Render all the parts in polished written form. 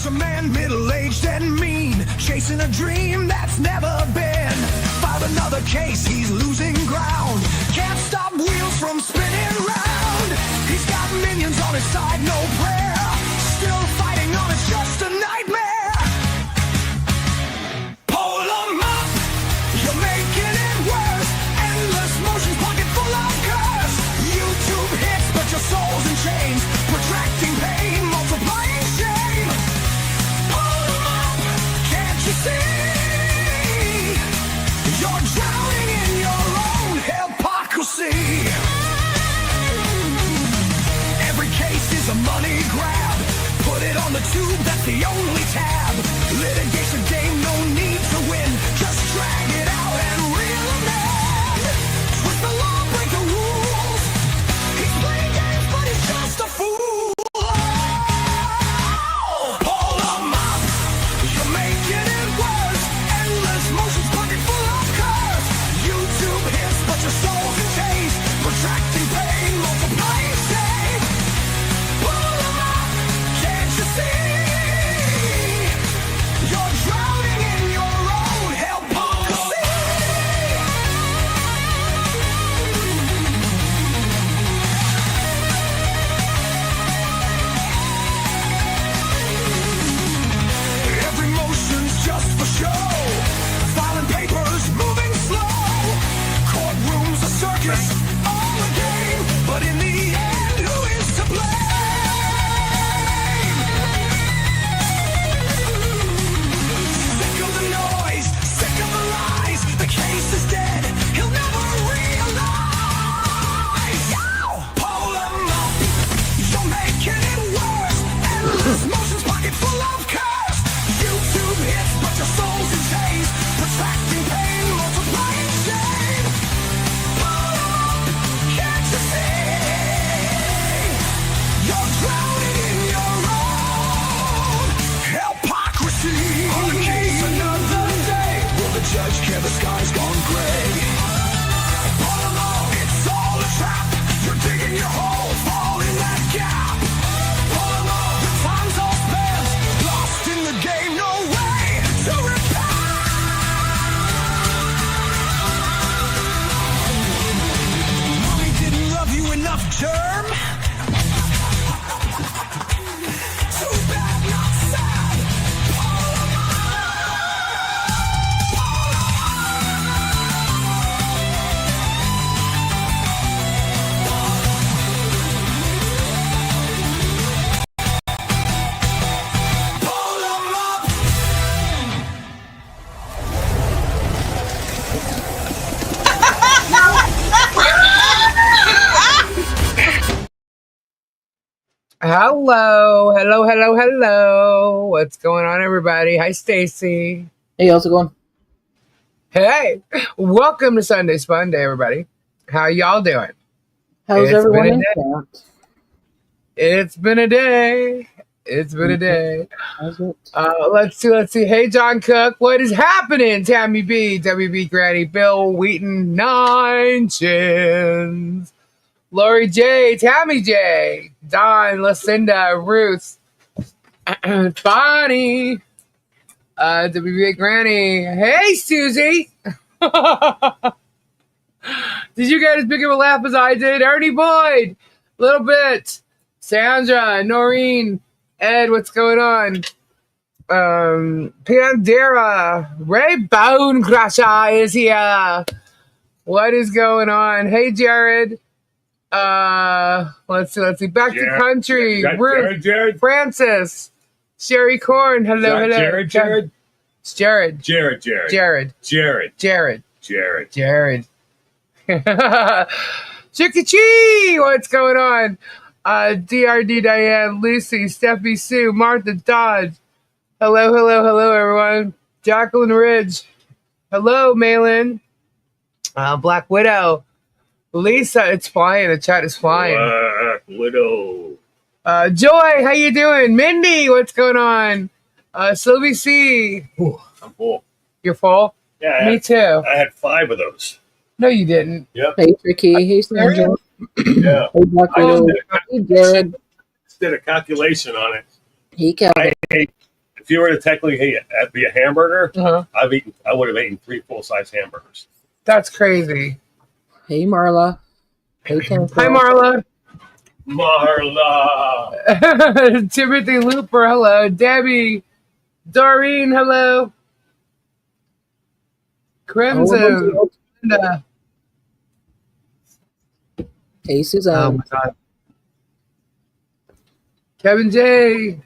a man middle-aged and mean, chasing a dream that's never been. Filed another case, he's losing ground. Can't stop wheels from spinning round. He's got minions on his side, no prayer. Still fighting on, it's just a nightmare. Pull 'em up, you're making it worse. Endless motions, pocket full of curse. YouTube hits, but your soul's in chains. Protracting pain, multiplying shame. Pull 'em up, can't you see? You're drowning in your own hypocrisy. Every case is a money grab. Put it on the tube, that's the only tab. Litigation game, no need to win. Just drag it out and reel 'em in. Twist the law, break the rules. He's playing games, but he's just a fool. Pull 'em up, you're making it worse. Endless motions, pocket full of curse. YouTube hits, but your soul's in chains. Protracting pain, multiplying shame. Pull 'em up, can't you see? You're drowning in your own hypocrisy. Every motion's just for show. Filing papers, moving slow. Courtrooms a circus, all a game. But in the end, who is to blame? Sick of the noise, sick of the lies. The case is dead, he'll never realize. Pull 'em up, you're making it worse. Endless motions, pocket full of curse. YouTube hits, but your soul's in chains. Protracting pain, multiplying shame. Pull 'em up, can't you see? You're drowning in your own hypocrisy. On the case another day. Will the judge care the sky's gone gray? Pull 'em up, it's all a trap. You're digging your hole, fall in that gap. Pull 'em up, the time's all spent. Lost in the game, no way to repent. Mommy didn't love you enough, germ. Too bad, not sad. Pull 'em up. Pull 'em up. Hello, hello, hello, hello. What's going on, everybody? Hi, Stacy. Hey, how's it going? Hey, welcome to Sunday Spun Day, everybody. How y'all doing? How's It's everyone been a in day. chat? It's been a day. It's been a day. How's it? Let's see. Hey, John Cook, what is happening? Tammy B, WB Granny, Bill Wheaton, 9 Chins. Lori J, Tammy J, Don, Lucinda, Ruth, Bonnie, WB Granny. Hey, Susie. Did you get as big of a laugh as I did? Ernie Boyd, little bit. Sandra, Noreen, Ed, what's going on? Pandera, Ray Bone Crusher is here. What is going on? Hey, Jared. Let's see. Back to country. Ruth, Jared. Francis, Sherry Corn. Hello, hello. Jared. It's Jared. Jared. Chicky Chee, what's going on? DRD Diane, Lucy, Steffi Sue, Martha Dodge. Hello, everyone. Jacqueline Ridge. Hello, Malin. Black Widow. Lisa, it's flying. The chat is flying. Black Widow. Joy, how you doing? Mindy, what's going on? Sylvie C. Ooh, I'm full. You're full? Yeah. Me too. I had 5 of those. No, you didn't. Yep. Hey, Ricky. Hey, Sandra. Yeah. Hey, Dr. I Hey, Jared. did a calculation on it. He counted. I ate if you were to technically be a hamburger, Uh-huh. I would have eaten 3 full-size hamburgers. That's crazy. Hey, Marla. Hey, Tanko. Hi, Marla. Marla. Timothy Looper, hello. Debbie. Doreen, hello. Crimson. Linda. Hey, Oh Suzanne. my God. Kevin J.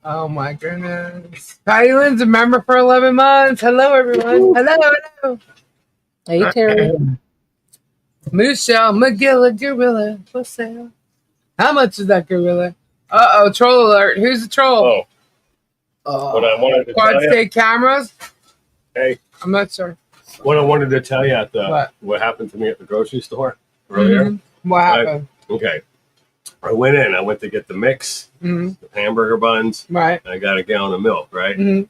Oh my goodness. Patty Lynn's a member for 11 months. Hello, everyone. Hello. Hey, Terry. Michelle McGilla Gorilla for sale. How much is that gorilla? Uh-oh, troll alert. Who's the troll? Oh, what I wanted to Quad tell you. state cameras? Hey, I'm not sure. what I wanted to tell you at the What happened to me at the grocery store earlier. Mm-hmm. What happened? Okay. I went in. I went to get the mix, Mm-hmm. the hamburger buns. Right. And I got a gallon of milk, right? Mm-hmm.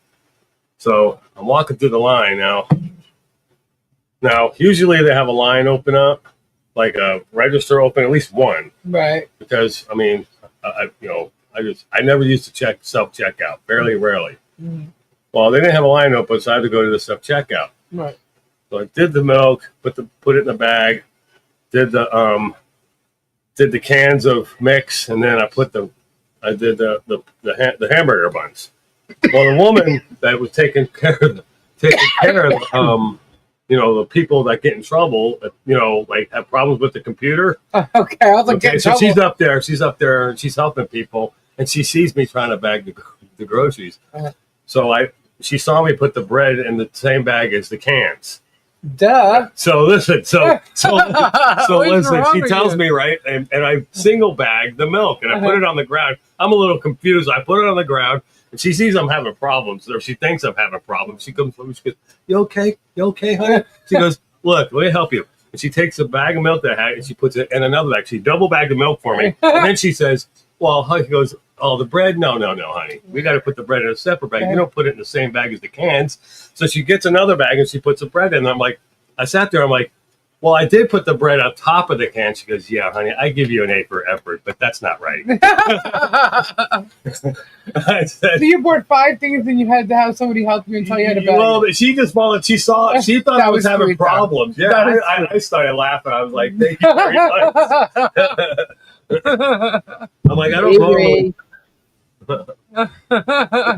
So I'm walking through the line now. Now, usually they have a line open up, like a register open, at least one, Right. because I mean, I never used to self checkout, rarely. Mm-hmm. Well, they didn't have a line open, so I had to go to the self checkout. Right. So I did the milk, put it in the bag, did the cans of mix, and then I did the hamburger buns. Well, the woman that was taking care of the people that get in trouble, like have problems with the computer. Okay, I was like, Okay, so she's up there, and she's helping people, and she sees me trying to bag the groceries. Uh-huh. So she saw me put the bread in the same bag as the cans. Duh. So listen, so What's listen, wrong she with tells you? me, right, and I single bag the milk, and I put it on the ground. I'm a little confused. I put it on the ground, and she sees I'm having problems, or she thinks I'm having problems. She comes over, she goes, "You okay? You okay, honey?" She goes, "Look, let me help you." And she takes a bag of milk that I had, and she puts it in another bag. She double bagged the milk for me, and then she says, "Well," he goes, "Oh, the bread? No, honey. We got to put the bread in a separate bag. You don't put it in the same bag as the cans." So she gets another bag and she puts the bread in. And I'm like, I sat there. I'm like, "Well, I did put the bread on top of the can." She goes, "Yeah, honey, I give you an A for effort, but that's not right." I said, So you bought 5 things and you had to have somebody help you until you had a bag. well, she just followed. She thought That I was was having sweet, though. problems. Yeah, That is I started laughing. I was like, "Thank you very much." I'm like, I don't Hey, know. Ray.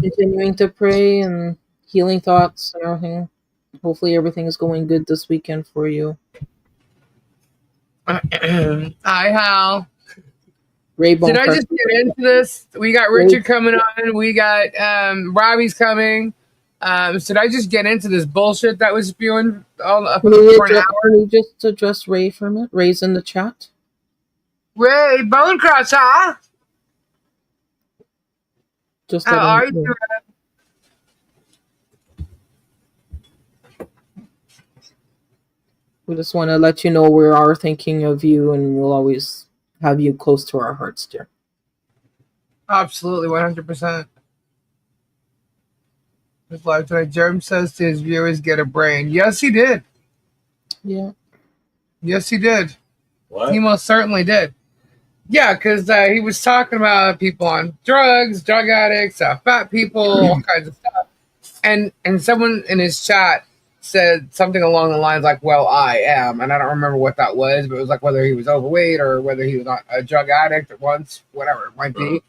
Continuing to pray and healing thoughts and everything. Hopefully everything is going good this weekend for you. Hi, Hal. Ray Did I just get into this? We got Richard coming on. We got Robbie's coming. Should I just get into this bullshit that was spewing for an hour? Can you just address Ray for a minute? Ray's in the chat. Ray, Bone Crusher. Just How are letting you? We just want to let you know we are thinking of you and we'll always have you close to our hearts, dear. Absolutely, 100%. His live tonight. Jerem says to his viewers, "Get a brain." Yes, he did. Yeah. Yes, he did. What? He most certainly did. Yeah, because he was talking about people on drugs, drug addicts, fat people, all kinds of stuff. And someone in his chat said something along the lines like, "Well, I am," and I don't remember what that was, but it was like whether he was overweight or whether he was not a drug addict at once, whatever it might be.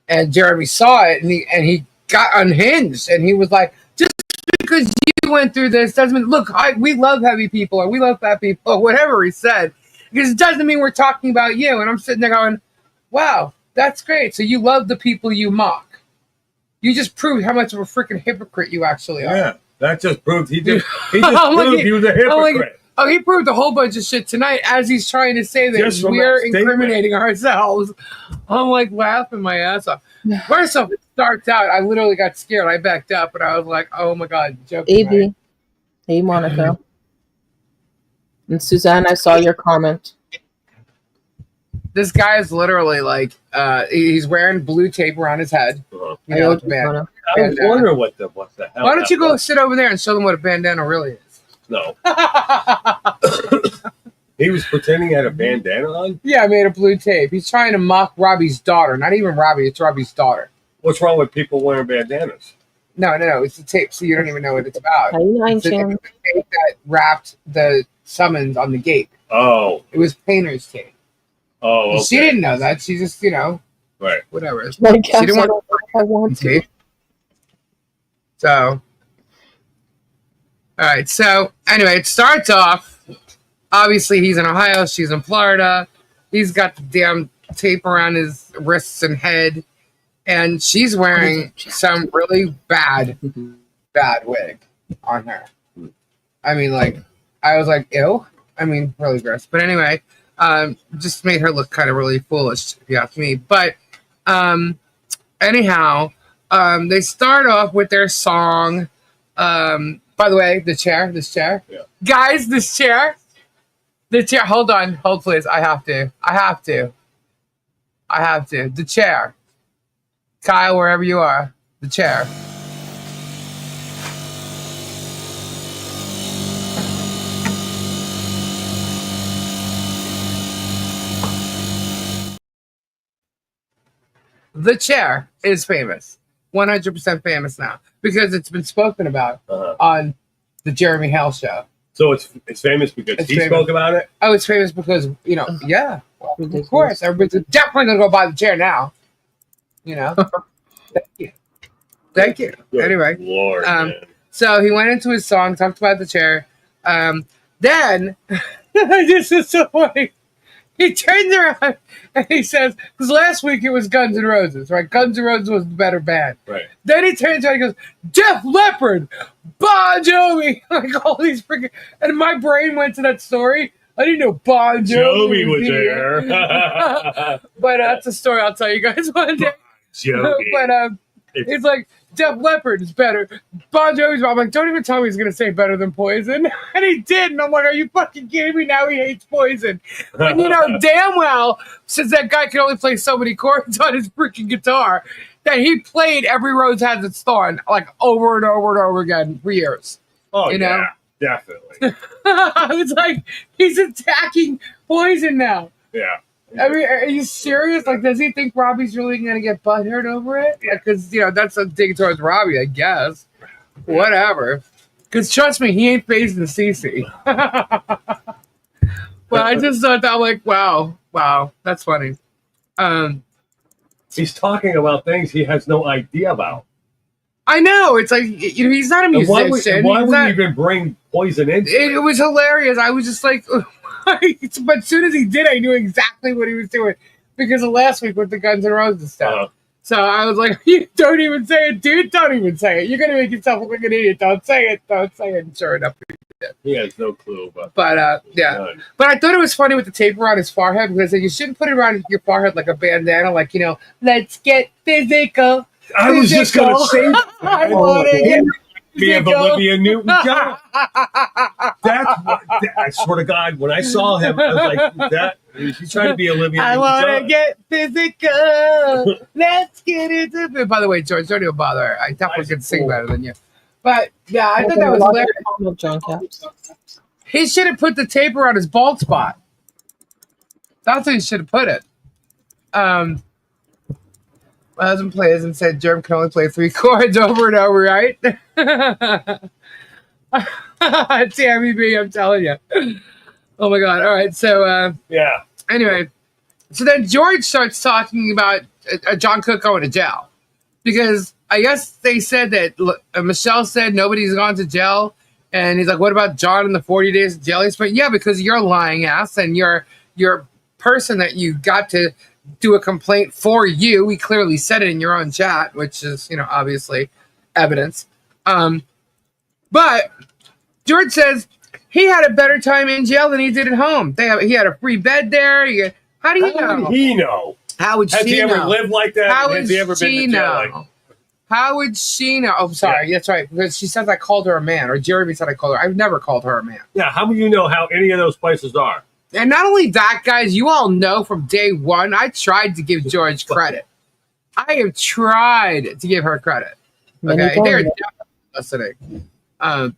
And Jeremy saw it, and he got unhinged, and he was like, "Just because you went through this doesn't mean, look, we love heavy people, or we love fat people," or whatever he said, because it doesn't mean we're talking about you. And I'm sitting there going, "Wow, that's great. So you love the people you mock. You just proved how much of a freaking hypocrite you actually are." Yeah, that just proved he just I'm like, proved he was a hypocrite. Oh, he proved a whole bunch of shit tonight as he's trying to say that Just from we're that statement. incriminating ourselves. I'm like laughing my ass off. First off, it starts out, I literally got scared. I backed up, and I was like, "Oh my god, joking." AB. Right? Hey, Monica. And Suzanne, I saw your comment. This guy is literally like, he's wearing blue tape around his head. Uh-huh. You know, it's a Monica. I was wondering what the hell. Why don't you that go was. sit over there and show them what a bandana really is? No, He was pretending he had a bandana on? Yeah, I made a blue tape. He's trying to mock Robbie's daughter. Not even Robbie, it's Robbie's daughter. What's wrong with people wearing bandanas? No. It's a tape, so you don't even know what it's about. It's the tape that wrapped the summons on the gate. Oh. It was painter's tape. Oh, okay. She didn't know that. She just, right. Whatever. I She didn't want to. So, all right. So, anyway, it starts off. Obviously, he's in Ohio. She's in Florida. He's got the damn tape around his wrists and head. And she's wearing some really bad wig on her. I mean, I was like, ew. I mean, really gross. But anyway, just made her look kind of really foolish, if you ask me. But anyhow, they start off with their song. By the way, this chair. Yeah. Guys, this chair. The chair. Hold on. Hold, please. I have to. The chair. Kyle, wherever you are. The chair. The chair is famous. 100% famous now. Because it's been spoken about on the Jeremy Hales show. So it's famous because he spoke about it? Oh, it's famous because, yeah. Well, of course. Everybody's definitely going to go buy the chair now. Thank you. Good anyway. Lord, so he went into his song, talked about the chair. Then, this is so funny. He turns around and he says, because last week it was Guns N' Roses, right? Guns N' Roses was the better band. Right. Then he turns around and goes, Def Leppard, Bon Jovi, like all these freaking, and my brain went to that story. I didn't know Bon Jovi was there. But that's a story I'll tell you guys one day. But it's like, Def Leppard is better. Bon Jovi's, I'm like, don't even tell me he's going to say better than Poison. And he did. And I'm like, are you fucking kidding me? Now he hates Poison. And damn well, since that guy can only play so many chords on his freaking guitar, that he played Every Rose Has Its Thorn like over and over and over again for years. Oh, yeah, definitely. It's like he's attacking Poison now. Yeah. I mean, are you serious? Like, does he think Robbie's really going to get butthurt over it? Because, that's a dig towards Robbie, I guess. Whatever. Because trust me, he ain't phased in CC. But I just thought that, I'm like, wow, that's funny. He's talking about things he has no idea about. I know. It's like, he's not a musician. Why would he even bring Poison into it? It was hilarious. I was just like... But as soon as he did, I knew exactly what he was doing because of last week with the Guns N' Roses stuff. So I was like, you don't even say it, dude. Don't even say it. You're going to make yourself look like an idiot. Don't say it. And sure enough, he did. He has no clue. But yeah. But I thought it was funny with the tape around his forehead because you shouldn't put it around your forehead like a bandana, like, let's get physical. I was just going to say I want to get me of Olivia Newton-John. I swear to God, when I saw him, I was like, that he's trying to be Olivia I Newton-John. want to get physical. Let's get into it. By the way, George, don't even bother. I definitely can sing better than you. But yeah, I thought that was hilarious. John Caps. He should have put the tape around his bald spot. That's how he should have put it. My husband plays and said Germ can only play 3 chords over and over, right? Tammy B, I'm telling you. Oh my God. All right. So, yeah. Anyway, so then George starts talking about John Cook going to jail because I guess they said that Michelle said nobody's gone to jail. And he's like, what about John in the 40 days of jail he spent? Yeah, because you're a lying ass and you're person that you got to do a complaint for you. We clearly said it in your own chat, which is, obviously evidence. But George says he had a better time in jail than he did at home. He had a free bed there. How do you know? How would he know? How would Has she he ever know? lived like that? Has he ever been to jail? How would she know? Oh, sorry. Yeah. That's right. Because she says I called her a man, or Jeremy said I called her. I've never called her a man. Yeah. How would you know how any of those places are? And not only that, guys, you all know from day one, I tried to give George credit. I have tried to give her credit. Okay, they're definitely listening. I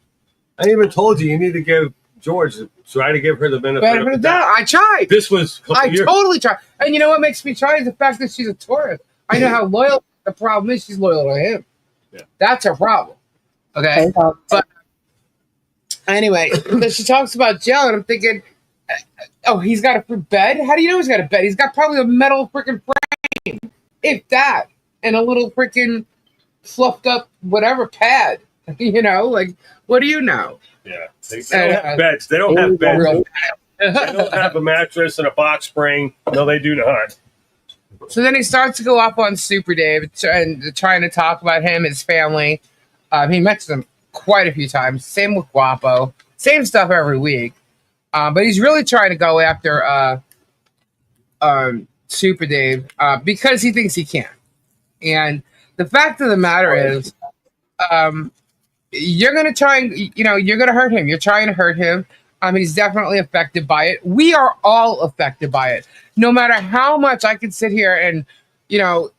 even told you need to give George, try to give her the benefit Benefit of of the the doubt. doubt. I tried. This was a couple I years. totally tried. And you know what makes me try is the fact that she's a tourist. I know how loyal. The problem is she's loyal to him. Yeah. That's her problem. Okay. But anyway, so she talks about jail, and I'm thinking, oh, he's got a free bed? How do you know he's got a bed? He's got probably a metal freaking frame, if that, and a little freaking fluffed up whatever pad. You know, like, what do you know? Yeah. They don't have beds. They don't have beds. Real They don't have a mattress and a box spring. No, they do not. So then he starts to go up on Super Dave and trying to talk about him, his family. He mentions them quite a few times. Same with Guapo. Same stuff every week. But he's really trying to go after Super Dave because he thinks he can. And the fact of the matter is, you're going to try and, you're going to hurt him. You're trying to hurt him. He's definitely affected by it. We are all affected by it. No matter how much I can sit here and,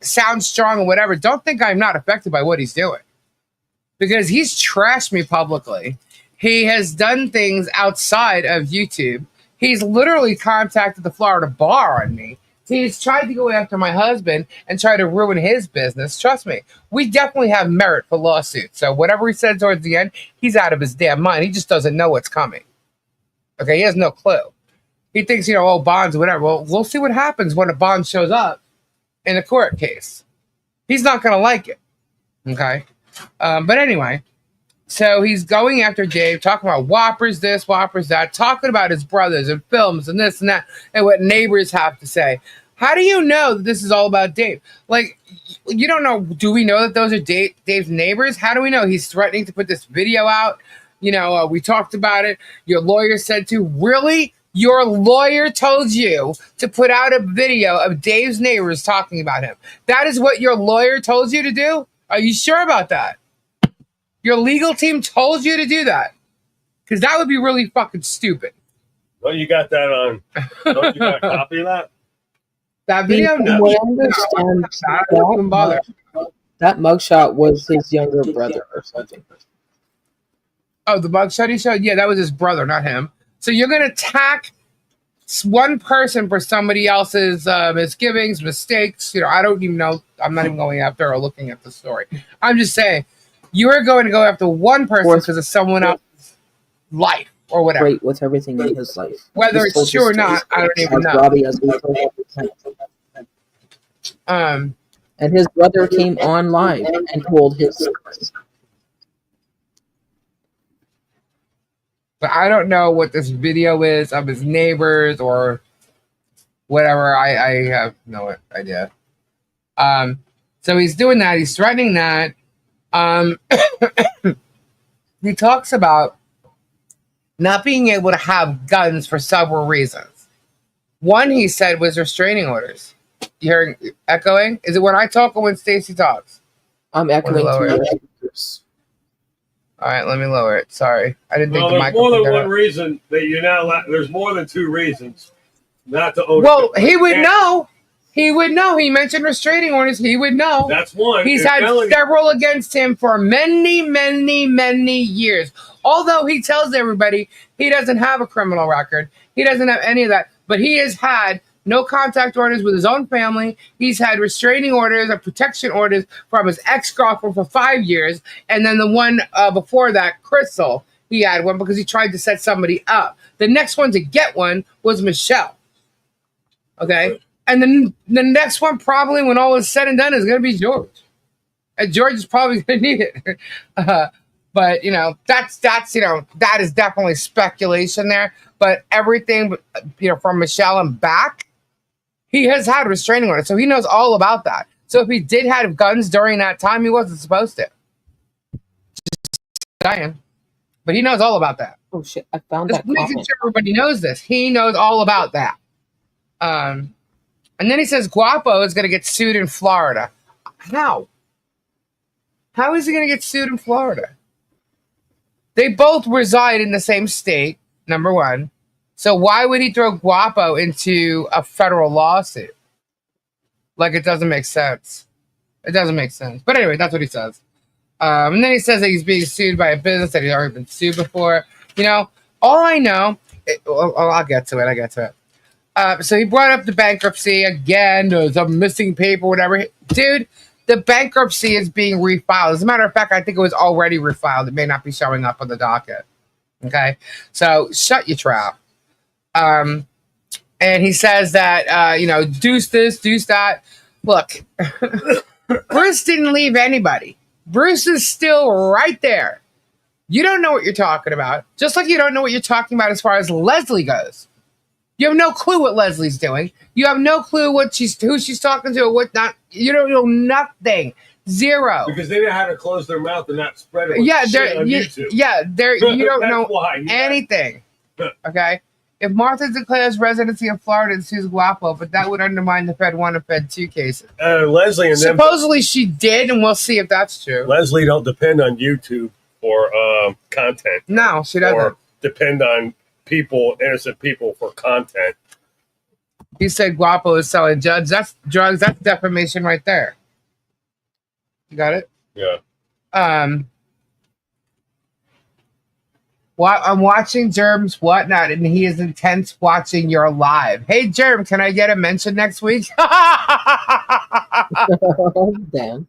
sound strong or whatever, don't think I'm not affected by what he's doing. Because he's trashed me publicly. He has done things outside of YouTube. He's literally contacted the Florida bar on me. He's tried to go after my husband and try to ruin his business. Trust me, we definitely have merit for lawsuits. So whatever he said towards the end, he's out of his damn mind. He just doesn't know what's coming. Okay, he has no clue. He thinks, bonds, whatever. Well, we'll see what happens when a bond shows up in a court case. He's not going to like it. Okay? But anyway, so he's going after Dave, talking about Whoppers this, Whoppers that, talking about his brothers and films and this and that, and what neighbors have to say. How do you know that this is all about Dave? Like, you don't know. Do we know that those are Dave's neighbors? How do we know? He's threatening to put this video out. We talked about it. Your lawyer said to. Really? Your lawyer told you to put out a video of Dave's neighbors talking about him. That is what your lawyer told you to do? Are you sure about that? Your legal team told you to do that? Because that would be really fucking stupid. Oh, you got that on. Don't you got a copy of that? That video? No. I understand that mugshot was his younger brother or something. Oh, the mugshot he showed? Yeah, that was his brother, not him. So you're going to attack one person for somebody else's misgivings, mistakes. I don't even know. I'm not even going after or looking at the story. I'm just saying, you are going to go after one person because of someone else's life or whatever. Great with everything in his life. Whether it's true or not, I don't even know. And his brother came on live and told his story. But I don't know what this video is of his neighbors or whatever. I have no idea. So he's doing that. He's threatening that. He talks about not being able to have guns for several reasons. One, he said, was restraining orders. You hearing echoing? Is it when I talk or when Stacy talks? I'm echoing through your speakers. All right, let me lower it. Sorry, I didn't think the There's microphone. more than one reason that you're not allowed. There's more than two reasons not to own. Well, he would know. He would know. He mentioned restraining orders. He would know. That's one. He's had several against him for many, many, many years. Although he tells everybody he doesn't have a criminal record. He doesn't have any of that. But he has had no contact orders with his own family. He's had restraining orders or protection orders from his ex-girlfriend for 5 years. And then the one before that, Crystal, he had one because he tried to set somebody up. The next one to get one was Michelle. Okay? And then the next one probably when all is said and done is going to be George. And George is probably going to need it. But, that's that is definitely speculation there. But everything, from Michelle and back, he has had restraining orders, so he knows all about that. So if he did have guns during that time, he wasn't supposed to. Just saying. But he knows all about that. Oh, shit. I found Just that making comment. sure everybody knows this. He knows all about that. And then he says Guapo is going to get sued in Florida. How? How is he going to get sued in Florida? They both reside in the same state, number one. So why would he throw Guapo into a federal lawsuit? Like, it doesn't make sense. It doesn't make sense. But anyway, that's what he says. And then he says that he's being sued by a business that he's already been sued before. All I know, I'll get to it. So he brought up the bankruptcy again. There's a missing paper, whatever. Dude, the bankruptcy is being refiled. As a matter of fact, I think it was already refiled. It may not be showing up on the docket. Okay, so shut your trap. And he says that deuce this, deuce that. Look, Bruce didn't leave anybody. Bruce is still right there. You don't know what you're talking about, just like you don't know what you're talking about as far as Leslie goes. You have no clue what Leslie's doing. You have no clue who she's talking to or what not. You don't know nothing. Zero. Because they didn't have to close their mouth and not spread it. Yeah, Shit on YouTube. you don't know why. anything. Okay? If Martha declares residency in Florida and sues Guapo, but that would undermine the Fed 1 and Fed 2 cases. Leslie and Supposedly she did, and we'll see if that's true. Leslie don't depend on YouTube for content. No, she doesn't. Or depend on innocent people for content. He said Guapo is selling drugs. That's defamation right there. You got it? Yeah. I'm watching Germ's Whatnot, and he is intense watching your live. Hey, Germ, can I get a mention next week? Damn.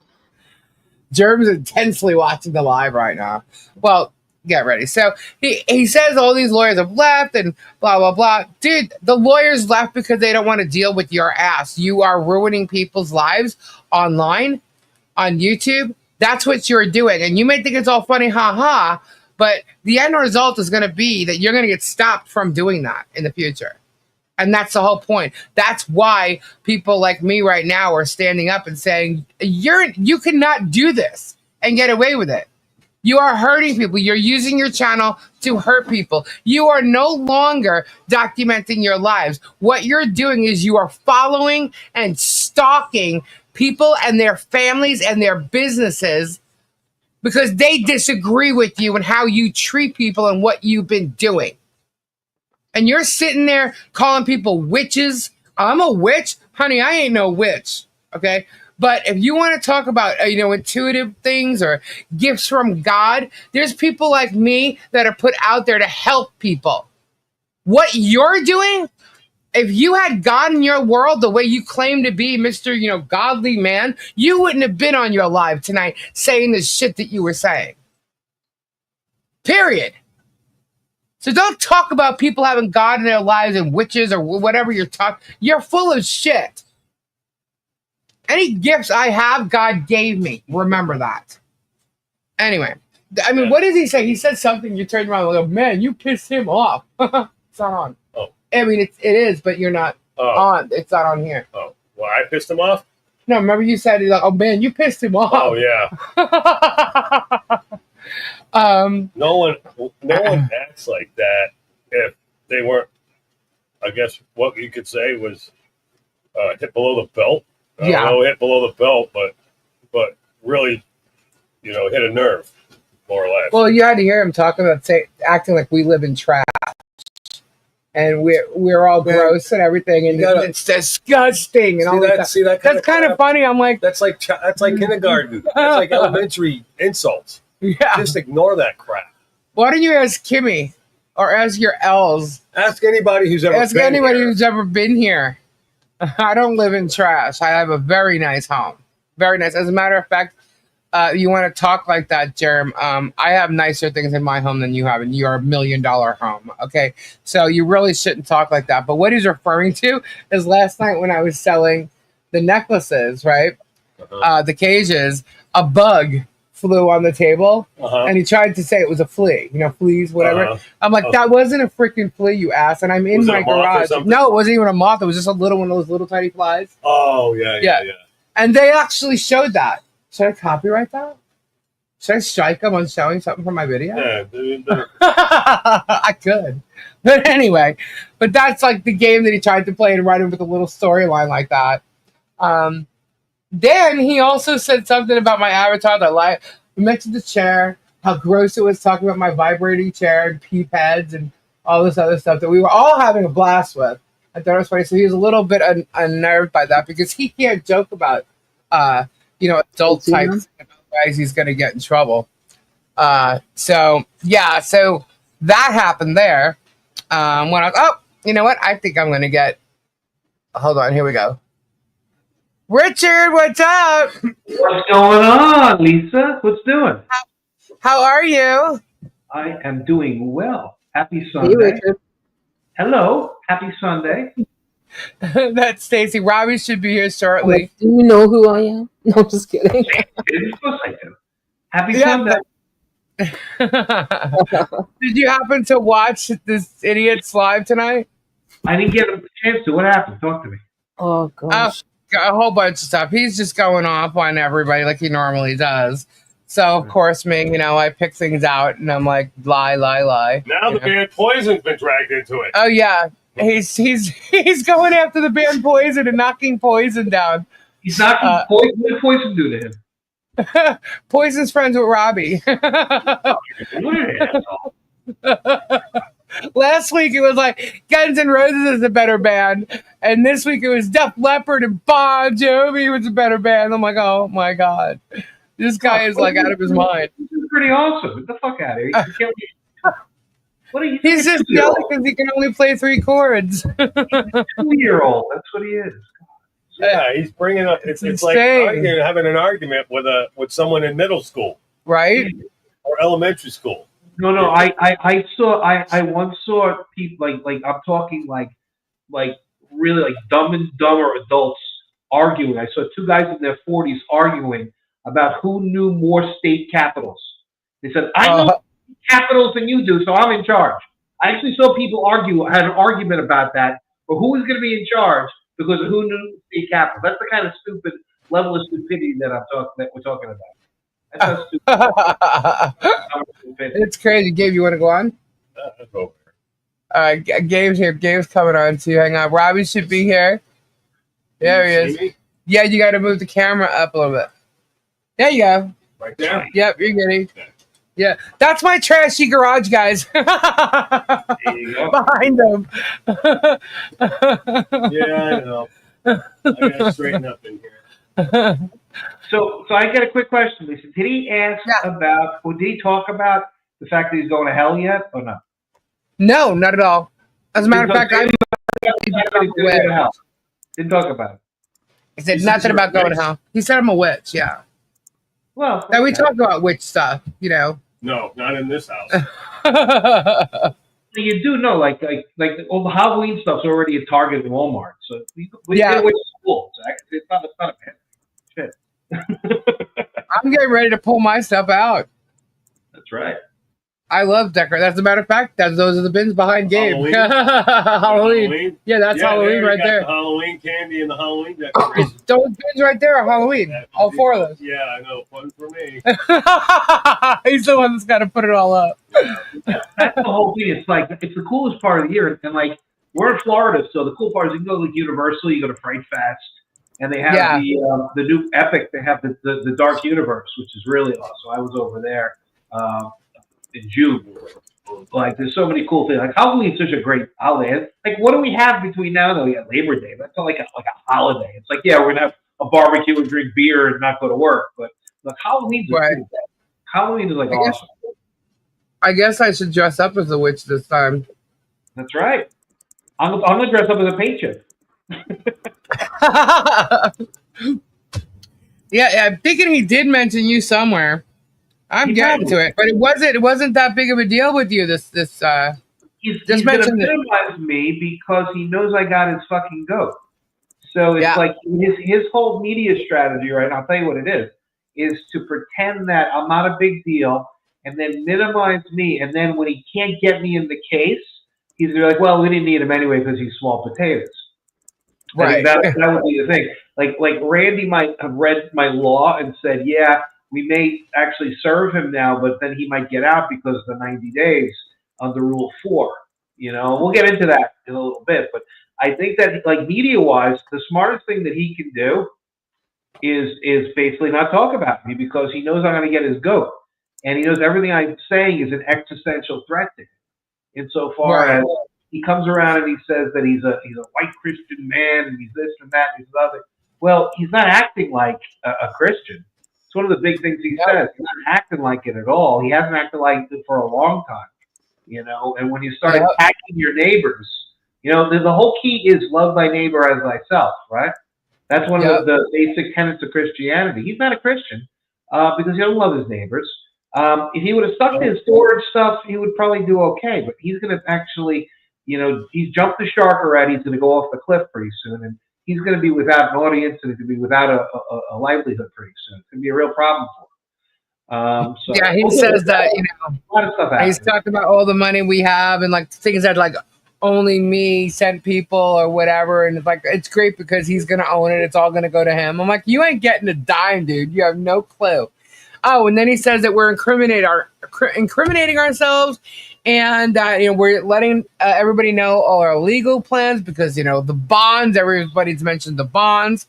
Germ's intensely watching the live right now. Well, get ready. So he says all these lawyers have left and blah, blah, blah. Dude, the lawyers left because they don't want to deal with your ass. You are ruining people's lives online, on YouTube. That's what you're doing. And you may think it's all funny, ha, but the end result is going to be that you're going to get stopped from doing that in the future. And that's the whole point. That's why people like me right now are standing up and saying, you cannot do this and get away with it. You are hurting people. You're using your channel to hurt people. You are no longer documenting your lives. What you're doing is you are following and stalking people and their families and their businesses because they disagree with you and how you treat people and what you've been doing. And you're sitting there calling people witches. I'm a witch? Honey, I ain't no witch. Okay? But if you want to talk about, intuitive things or gifts from God, there's people like me that are put out there to help people. What you're doing, if you had God in your world the way you claim to be, Mr. Godly man, you wouldn't have been on your live tonight saying the shit that you were saying. Period. So don't talk about people having God in their lives and witches or whatever you're talking. You're full of shit. Any gifts I have, God gave me. Remember that. Anyway, what did he say? He said something. You turned around and go, man, you pissed him off. It's not on. Oh. It is, but you're not on. It's not on here. Oh, well, I pissed him off? No, remember you said, oh, man, you pissed him off. Oh, yeah. No one acts like that if they weren't, I guess what you could say was hit below the belt. Hit below the belt, but really, hit a nerve, more or less. Well, you had to hear him talking about acting like we live in trash, and we're all gross and everything, and it's disgusting and all that. See that? That's kind of funny. I'm like, that's like kindergarten. That's like elementary insults. Yeah. Just ignore that crap. Why don't you ask Kimmy or ask your L's? Ask anybody who's ever been here. I don't live in trash. I have a very nice home. Very nice. As a matter of fact, you want to talk like that, Jerem. I have nicer things in my home than you have, and you're $1 million home. Okay. So you really shouldn't talk like that. But what he's referring to is last night when I was selling the necklaces, right? The cages, a bug flew on the table, and he tried to say it was a flea, fleas, whatever. I'm like, that wasn't a freaking flea, you ass. And I'm in my garage. No, it wasn't even a moth. It was just a little one of those little tiny flies. Oh, yeah. And they actually showed that. Should I copyright that? Should I strike them on showing something from my video? Yeah. I could. But anyway, that's like the game that he tried to play and write it with a little storyline like that. Then he also said something about my avatar that we mentioned the chair, how gross it was, talking about my vibrating chair and peep heads and all this other stuff that we were all having a blast with. I thought it was funny. So he was a little bit unnerved by that because he can't joke about, adult types. Otherwise, he's going to get in trouble. So that happened there. When I was, oh, you know what? I think I'm going to get, hold on, here we go. Richard, what's up? What's going on, Lisa? What's doing? How are you? I am doing well. Happy Hey, Sunday. Richard. Hello. Happy Sunday. That's Stacy. Robbie should be here I'm shortly. like, do you know who I am? No, I'm just kidding. Of course I do. Happy Yeah, Sunday. Did you happen to watch this idiot's live tonight? I didn't get a chance to. What happened? Talk to me. Oh, gosh. A whole bunch of stuff. He's just going off on everybody like he normally does. So of course, me, I pick things out and I'm like, lie. Now the band Poison's been dragged into it. Oh yeah, he's going after the band Poison and knocking Poison down. He's knocking Poison. What did Poison do to him? Poison's friends with Robbie. What an asshole. Last week it was like Guns N' Roses is a better band, and this week it was Def Leppard and Bon Jovi was a better band. I'm like, oh my god, this guy is like out of his mind. This is pretty awesome. Get the fuck out of here. What are you? He's just yelling because he can only play 3 chords. 2-year-old. That's what he is. Yeah, he's bringing up. It's like having an argument with someone in middle school, Right? or elementary school. No. I once saw people like I'm talking like really like Dumb and Dumber adults arguing. I saw 2 guys in their 40s arguing about who knew more state capitals. They said, I know capitals than you do, so I'm in charge. I actually saw people had an argument about that, or who was going to be in charge because of who knew state capitals. That's the kind of stupid level of stupidity that we're talking about. That's how stupid. It's crazy. Gabe, you want to go on? That's over. Gabe's here. Gabe's coming on too. Hang on. Robbie should be here. There he is. Me? Yeah, you got to move the camera up a little bit. There you go. Right there. Yep, you're getting. Yeah, that's my trashy garage, guys. There you go. Behind them. Yeah, I know. I gotta straighten up in here. So I get a quick question, Lisa. Did he ask about, or did he talk about the fact that he's going to hell yet, or no? No, not at all. As a matter of fact, Didn't talk about it. He said nothing about going to hell. He said I'm a witch. Yeah. Well, Now we talk about witch stuff, No, not in this house. you do know, like all the Halloween stuff's already at Target and Walmart, so we Yeah. get away from school. So it's not a bad shit. I'm getting ready to pull my stuff out. That's right. I love decorating. As a matter of fact, those are the bins behind Gabe. Halloween? Halloween. Yeah, that's Halloween right there. The Halloween candy and the Halloween decorations. Those bins right there are Halloween. All 4 of those. Yeah, I know. Fun for me. He's the one that's got to put it all up. That's the whole thing. It's the coolest part of the year, and like we're in Florida, so the cool part is you can go to like, Universal, you go to Fright Fest, and they have the new Epic. They have the Dark Universe, which is really awesome. I was over there in June. Like there's so many cool things. Like Halloween's such a great holiday. Like what do we have between now and then? We got Labor Day. That's not like a holiday. It's like we're gonna have a barbecue and drink beer and not go to work. But like Halloween's a cool day. Halloween is like awesome. I guess I should dress up as a witch this time. That's right. I'm gonna dress up as a paint chip. Yeah, I'm thinking he did mention you somewhere. I'm getting to it, but it wasn't that big of a deal with you. He's just gonna minimize me because he knows I got his fucking goat. So it's like his whole media strategy, right? I'll tell you what it is to pretend that I'm not a big deal and then minimize me. And then when he can't get me in the case, he's like, well, we didn't need him anyway because he's small potatoes. Right. That would be the thing. Like Randy might have read my law and said, yeah, we may actually serve him now, but then he might get out because of the 90 days under Rule 4. We'll get into that in a little bit. But I think that, like, media-wise, the smartest thing that he can do is basically not talk about me because he knows I'm going to get his goat. And he knows everything I'm saying is an existential threat to him. Insofar as he comes around and he says that he's a white Christian man and he's this and that and he's other. Well, he's not acting like a Christian. It's one of the big things he says. He's not acting like it at all. He hasn't acted like it for a long time. you know. And when you start attacking your neighbors, you know, the whole key is love thy neighbor as thyself, right? That's one of the basic tenets of Christianity. He's not a Christian because he doesn't love his neighbors. If he would have stuck to his storage stuff, he would probably do okay. But he's going to actually, you know, he's jumped the shark already. He's going to go off the cliff pretty soon, and he's going to be without an audience, and he's going to be without a livelihood pretty soon. It's going to be a real problem for him. So yeah, he says that, you know, a lot of stuff happens. he's talking about all the money we have and like things that like only me sent people or whatever, and it's like it's great because he's gonna own it. It's all gonna go to him. I'm like, you ain't getting a dime, dude. You have no clue. Oh, and then he says that we're incriminating ourselves, and you know, we're letting everybody know all our legal plans because, you know, the bonds. Everybody's mentioned the bonds,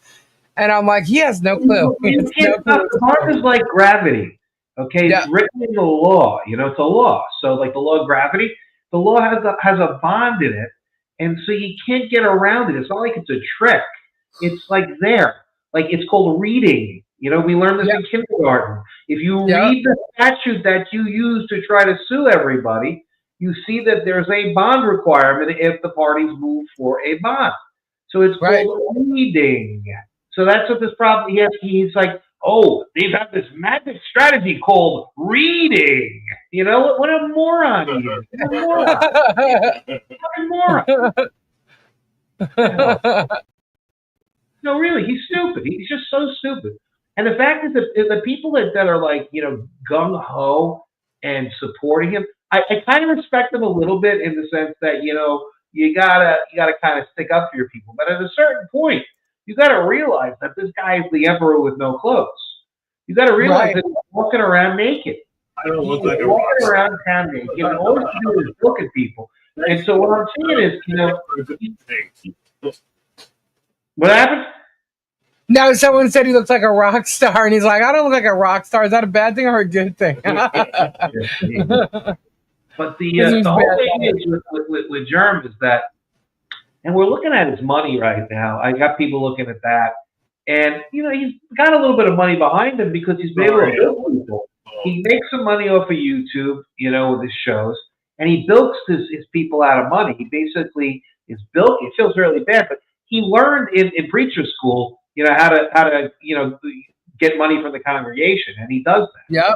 and I'm like, he has no clue. The bond is like gravity. Okay, it's written in the law. You know, it's a law. So, like the law of gravity, the law has a bond in it, and so you can't get around it. It's not like it's a trick. It's like there. Like it's called reading. You know, we learned this in kindergarten. If you read the statute that you use to try to sue everybody, you see that there's a bond requirement if the parties move for a bond. So it's called reading. So that's what this problem. He's like, oh, they've got this magic strategy called reading. You know, what a moron he is. What a moron. No, really, he's stupid. He's just so stupid. And the fact is that the people that are like, you know, gung-ho and supporting him, I kind of respect them a little bit in the sense that, you know, you gotta kind of stick up for your people. But at a certain point, you got to realize that this guy is the emperor with no clothes. You got to realize that he's walking around naked. I don't look like a walking around town naked, and all he can do is look at people. And so what I'm saying is, you know, what happened? No, someone said he looks like a rock star, and he's like, I don't look like a rock star. Is that a bad thing or a good thing? But the whole thing is with Jerm is that, and we're looking at his money right now. I got people looking at that. And, you know, he's got a little bit of money behind him because he's been able to build people. He makes some money off of YouTube, you know, with his shows, and he bilks his people out of money. He basically is bilking. It feels really bad, but he learned in preacher school, you know, how to you know, get money from the congregation, and he does that. Yeah.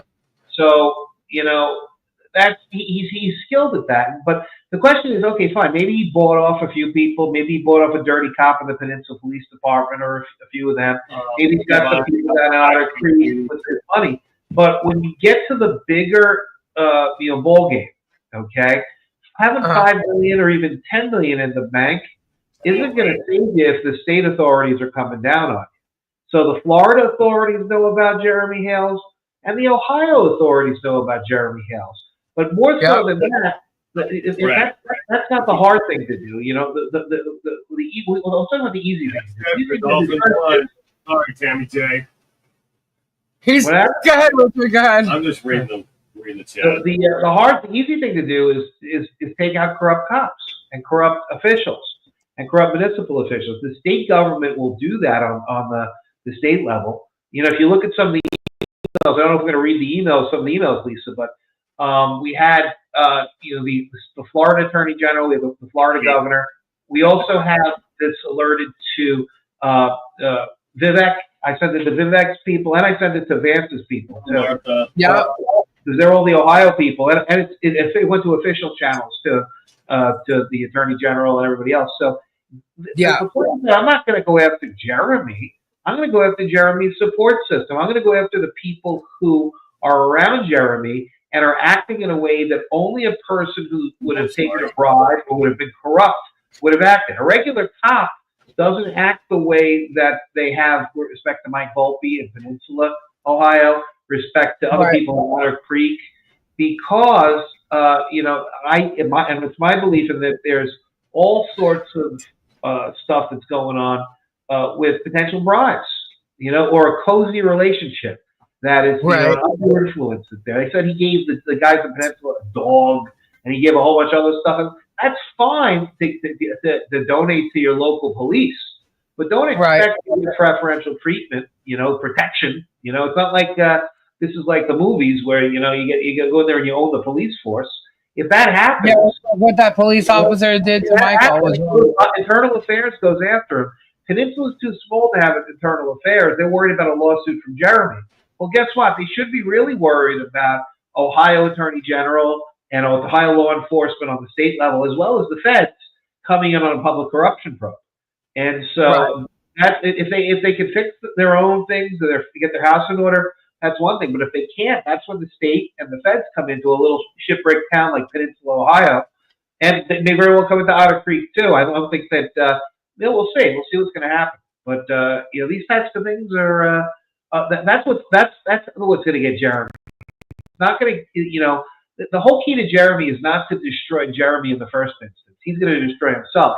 So, you know, that's he's skilled at that. But the question is, okay, fine. Maybe he bought off a few people. Maybe he bought off a dirty cop in the Peninsula Police Department or a few of them. Maybe he's got some people that are out of creed with his money. But when you get to the bigger, you know, ball game, okay, having $5 million or even $10 million in the bank isn't going to save you if the state authorities are coming down on you. So the Florida authorities know about Jeremy Hales, and the Ohio authorities know about Jeremy Hales. But more so than that, that's not the hard thing to do. You know, I'll talk about the easy thing. Sorry, Tammy J. Go ahead, Richard. Go ahead. I'm just reading the chat. The easy thing to do is take out corrupt cops and corrupt officials and corrupt municipal officials. The state government will do that on the state level. You know, if you look at some of the emails, I don't know if we're going to read the emails, some of the emails, Lisa, but we had you know, the Florida Attorney General, we have the Florida Governor. We also have this alerted to Vivek. I sent it to Vivek's people, and I sent it to Vance's people too. Because they're all the Ohio people, and it went to official channels to the Attorney General and everybody else. So the point is, I'm not going to go after Jeremy. I'm going to go after Jeremy's support system. I'm going to go after the people who are around Jeremy and are acting in a way that only a person who would have taken a bribe or would have been corrupt would have acted. A regular cop doesn't act the way that they have with respect to Mike Volpe in Peninsula, Ohio, respect to other people in Otter Creek, because you know, and it's my belief in that there's all sorts of stuff that's going on with potential bribes, you know, or a cozy relationship that is, you know, other influences there. They said he gave the guys in Peninsula a dog, and he gave a whole bunch of other stuff. And that's fine to donate to your local police, but don't expect preferential treatment, you know, protection. You know, it's not like this is like the movies where, you know, you go in there and you own the police force. If that happens, Yeah, what that police officer did to Michael was wrong. Internal Affairs goes after him. Peninsula's too small to have internal affairs. They're worried about a lawsuit from Jeremy. Well, guess what? They should be really worried about Ohio Attorney General and Ohio law enforcement on the state level, as well as the feds coming in on a public corruption probe. And so that's, if they can fix their own things, or get their house in order, that's one thing. But if they can't, that's when the state and the feds come into a little shipwreck town like Peninsula, Ohio, and they may very well come into Otter Creek too. I don't think that. We'll see. We'll see what's going to happen. But these types of things are that's what's going to get Jeremy. It's not going to, the whole key to Jeremy is not to destroy Jeremy in the first instance. He's going to destroy himself.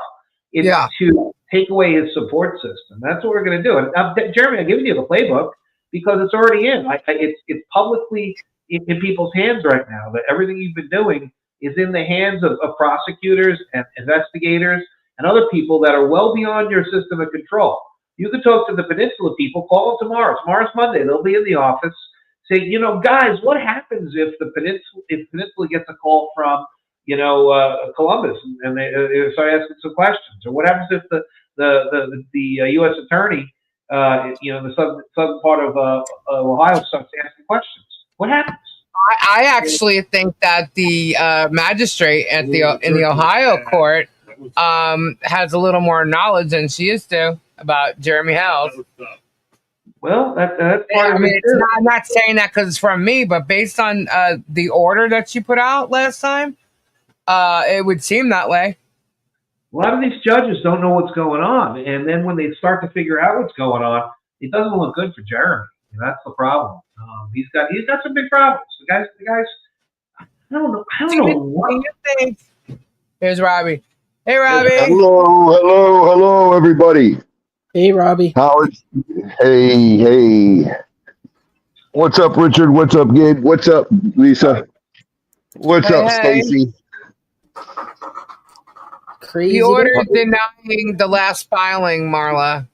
It's to take away his support system. That's what we're going to do. And Jeremy, I'm giving you the playbook because it's already in. It's publicly in people's hands right now. That everything you've been doing is in the hands of prosecutors and investigators and other people that are well beyond your system of control. You can talk to the Peninsula people. Call them tomorrow. Tomorrow's Monday. They'll be in the office. Say, guys, what happens if the Peninsula gets a call from, Columbus, and they start asking some questions? Or what happens if the U.S. attorney, the southern part of Ohio starts asking questions? What happens? I actually think that the magistrate in the Ohio court has a little more knowledge than she used to about Jeremy Hales. Well, that's part of it. I'm not saying that because it's from me, but based on the order that she put out last time, it would seem that way. A lot of these judges don't know what's going on, and then when they start to figure out what's going on, it doesn't look good for Jeremy. And that's the problem. He's got some big problems. The guys. I don't know what you think. Here's Robbie. Hey, Robbie. Hello, everybody. Hey, Robbie. Hey. What's up, Richard? What's up, Gabe? What's up, Lisa? What's up, Stacy? Crazy. The order denying the last filing, Marla.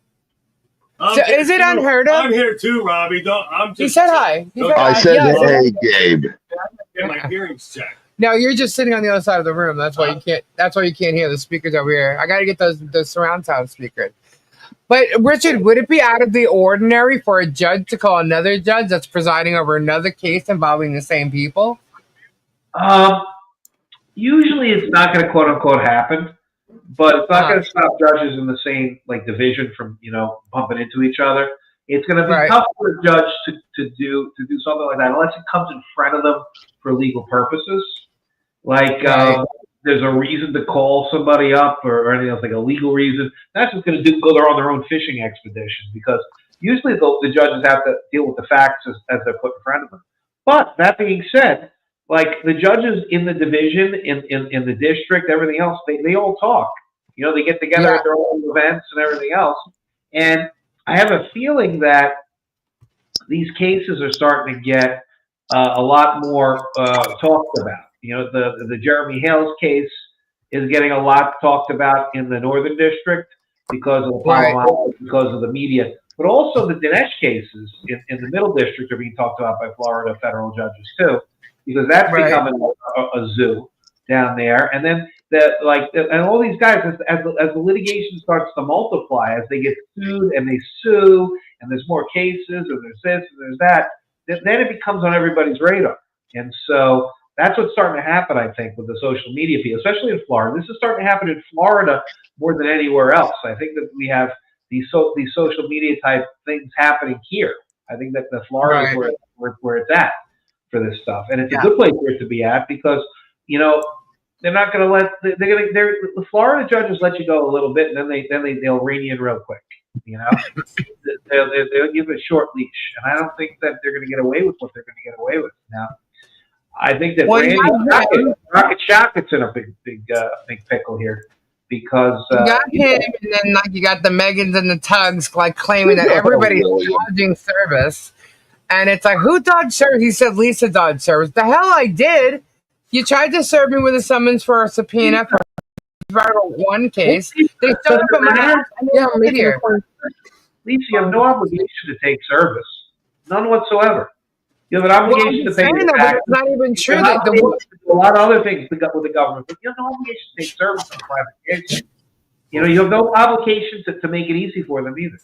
So is it unheard of? I'm here too, Robbie. He said hi. I said, hey, Gabe. Get my hearings checked. No, you're just sitting on the other side of the room. That's why you can't. That's why you can't hear the speakers over here. I got to get those surround sound speakers. But Richard, would it be out of the ordinary for a judge to call another judge that's presiding over another case involving the same people? Usually, it's not going to quote unquote happen, but it's not going to stop judges in the same division from bumping into each other. It's going to be tough for a judge to do something like that unless it comes in front of them for legal purposes. There's a reason to call somebody up or anything else, like a legal reason. That's what's going to go there on their own fishing expedition, because usually the judges have to deal with the facts as they're put in front of them. But that being said, the judges in the division, in the district, everything else, they all talk. They get together at their own events and everything else. And I have a feeling that these cases are starting to get a lot more talked about. The Jeremy Hales case is getting a lot talked about in the Northern District because of the because of the media. But also the Dinesh cases in the Middle District are being talked about by Florida federal judges too, because that's becoming a zoo down there. And then and all these guys, as the litigation starts to multiply, as they get sued and they sue, and there's more cases, or there's this and there's that, then it becomes on everybody's radar. And so that's what's starting to happen, I think, with the social media people, especially in Florida. This is starting to happen in Florida more than anywhere else. I think that we have these social media type things happening here. I think that the Florida is where it's at for this stuff, and it's a good place for it to be at, because they're not going to let the Florida judges let you go a little bit, and then they'll rein you in real quick. They'll give it a short leash, and I don't think that they're going to get away with what they're going to get away with now. I think that Rocket Shockett's in a big pickle here, because you got him, and then you got the Megans and the Tugs claiming that everybody's dodging service, and it's who dodged service? He said Lisa dodged service. The hell I did. You tried to serve me with a summons for a subpoena for one case. They showed up at my house and they here. Lisa, you have no obligation to take service, none whatsoever. You have an obligation to pay your taxes. It's not even true. You have a lot of other things with the government, but you have no obligation to take service on a private case. You know, you have no obligation to make it easy for them either.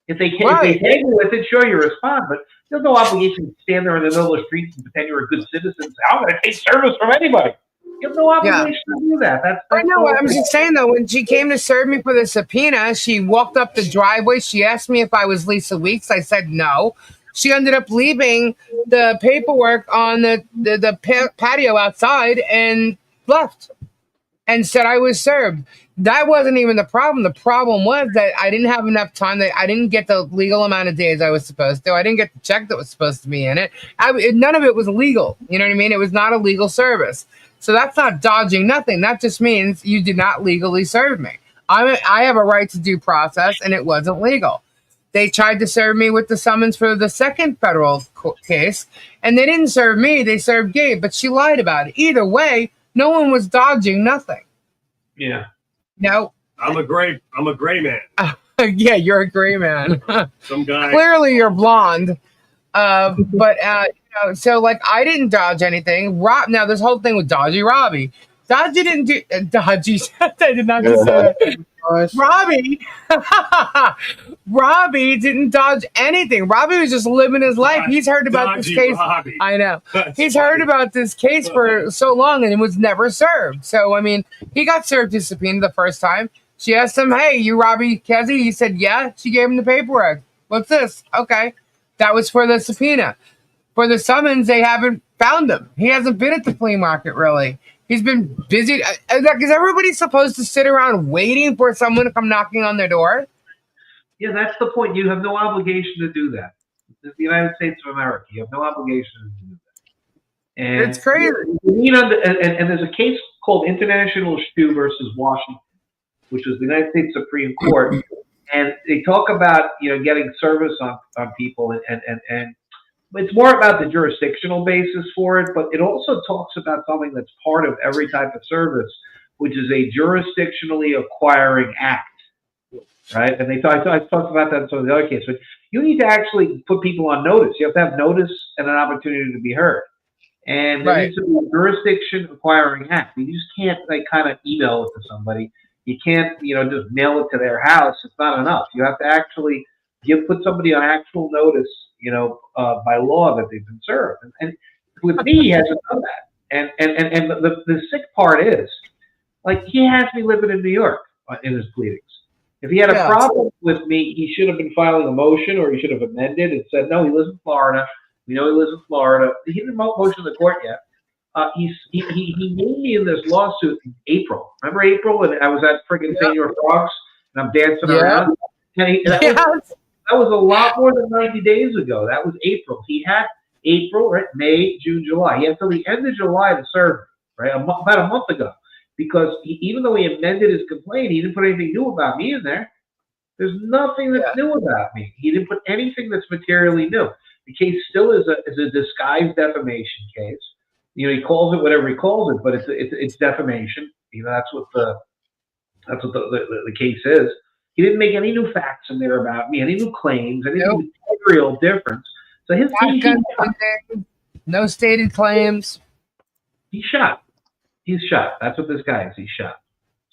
If they pay you with it, sure, you respond, but there's no obligation to stand there in the middle of the street and pretend you're a good citizen and say, I'm going to take service from anybody. You have no obligation to do that. I know. I'm just saying, though, when she came to serve me for the subpoena, she walked up the driveway. She asked me if I was Lisa Weeks. I said no. She ended up leaving the paperwork on the patio outside and left and said I was served. That wasn't even the problem. The problem was that I didn't have enough time. That I didn't get the legal amount of days I was supposed to. I didn't get the check that was supposed to be in it. None of it was legal. You know what I mean? It was not a legal service. So that's not dodging nothing. That just means you did not legally serve me. I have a right to due process, and it wasn't legal. They tried to serve me with the summons for the second federal case, and they didn't serve me. They served Gabe, but she lied about it. Either way, no one was dodging nothing. Yeah. No. I'm a gray man. Yeah, you're a gray man. Some guy. Clearly, you're blonde. So like I didn't dodge anything. Now this whole thing with Dodgy Robbie. Dodgy didn't do Dodgy. I did not just say that. Robbie didn't dodge anything. Robbie was just living his life. He's heard about this case. Robbie. I know. He's heard about this case for so long and it was never served. So I mean, he got served his subpoena the first time. She asked him, "Hey, you Robbie Kesey?" He said, "Yeah." She gave him the paperwork. What's this? Okay, that was for the subpoena. For the summons, they haven't found him. He hasn't been at the flea market, really. He's been busy. Is everybody supposed to sit around waiting for someone to come knocking on their door? Yeah, that's the point. You have no obligation to do that. It's the United States of America. You have no obligation to do that. And it's crazy. And there's a case called International Shoe versus Washington, which was the United States Supreme Court. And they talk about, getting service on people and it's more about the jurisdictional basis for it, but it also talks about something that's part of every type of service, which is a jurisdictionally acquiring act, right? And I talked about that in some of the other cases. But you need to actually put people on notice. You have to have notice and an opportunity to be heard. And there needs to be a jurisdiction acquiring act. You just can't kind of email it to somebody. You can't, just mail it to their house. It's not enough. You have to actually put somebody on actual notice, by law that they've been served. And with me, he hasn't done that. And the sick part is, he has me living in New York in his pleadings. If he had a problem with me, he should have been filing a motion, or he should have amended and said, no, he lives in Florida. We know he lives in Florida. He didn't motion the court yet. He named me in this lawsuit in April. Remember April when I was at friggin' Senior Frogs and I'm dancing around? That was a lot more than 90 days ago. That was April. He had April, right? May, June, July. He had till the end of July to serve me, right? About a month ago. Because even though he amended his complaint, he didn't put anything new about me in there. There's nothing that's new about me. He didn't put anything that's materially new. The case still is a disguised defamation case. He calls it whatever he calls it, but it's defamation. That's what the case is. He didn't make any new facts in there about me, any new claims, any material difference. So his no stated claims. He's shot. He's shot. That's what this guy is. He's shot.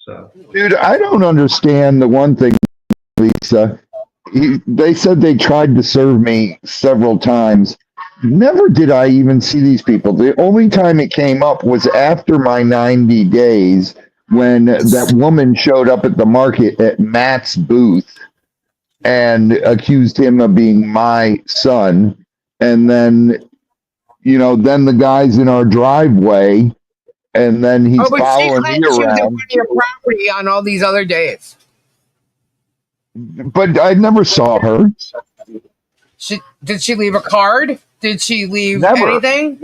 So, dude, I don't understand the one thing, Lisa. They said they tried to serve me several times. Never did I even see these people. The only time it came up was after my 90 days. When that woman showed up at the market at Matt's booth and accused him of being my son. And then, then the guy's in our driveway and then he's following me around. She was your property on all these other days. But I never saw her. Did she leave a card? Did she leave anything?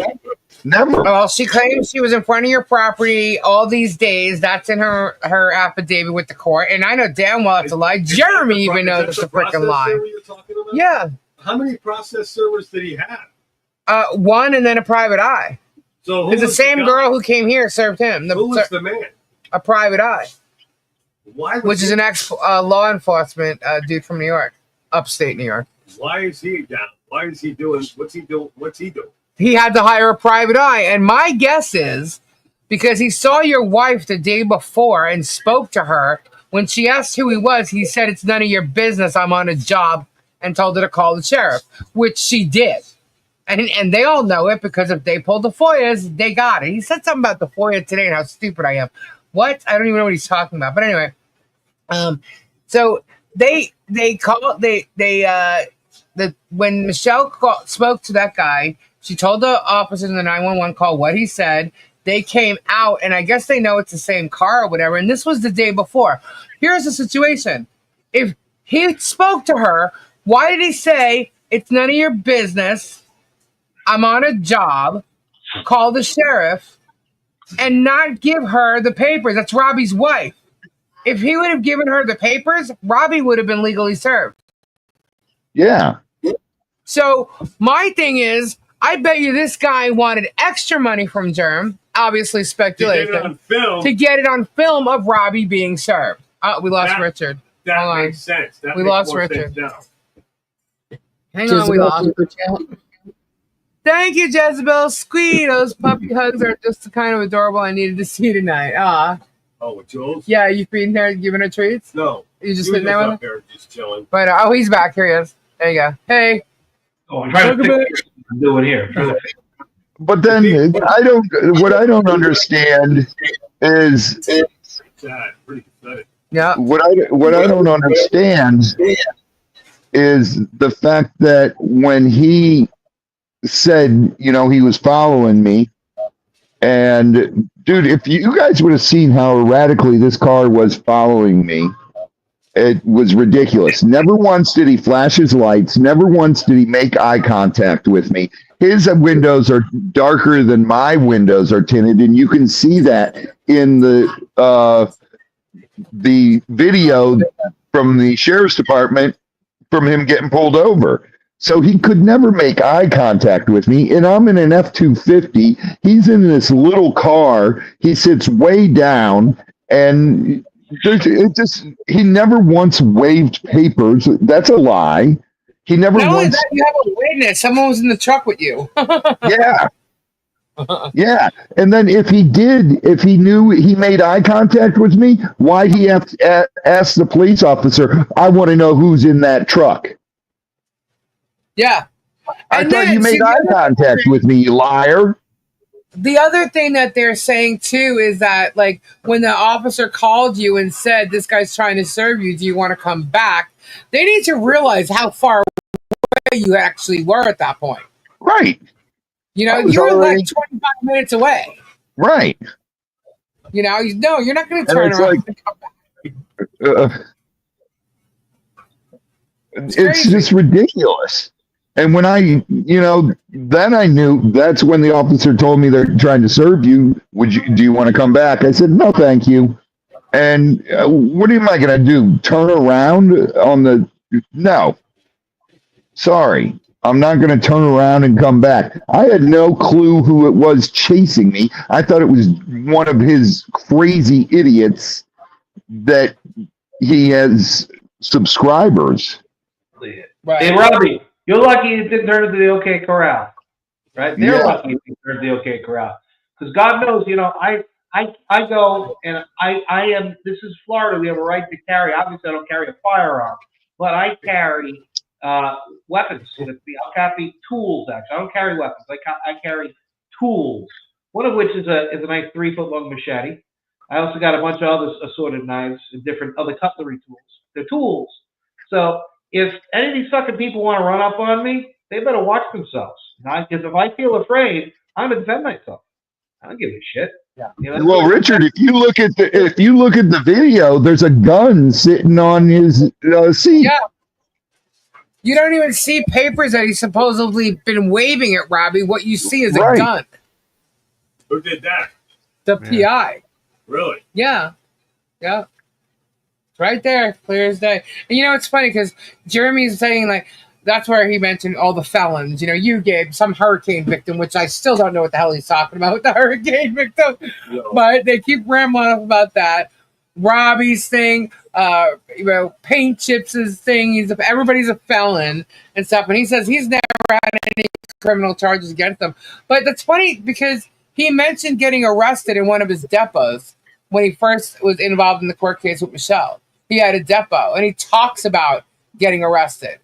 Never. Well, she claims she was in front of your property all these days. That's in her affidavit with the court. And I know damn well it's a lie. Jeremy even knows it's a freaking lie. Yeah. How many process servers did he have? One and then a private eye. So it's the same girl who came here served him. Who was the man? A private eye. Which is an ex law enforcement dude from New York, upstate New York. Why is he down? Why is he doing? What's he doing? He had to hire a private eye, and my guess is because he saw your wife the day before and spoke to her. When she asked who he was, he said, "It's none of your business. I'm on a job," and told her to call the sheriff, which she did. And they all know it because if they pulled the FOIAs, they got it. He said something about the FOIA today and how stupid I am. What? I don't even know what he's talking about. But anyway, so when Michelle spoke to that guy, she told the officers in the 911 call what he said. They came out, and I guess they know it's the same car or whatever. And this was the day before. Here's the situation. If he spoke to her, why did he say, "It's none of your business, I'm on a job, call the sheriff," and not give her the papers? That's Robbie's wife. If he would have given her the papers, Robbie would have been legally served. Yeah. So my thing is, I bet you this guy wanted extra money from Germ, obviously speculation, to get it on film of Robbie being served. We lost Richard. That makes sense. We lost Richard. Hang on, we Jezebel lost. Super Chat. Thank you, Jezebel. Squee, those puppy hugs are just kind of adorable. I needed to see tonight. Oh, with Jules? Yeah, you feeding her, giving her treats? No. You just sitting there with up her? there just chilling. But he's back. Here he is. There you go. Hey. Oh, I'm trying to fix what I'm doing here. But then what I don't understand is Pretty pathetic. Yeah. what I don't understand is the fact that when he said, he was following me, and dude, if you guys would have seen how erratically this car was following me, it was ridiculous. Never once did he flash his lights. Never once did he make eye contact with me. His windows are darker than my windows are tinted, and you can see that in the video from the sheriff's department from him getting pulled over. So he could never make eye contact with me, and I'm in an F-250. He's in this little car. He sits way down, and he never once waived papers. That's a lie. He never Not only once. that, you have a witness. Someone was in the truck with you. Yeah. Yeah. And then if he knew he made eye contact with me, why'd he have to ask the police officer, "I want to know who's in that truck"? Yeah. I thought you made eye contact with me, you liar. The other thing that they're saying too is that, like, when the officer called you and said, "This guy's trying to serve you, do you want to come back?" They need to realize how far away you actually were at that point. Right. You were already like 25 minutes away. Right. No, you're not going to turn around and come back. It's just ridiculous. And when then I knew that's when the officer told me they're trying to serve you. Do you want to come back? I said, "No, thank you." And what am I going to do? Turn around no. Sorry. I'm not going to turn around and come back. I had no clue who it was chasing me. I thought it was one of his crazy idiots that he has subscribers. Right. Hey, Robbie, you're lucky it didn't turn into the OK Corral, right? They're lucky it didn't turn into the OK Corral. Because God knows, I go and I am, this is Florida, we have a right to carry. Obviously, I don't carry a firearm, but I carry weapons with me. I'll carry tools, actually. I don't carry weapons. I carry tools, one of which is a nice 3-foot-long machete. I also got a bunch of other assorted knives and different other cutlery tools. They're tools. So if any of these fucking people want to run up on me, they better watch themselves. Because if I feel afraid, I'm going to defend myself. I don't give a shit. Yeah. Well, Richard, if you look at the video, there's a gun sitting on his seat. Yeah. You don't even see papers that he's supposedly been waving at Robbie. What you see is a gun. Who did that? The PI. Really? Yeah. Yeah. It's right there, clear as day. And it's funny because Jeremy's saying, like, that's where he mentioned all the felons. You gave some hurricane victim, which I still don't know what the hell he's talking about with the hurricane victim. No. But they keep rambling off about that. Robbie's thing, Paint Chips' thing. Everybody's a felon and stuff. And he says he's never had any criminal charges against him. But that's funny because he mentioned getting arrested in one of his depots when he first was involved in the court case with Michelle. He had a depot, and he talks about getting arrested.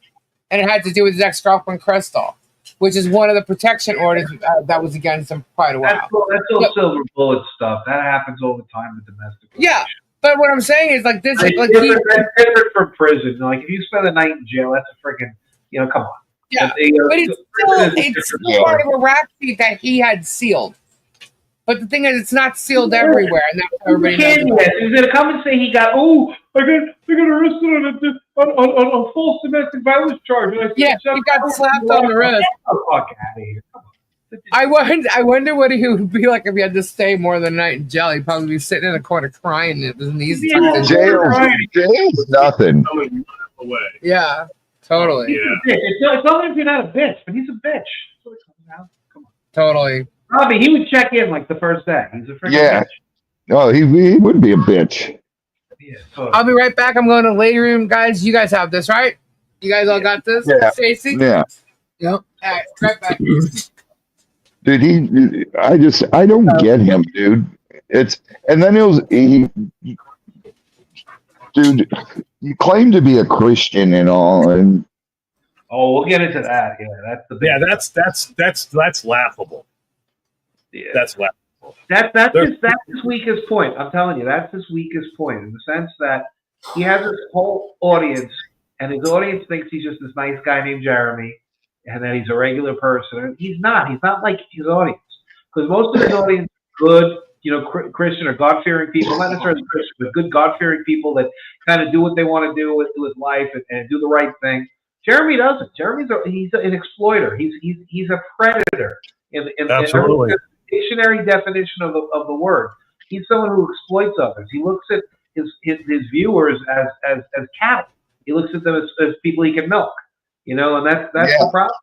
And it had to do with his ex-girlfriend, Crystal, which is one of the protection orders that was against him for quite a while. That's all silver bullet stuff. That happens all the time with domestic Yeah, relations. but what I'm saying is, like, this is like that's different from prison. Like, if you spend a night in jail, that's a freaking, come on. Yeah, but it's still part of a rap sheet that he had sealed. But the thing is, it's not sealed everywhere, and that's how everybody knows. He's gonna come and say he got I got arrested on false domestic violence charge. He got slapped on the wrist. Get the fuck out of here! Come on. I wonder what he would be like if he had to stay more than a night in jail. He'd probably be sitting in a corner crying. It was an easy Jail's nothing. Away. Yeah, totally. Yeah. It's only if you're not a bitch, but he's a bitch. Come on. Totally. Robbie, he would check in like the first day. He's a freaking bitch. Oh, he would be a bitch. Yeah, totally. I'll be right back. I'm going to the lady room, guys. You guys have this, right? You guys all got this? Yeah. Stacey? Yeah. Yep. All right, right back. Dude, I don't get him, dude. Dude, you claim to be a Christian and all, and we'll get into that. Yeah, that's the big that's laughable. Yeah. That's laughable. That's his weakest point. I'm telling you, that's his weakest point in the sense that he has this whole audience, and his audience thinks he's just this nice guy named Jeremy, and that he's a regular person. And he's not. He's not like his audience, because most of his audience are good, Christian or God-fearing people, not necessarily Christian, but good God-fearing people that kind of do what they want to do with life and do the right thing. Jeremy doesn't. He's an exploiter. He's a predator. Absolutely. In dictionary definition of the word. He's someone who exploits others. He looks at his viewers as cattle. He looks at them as people he can milk. And that's the problem.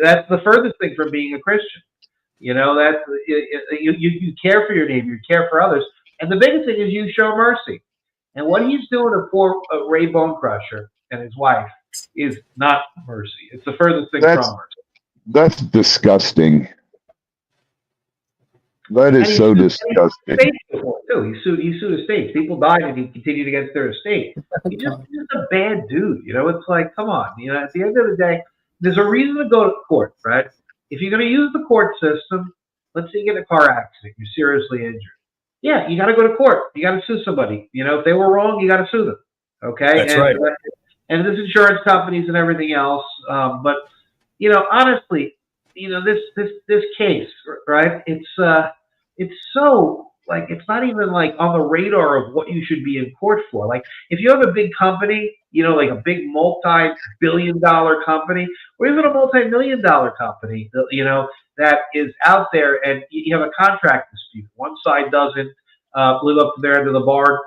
That's the furthest thing from being a Christian. You care for your neighbor, you care for others, and the biggest thing is you show mercy. And what he's doing to poor Ray Bone Crusher and his wife is not mercy. It's the furthest thing from mercy. That's disgusting. That is so disgusting. He sued estates. People died and he continued against their estate. He's just a bad dude. It's like, come on. At the end of the day, there's a reason to go to court, right? If you're going to use the court system, let's say you get in a car accident, you're seriously injured. Yeah, you got to go to court. You got to sue somebody. If they were wrong, you got to sue them. Okay? That's right. And there's insurance companies and everything else. But honestly, this case, right? It's so like it's not even like on the radar of what you should be in court for. Like if you have a big company, like a big multi-billion-dollar company, or even a multi-million-dollar company, that is out there, and you have a contract dispute. One side doesn't live up to their end of the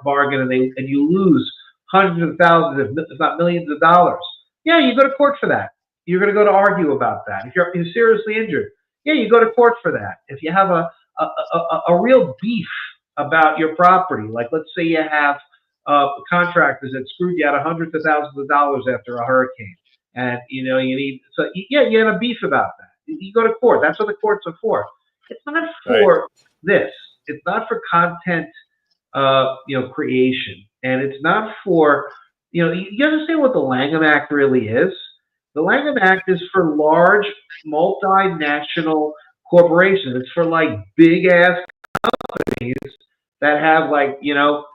bargain, and you lose hundreds of thousands, if not millions of dollars. Yeah, you go to court for that. You're going to go to argue about that. If you're seriously injured, yeah, you go to court for that. If you have a real beef about your property, like let's say you have contractors that screwed you out of hundreds of thousands of dollars after a hurricane, and you had a beef about that. You go to court. That's what the courts are for. It's not for this. It's not for content, creation, and it's not for you understand what the Langham Act really is. The Langham Act is for large multinational corporations. It's for like big ass companies that have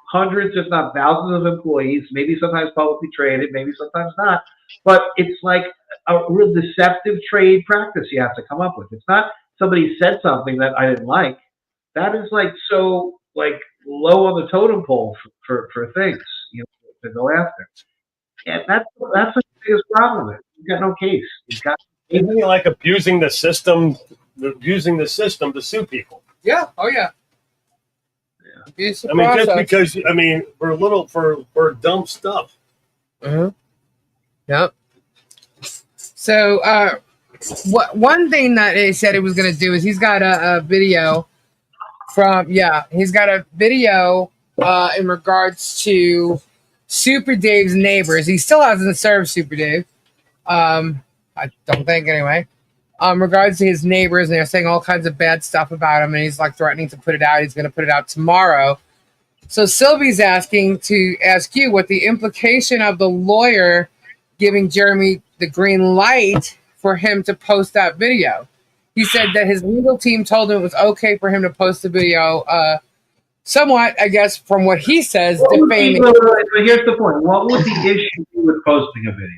hundreds, if not thousands of employees, maybe sometimes publicly traded, maybe sometimes not. But it's like a real deceptive trade practice you have to come up with. It's not somebody said something that I didn't like. That is so low on the totem pole for things to go after. And that's the biggest problem. You've got no case. Isn't he like abusing the system to sue people? Yeah. Oh yeah. Just because for dumb stuff. Mm-hmm. Yep. So one thing that he said he was going to do is he's got a video he's got a video in regards to Super Dave's neighbors. He still hasn't served Super Dave. I don't think anyway. regards to his neighbors, and they're saying all kinds of bad stuff about him, and he's like threatening to put it out. He's going to put it out tomorrow. So Sylvie's asking to ask you what the implication of the lawyer giving Jeremy the green light for him to post that video. He said that his legal team told him it was okay for him to post the video. Somewhat, I guess, from what he says, defaming. But here's the point. What would the issue be with posting a video?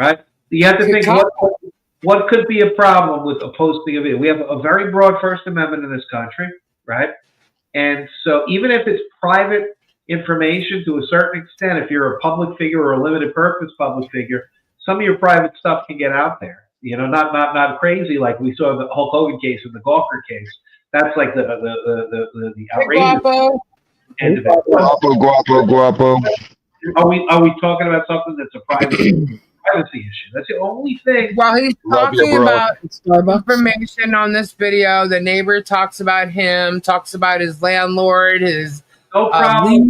Right? You have to think what could be a problem with posting a video. We have a very broad First Amendment in this country, right? And so even if it's private information to a certain extent, if you're a public figure or a limited purpose public figure, some of your private stuff can get out there. You know, not crazy like we saw the Hulk Hogan case and the Gawker case. That's like the outrageous end of it. Guapo. Are we talking about something that's a privacy issue? That's the only thing. Well, he's talking about information on this video. The neighbor talks about him, talks about his landlord, his no problem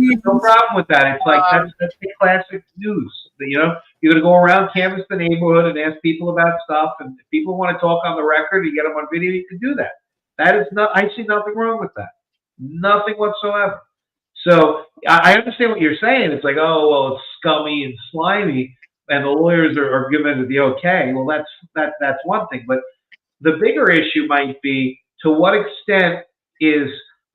with that. It's like that's the classic news. You know, you're gonna go around, canvass the neighborhood, and ask people about stuff. And if people want to talk on the record, you get them on video. You can do that. That is not. I see nothing wrong with that. Nothing whatsoever. So I understand what you're saying. It's like, oh well, it's scummy and slimy, and the lawyers are giving it the okay. Well, that's one thing. But the bigger issue might be to what extent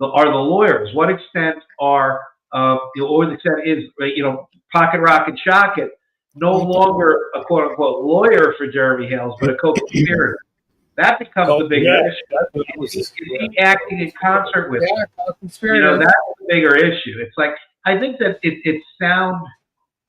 are the lawyers? What extent are or the extent is Pocket Rocket Shocket no longer a quote unquote lawyer for Jeremy Hales, but a co-conspirator? That becomes the bigger issue. Is he acting in concert with him? That's the bigger issue. It's like I think that it's sound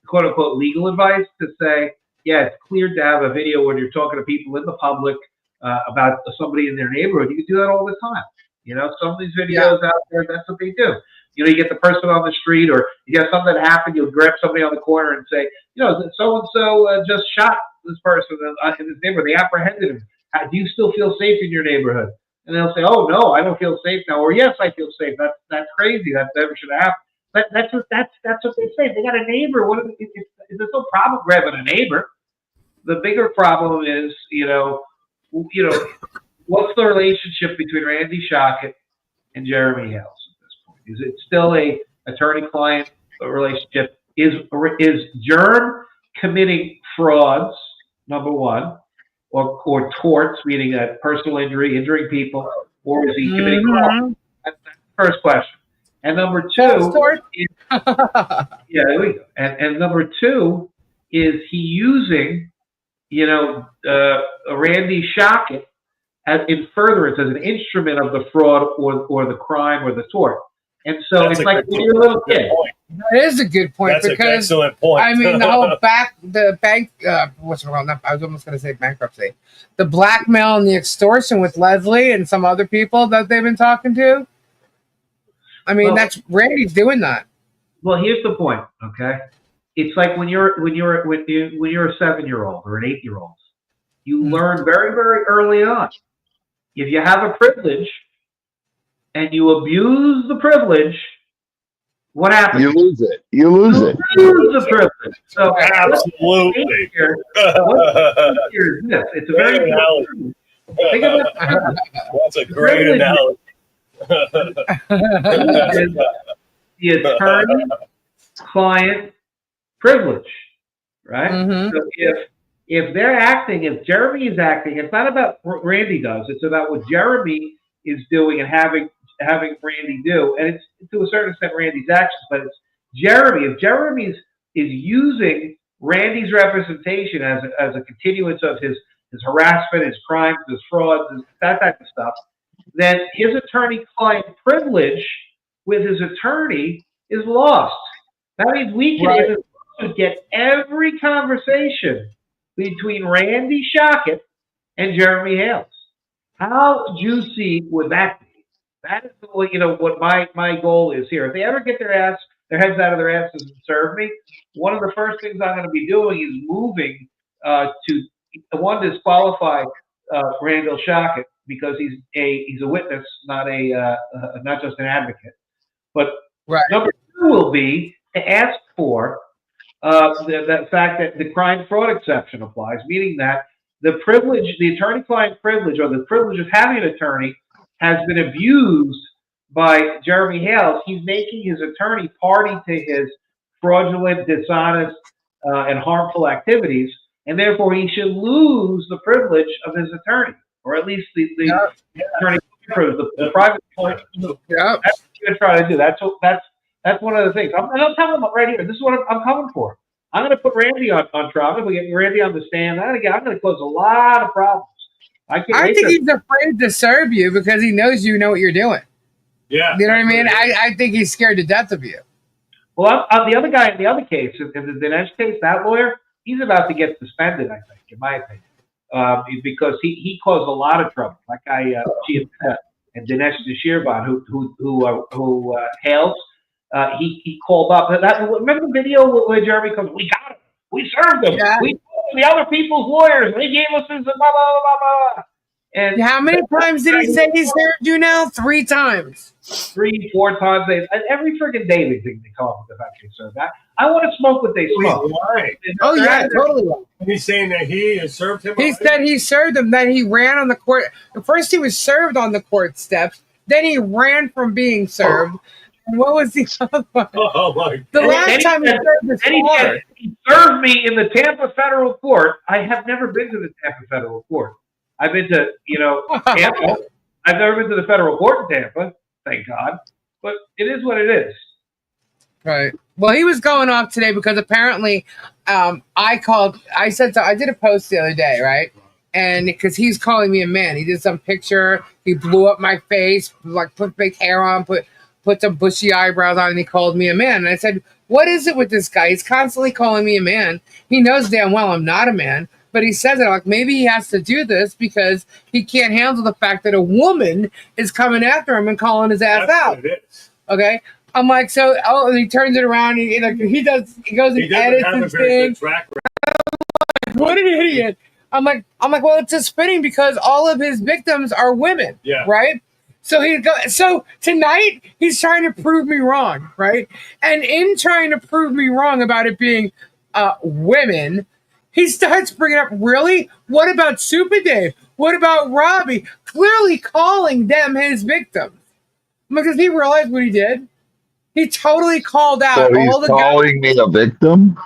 quote unquote legal advice to say, yeah, it's clear to have a video when you're talking to people in the public about somebody in their neighborhood. You can do that all the time. You know, some of these videos out there, that's what they do. You know, you get the person on the street, or you get something that happened, you'll grab somebody on the corner and say, you know, so-and-so just shot this person in his neighborhood. They apprehended him. Do you still feel safe in your neighborhood? And they'll say, oh, no, I don't feel safe now. Or, yes, I feel safe. That's crazy. That never should happen. That's what they say. They got a neighbor. There's no problem grabbing a neighbor. The bigger problem is, what's the relationship between Randy Shockett and Jeremy Hales at this point? Is it still a attorney-client relationship? Is Jerm committing frauds, number one, or torts, meaning personal injury, injuring people, or is he committing fraud? That's the first question. And number two, there we go. And number two, is he using, Randy Shockett in furtherance as an instrument of the fraud or the crime or the tort? And so it's like when you're a little kid. That is a good point. That's an excellent point. I mean, the whole bank, what's it called? I was almost going to say bankruptcy. The blackmail and the extortion with Leslie and some other people that they've been talking to. I mean, that's Randy's doing that. Well, here's the point. Okay, it's like when you're a 7-year-old or an 8-year-old, you learn very, very early on. If you have a privilege and you abuse the privilege, what happens? You lose it. You lose the privilege. So absolutely. What's here is this. It's a very analogy. Think about that. That's a great analogy. The attorney-client privilege, right? Mm-hmm. So if they're acting, if Jeremy is acting, it's not about what Randy does. It's about what Jeremy is doing and having Randy do, and it's to a certain extent Randy's actions, but it's Jeremy. If Jeremy is using Randy's representation as a continuance of his harassment, his crimes, his frauds, that type of stuff, then his attorney-client privilege with his attorney is lost. That means we can get every conversation between Randy Shockett and Jeremy Hales. How juicy would that be? That is what my goal is here. If they ever get their heads out of their asses and serve me, one of the first things I'm going to be doing is moving to disqualify Randall Shockett, because he's a witness, not just an advocate. But number two will be to ask for the fact that the crime fraud exception applies, meaning that the privilege, the attorney-client privilege, or the privilege of having an attorney, has been abused by Jeremy Hales. He's making his attorney party to his fraudulent, dishonest, and harmful activities, and therefore he should lose the privilege of his attorney, or at least the attorney privilege, the private attorney. Yeah. That's what you're trying to do. That's one of the things. And I'll tell him right here. This is what I'm coming for. I'm going to put Randy on trial. I'm going to get Randy on the stand. I'm going to close a lot of problems. I think he's afraid to serve you because he knows you know what you're doing. Yeah. You know what I mean? I think he's scared to death of you. Well, the other guy in the other case, in the Dinesh case, that lawyer, he's about to get suspended, I think, in my opinion, because he caused a lot of trouble. That guy, and Dinesh Deshirban, who Hales, he called up. Remember the video where Jeremy comes, we got him, we served him, we told the other people's lawyers, they gave us this, blah, blah, blah, blah. And how many times did he say he served you now? 3 times. 3, 4 times. Every freaking day they think they come up with the fact they serve that. I want to smoke what they smoke. Oh, yeah, totally. He's saying that he has served him. He said he served him, then he ran on the court. First he was served on the court steps, then he ran from being served. And what was the other one? Oh, my. The last time he served his father. He served me in the Tampa federal court. I have never been to the Tampa federal court. I've been to, Tampa. I've never been to the federal court in Tampa, thank God. But it is what it is. Right. Well, he was going off today because apparently I did a post the other day, right? And because he's calling me a man. He did some picture. He blew up my face, like put big hair on, put some bushy eyebrows on, and he called me a man. And I said, what is it with this guy? He's constantly calling me a man. He knows damn well I'm not a man. But he says it like maybe he has to do this because he can't handle the fact that a woman is coming after him and calling his ass out. What it is. Okay, I'm like, and he turns it around. He goes and edits and things. What an idiot! I'm like, well, it's just fitting because all of his victims are women, right? So tonight he's trying to prove me wrong, right? And in trying to prove me wrong about it being women. He starts bringing up, really? What about Super Dave? What about Robbie? Clearly calling them his victims. Because he realized what he did. He totally called out all the guys. Calling me a victim?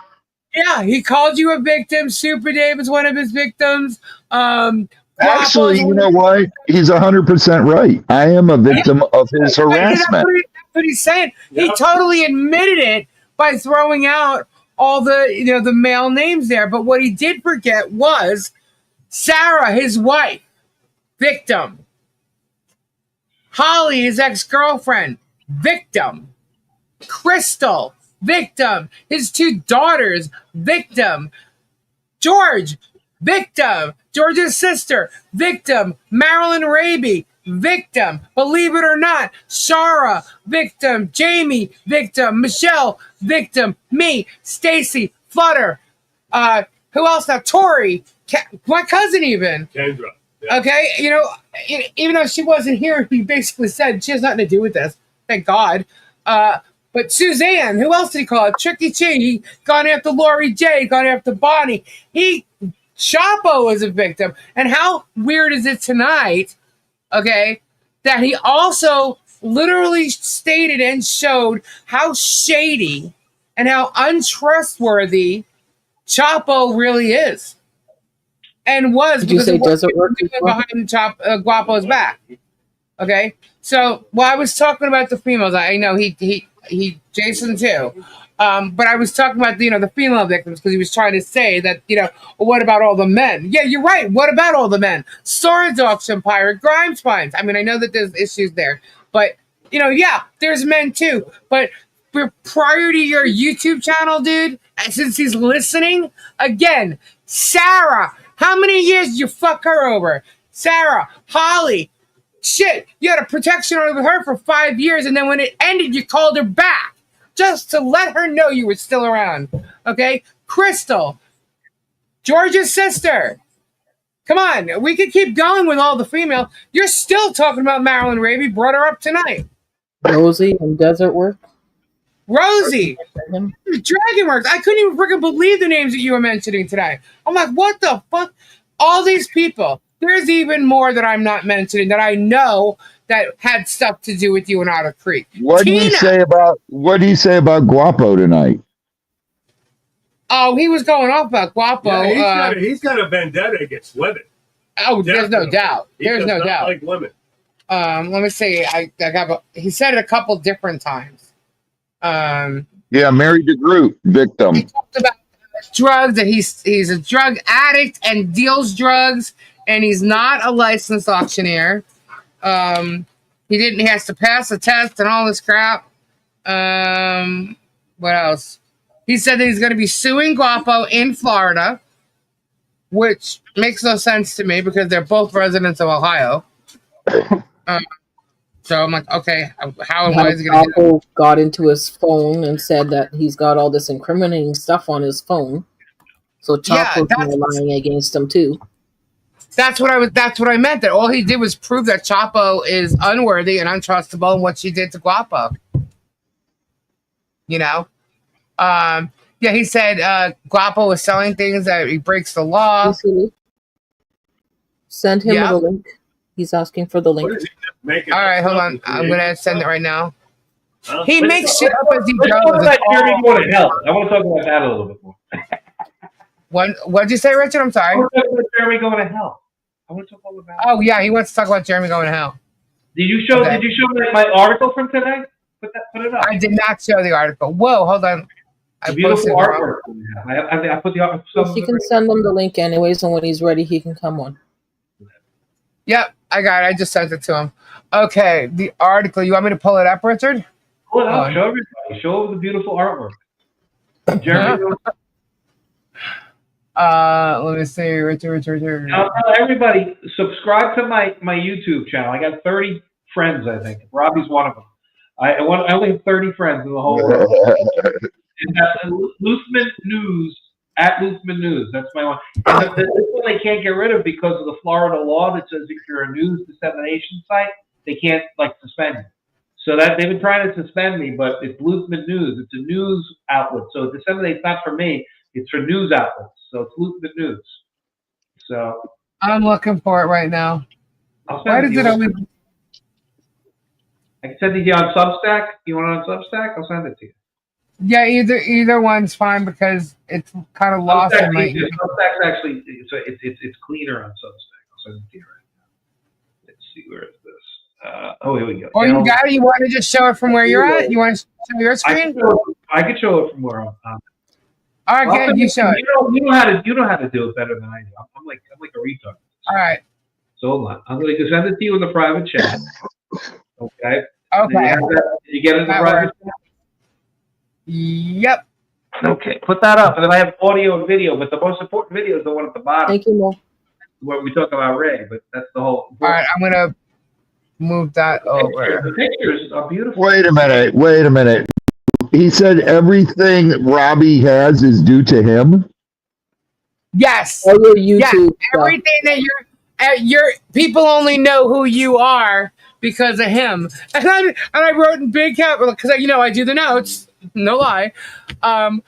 Yeah, he called you a victim. Super Dave is one of his victims. Actually, you know what? He's 100% right. I am a victim of his harassment. That's what he's saying. He totally admitted it by throwing out all the the male names there, but what he did forget was Sarah, his wife, victim. Holly, his ex-girlfriend, victim. Crystal, victim. His 2 daughters, victim. George, victim. George's sister, victim. Marilyn Raby, victim. Believe it or not, Shara, victim. Jamie, victim. Michelle, victim. Me, Stacy, Flutter. Who else now? Tori, my cousin even. Kendra. Yeah. Okay, even though she wasn't here, he basically said she has nothing to do with this. Thank God. But Suzanne, who else did he call? Tricky Chi. He gone after Lori J. Gone after Bonnie. Chapo was a victim. And how weird is it tonight? Okay, that he also literally stated and showed how shady and how untrustworthy Chapo really is. And was. Did you say does it work behind Guapo's back? Okay, so I was talking about the females. I know he Jason too, but I was talking about the female victims because he was trying to say that what about all the men? Yeah, you're right. What about all the men? Swords Auction Pirate, Grimes Spines. I mean, I know that there's issues there, but there's men too. But prior to your YouTube channel, dude, since he's listening again, Sarah. How many years did you fuck her over? Sarah, Holly, shit, you had a protection order with her for 5 years, and then when it ended, you called her back just to let her know you were still around. Okay? Crystal, George's sister. Come on, we could keep going with all the female. You're still talking about Marilyn Raby, brought her up tonight. Rosie and Desert Work. Rosie, DragonWorks. I couldn't even freaking believe the names that you were mentioning today. I'm like, what the fuck? all these people. There's even more that I'm not mentioning that I know that had stuff to do with you in Otter Creek. What do you say about Guapo tonight? Oh, he was going off about Guapo. Yeah, he's got a vendetta against women. Oh, there's no doubt. There's no doubt. Like women. Let me see. He said it a couple different times. Yeah, married to Groot, victim. He talked about drugs, that he's a drug addict and deals drugs, and he's not a licensed auctioneer. He has to pass a test and all this crap. What else? He said that he's going to be suing Guapo in Florida, which makes no sense to me because they're both residents of Ohio. So I'm like, okay, how and why is he going to do that? Got into his phone and said that he's got all this incriminating stuff on his phone. So Chapo's lying against him too. That's what I meant. That all he did was prove that Chapo is unworthy and untrustable in what she did to Guapo. You know? Yeah, he said Guapo was selling things that he breaks the law. Send him the link. He's asking for the link. All right, hold on. I'm gonna send it right now. He makes shit up as he goes. Jeremy going to hell. I want to talk about that a little bit more. What did you say, Richard? I'm sorry. I want to talk about Jeremy going to hell. I want to talk all about. Oh yeah, he wants to talk about Jeremy going to hell. Did you show my article from today? Put it up. I did not show the article. Whoa, hold on. Beautiful artwork. I put the article. Well, you can send him the link anyways, and when he's ready, he can come on. Yep, I got it. I just sent it to him. Okay, the article. You want me to pull it up, Richard? Pull it up. Show everybody. Show the beautiful artwork. Jeremy. Let me see, Richard. I'll tell everybody, subscribe to my YouTube channel. I got 30 friends, I think. Robbie's one of them. I only have 30 friends in the whole world. Luthman News, at Luthman News. That's my one. And this one they can't get rid of because of the Florida law that says if you're a news dissemination site, they can't suspend you. So that they've been trying to suspend me, but it's Luthman News. It's a news outlet. So it disseminates not for me, it's for news outlets. So it's Luthman News. So I'm looking for it right now. Why does it always? I can send it to you on Substack. You want it on Substack? I'll send it to you. Yeah, either one's fine because it's kind of lost in my. Substack's actually it's cleaner on Substack. I'll send it to you right now. Let's see, where is this? Here we go. Or you got it. You want to just show it from where you're at? You want to show your screen? I could show it from where I'm. All right, good. You show it. You know how to do it better than I do. I'm like a retard. All right. So hold on. I'm going to send it to you in the private chat. Okay. Okay. You get it in the private chat? Yep. Okay. Put that up, and then I have audio and video. But the most important video is the one at the bottom. Thank you, Mo. Where we talk about Ray, but that's the whole. All right, I'm gonna move that over. The pictures are beautiful. Wait a minute. He said everything Robbie has is due to him. Yes. All your YouTube stuff. Everything that your people only know who you are because of him. And I wrote in big capital because I do the notes. No lie. I mean,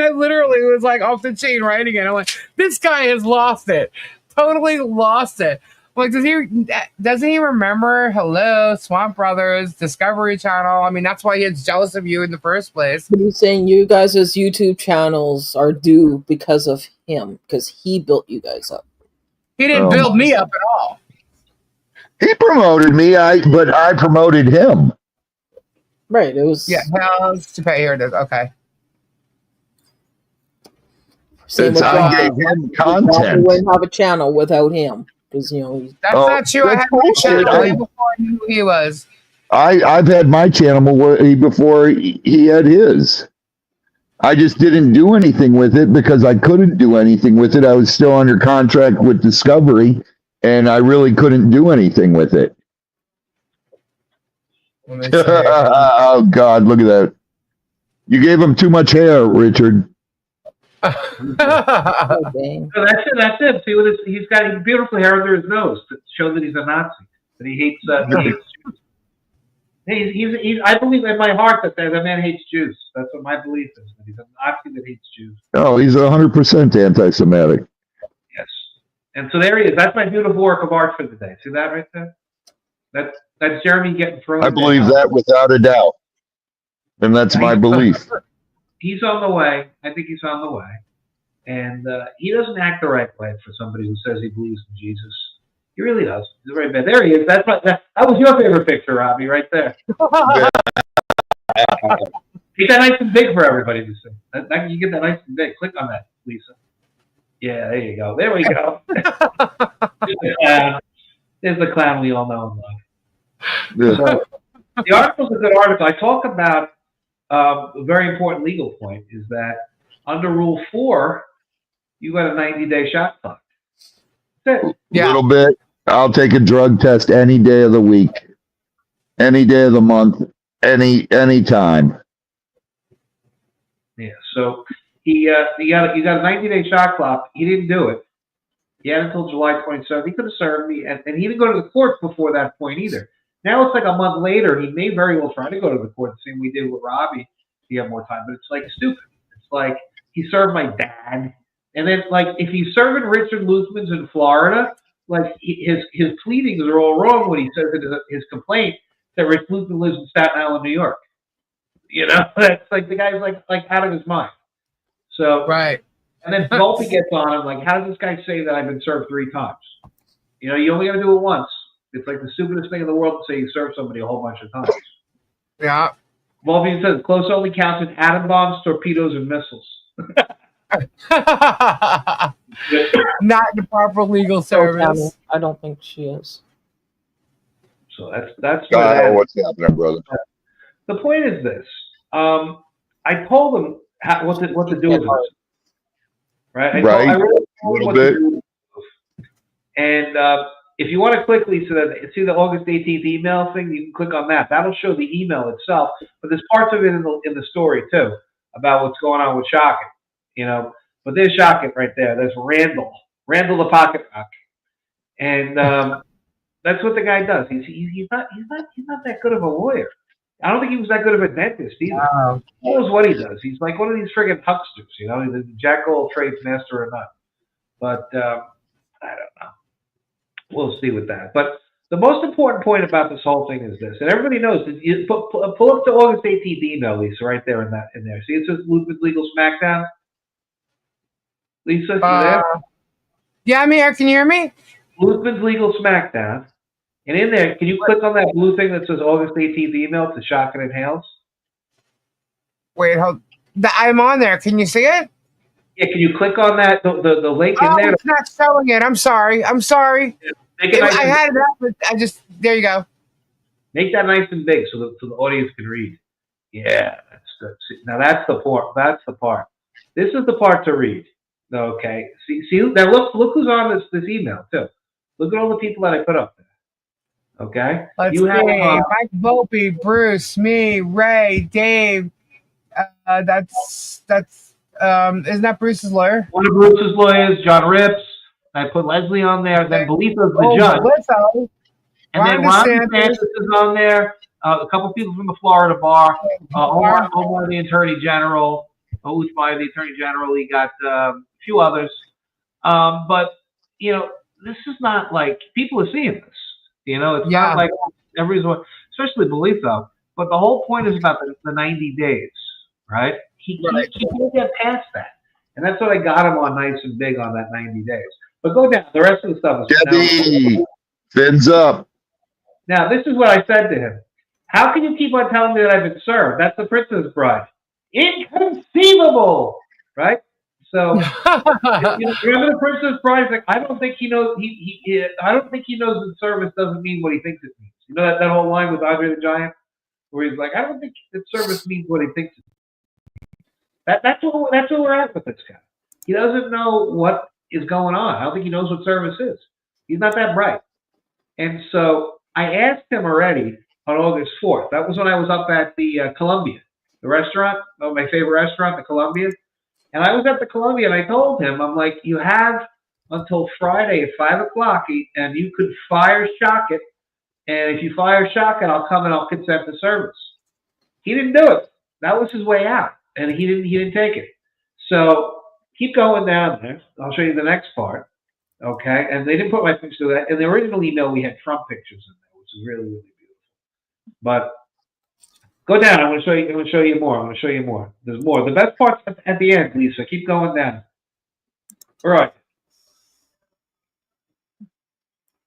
I literally was like off the chain writing it. I'm like, this guy has lost it. Totally lost it. Like, doesn't he remember Hello, Swamp Brothers, Discovery Channel? I mean, that's why he's jealous of you in the first place. But he's saying you guys' YouTube channels are due because of him, because he built you guys up. He didn't build me up at all. He promoted me, but I promoted him. Right, it was... Yeah, Hales to pay. Here it is. Okay. Since I gave him content. We wouldn't have a channel without him. That's not true. I had my channel before I knew who he was. I've had my channel before he had his. I just didn't do anything with it because I couldn't do anything with it. I was still under contract with Discovery, and I really couldn't do anything with it. Oh, God, look at that. You gave him too much hair, Richard. So that's it. See what he's got beautiful hair under his nose to show that he's a Nazi. That he hates. I believe in my heart that the man hates Jews. That's what my belief is. That he's a Nazi that hates Jews. Oh, he's 100% anti-Semitic. Yes. And so there he is. That's my beautiful work of art for the day. See that right there? That's Jeremy getting thrown. I believe that without a doubt. And that's my belief. He's on the way. I think he's on the way. And he doesn't act the right way for somebody who says he believes in Jesus. He really does. He's very bad. There he is. That was your favorite picture, Robbie, right there. Make that nice and big for everybody to see. You get that nice and big. Click on that, Lisa. Yeah, there you go. There we go. There's the clown we all know and love. Yeah. So, the article's a good article. I talk about a very important legal point is that under Rule 4, you got a 90-day shot clock. That's it. A little bit. I'll take a drug test any day of the week, any day of the month, any time. Yeah. So you got a 90-day shot clock. He didn't do it. He had until July 27th. He could have served me, and he didn't go to the court before that point either. Now it's like a month later. He may very well try to go to the court, the same we did with Robbie. If he had more time, but it's like stupid. It's like he served my dad, and then like if he's serving Richard Luthman's in Florida, like his pleadings are all wrong when he says in his complaint that Rich Luthman lives in Staten Island, New York. You know, that's like the guy's like out of his mind. So Right. And then Volpe gets on him like, how does this guy say that I've been served 3 times? You know, you only got to do it once. It's like the stupidest thing in the world to say you served somebody a whole bunch of times. Yeah. Volpe says close only counts in atom bombs, torpedoes, and missiles. Not in the proper legal service. I don't think she is. So that's What's happening, brother? The point is this. I told them what to do with it. Right? I really told them what to do with it. And if you want to click, Lisa, see the August 18th email thing, you can click on that. That'll show the email itself. But there's parts of it in the story, too, about what's going on with Shockett. You know, but there's Shockett right there. There's Randall the Pocket Rock. And that's what the guy does. He's not that good of a lawyer. I don't think he was that good of a dentist either. Wow. He knows what he does. He's like one of these friggin' hucksters, you know. He's a jack of all trades, master of none. But I don't know. We'll see with that. But the most important point about this whole thing is this, and everybody knows. You pull up the August 18th email, Lisa, right there in there. See, it says Luthman's Legal Smackdown. Lisa, you there? Yeah, I'm here. Can you hear me? Luthman's Legal Smackdown. And in there, can you click on that blue thing that says August 18th email to Shockett and Hales? Wait, hold. I'm on there. Can you see it? Yeah, can you click on that, the link in there? It's not showing it. I'm sorry. Yeah, I had it up, but there you go. Make that nice and big so the audience can read. Yeah, that's good. Now that's the part. This is the part to read. Okay. See. Now look who's on this email too. Look at all the people that I put up there. Okay. Let's see. Mike Volpe, Bruce, me, Ray, Dave. That's isn't that Bruce's lawyer? One of Bruce's lawyers, John Rips. I put Leslie on there. Then Belitha's the judge. Belitha. And then Ron DeSantis is on there. A couple people from the Florida bar. Omar, the Attorney General. Uthmai, the Attorney General. He got a few others. But, you know, this is not like people are seeing this. You know, it's not like everyone's, especially Belitha. But the whole point is about the 90 days, right? He can't get past that. And that's what I got him on nice and big on that 90 days. But go down. The rest of the stuff is Debbie, fins up. Now, this is what I said to him. How can you keep on telling me that I've been served? That's the Princess Bride. Inconceivable, right? So, remember the Princess Bride? Like, I don't think he knows. I don't think he knows that service doesn't mean what he thinks it means. You know that whole line with Andre the Giant, where he's like, I don't think that service means what he thinks it means. That's where we're at with this guy. He doesn't know what is going on. I don't think he knows what service is. He's not that bright. And so I asked him already on August 4th. That was when I was up at the Columbia, the restaurant, my favorite restaurant, the Columbia. And I was at the Columbia, and I told him, I'm like, you have until Friday at 5 o'clock, and you could fire Shockett and if you fire a shotgun, I'll come and I'll consent to service. He didn't do it. That was his way out, and he didn't take it. So keep going down there. I'll show you the next part. Okay, and they didn't put my picture there. In the original email, we had Trump pictures in there, which is really, really beautiful. But go down. I'm going to show you. I'm going to show you more. I'm going to show you more. There's more. The best part's at the end, Lisa. Keep going down. All right.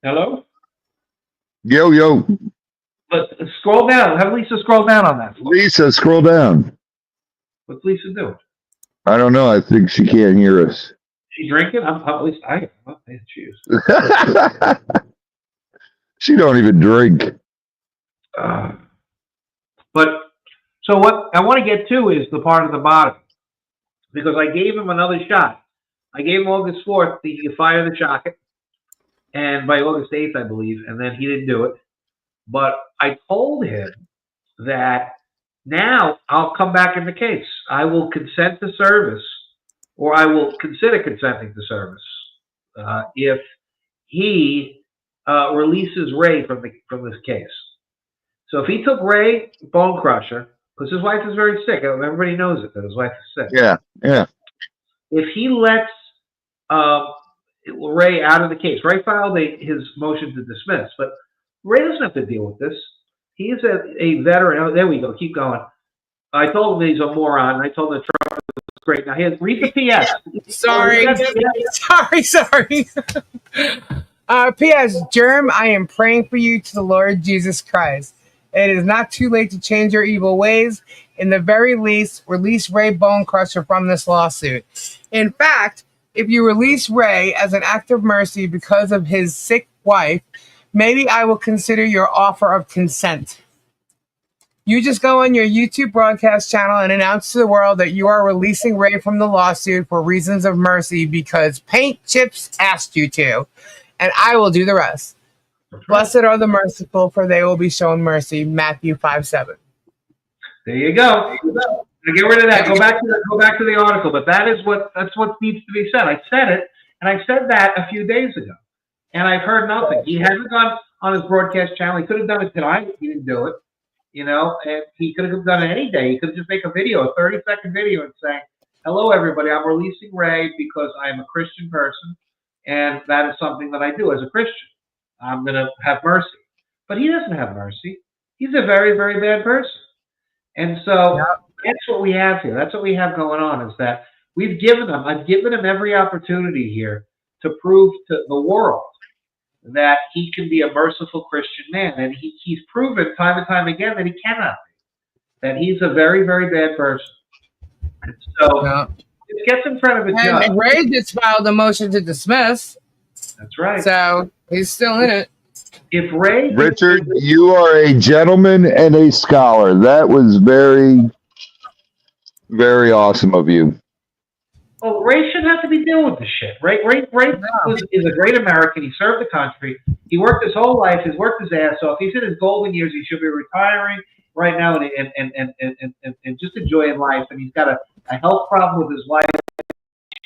Hello. Yo. But scroll down. Have Lisa scroll down on that. Lisa, scroll down. What's Lisa doing? I don't know. I think she can't hear us. She drinking? At least I am. She is. She don't even drink. But so what I want to get to is the part of the bottom, because I gave him another shot. I gave him August 4th to fire the shotgun, and by August 8th, I believe, and then he didn't do it. But I told him that now I'll come back in the case. I will consent to service, or I will consider consenting to service if he releases Ray from this case. So if he took Ray Bone Crusher, because his wife is very sick, everybody knows it that his wife is sick. Yeah. If he lets Ray out of the case, Ray filed his motion to dismiss, but Ray doesn't have to deal with this. He is a veteran. Oh, there we go. Keep going. I told him he's a moron. I told him that Trump is great. Now, read the PS. Sorry. P.S. Germ, I am praying for you to the Lord Jesus Christ. It is not too late to change your evil ways. In the very least, release Ray Bone Crusher from this lawsuit. In fact, if you release Ray as an act of mercy because of his sick wife, maybe I will consider your offer of consent. You just go on your YouTube broadcast channel and announce to the world that you are releasing Ray from the lawsuit for reasons of mercy because Paint Chips asked you to, and I will do the rest. Blessed are the merciful, for they will be shown mercy. Matthew 5:7. There you go. Now get rid of that. Go back to the article. But that's what needs to be said. I said it, and I said that a few days ago, and I've heard nothing. He hasn't gone on his broadcast channel. He could have done it tonight. He didn't do it. And he could have done it any day. He could have just make a video, a 30-second video, and say, "Hello, everybody. I'm releasing Ray because I am a Christian person, and that is something that I do as a Christian. I'm going to have mercy." But he doesn't have mercy. He's a very, very bad person. And so that's what we have here. That's what we have going on, is that I've given him every opportunity here to prove to the world that he can be a merciful Christian man. And he's proven time and time again that he cannot be. That he's a very, very bad person. And so it gets in front of a judge. And Ray just filed a motion to dismiss. That's right. So he's still in it. If Ray... Richard, you are a gentleman and a scholar. That was very, very awesome of you. Well, Ray shouldn't have to be dealing with this shit. Ray is a great American. He served the country. He worked his whole life. He's worked his ass off. He's in his golden years. He should be retiring right now and just enjoying life. And he's got a health problem with his wife.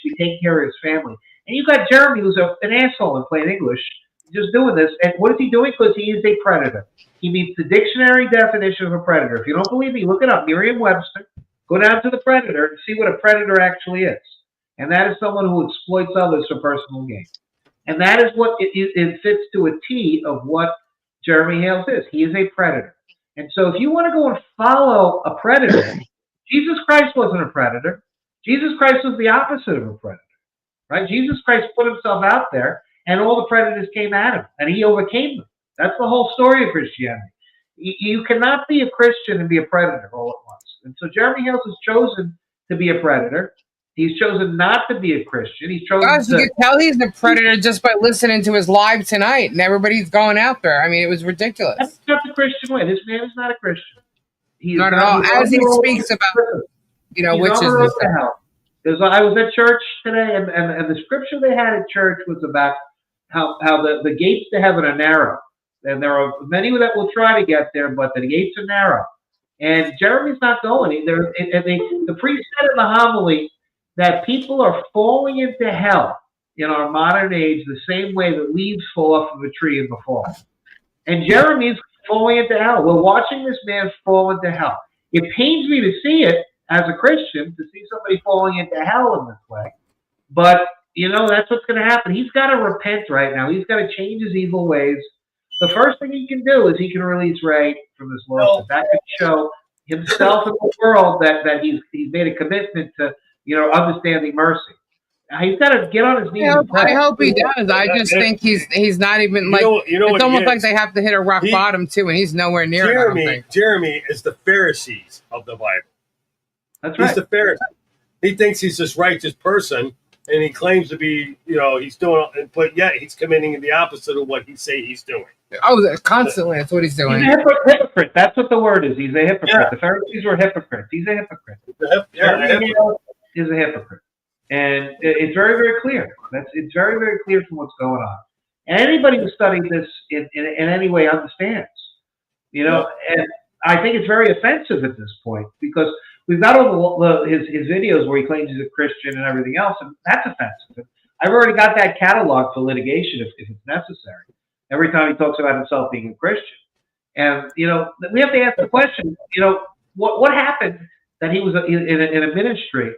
He take care of his family. And you've got Jeremy, who's an asshole in plain English, just doing this. And what is he doing? Because he is a predator. He meets the dictionary definition of a predator. If you don't believe me, look it up. Merriam-Webster. Go down to the predator and see what a predator actually is. And that is someone who exploits others for personal gain. And that is what it fits to a T of what Jeremy Hales is. He is a predator. And so if you want to go and follow a predator, Jesus Christ wasn't a predator. Jesus Christ was the opposite of a predator. Right? Jesus Christ put himself out there, and all the predators came at him, and he overcame them. That's the whole story of Christianity. You cannot be a Christian and be a predator all at once. And so Jeremy Hales has chosen to be a predator. He's chosen not to be a Christian. He's chosen you can tell he's a predator just by listening to his live tonight, and everybody's going out there. I mean, it was ridiculous. That's not the Christian way. This man is not a Christian. He's not at all. As he speaks about, witches. I was at church today, and the scripture they had at church was about how the gates to heaven are narrow. And there are many that will try to get there, but the gates are narrow. And Jeremy's not going. The priest said in the homily that people are falling into hell in our modern age the same way that leaves fall off of a tree in the fall. And Jeremy's falling into hell. We're watching this man fall into hell. It pains me to see it as a Christian, to see somebody falling into hell in this way. But, that's what's going to happen. He's got to repent right now. He's got to change his evil ways. The first thing he can do is he can release Ray from this lawsuit. That could show himself in the world that he's made a commitment to, understanding mercy. He's got to get on his knees. I hope he does. I just think he's not even like. It's almost like they have to hit a rock bottom too, and he's nowhere near it. Jeremy is the Pharisees of the Bible. That's right. He's the Pharisee. He thinks he's this righteous person, and he claims to be, he's doing, but yet he's committing the opposite of what he say he's doing. Oh, constantly, that's what he's doing. He's a hypocrite. That's what the word is. He's a hypocrite. Yeah. The Pharisees were hypocrites. He's a hypocrite. He's a hypocrite. And it's very, very clear. It's very, very clear from what's going on. And anybody who studied this in any way understands. And I think it's very offensive at this point, because we've got all his videos where he claims he's a Christian and everything else, and that's offensive. I've already got that catalog for litigation if it's necessary. Every time he talks about himself being a Christian. And, we have to ask the question, what happened that he was in a ministry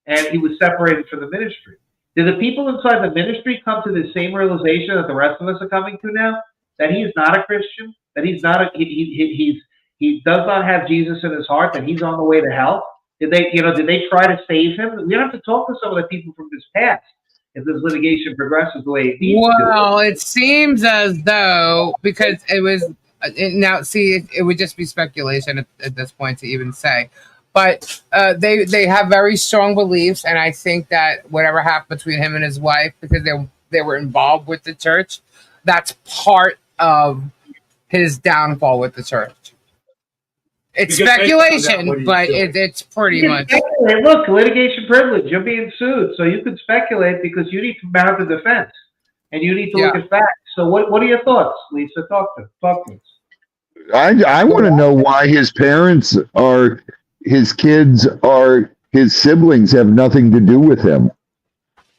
and he was separated from the ministry? Did the people inside the ministry come to the same realization that the rest of us are coming to now? That he's not a Christian? That he's not he does not have Jesus in his heart, that he's on the way to hell? Did they try to save him? We have to talk to some of the people from his past if this litigation progresses the way it needs to. Well, it seems as though, because it was, now see, it would just be speculation at this point to even say, but they have very strong beliefs, and I think that whatever happened between him and his wife, because they were involved with the church, that's part of his downfall with the church. It's speculation, but it's pretty much. Look, litigation privilege. You're being sued, so you can speculate because you need to mount a defense, and you need to look at facts. So, what are your thoughts, Lisa? Talk to us. I want to know why his parents are, his kids are, his siblings have nothing to do with him.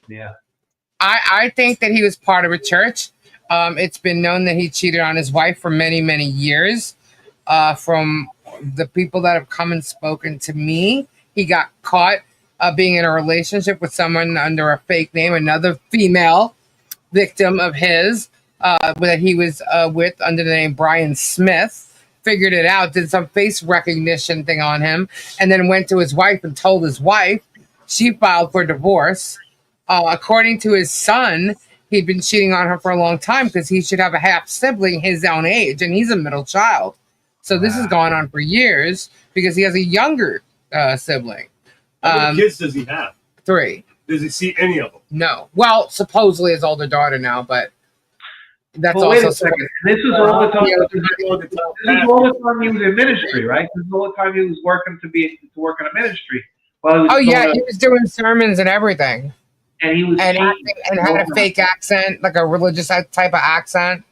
Yeah, I think that he was part of a church. It's been known that he cheated on his wife for many, many years. From the people that have come and spoken to me, he got caught being in a relationship with someone under a fake name, another female victim of his that he was with under the name Brian Smith. Figured it out, did some face recognition thing on him, and then went to his wife and told his wife. She filed for divorce. According to his son, he'd been cheating on her for a long time because he should have a half sibling his own age, and he's a middle child. So this has gone on for years because he has a younger sibling. How many kids does he have? 3. Does he see any of them? No. Well, supposedly his older daughter now, but that's wait also. A second. This is all the time. This is all the time he was in ministry, right? This is all the time he was working to work in a ministry. He was doing sermons and everything. And he was and had a fake accent, like a religious type of accent.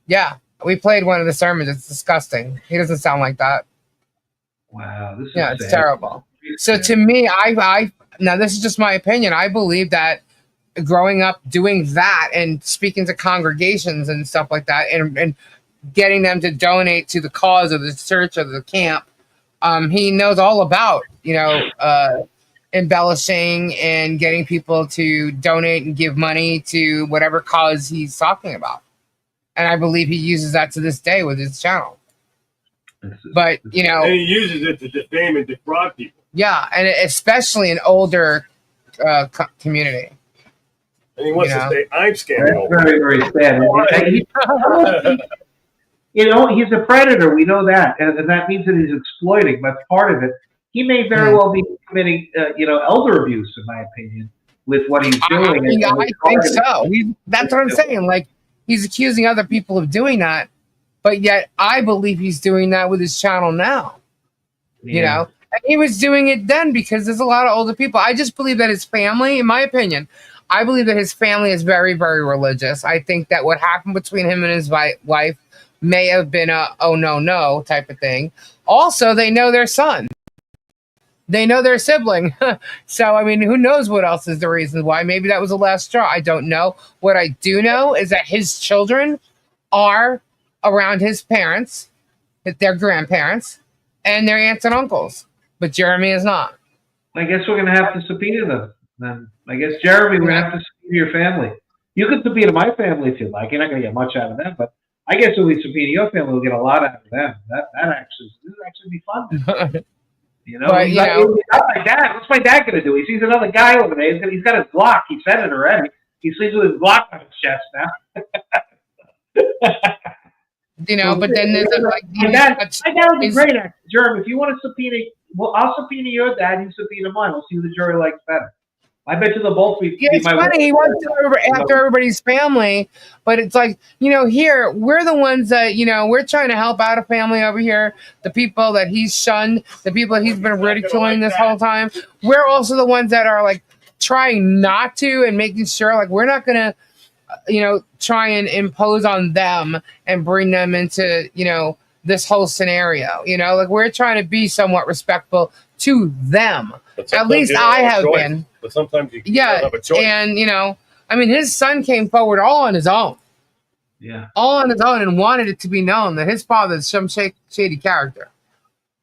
Yeah. We played one of the sermons. It's disgusting. He doesn't sound like that. Wow. This is it's terrible. So to me, I now this is just my opinion. I believe that growing up doing that and speaking to congregations and stuff like that and getting them to donate to the cause of the church or the camp, he knows all about, embellishing and getting people to donate and give money to whatever cause he's talking about. And I believe he uses that to this day with his channel. But, and he uses it to defame and defraud people. Yeah, and especially an older community. And he wants to say, I'm scamming. That's very, very sad. He's a predator. We know that. And that means that he's exploiting. That's part of it. He may very well be committing, elder abuse, in my opinion, with what he's doing. I think so. That's what I'm saying. Like, he's accusing other people of doing that, but yet I believe he's doing that with his channel now. And he was doing it then because there's a lot of older people. I just believe that his family, in my opinion, I believe that his family is very, very religious. I think that what happened between him and his wife may have been a oh no type of thing. Also, they know their son. They know their sibling. So, I mean, who knows what else is the reason why? Maybe that was the last straw. I don't know. What I do know is that his children are around his parents, their grandparents, and their aunts and uncles. But Jeremy is not. I guess we're going to have to subpoena them. Then I guess, Jeremy, we're going to have to subpoena your family. You can subpoena my family if you like. You're not going to get much out of them, but I guess if we subpoena your family, we'll get a lot out of them. This would actually be fun. You know, but, not my dad. What's my dad going to do? He sees another guy over there. He's got his Glock. He said it already. He sleeps with his Glock on his chest now. But then there's my dad would be great at Jeremy. If you want to subpoena, well, I'll subpoena your dad. You subpoena mine. We'll see who the jury likes better. I bet you they'll both be. Yeah, it's funny. He wants to go after everybody's family, but it's like, here we're the ones that we're trying to help out a family over here. The people that he's shunned, the people that he's been ridiculing this whole time. We're also the ones that are like trying not to and making sure like we're not gonna, try and impose on them and bring them into this whole scenario. Like we're trying to be somewhat respectful to them. At least I have been. But sometimes you don't have a choice. And his son came forward all on his own. Yeah. All on his own, and wanted it to be known that his father is some shady character.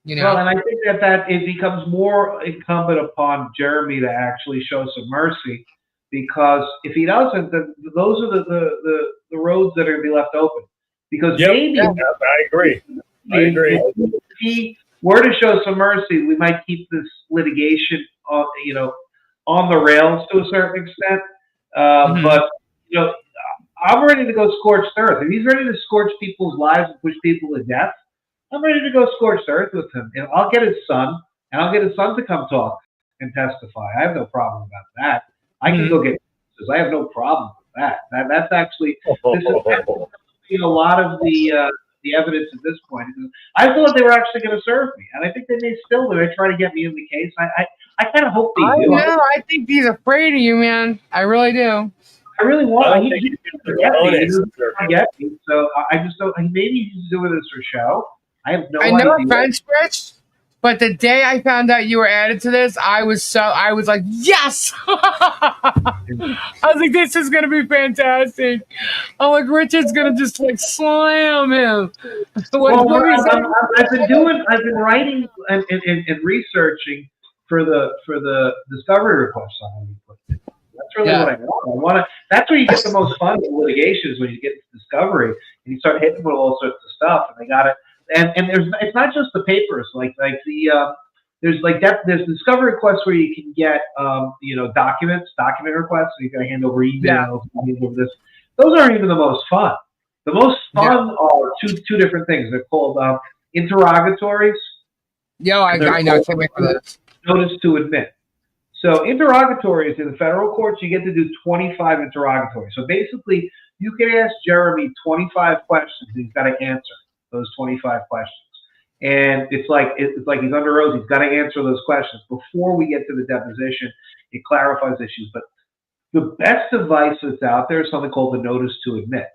Well, and I think that it becomes more incumbent upon Jeremy to actually show some mercy, because if he doesn't, then those are the roads that are going to be left open. Because maybe I agree. If he were to show some mercy, we might keep this litigation on the rails to a certain extent. But I'm ready to go scorched earth. If he's ready to scorch people's lives and push people to death, I'm ready to go scorched earth with him. And I'll get his son, and I'll get his son to come talk and testify. I have no problem about that. I can go get witnesses. I have no problem with that. That's actually this is a lot of the evidence at this point. I thought they were actually going to serve me, and I think they may still do. They try to get me in the case. I kind of hope they do. I think he's afraid of you, man. I really do. I really want. I He get me. So I just don't. Maybe he's doing this for show. I have no idea. No offense, Rich, but the day I found out you were added to this, I was like, yes! I was like, this is going to be fantastic. I'm like, Richard's going to just like slam him. I've been writing and researching for the discovery request on That's really what I want. That's where you get the most fun in litigation, is when you get to discovery and you start hitting with all sorts of stuff, and they got it. And it's not just the papers, there's discovery requests where you can get document requests, so you got to hand over emails, hand over this. Those aren't even the most fun. The most fun are two different things. They're called interrogatories. Yeah, I know. Notice to admit. So interrogatories in the federal courts, you get to do 25 interrogatories. So basically, you can ask Jeremy 25 questions. He's got to answer those 25 questions. And it's like he's under oath. He's got to answer those questions before we get to the deposition. It clarifies issues. But the best advice that's out there is something called the notice to admit.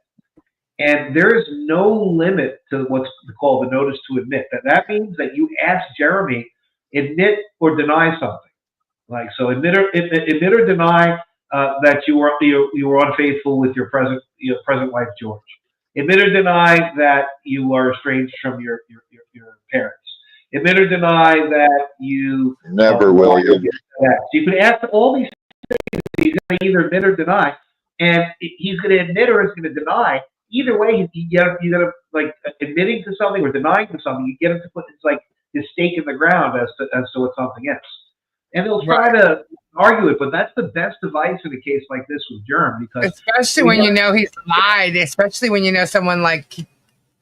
And there is no limit to what's called the notice to admit. That means that you ask Jeremy, admit or deny something. Like, so admit or deny that you were unfaithful with your present wife George. Admit or deny that you are estranged from your parents. Admit or deny that you never will you. So you can ask all these things. He's going to either admit or deny, and he's going to admit or he's going to deny. Either way, you got to like admitting to something or denying to something. You get him to put his stake in the ground as to what something is. And they'll try to argue it, but that's the best advice in a case like this with Germ, because especially when you know he's lied, especially when you know someone like, I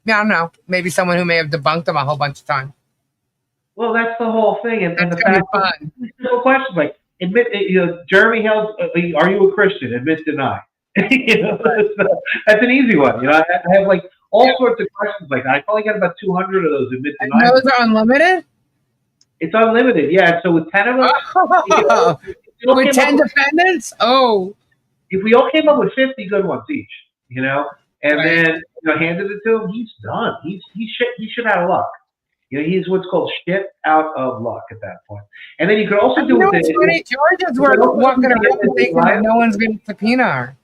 don't know, maybe someone who may have debunked him a whole bunch of times. Well, that's the whole thing, and the fact simple questions like admit, Jeremy Hales, are you a Christian? Admit, deny. That's an easy one. I have like all sorts of questions like that. I probably got about 200 of those admit, deny. And those are unlimited. It's unlimited, yeah. So with 10 of them, with 10 defendants, if we all came up with 50 good ones each, and then handed it to him, he's done. He's shit out of luck. He's what's called shit out of luck at that point. And then you could also do it. George is walking around thinking that no one's going to subpoena her.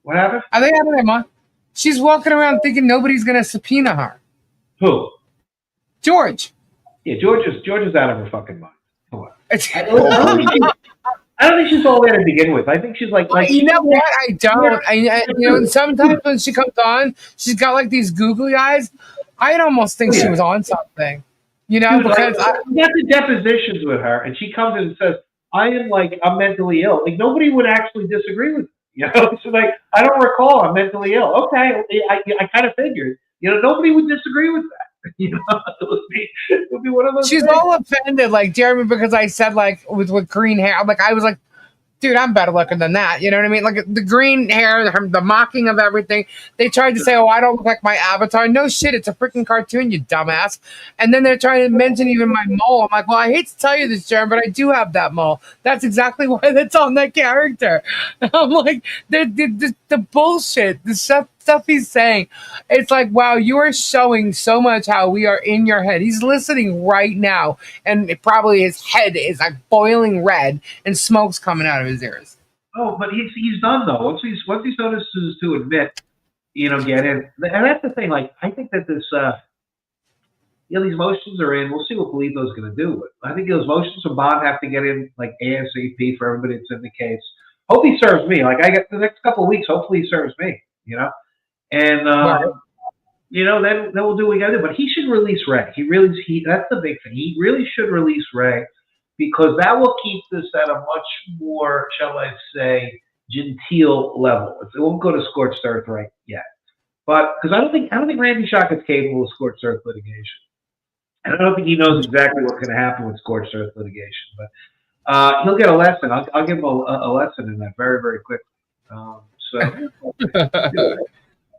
What happened? Are they having their month? She's walking around thinking nobody's going to subpoena her. Who? George. Yeah, George is out of her fucking mind. Come on. Hopefully. I don't think she's all there to begin with. I think she's like you know what? I don't. And sometimes when she comes on, she's got like these googly eyes. I'd almost think she was on something. Because we got the depositions with her, and she comes in and says, I'm mentally ill. Like, nobody would actually disagree with her. She's like, I don't recall I'm mentally ill. Okay, I kind of figured. Nobody would disagree with that. It would be one of those She's things. all offended, like Jeremy, because I said with green hair. I was like, dude, I'm better looking than that. You know what I mean? Like the green hair, the mocking of everything. They tried to say, oh, I don't look like my avatar. No shit, it's a freaking cartoon, you dumbass. And then they're trying to mention even my mole. I'm like, well, I hate to tell you this, Jeremy, but I do have that mole. That's exactly why that's on that character. And I'm like, the bullshit, the stuff he's saying. It's like, wow, you are showing so much how we are in your head. He's listening right now, and probably his head is like boiling red and smoke's coming out of his ears. Oh, but he's done though. Once he's notices to admit, get in, and that's the thing. Like, I think that this, these motions are in. We'll see what Polito's going to do. I think those motions from Bond have to get in like ASAP for everybody that's in the case. Hope he serves me. Like, I get the next couple of weeks. Hopefully he serves me. And then we'll do what we got to do. But he should release Ray. That's the big thing. He really should release Ray, because that will keep this at a much more, shall I say, genteel level. It won't go to scorched earth right yet. But because I don't think Randy Shock is capable of scorched earth litigation, and I don't think he knows exactly what's going to happen with scorched earth litigation. But he'll get a lesson. I'll give him a lesson in that very, very quickly.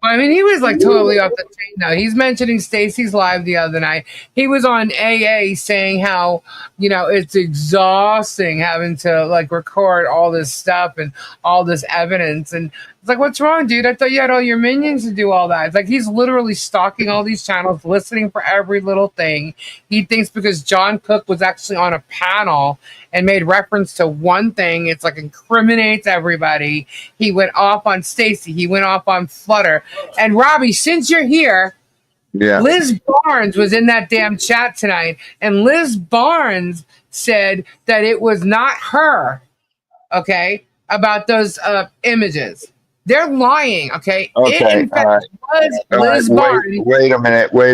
I mean, he was like totally off the chain now. He's mentioning Stacey's live the other night. He was on AA saying how, it's exhausting having to like record all this stuff and all this evidence. And it's like, what's wrong, dude? I thought you had all your minions to do all that. It's like he's literally stalking all these channels, listening for every little thing. He thinks because John Cook was actually on a panel and made reference to one thing, it's like incriminates everybody. He went off on Stacey. He went off on Flutter. And Robbie, since you're here, Liz Barnes was in that damn chat tonight, and Liz Barnes said that it was not her, okay, about those images. They're lying, okay? It, in fact, was Liz Barnes. Wait a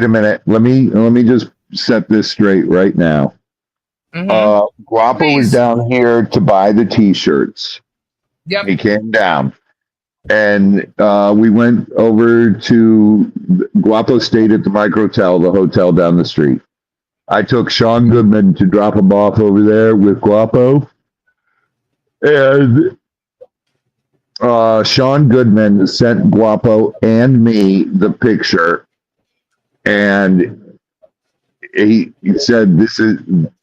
minute. Let me just set this straight right now. Guapo was down here to buy the T-shirts. Yep. He came down. And we went over to Guapo stayed at the Microtel, the hotel down the street. I took Sean Goodman to drop him off over there with Guapo. And Sean Goodman sent Guapo and me the picture. And he said,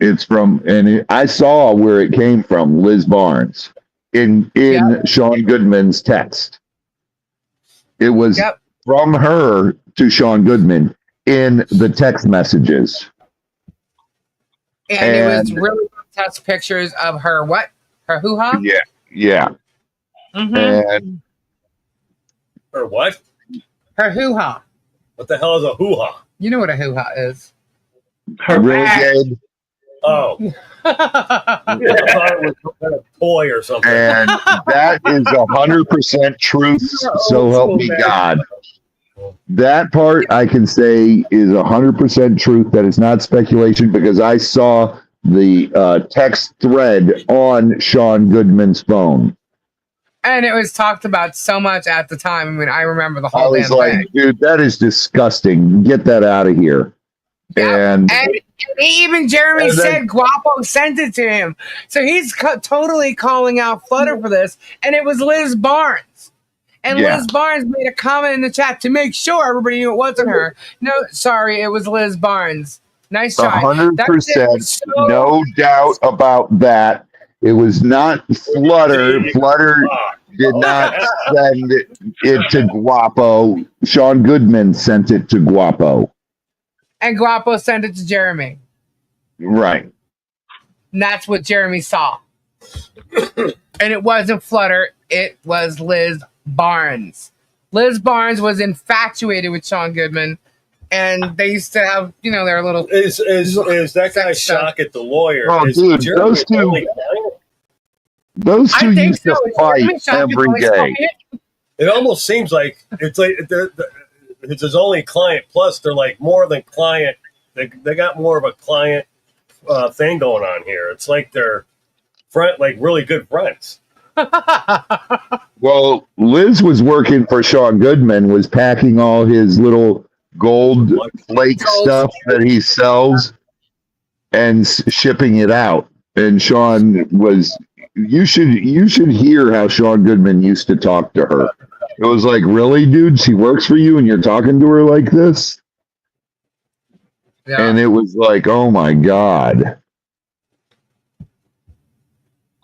it's from, and I saw where it came from, Liz Barnes. In Sean Goodman's text. It was from her to Sean Goodman in the text messages. And it was really test pictures of her what? Her hoo-ha? Yeah. And Her what? Her hoo-ha. What the hell is a hoo-ha? You know what a hoo-ha is. her renegade. Oh. I thought it was some kind of toy or something. And that is 100% truth, so help me God. That part I can say is 100% truth. That is not speculation, because I saw the text thread on Sean Goodman's phone. And it was talked about so much at the time. I mean, I remember the I whole was damn like, thing. dude, that is disgusting. Get that out of here. And even Jeremy said Guapo sent it to him. So he's totally calling out Flutter for this. And it was Liz Barnes. And Liz Barnes made a comment in the chat to make sure everybody knew it wasn't her. No, sorry, it was Liz Barnes. Nice try. 100%. No doubt about that. It was not Flutter. Flutter did not send it to Guapo. Sean Goodman sent it to Guapo. And Guapo sent it to Jeremy. Right. And that's what Jeremy saw. And it wasn't Flutter. It was Liz Barnes. Liz Barnes was infatuated with Sean Goodman, and they used to have, their little. Is that guy shock at the lawyer? Oh, Is dude, Jeremy those two I think used to so. fight every day. It almost seems like it's his only client. Plus, they're like more than client. They got more of a client thing going on here. It's like they're really good friends. Well, Liz was working for Sean Goodman, was packing all his little gold flake stuff that he sells and shipping it out. And Sean was, you should hear how Sean Goodman used to talk to her. It was like, really, dude? She works for you and you're talking to her like this? Yeah. And it was like, oh my God.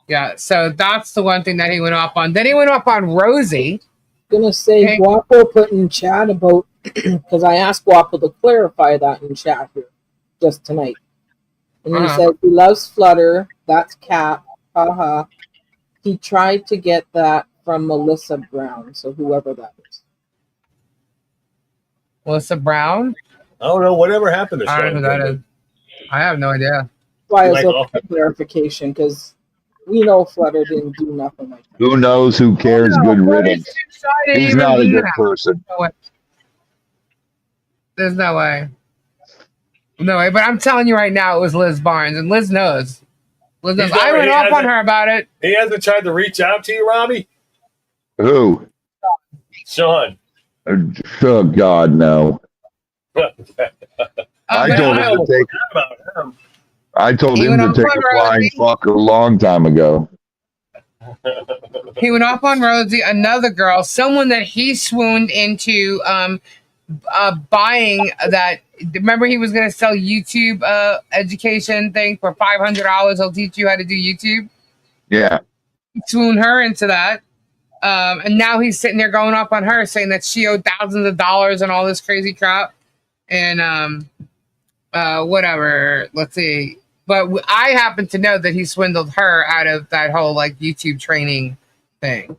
Yeah, so that's the one thing that he went off on. Then he went off on Rosie. Gonna say, Guapo put in chat about, because I asked Guapo to clarify that in chat here just tonight. And he said he loves Flutter. That's Cap. Haha. He tried to get that from Melissa Brown. So whoever that is. Melissa Brown? I don't know. Whatever happened to I don't Sean know who that Goodman? is. I have no idea. Why I was looking for clarification, because we know Flutter didn't do nothing like that. Who knows? Who cares? Good riddance. He's not a good person. There's no way. No way. But I'm telling you right now, it was Liz Barnes, and Liz knows. Liz knows. I went off on her about it. He hasn't tried to reach out to you, Robbie? Who? Sean. Oh God, no. I told him to take a flying fuck a long time ago. He went off on Rosie, another girl, someone that he swooned into buying that. Remember, he was going to sell YouTube education thing for $500. He'll teach you how to do YouTube. Yeah. He swooned her into that. And now he's sitting there going off on her, saying that she owed thousands of dollars and all this crazy crap. And whatever. Let's see. But I happen to know that he swindled her out of that whole YouTube training thing.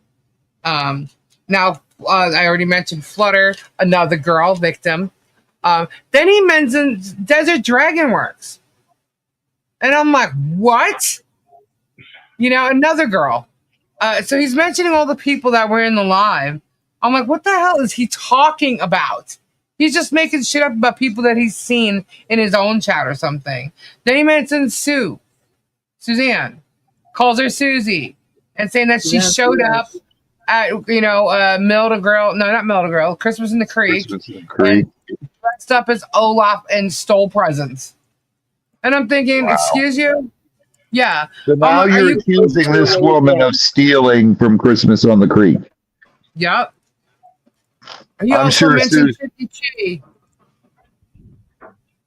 Now, I already mentioned Flutter, another girl victim. Then he mentions Desert Dragon Works. And I'm like, what? Another girl. So he's mentioning all the people that were in the live. I'm like, what the hell is he talking about? He's just making shit up about people that he's seen in his own chat or something. Then he mentions Suzanne, calls her Susie, and saying that she showed up at, Melda Grill. No, not Melda Grill. Christmas in the Creek. Dressed up as Olaf and stole presents. And I'm thinking, excuse you? Yeah. So now you're accusing this woman of stealing from Christmas on the Creek. Yep. He I'm also sure mentioned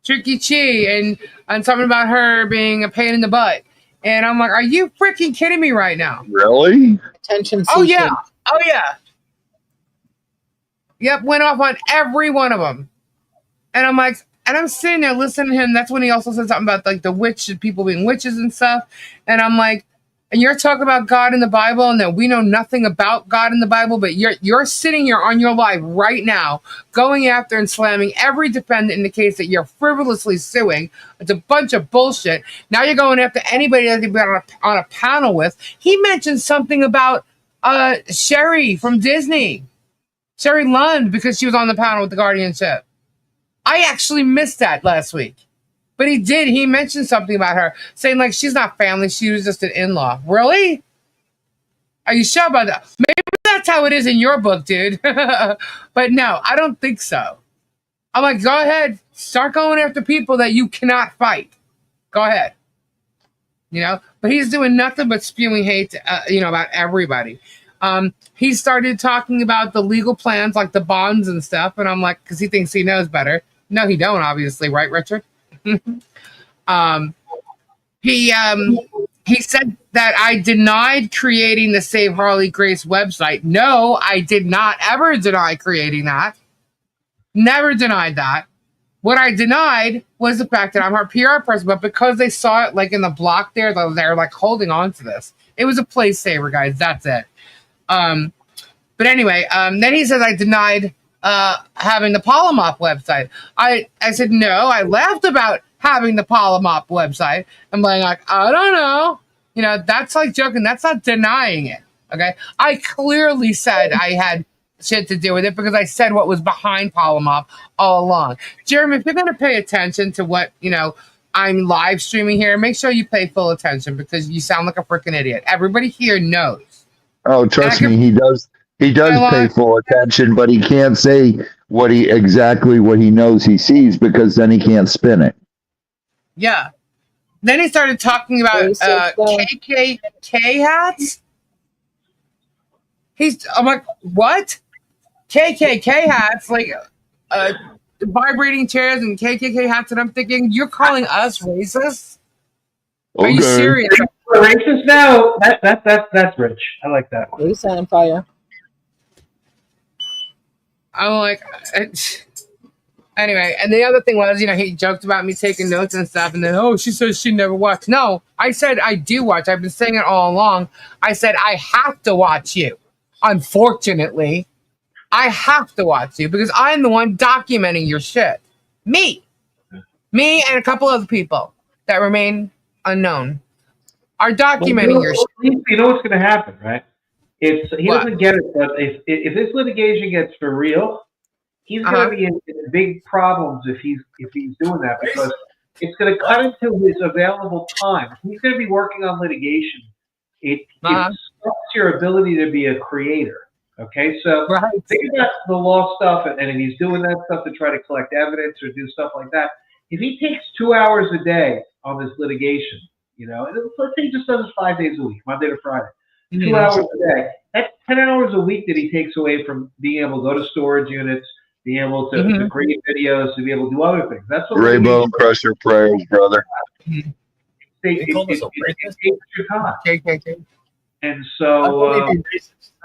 Tricky Chi and something about her being a pain in the butt. And I'm like, are you freaking kidding me right now? Really? Attention Oh, seeking. yeah. Oh, yeah. Yep, went off on every one of them. And I'm like, and I'm sitting there listening to him. That's when he also said something about the witch, people being witches and stuff. And I'm like, and you're talking about God in the Bible and that we know nothing about God in the Bible, but you're sitting here on your live right now going after and slamming every defendant in the case that you're frivolously suing. It's a bunch of bullshit. Now you're going after anybody that you've been on a panel with. He mentioned something about Sherry from Disney. Sherry Lund, because she was on the panel with the Guardianship. I actually missed that last week. But he did. He mentioned something about her, saying she's not family. She was just an in-law. Really? Are you sure about that? Maybe that's how it is in your book, dude. But no, I don't think so. I'm like, go ahead. Start going after people that you cannot fight. Go ahead. But he's doing nothing but spewing hate, about everybody. He started talking about the legal plans, like the bonds and stuff. And I'm like, because he thinks he knows better. No, he don't, obviously. Right, Richard? He said that I denied creating the Save Harley Grace website. No, I did not ever deny creating that. Never denied that. What I denied was the fact that I'm her PR person, but because they saw it in the block there, they're holding on to this. It was a place saver, guys. That's it. But anyway, then he says I denied having the Polymop website. I said, no, I laughed about having the Polymop website. I'm like, I don't know. You know, that's like joking. That's not denying it. Okay. I clearly said I had shit to do with it because I said what was behind Polymop all along. Jeremy, if you're going to pay attention to what, you know, I'm live streaming here, make sure you pay full attention because you sound like a freaking idiot. Everybody here knows. Oh, trust me, he does. He does pay full attention, but he can't say exactly what he knows he sees because then he can't spin it. Yeah. Then he started talking about KKK hats. I'm like, what? KKK hats, like vibrating chairs and KKK hats, and I'm thinking, you're calling us racist? Are you serious? We're racist now? That's rich. I like that. Race on fire. I'm like, anyway, and the other thing was, you know, he joked about me taking notes and stuff, and then, oh, she says she never watched. No, I said I do watch. I've been saying it all along. I said I have to watch you. Unfortunately, I have to watch you because I'm the one documenting your shit. Me and a couple other people that remain unknown are documenting your shit. You know what's going to happen, right? He doesn't get it, but if this litigation gets for real, he's going to be in big problems if he's doing that because it's going to cut into his available time. He's going to be working on litigation. It stops your ability to be a creator. Okay, so think about the law stuff, and if he's doing that stuff to try to collect evidence or do stuff like that, if he takes 2 hours a day on this litigation, you know, and let's say he just does it 5 days a week, Monday to Friday, 2 hours a day, that's 10 hours a week that he takes away from being able to go to storage units, being able to create videos, to be able to do other things. That's what Rainbow Crusher prayers, brother. It takes your time. And so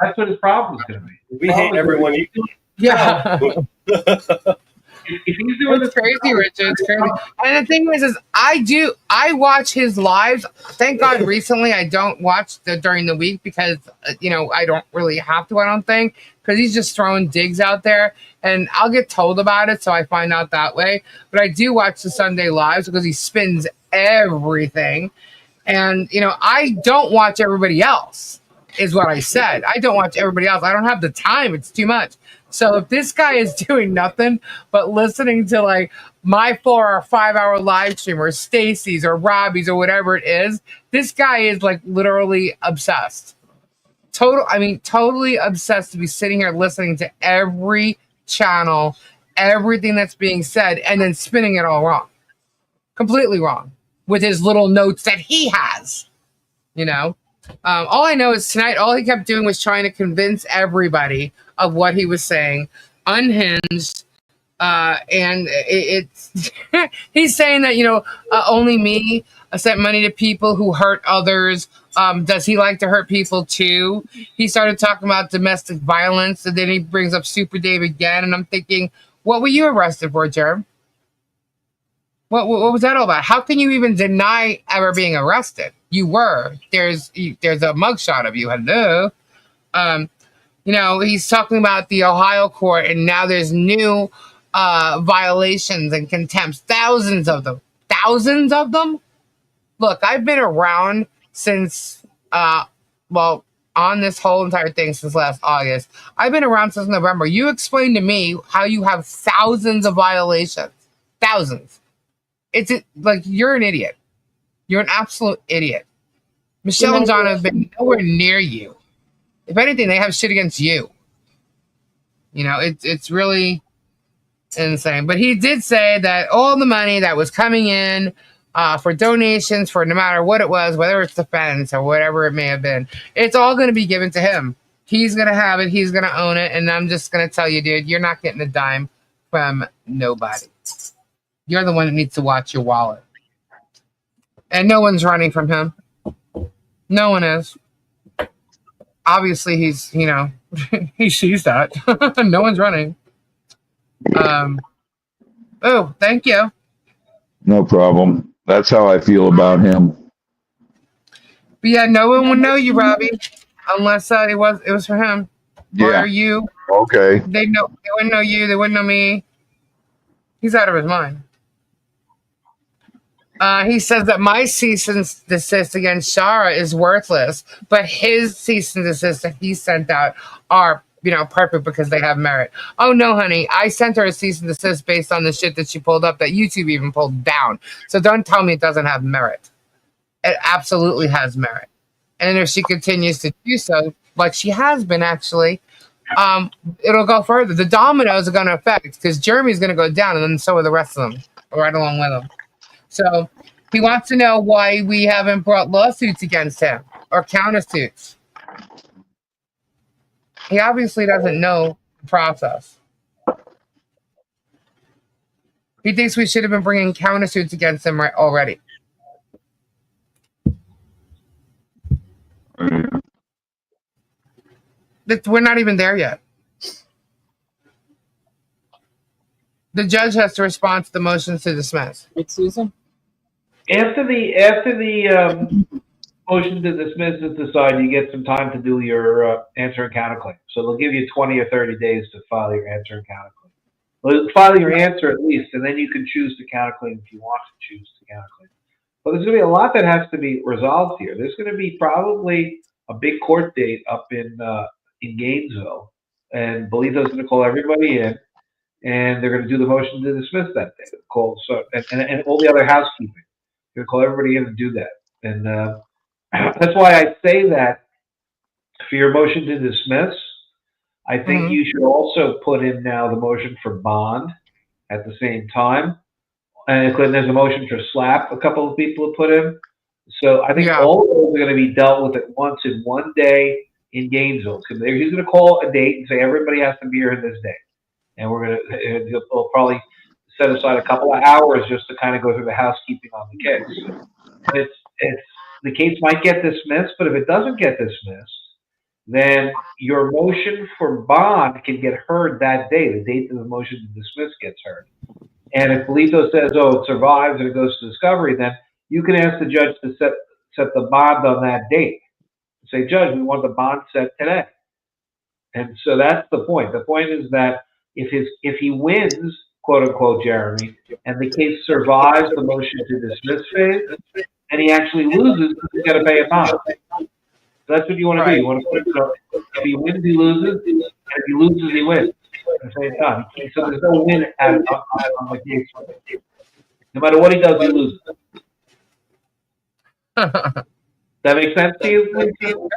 that's what his problem is going to be. We hate everyone equally. Yeah. If he's doing it's crazy, Richard. It's crazy. And the thing is I watch his lives. Thank God recently I don't watch during the week because, you know, I don't really have to, I don't think, because he's just throwing digs out there. And I'll get told about it, so I find out that way. But I do watch the Sunday lives because he spins everything. And, you know, I don't watch everybody else, is what I said. I don't watch everybody else. I don't have the time. It's too much. So if this guy is doing nothing but listening to like my 4 or 5 hour live stream or Stacy's or Robbie's or whatever it is, this guy is like literally obsessed. Totally obsessed to be sitting here listening to every channel, everything that's being said, and then spinning it all wrong. Completely wrong. With his little notes that he has, you know. All I know is tonight, all he kept doing was trying to convince everybody of what he was saying, unhinged, and it's he's saying that, you know, only me sent money to people who hurt others. Does he like to hurt people too? He started talking about domestic violence, and then he brings up Super Dave again, and I'm thinking, what were you arrested for, Jerem? What was that all about? How can you even deny ever being arrested? You were. There's a mugshot of you. Hello. You know, he's talking about the Ohio court, and now there's new violations and contempts. Thousands of them. Thousands of them? Look, I've been around since, on this whole entire thing since last August. I've been around since November. You explain to me how you have thousands of violations. Thousands. It's like you're an idiot. You're an absolute idiot. Michelle and John have been nowhere near you. If anything, they have shit against you. You know, it's really insane. But he did say that all the money that was coming in for donations, for no matter what it was, whether it's defense or whatever it may have been, it's all going to be given to him. He's going to have it. He's going to own it. And I'm just going to tell you, dude, you're not getting a dime from nobody. You're the one that needs to watch your wallet. And no one's running from him. No one is. Obviously, he's, you know, he sees that. No one's running. Oh, thank you. No problem. That's how I feel about him. But yeah, no one would know you, Robbie, unless it was for him. Yeah. or you. Okay. They wouldn't know you. They wouldn't know me. He's out of his mind. He says that my cease and desist against Shara is worthless, but his cease and desist that he sent out are, perfect because they have merit. Oh no, honey, I sent her a cease and desist based on the shit that she pulled up that YouTube even pulled down. So don't tell me it doesn't have merit. It absolutely has merit. And if she continues to do so, like she has been actually, it'll go further. The dominoes are going to affect because Jeremy's going to go down, and then so are the rest of them, right along with him. So he wants to know why we haven't brought lawsuits against him or countersuits. He obviously doesn't know the process. He thinks we should have been bringing countersuits against him right already. We're not even there yet. The judge has to respond to the motions to dismiss. Susan? After the motion to dismiss is decided, you get some time to do your answer and counterclaim. So they'll give you 20 or 30 days to file your answer and counterclaim. Well, file your answer at least, and then you can choose to counterclaim if you want to choose to counterclaim. But there's going to be a lot that has to be resolved here. There's going to be probably a big court date up in Gainesville, and Bolito's going to call everybody in, and they're going to do the motion to dismiss that day. And all the other housekeeping. They're going to call everybody in and do that. And that's why I say that for your motion to dismiss, I think you should also put in now the motion for bond at the same time. And there's a motion for slap a couple of people have put in. So I think all of those are going to be dealt with at once in one day in Gainesville. So he's going to call a date and say everybody has to be here this day. And we'll probably set aside a couple of hours just to kind of go through the housekeeping on the case. The case might get dismissed, but if it doesn't get dismissed, then your motion for bond can get heard that day. The date of the motion to dismiss gets heard. And if Bolito says, it survives and it goes to discovery, then you can ask the judge to set the bond on that date. Say, Judge, we want the bond set today. And so that's the point. The point is that if he wins, quote unquote, Jeremy, and the case survives the motion to dismiss phase, and he actually loses, he's got to pay a bond. So that's what you want to do. You want to put it, if he wins, he loses. And if he loses, he wins. At the same time. So there's no win on the case. No matter what he does, he loses. That makes sense to you?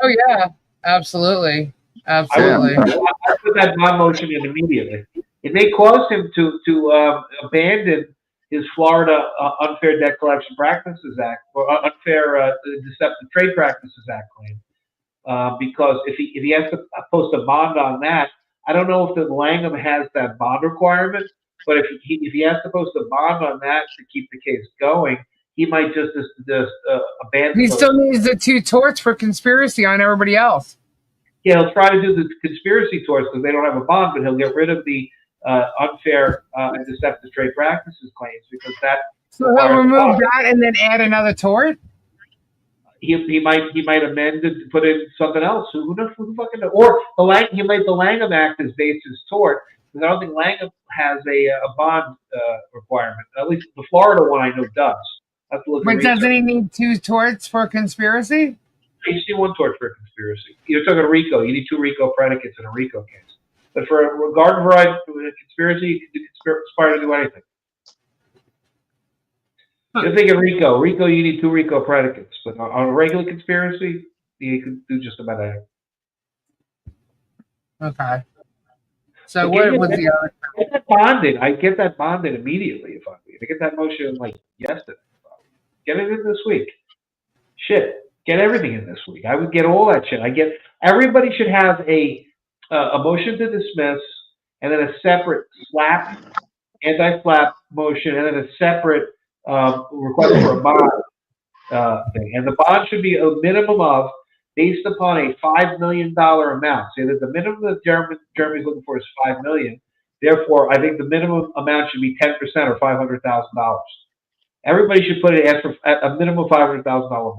Oh yeah, absolutely. I put that bond motion in immediately. It may cause him to abandon his Florida Unfair Debt Collection Practices Act or Unfair Deceptive Trade Practices Act claim, because if he has to post a bond on that, I don't know if the Langham has that bond requirement, but if he has to post a bond on that to keep the case going, he might just abandon. He still needs the 2 torts for conspiracy on everybody else. Yeah, he'll try to do the conspiracy torts because they don't have a bond, but he'll get rid of the unfair and deceptive trade practices claims because that. So he'll remove that and then add another tort. He might amend it, put in something else. Who fucking knows? Or the Langham Act is based as tort because I don't think Langham has a bond requirement. At least the Florida one I know does. But doesn't he need 2 torts for conspiracy? You just need 1 tort for a conspiracy. You're talking RICO. You need 2 RICO predicates in a RICO case. But for a garden variety conspiracy, you can conspire to do anything. You're thinking RICO. RICO, you need 2 RICO predicates. But on a regular conspiracy, you can do just about anything. Okay. So what was the other? Get that bonded. I get that bonded immediately if I get that motion like yesterday. Get it in this week. Shit. Get everything in this week. I would get all that shit. Everybody should have a motion to dismiss and then a separate anti-slap motion, and then a separate request for a bond thing. And the bond should be a minimum of, based upon a $5 million amount. Say that the minimum that Jeremy's looking for is $5 million. Therefore, I think the minimum amount should be 10% or $500,000. Everybody should ask for a minimum $500,000 bond.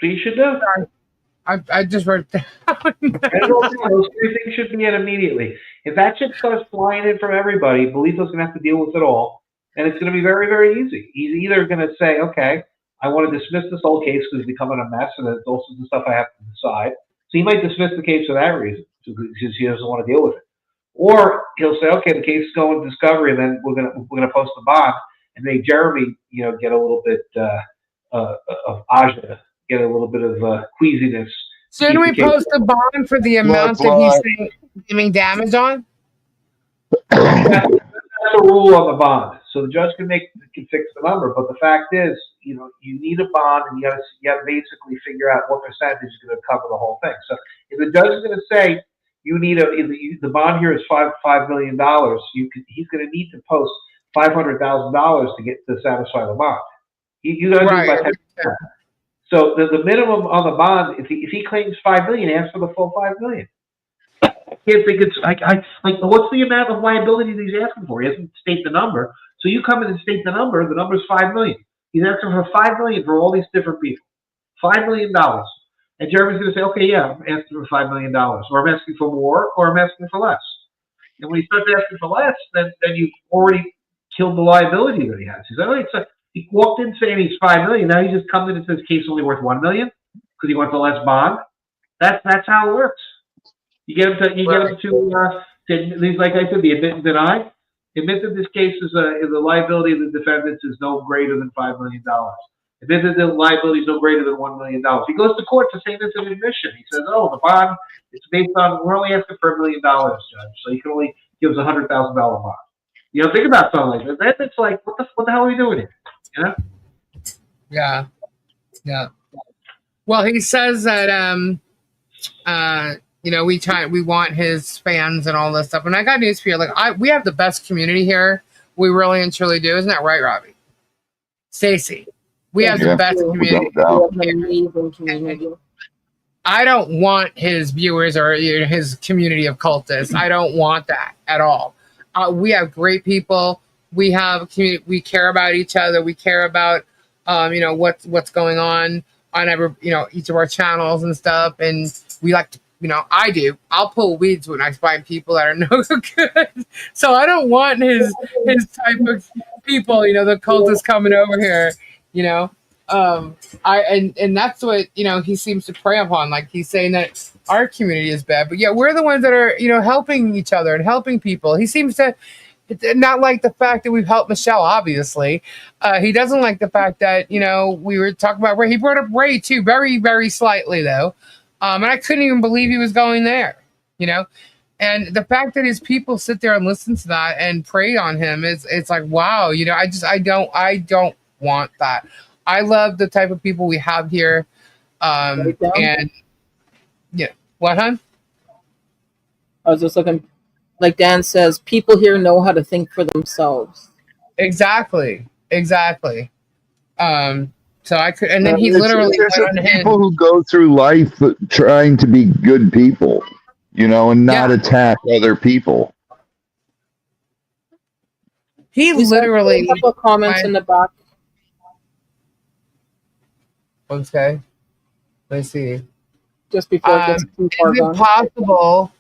So you should know. I just wrote it down. Those three things should be in immediately. If that shit starts flying in from everybody, Belito's going to have to deal with it all. And it's going to be very, very easy. He's either going to say, okay, I want to dismiss this whole case because it's becoming a mess and there's all sorts of stuff I have to decide. So he might dismiss the case for that reason because he doesn't want to deal with it. Or he'll say, okay, the case is going to discovery, and then we're gonna post the bond and make Jeremy, get a little bit of agita, get a little bit of queasiness. Shouldn't we post a bond for the amount that he's claiming damage on? That's a rule on the bond. So the judge can fix the number, but the fact is, you need a bond, and you got to basically figure out what percentage is going to cover the whole thing. So if the judge is going to say you need the bond here is $5 million, he's going to need to post $500,000 to satisfy the bond. You got to do about 10%. So the minimum on the bond, if he claims $5 million, ask for the full $5 million. I can't think it's like what's the amount of liability that he's asking for? He doesn't state the number. So you come in and state the number is $5 million. He's asking for $5 million for all these different people. $5 million. And Jeremy's going to say, okay, yeah, I'm asking for $5 million. Or I'm asking for more, or I'm asking for less. And when he starts asking for less, then you've already killed the liability that he has. He's like, oh, he walked in saying he's $5 million. Now he just comes in and says case only worth $1 million because he wants a less bond. That's how it works. You get him to he's like I said, the admit and deny. Admit that this case is the liability of the defendants is no greater than $5 million. Admit that the liability is no greater than $1 million. He goes to court to say this an admission. He says, oh, the bond, it's based on, we're only asking for $1 million, judge. So you can only give us a $100,000 bond. Think about something like that. It's like, what the hell are we doing here? Yeah. Well, he says that, we want his fans and all this stuff. And I got news for you. We have the best community here. We really and truly do. Isn't that right, Robbie? Stacy, we have the best community. I don't want his viewers or his community of cultists. I don't want that at all. We have great people. We have a community. We care about each other. We care about, what's going on each of our channels and stuff. And we like to, I do. I'll pull weeds when I find people that are no good. So I don't want his type of people, the cultists coming over here, and that's what, he seems to prey upon. Like he's saying that our community is bad, but we're the ones that are, helping each other and helping people. He seems to not like the fact that we've helped Michelle, obviously. He doesn't like the fact that, we were talking about Ray. He brought up Ray too, very, very slightly though. And I couldn't even believe he was going there, and the fact that his people sit there and listen to that and prey on him it's like, wow, I don't want that. I love the type of people we have here. And what, hon? I was just looking, like Dan says, people here know how to think for themselves. Exactly. So I could, and then he literally went on people who go through life trying to be good people, and not attack other people. He literally a couple of comments in the back. Okay, let's see. Just before it gets too far is gone. It possible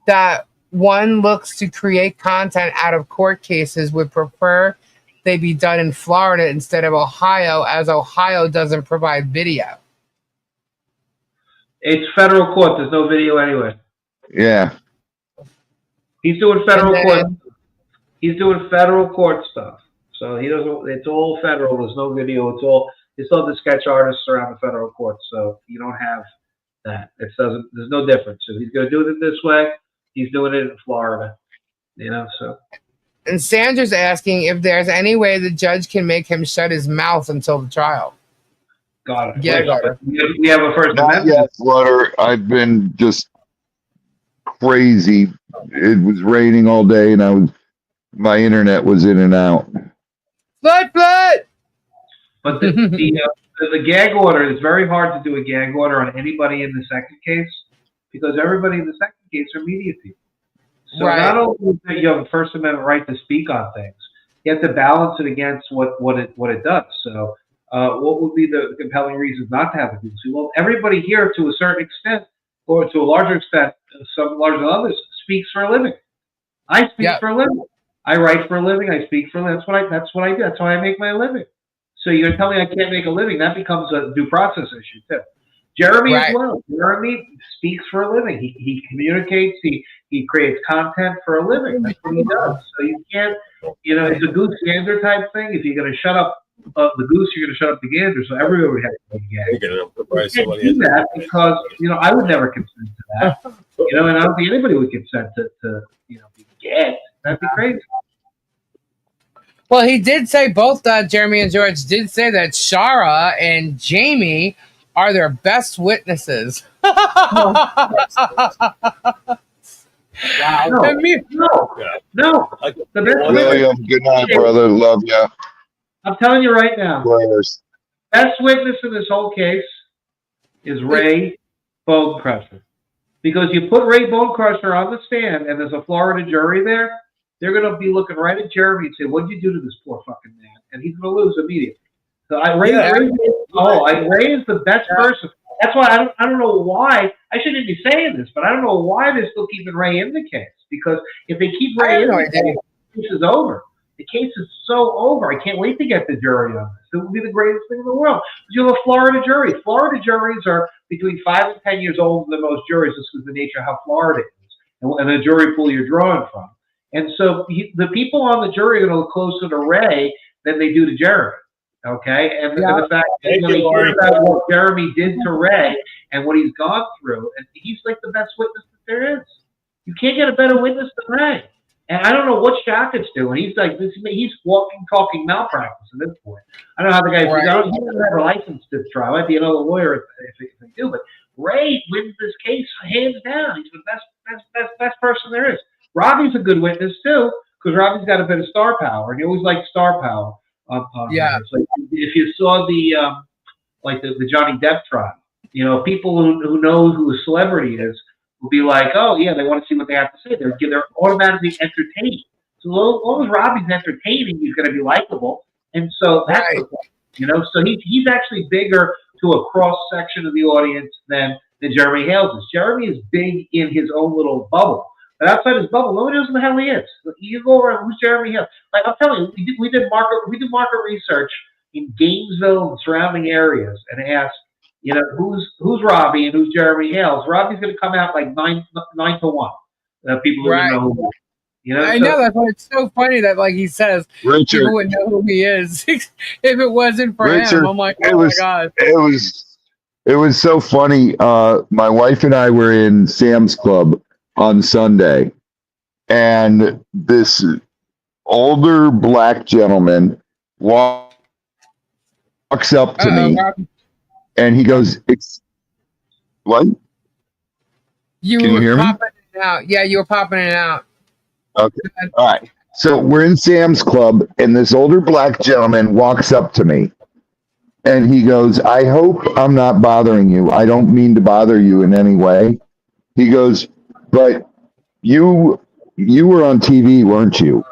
that one looks to create content out of court cases would prefer they be done in Florida instead of Ohio, as Ohio doesn't provide video? It's federal court. There's no video anyway. Yeah. He's doing federal court. He's doing federal court stuff. So he doesn't. It's all federal. There's no video. It's all the sketch artists around the federal court. So you don't have that. It doesn't. There's no difference. If he's going to do it this way, he's doing it in Florida. So. And Sandra's asking if there's any way the judge can make him shut his mouth until the trial. Got it. Yeah, got it. We have a First Amendment. Yes, Flutter. I've been just crazy. It was raining all day, and my internet was in and out. Flood! But the gag order is very hard to do a gag order on anybody in the second case because everybody in the second case are media people. So not only do you have a First Amendment right to speak on things, you have to balance it against what it does. So What would be the compelling reasons not to have a goosey? Well, everybody here, to a certain extent, or to a larger extent, some larger than others, speaks for a living. I speak for a living. I write for a living. I speak for a living. That's what I do. That's why I make my living. So you're telling me I can't make a living? That becomes a due process issue too. Jeremy as well. Jeremy speaks for a living. He communicates. He creates content for a living. That's what he does. So you can't, it's a goose gander type thing. If you're going to shut up the goose, you're going to shut up the gander. So everybody has to be gander. You can't do that because I would never consent to that. And I don't think anybody would consent to be gagged. That'd be crazy. Well, he did say, both Jeremy and George did say that Shara and Jamie are their best witnesses. Wow. No. The best William, good night, brother. Love you. I'm telling you right now. Brothers. Best witness in this whole case is Ray Bonecrusher. Because you put Ray Bonecrusher on the stand and there's a Florida jury there, they're going to be looking right at Jeremy and say, what did you do to this poor fucking man? And he's going to lose immediately. So Ray is the best person. That's why I don't know why. I shouldn't be saying this, but I don't know why they're still keeping Ray in the case. Because if they keep Ray in the case, the case is over. The case is so over. I can't wait to get the jury on this. It will be the greatest thing in the world. You have a Florida jury. Florida juries are between 5 and 10 years older than most juries. This is the nature of how Florida is and the jury pool you're drawing from. And so the people on the jury are going to look closer to Ray than they do to Jeremy. Okay? And the fact that when we hear about what Jeremy did to Ray and what he's gone through, and he's like the best witness that there is. You can't get a better witness than Ray. And I don't know what Shackett's doing. He's like this. He's walking, talking malpractice at this point. I don't know how the guy's. He doesn't have a license to try. Might be another lawyer if they do. But Ray wins this case hands down. He's the best person there is. Robbie's a good witness too, because Robbie's got a bit of star power, and he always likes star power. Like if you saw the Johnny Depp trial, people who know who a celebrity is will be like, oh yeah, they want to see what they have to say. They're automatically entertained. So as long as Robbie's entertaining, he's going to be likable, and so that's the point, So he's actually bigger to a cross section of the audience than Jeremy Hales is. Jeremy is big in his own little bubble. But outside his bubble, nobody knows who the hell he is. You go around, who's Jeremy Hales? Like I'm telling you, we did market research in Gainesville and surrounding areas, and asked, who's Robbie and who's Jeremy Hales? Robbie's going to come out like 9 to 1. People who know who he is. I know that's why it's so funny that, like he says, Richard, people would know who he is if it wasn't for him. I'm like, oh my god. It was so funny. My wife and I were in Sam's Club on Sunday, and this older black gentleman walks up to me, and he goes, "What? Can you hear me? Popping it out. Yeah, you were popping it out. Okay, all right. So we're in Sam's Club, and this older black gentleman walks up to me, and he goes, "I hope I'm not bothering you. I don't mean to bother you in any way." He goes, "But you were on TV, weren't you?"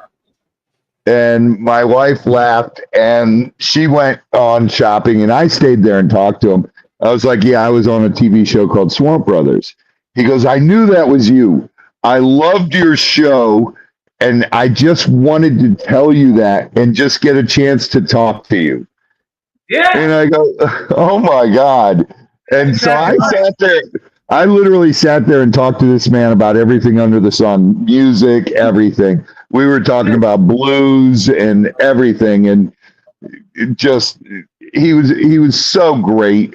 And my wife laughed, and she went on shopping, and I stayed there and talked to him. I was like, "Yeah, I was on a TV show called Swamp Brothers." He goes, "I knew that was you. I loved your show, and I just wanted to tell you that and just get a chance to talk to you." Yeah. And I go, "Oh my God." And so I sat there. I literally sat there and talked to this man about everything under the sun, music, everything. We were talking about blues and everything, and he was so great.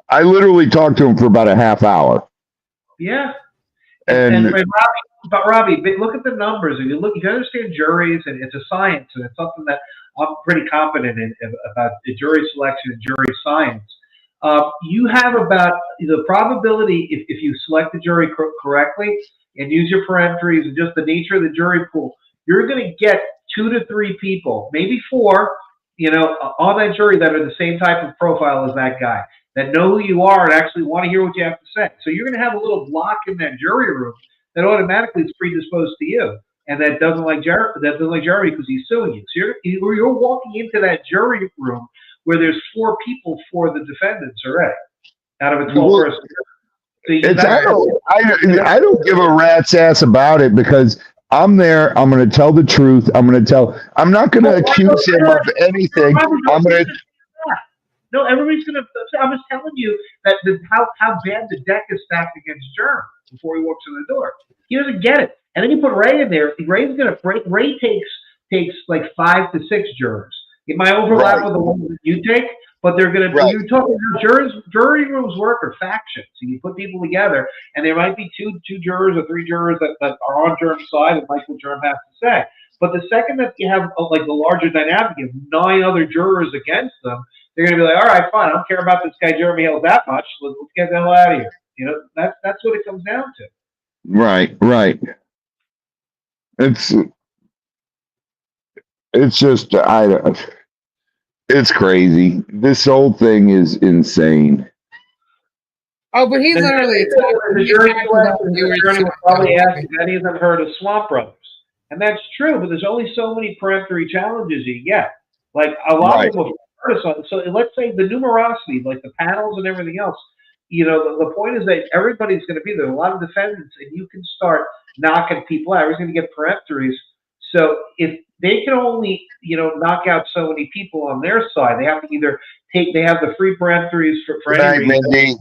I literally talked to him for about a half hour. Yeah. And Robbie, look at the numbers. If you understand juries, and it's a science, and it's something that I'm pretty competent in about the jury selection and jury science. You have about the probability, if you select the jury correctly and use your peremptories and just the nature of the jury pool, you're going to get 2 to 3 people, maybe 4, on that jury that are the same type of profile as that guy, that know who you are and actually want to hear what you have to say. So you're going to have a little block in that jury room that automatically is predisposed to you, and that doesn't like Jeremy because he's suing you. So you're walking into that jury room where there's 4 people for the defendants already out of a 12-person. I don't give a rat's ass about it because I'm there. I'm going to tell the truth. I'm not going to accuse him of anything. No, everybody's going to. I was telling you that how bad the deck is stacked against Germ before he walks in the door. He doesn't get it. And then you put Ray in there. Ray takes like 5 to 6 jurors. It might overlap with the one that you take, but they're going to. Right. You're talking about jury rooms work or factions. So you put people together, and there might be two jurors or 3 jurors that are on Germ's side and like what Germ has to say. But the second that you have like the larger dynamic of 9 other jurors against them, they're going to be like, all right, fine. I don't care about this guy Jeremy Hales that much. Let's get the hell out of here. You know, that's what it comes down to. Right. It's just it's crazy. This whole thing is insane. Oh, but he's literally the jury will probably ask if any of them heard of Swamp Brothers, and that's true. But there's only so many peremptory challenges you get. Like a lot of people heard of something. So let's say the numerosity, like the panels and everything else. You know, the point is that everybody's going to be there. A lot of defendants, and you can start knocking people out. Everybody's going to get peremptories. So if they can only, knock out so many people on their side, they have to either they have the free peremptories for any reason.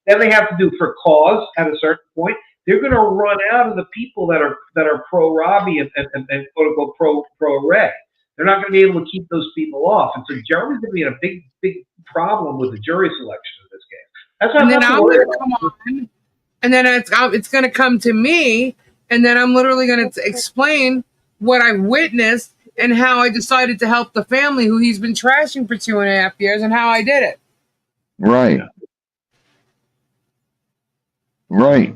Then they have to do for cause at a certain point. They're going to run out of the people that are pro Robbie and quote unquote pro Ray. They're not going to be able to keep those people off. And so Jeremy's going to be in a big problem with the jury selection in this case. That's and then I'm going to come on, and then it's going to come to me, and then I'm literally going to explain what I witnessed and how I decided to help the family who he's been trashing for 2.5 years and how I did it. Right.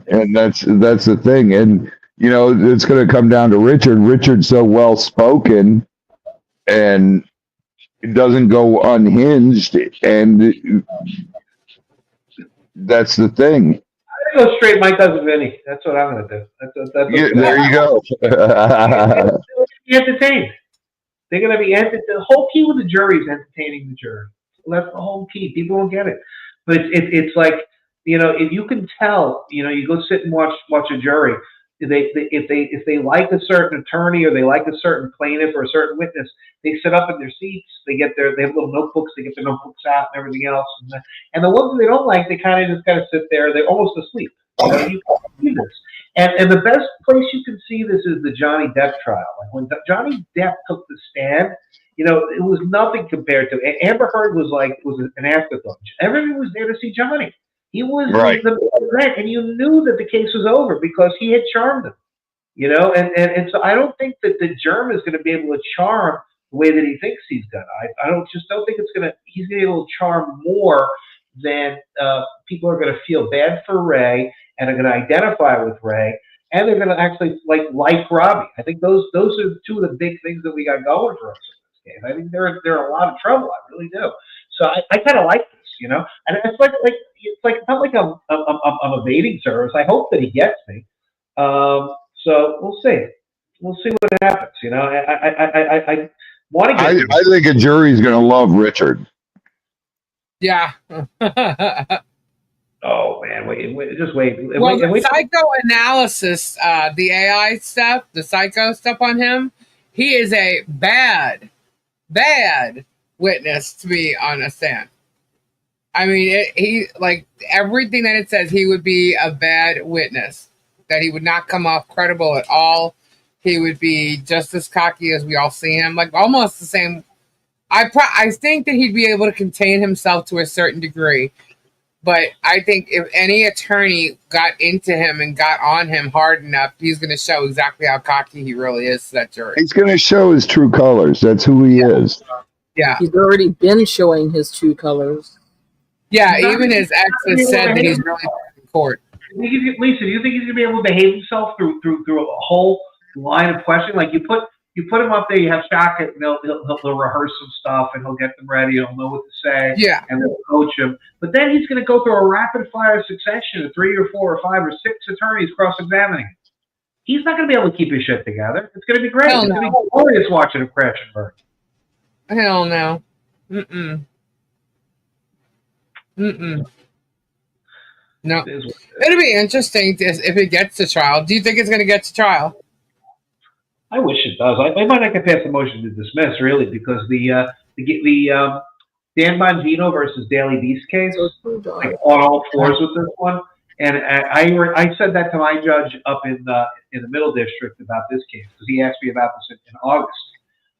And that's the thing. And, it's going to come down to Richard. Richard's so well-spoken and it doesn't go unhinged. And that's the thing. I'm going to go straight Mike does Vinny. That's what I'm going to do. That's there you go. Be entertained. They're going to be entertained. The whole key with the jury is entertaining the jury. That's the whole key. People don't get it. But it's like, if you can tell, you go sit and watch a jury. If they like a certain attorney or they like a certain plaintiff or a certain witness, they sit up in their seats. They have little notebooks. They get their notebooks out and everything else. And the ones that they don't like, they kind of just got to sit there. They're almost asleep. You can see this. And the best place you can see this is the Johnny Depp trial. Like when Johnny Depp took the stand, it was nothing compared to Amber Heard was an afterthought. Everyone was there to see Johnny. He was the event, and you knew that the case was over because he had charmed them. And so I don't think that the Germ is going to be able to charm the way that he thinks he's gonna. I don't think he's going to be able to charm more than people are going to feel bad for Ray and are going to identify with Ray, and they're going to actually like Robbie. I think those are 2 of the big things that we got going for us in this case. I think they're in a lot of trouble. I really do. So I kind of like this, and it's like not like I'm evading service. I hope that he gets me. So we'll see. We'll see what happens. I want to get. I think a jury's going to love Richard. Yeah. Oh man, just wait. Well, the psychoanalysis, the AI stuff, the psycho stuff on him, he is a bad witness to be on a stand. I mean, he like everything that it says, he would be a bad witness. That he would not come off credible at all. He would be just as cocky as we all see him, like almost the same. I think that he'd be able to contain himself to a certain degree, but I think if any attorney got into him and got on him hard enough, he's going to show exactly how cocky he really is to that jury. He's going to show his true colors. That's who he is. Yeah, he's already been showing his true colors. Yeah, even his ex has said that he's really in court. Lisa, do you think he's going to be able to behave himself through a whole line of questioning? Like you put him up there, you have Shaka, and he'll rehearse some stuff, and he'll get them ready, he'll know what to say, yeah, and they'll coach him. But then he's going to go through a rapid-fire succession of 3 or 4 or 5 or 6 attorneys cross-examining him. He's not going to be able to keep his shit together. It's going to be great. It's going to be glorious watching him crash and burn. Hell no. Mm-mm. No. It is what it is. It'll be interesting if it gets to trial. Do you think it's going to get to trial? I wish it does. I might not get past the motion to dismiss, really, because the Dan Bongino versus Daily Beast case, like on all fours with this one. And I said that to my judge up in the Middle District about this case because he asked me about this in August,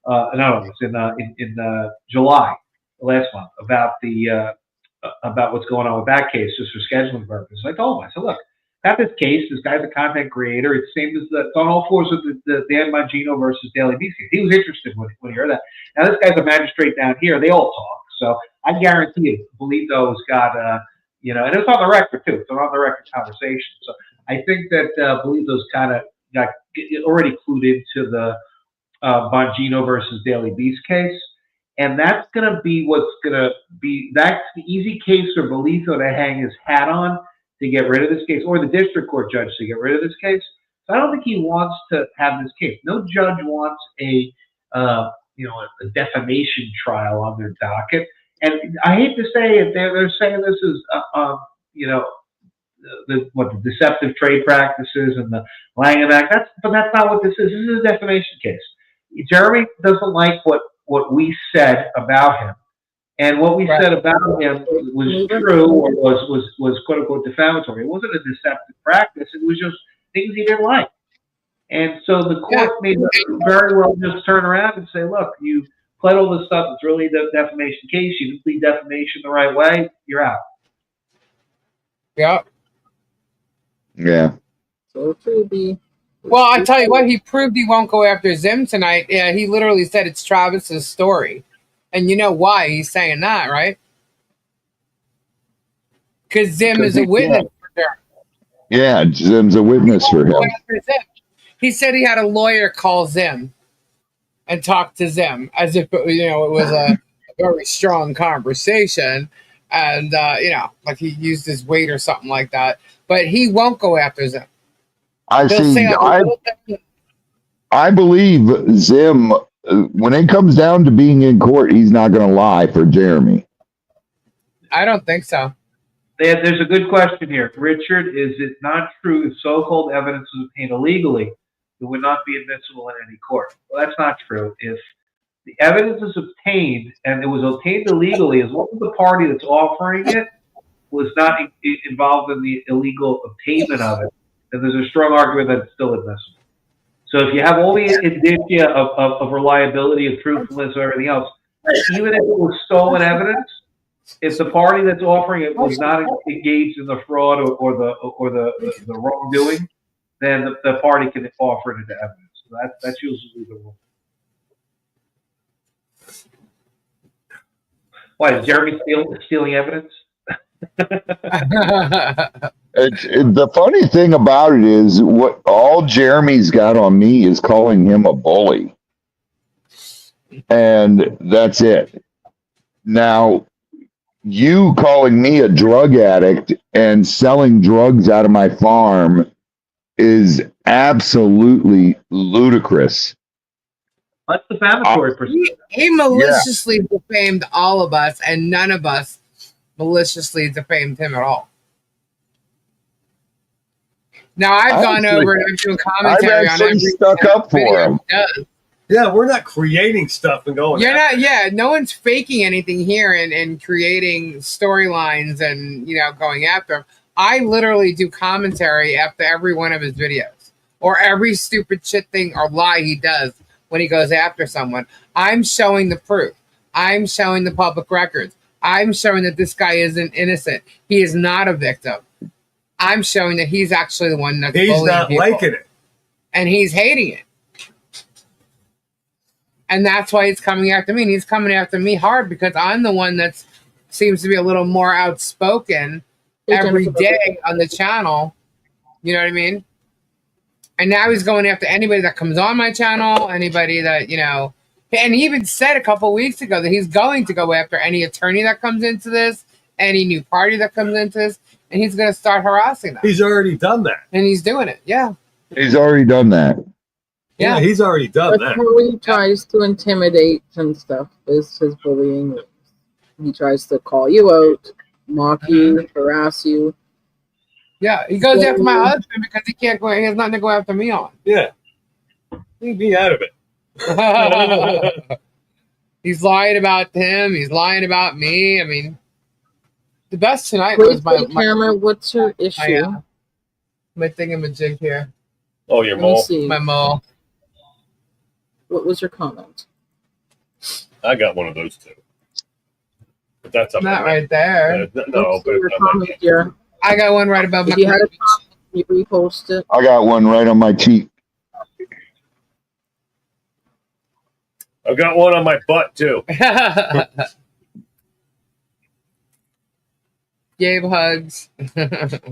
not August, in July, last month, about what's going on with that case, just for scheduling purposes. I told him, I said, look, got this case. This guy's a content creator. It's same as it's on all fours with the Dan Bongino versus Daily Beast case. He was interested when he heard that. Now this guy's a magistrate down here. They all talk. So I guarantee you, Bolito's got and it's on the record too. It's an on the record conversation. So I think that Bolito's kind of got already clued into the Bongino versus Daily Beast case, and that's going to be that's the easy case for Bolito to hang his hat on to get rid of this case, or the district court judge to get rid of this case. So I don't think he wants to have this case. No judge wants a defamation trial on their docket. And I hate to say it, they're saying this is, the deceptive trade practices and the Langham Act. But that's not what this is. This is a defamation case. Jeremy doesn't like what we said about him, and what we said about him was true or was quote unquote defamatory. It wasn't a deceptive practice. It was just things he didn't like. And so the court may very well just turn around and say, look, you pled all this stuff. It's really a defamation case. You didn't plead defamation the right way. You're out. Yeah. Yeah. So Truby. Well, I tell you what, he proved he won't go after Zim tonight. Yeah, he literally said it's Travis's story. And you know why he's saying that, right? Because Zim is a witness for him. Yeah, Zim's a witness for him. He said he had a lawyer call Zim and talk to Zim as if it was a very strong conversation, and like he used his weight or something like that. But he won't go after Zim. I believe Zim, when it comes down to being in court, he's not going to lie for Jeremy. I don't think so. There's a good question here, Richard. Is it not true if so-called evidence was obtained illegally, it would not be admissible in any court? Well, that's not true. If the evidence is obtained and it was obtained illegally, as long as the party that's offering it was not involved in the illegal obtainment of it, then there's a strong argument that it's still admissible. So if you have all the indicia of reliability, of truthfulness, or everything else, even if it was stolen evidence, if the party that's offering it was not engaged in the fraud or the wrongdoing, then the party can offer it into evidence. So that's usually the rule. Why is Jeremy stealing evidence? The funny thing about it is, what all Jeremy's got on me is calling him a bully, and that's it. Now, you calling me a drug addict and selling drugs out of my farm is absolutely ludicrous. That's defamatory procedure. He maliciously defamed all of us, and none of us maliciously defamed him at all. Now I've gone over and I'm doing commentary on every stuck up for him. Yeah, we're not creating stuff and going. You're not. Yeah, no one's faking anything here and creating storylines and going after him. I literally do commentary after every one of his videos or every stupid shit thing or lie he does when he goes after someone. I'm showing the proof. I'm showing the public records. I'm showing that this guy isn't innocent. He is not a victim. I'm showing that he's actually the one that's bullying not people. liking it. And he's hating it. And that's why he's coming after me. And he's coming after me hard because I'm the one that seems to be a little more outspoken every day on the channel. You know what I mean? And now he's going after anybody that comes on my channel, anybody that, and he even said a couple of weeks ago that he's going to go after any attorney that comes into this, any new party that comes into this, and he's going to start harassing them. He's already done that. And he's doing it, yeah. He's already done that. Yeah, he's already done that. How he tries to intimidate and stuff is his bullying. He tries to call you out. mock you, harass you. Yeah, he goes after my husband because he can't go. He has nothing to go after me on. Yeah. Leave me out of it. He's lying about him. He's lying about me. I mean, the best tonight Wait was for the camera. What's your issue? My thingamajig here. Oh, your Let me mole. see. My mole. What was your comment? I got one of those too. But that's up Not there. right there. No, but your comment here. I got one right above If my you had a comment, you repost it. I got one right on my cheek. I've got one on my butt too. Gabe hugs.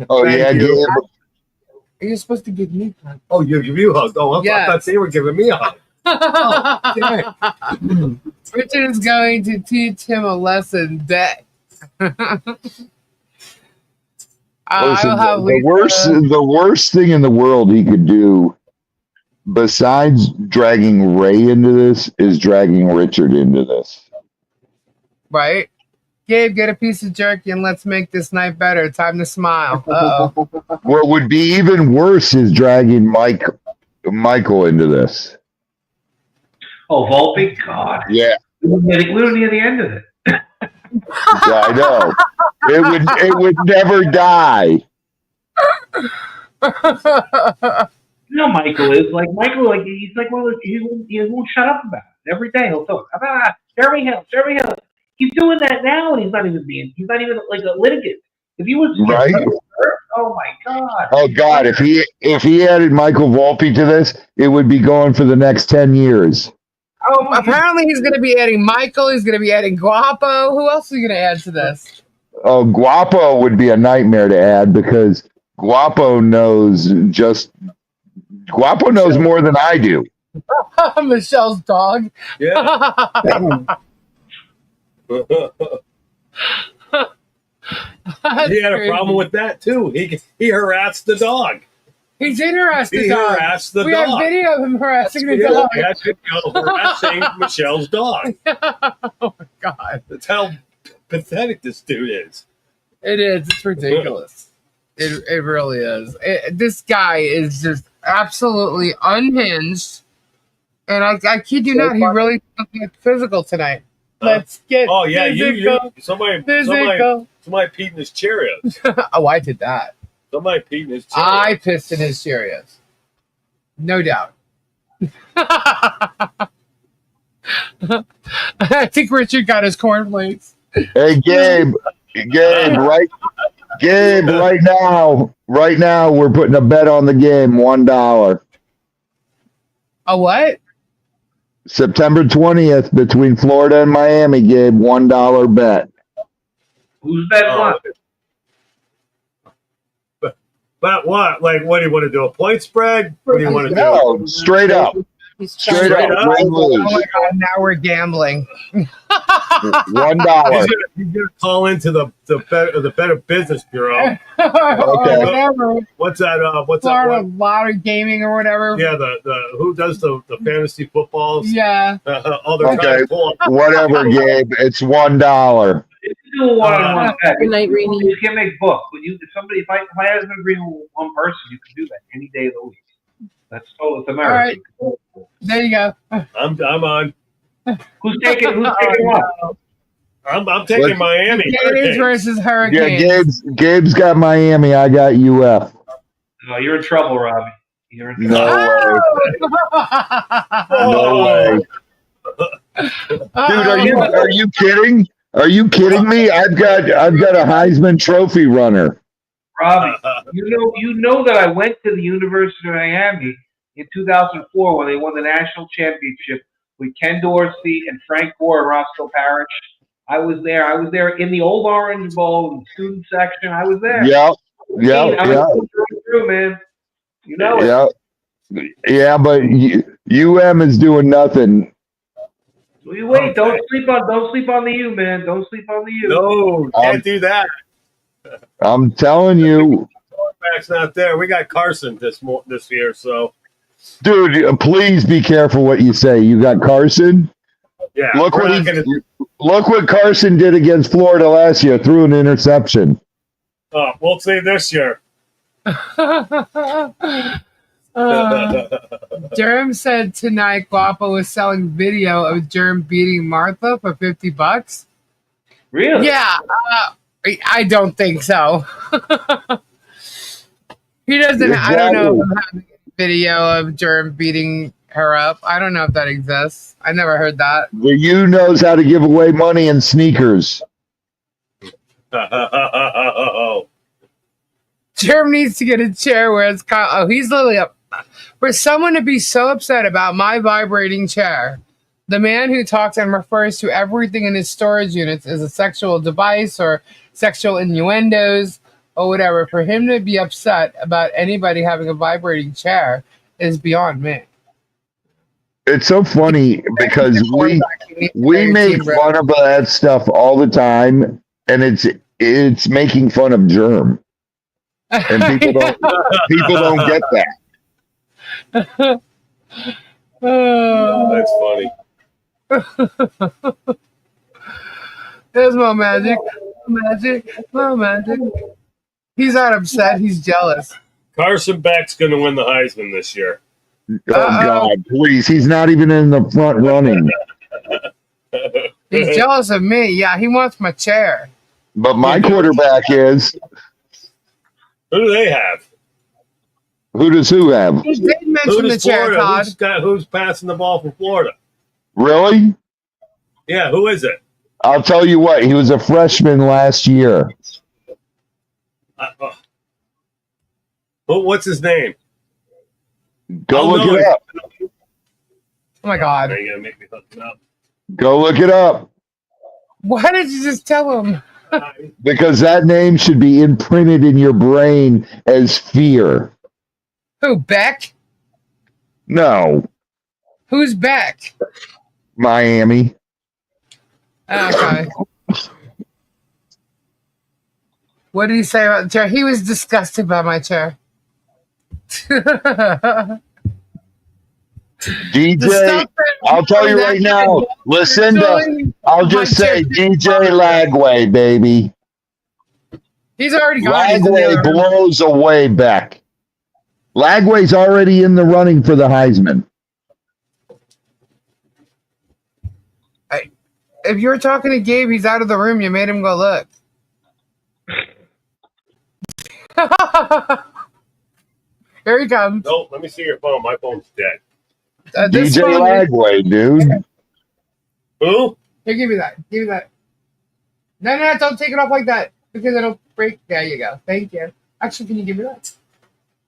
Oh yeah, you. Gabe. You're supposed to give me hugs. Oh, you give you a hug. Oh, I Yes. thought they were giving me a hug. Richard is going to teach him a lesson that Listen, the worst thing in the world he could do, besides dragging Ray into this, is dragging Richard into this. right? Gabe, get a piece of jerky and let's make this night better. Time to smile. Uh-oh. What would be even worse is dragging Michael into this. Oh, Volpe? God. Yeah, We don't need the end of it. yeah, I know. It would never die. You know, Michael, he's like one of those, he won't shut up about it. Every day he'll talk about Jeremy Hill. He's doing that now, and he's not even like a litigant. If he was Right? hurt, oh my God. Oh God, if he added Michael Volpe to this, it would be going for the next 10 years. Oh, apparently he's going to be adding Michael. He's going to be adding Guapo. Who else are you going to add to this? Oh, Guapo would be a nightmare to add because Guapo knows more than I do. Michelle's dog. Yeah. He had a problem with that too. He harassed the dog. He did harass the He dog. harassed the we dog. have video of him harassing the Yeah, dog. he had video harassing Michelle's dog. Oh my God. That's how pathetic this dude is. It is. It's ridiculous. It really is. This guy is just absolutely unhinged. And I kid you not, he really looked physical tonight. Let's get Oh yeah, physical. somebody peed in his Cheerios. Oh, I did that. Somebody peed in his Cheerios. I pissed in his Cheerios. No doubt. I think Richard got his cornflakes. Hey Gabe, right now we're putting a bet on the game, $1. A what? September 20th between Florida and Miami, Gabe, $1 bet. Who's that one? But what? Like, what do you want to do? A point spread? What do you want to do? No, straight up. Straight up. up. Win, Oh my lose. God, now we're gambling. $1. He's gonna call into the Better Business Bureau. Whatever. What's that? What's Florida that? Lottery Gaming or whatever. Yeah, the who does the fantasy footballs? Yeah. They're trying to pull up. Whatever, Gabe. It's $1. You can do a one-on-one bet. Good night, Rainey. You can make book. If I have an agreement with one person, you can do that any day of the week. That's total. It's American. There you go. I'm on. Who's taking what? I'm taking Miami. Gators Hurricanes. versus Yeah, Hurricanes. Gabe's got Miami. I got UF. No, you're in trouble, Robbie. You're in No trouble. way. No way. Dude, are you kidding? Are you kidding me? I've got a Heisman Trophy runner. Robbie, you know that I went to the University of Miami in 2004 when they won the national championship with Ken Dorsey and Frank Gore and Roscoe Parrish. I was there. I was there in the old Orange Bowl in the student section. I was there. Yeah. Through, man. You know it. Yeah, but UM is doing nothing. You wait. Don't sleep on the U, man. Don't sleep on the U. No, can't do that. I'm telling you. Quarterback's not there. We got Carson this year, so. Dude, please be careful what you say. You got Carson? Yeah, Look we're what not gonna. look what Carson did against Florida last year. Threw an interception. We'll see this year. Jerm said tonight Guapo was selling video of Jerm beating Martha for $50. Really? Yeah, I don't think so. He doesn't. I don't know if I'm having a video of Jerm beating her up. I don't know if that exists. I never heard that. The U knows how to give away money and sneakers. Jerm needs to get a chair where it's he's literally up. For someone to be so upset about my vibrating chair, the man who talks and refers to everything in his storage units as a sexual device or sexual innuendos or whatever, for him to be upset about anybody having a vibrating chair is beyond me. It's so funny because we make fun of that stuff all the time, and it's making fun of Germ, and people don't get that. That's funny. There's MoMagic. He's not upset. He's jealous. Carson Beck's going to win the Heisman this year. Oh God, please! He's not even in the front running. He's jealous of me. Yeah, he wants my chair. But my quarterback is. Who do they have? Who does who have? He did mention the chair, Todd. Who's passing the ball for Florida? Really? Yeah, who is it? I'll tell you what. He was a freshman last year. What's his name? Go look it up. Oh my God! Are you gonna make me look it up? Go look it up. Why did you just tell him? Because that name should be imprinted in your brain as fear. Who, Beck? No. Who's Beck? Miami. Okay. What did he say about the chair? He was disgusted by my chair. DJ, I'll tell you right now, Lucinda, I'll just say DJ Lagway, baby. He's already gone. Lagway blows away Beck. Lagway's already in the running for the Heisman. If you were talking to Gabe, he's out of the room. You made him go look. Here he comes. No, let me see your phone. My phone's dead. DJ Lagway, dude. Who? Here, give me that. Give me that. No, don't take it off like that because it'll break. There you go. Thank you. Actually, can you give me that?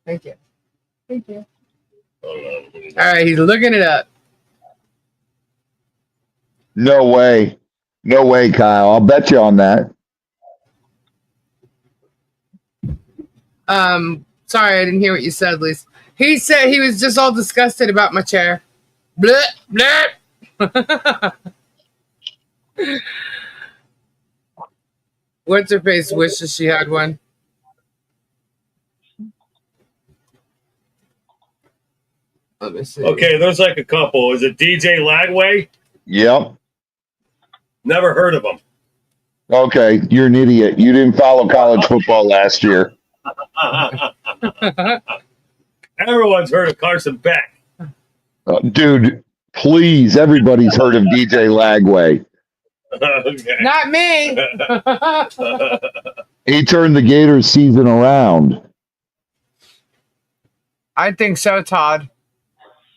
Thank you. Thank you. All right, he's looking it up. No way. No way, Kyle. I'll bet you on that. Sorry, I didn't hear what you said, Lisa. He said he was just all disgusted about my chair. Bleh, bleh. What's her face wishes she had one? Let me see. Okay, there's like a couple. Is it DJ Lagway? Yep. Never heard of him. Okay, you're an idiot. You didn't follow college football last year. Everyone's heard of Carson Beck. Dude, please, everybody's heard of DJ Lagway. Okay. Not me. He turned the Gators season around. I think so, Todd.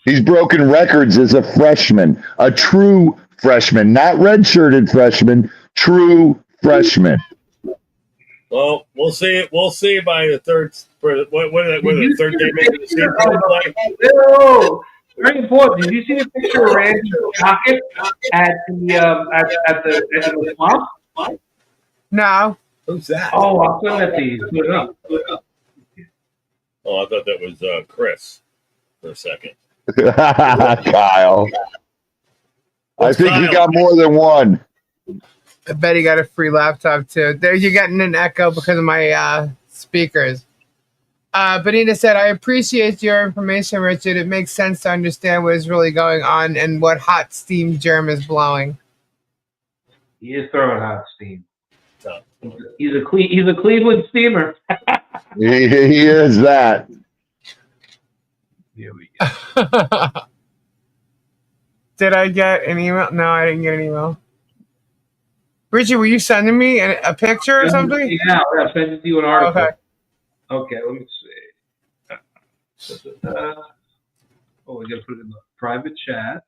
He's broken records as a freshman, a true freshman, not redshirted freshman, true freshman. Well, we'll see. We'll see by the third. The third game of the season. No, very important. Did you see the picture of Randy Pocket at the swamp? No. Who's that? Oh, I'll send that to you. Put it up. Oh, I thought that was Chris for a second. Kyle. I think he got more than one. I bet he got a free laptop too. There, you're getting an echo because of my speakers. Benita said, I appreciate your information, Richard. It makes sense to understand what is really going on and what hot steam germ is blowing. He is throwing hot steam. He's a Cleveland steamer. He is that. Here we go. Did I get an email? No, I didn't get an email. Richard, were you sending me a picture or something? Yeah, I'll send it to you an article. Okay. Okay, let me see. Oh, we got to put it in the private chat.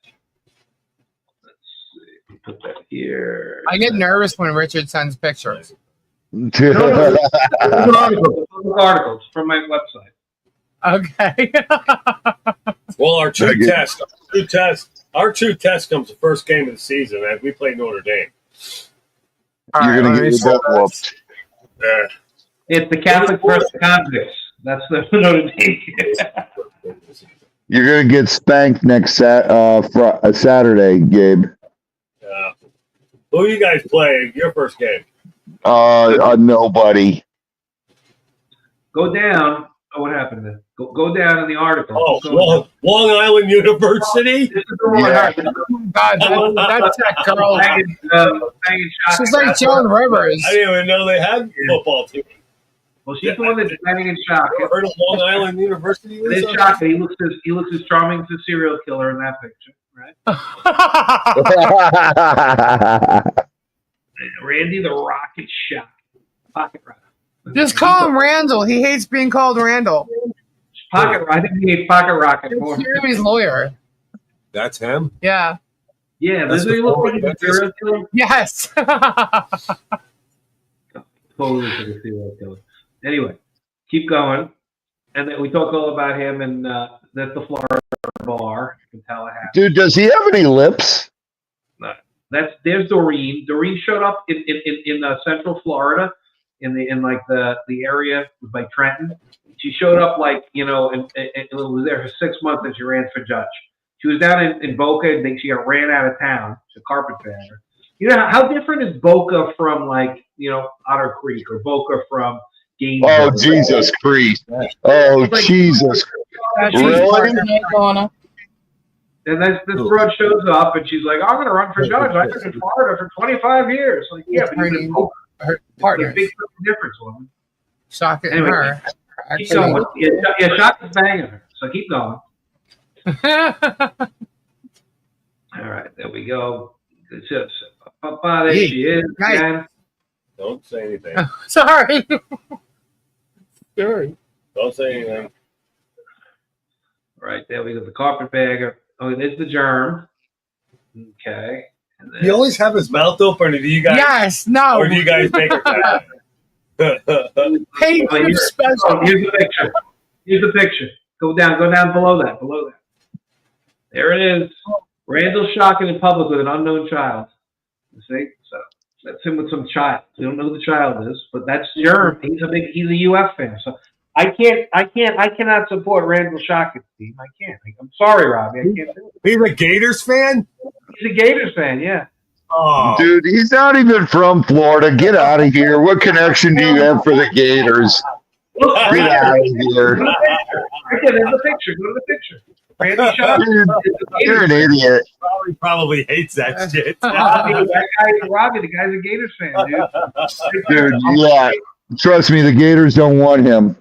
Let's see. Put that here. I get nervous when Richard sends pictures. Articles from my website. Okay. Well, our true test comes the first game of the season as we play Notre Dame. You're going to get your butt whooped. It's the Catholic versus convicts. That's the Notre Dame. You're going to get spanked next Saturday, Gabe. Who you guys play your first game? Nobody. Go down. Oh, what happened then? Go down in the article. Oh, Long Island University? This is the one. Yeah. God, that's that girl. She's like Joan Rivers. I didn't even know they had football team. Well, she's the one that's banging in shock. Heard of Long Island University? It is shocking. He looks as charming as a serial killer in that picture, right? Randy the Rocket Shock. Pocket Rocket. Just call him Randall. He hates being called Randall. Pocket Rocket. I think he hates Pocket Rocket more. Jeremy's lawyer. That's him? Yeah. Yeah, does he look like a serial killer? Yes. Totally like a serial killer. Anyway, keep going. And then we talk all about him, and that's the Florida bar in Tallahassee. Dude, does he have any lips? There's Doreen. Doreen showed up in Central Florida, in the area by Trenton. She showed up and was there for 6 months, and she ran for judge. She was down in Boca, and she got ran out of town. She's a carpetbagger. You know how different is Boca from Otter Creek, or Boca from Gainesville? Oh, Jesus Christ. Oh, Jesus. Really? And then this broad shows up, and she's like, I'm going to run for judge. I've been in Florida for 25 years. Like, yeah, but you've been Boca. Her partner. Big difference, woman. Shocking Anyway, her. Keep going. Yeah, Shock is banging her. So keep going. All right, there we go. It's just, there she is. Again. Don't say anything. Sorry. Sorry. Don't say anything. All right, there we go. The carpetbagger. Oh, there's the germ. Okay. And then, He always have his mouth open, or do you guys? Yes. No. Or do you guys make it bad? Hey, you're special. here's the picture. Here's the picture. Go down below that. There it is. Randall shocking in public with an unknown child. You see? So that's him with some child. We don't know who the child is, but that's Germ. He's a UF fan. So I cannot support Randall Shockett's team. I can't. I'm sorry, Robbie. I can't do it. He's a Gators fan? He's a Gators fan, yeah. Oh. Dude, he's not even from Florida. Get out of here. What connection do you have for the Gators? Look, Get out of here. Okay, there's the picture. Go to the picture. Randy Shockett. Dude, you're an idiot. Probably hates that shit. Robbie, the guy's a Gators fan, dude. Dude, yeah. Trust me, the Gators don't want him.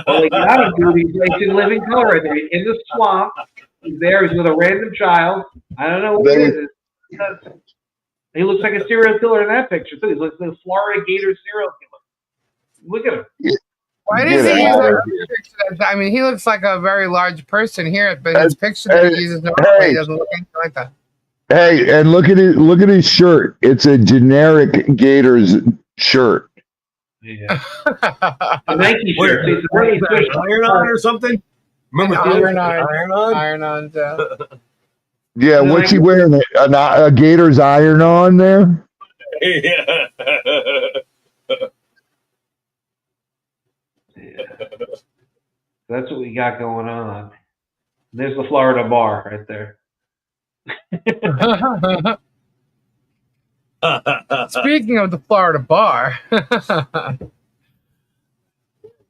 Well, he got him, dude. He's in living color right there. He's in the swamp. He's there. He's with a random child. I don't know who it is. He looks like a serial killer in that picture, too. He looks like a Florida Gator serial killer. Look at him. Why does he use a picture? I mean, he looks like a very large person here, but his picture that he uses normally doesn't look anything like that. Hey, and look at it. Look at his shirt. It's a generic Gators shirt. Yeah. A Nike shirt. It's a really Iron on or something? Remember Iron on? Iron on. Yeah, what's he wearing? A Gators iron on there? Yeah. That's what we got going on. There's the Florida bar right there. Speaking of the Florida bar,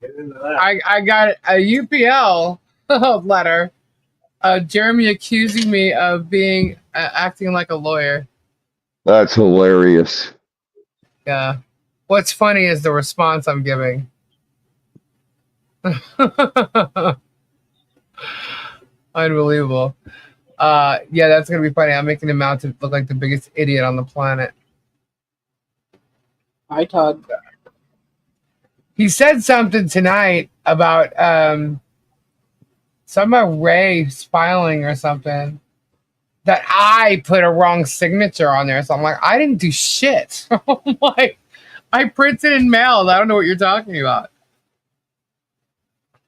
Get into that. I got a UPL letter. Jeremy accusing me of being acting like a lawyer. That's hilarious. Yeah. What's funny is the response I'm giving. Unbelievable. Yeah, that's gonna be funny. I'm making him out to look like the biggest idiot on the planet. Hi, Todd. He said something tonight about some Ray filing or something that I put a wrong signature on there. So I'm like, I didn't do shit. I'm like, I printed and mailed. I don't know what you're talking about.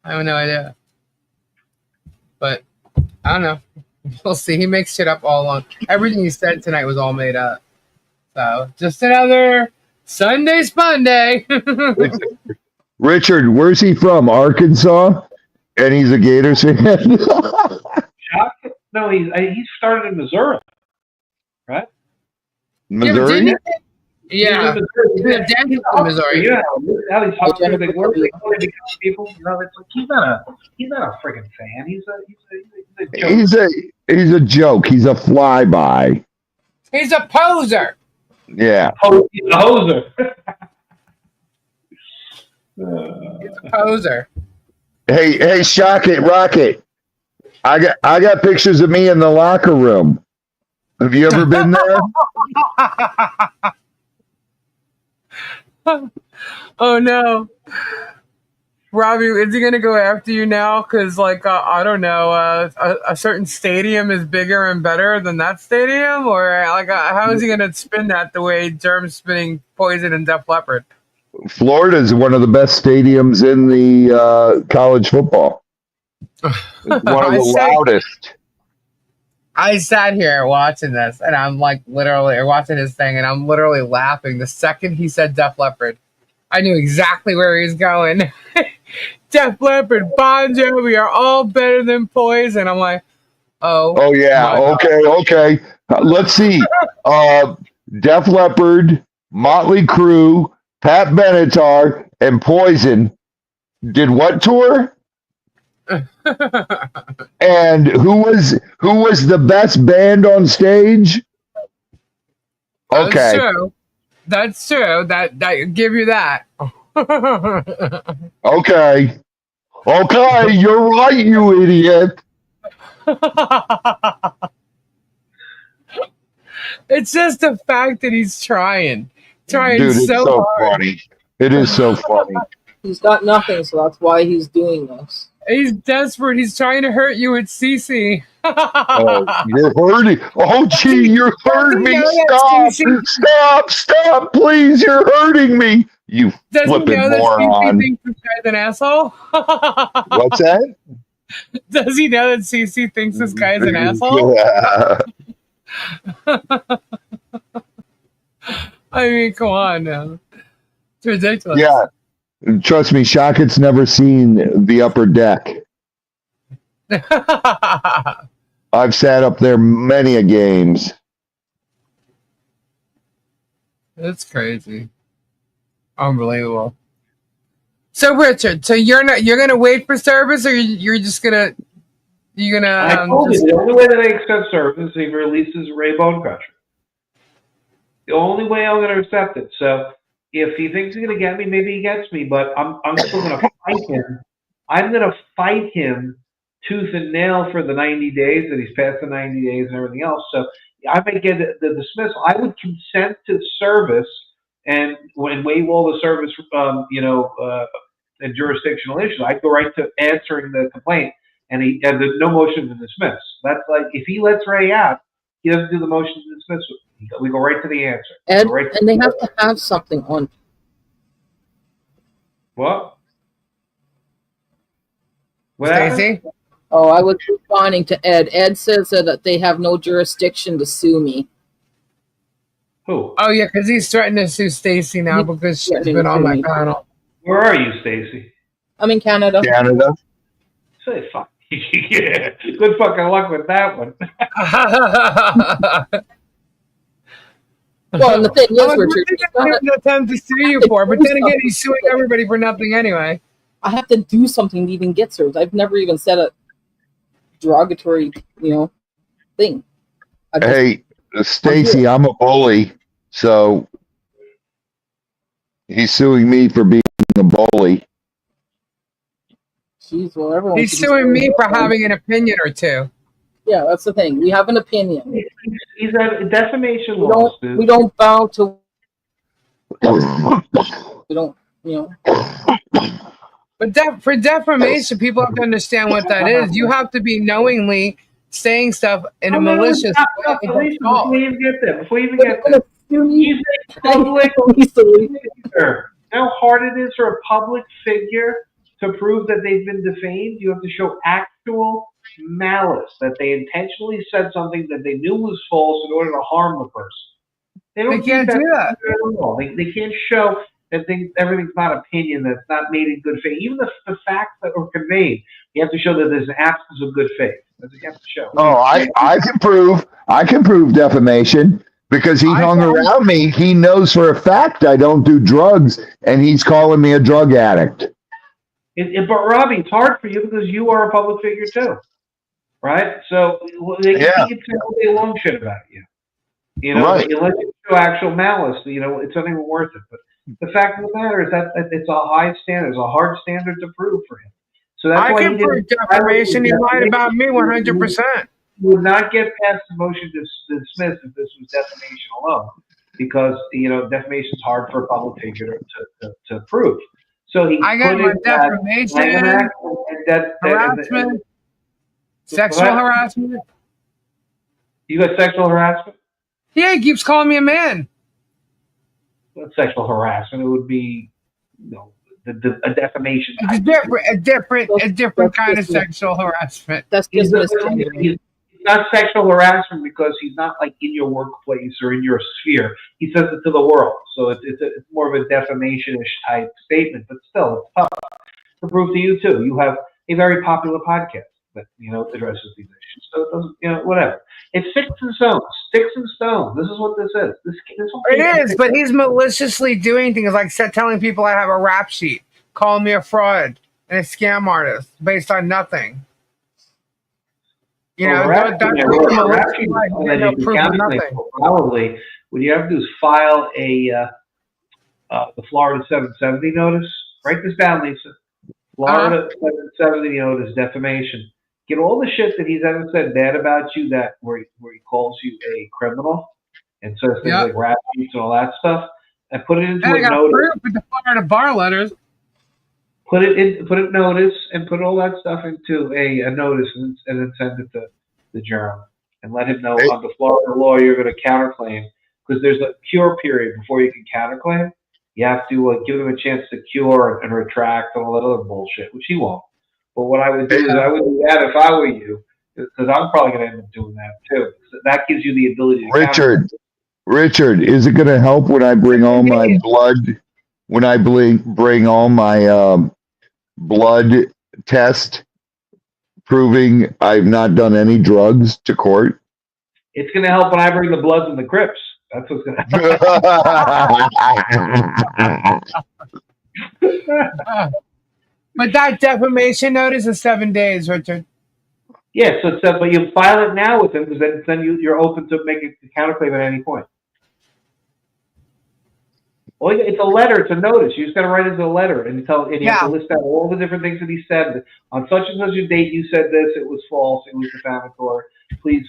I have no idea. But I don't know. We'll see. He makes shit up all along. Everything he said tonight was all made up. So just another Sunday SPUNDAY. Richard, where's he from? Arkansas? And he's a Gators fan? No, he started in Missouri, right? Missouri? Yeah. He's a dentist in Missouri. Yeah, how these fuckers, they work, they call it people. You know, it's like he's not a freaking fan. He's a He's a joke. He's a flyby. He's a poser. Yeah. He's a hoser. He's a poser. Hey, Shock It, Rocket. I got pictures of me in the locker room. Have you ever been there? Oh no, Robbie, is he gonna go after you now? Because I don't know, a certain stadium is bigger and better than that stadium, or how is he gonna spin that the way Germ's spinning Poison and Def Leppard? Florida is one of the best stadiums in the college football. It's one of the loudest. I sat here watching this, and I'm literally watching his thing, and I'm literally laughing. The second he said Def Leppard, I knew exactly where he was going. Def Leppard, Bon Jovi are all better than Poison. I'm like, oh yeah, okay. Let's see. Def Leppard, Motley Crue, Pat Benatar, and Poison did what tour? And who was the best band on stage? Okay, that's true. That give you that. Okay, you're right, you idiot. It's just the fact that he's trying Dude, it's so hard. funny. It is so funny. He's got nothing, so that's why he's doing this. He's desperate. He's trying to hurt you with Cece. Oh, you're hurting. Oh, gee, you're hurting me. Stop, please. You're hurting me. You flipping moron. Does he know that Cece thinks this guy's an asshole? What's that? Does he know that Cece thinks this guy's an asshole? Yeah. I mean, come on now. It's ridiculous. Yeah. Trust me, Shockett's never seen the upper deck. I've sat up there many a games. That's crazy. Unbelievable. So Richard, you're gonna wait for service, or you're just gonna I told you the only way that I accept service is if he releases Ray Bonecrusher. The only way I'm gonna accept it. So if he thinks he's gonna get me, maybe he gets me, but I'm still gonna fight him. I'm gonna fight him tooth and nail for the 90 days that he's passed the 90 days and everything else. So I may get the dismissal. I would consent to service and waive all the service, and jurisdictional issues. I'd go right to answering the complaint, and there's no motion to dismiss. That's like if he lets Ray out, he doesn't do the motion to dismiss. We go right to the answer. Ed, and they have to have something on. What? Stacey? Oh, I was responding to Ed. Ed says that they have no jurisdiction to sue me. Who? Oh yeah, because he's threatening to sue Stacey now because she's been on my panel. Where are you, Stacey? I'm in Canada. Say fuck. Yeah. Good fucking luck with that one. Well, and the thing is, Richard, Richard, he's going to attempt to sue you for, but then again, he's suing everybody for nothing anyway. I have to do something to even get served. I've never even said a derogatory, thing. Hey, Stacy, I'm a bully, so he's suing me for being a bully. Jeez, well, everyone He's suing me for having an opinion or two. Yeah, that's the thing. We have an opinion. He's a defamation We law. don't bow to. We don't, But for defamation, people have to understand what that is. You have to be knowingly saying stuff in a malicious way. Before we even get there, he's a public figure. How hard it is for a public figure to prove that they've been defamed? You have to show actual malice, that they intentionally said something that they knew was false in order to harm the person. They can't do that. They can't show that everything's not opinion, that's not made in good faith. Even the facts that were conveyed, you have to show that there's an absence of good faith. That's what you have to show. Oh, I can prove defamation because he hung around me. He knows for a fact I don't do drugs, and he's calling me a drug addict. But Robbie, it's hard for you because you are a public figure too, right? So they can say all day long shit about you. Right. Unless you show actual malice, it's not even worth it. But the fact of the matter is that it's a high standard, it's a hard standard to prove for him. So that's why can prove defamation. He lied about me 100%. You would not get past the motion to dismiss if this was defamation alone, because defamation is hard for a public figure to prove. So I got my defamation, harassment, sexual harassment. You got sexual harassment? Yeah, he keeps calling me a man. What sexual harassment? It would be, a defamation. It's a different kind of sexual harassment. That's just he's not sexual harassment because he's not like in your workplace or in your sphere. He says it to the world, so it's more of a defamation-ish type statement. But still, it's tough to prove to you too. You have a very popular podcast that addresses these issues. So it doesn't, whatever. It's sticks and stones. Sticks and stones. This is what this is. It is, but he's maliciously doing things like telling people I have a rap sheet, calling me a fraud and a scam artist based on nothing. Probably what you have to do is file the Florida 770 notice. Write this down, Lisa. Florida 770 notice, defamation. Get all the shit that he's ever said bad about you, where he calls you a criminal and says things like rap sheets and all that stuff, and put it into a notice. With the Florida bar letters. Put it notice and put all that stuff into a notice and then send it to the journal and let him know on the Florida law you're going to counterclaim, because there's a cure period before you can counterclaim. You have to give them a chance to cure and retract and all that other bullshit, which he won't. But what I would do is I would do that if I were you, because I'm probably going to end up doing that too. So that gives you the ability to Richard, is it going to help when I bring all my blood? When I bring all my blood test proving I've not done any drugs to court? It's going to help when I bring the Bloods and the Crips. That's what's going to happen. But that defamation notice is 7 days, Richard. Yeah, but you file it now with him, because then you're open to make a counterclaim at any point. Well, it's a letter. It's a notice. You just got to write it as a letter, and you have to list out all the different things that he said. On such and such a date, you said this. It was false. It was defamatory. Please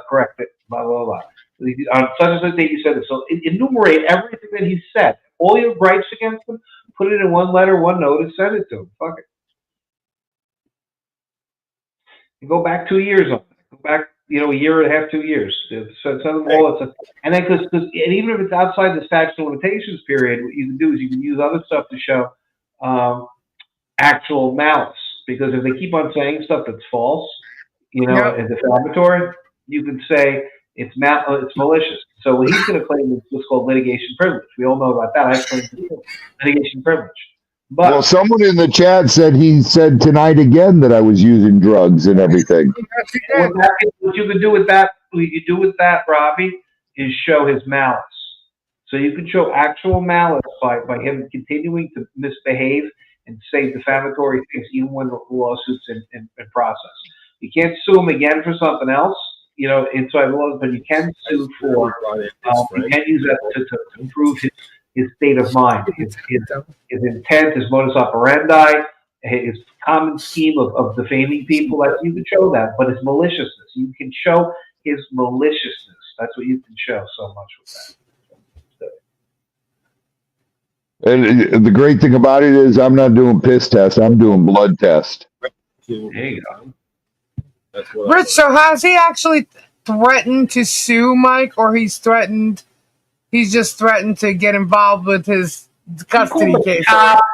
correct it. Blah blah blah. On such and such a date, you said this. So enumerate everything that he said. All your gripes against him. Put it in one letter, one notice. Send it to him. Fuck it. And go back 2 years on it. Go back, a year and a half, 2 years. Send them all. And then, and even if it's outside the statute of limitations period, what you can do is you can use other stuff to show actual malice. Because if they keep on saying stuff that's false, and defamatory, you can say it's malicious. So what he's going to claim is what's called litigation privilege. We all know about that. I claim litigation privilege. But someone in the chat said he said tonight again that I was using drugs and everything. What you can do with that, Robbie, is show his malice. So you can show actual malice by him continuing to misbehave and say defamatory things even when the lawsuit's in process. You can't sue him again for something else, inside the laws, but you can sue for, you can use that to prove his state of mind, his intent, his modus operandi, his common scheme of defaming people. That you can show that, but his maliciousness, you can show his maliciousness. That's what you can show so much with that. And the great thing about it is I'm not doing piss test. I'm doing blood test. There you go. Rich, so has he actually threatened to sue Mike, or he's just threatened to get involved with his custody case?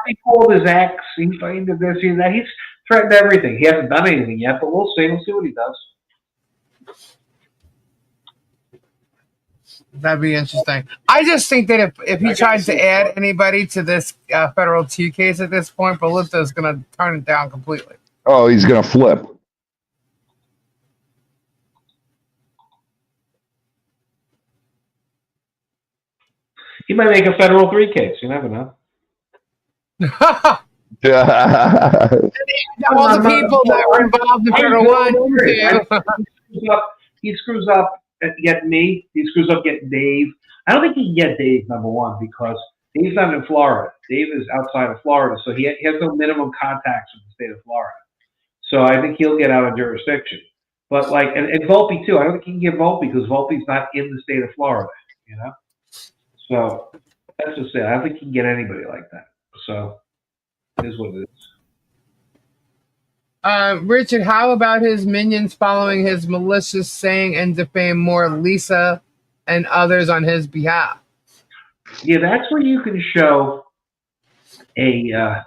He called his ex. He did this, he did that. He's threatened everything. He hasn't done anything yet, but we'll see. We'll see what he does. That'd be interesting. I just think that if he tries to add anybody to this federal 2 case at this point, Belito's going to turn it down completely. Oh, he's going to flip. He might make a federal 3 case. You never know. All the people that were involved in federal 1, he screws up getting me. He screws up getting Dave. I don't think he can get Dave, number one, because Dave's not in Florida. Dave is outside of Florida, so he has no minimum contacts with the state of Florida. So I think he'll get out of jurisdiction. But and Volpe too. I don't think he can get Volpe because Volpe's not in the state of Florida. So that's just it. I don't think he can get anybody like that. So it is what it is. Richard, how about his minions following his malicious saying and defame more Lisa and others on his behalf? Yeah, that's where you can show a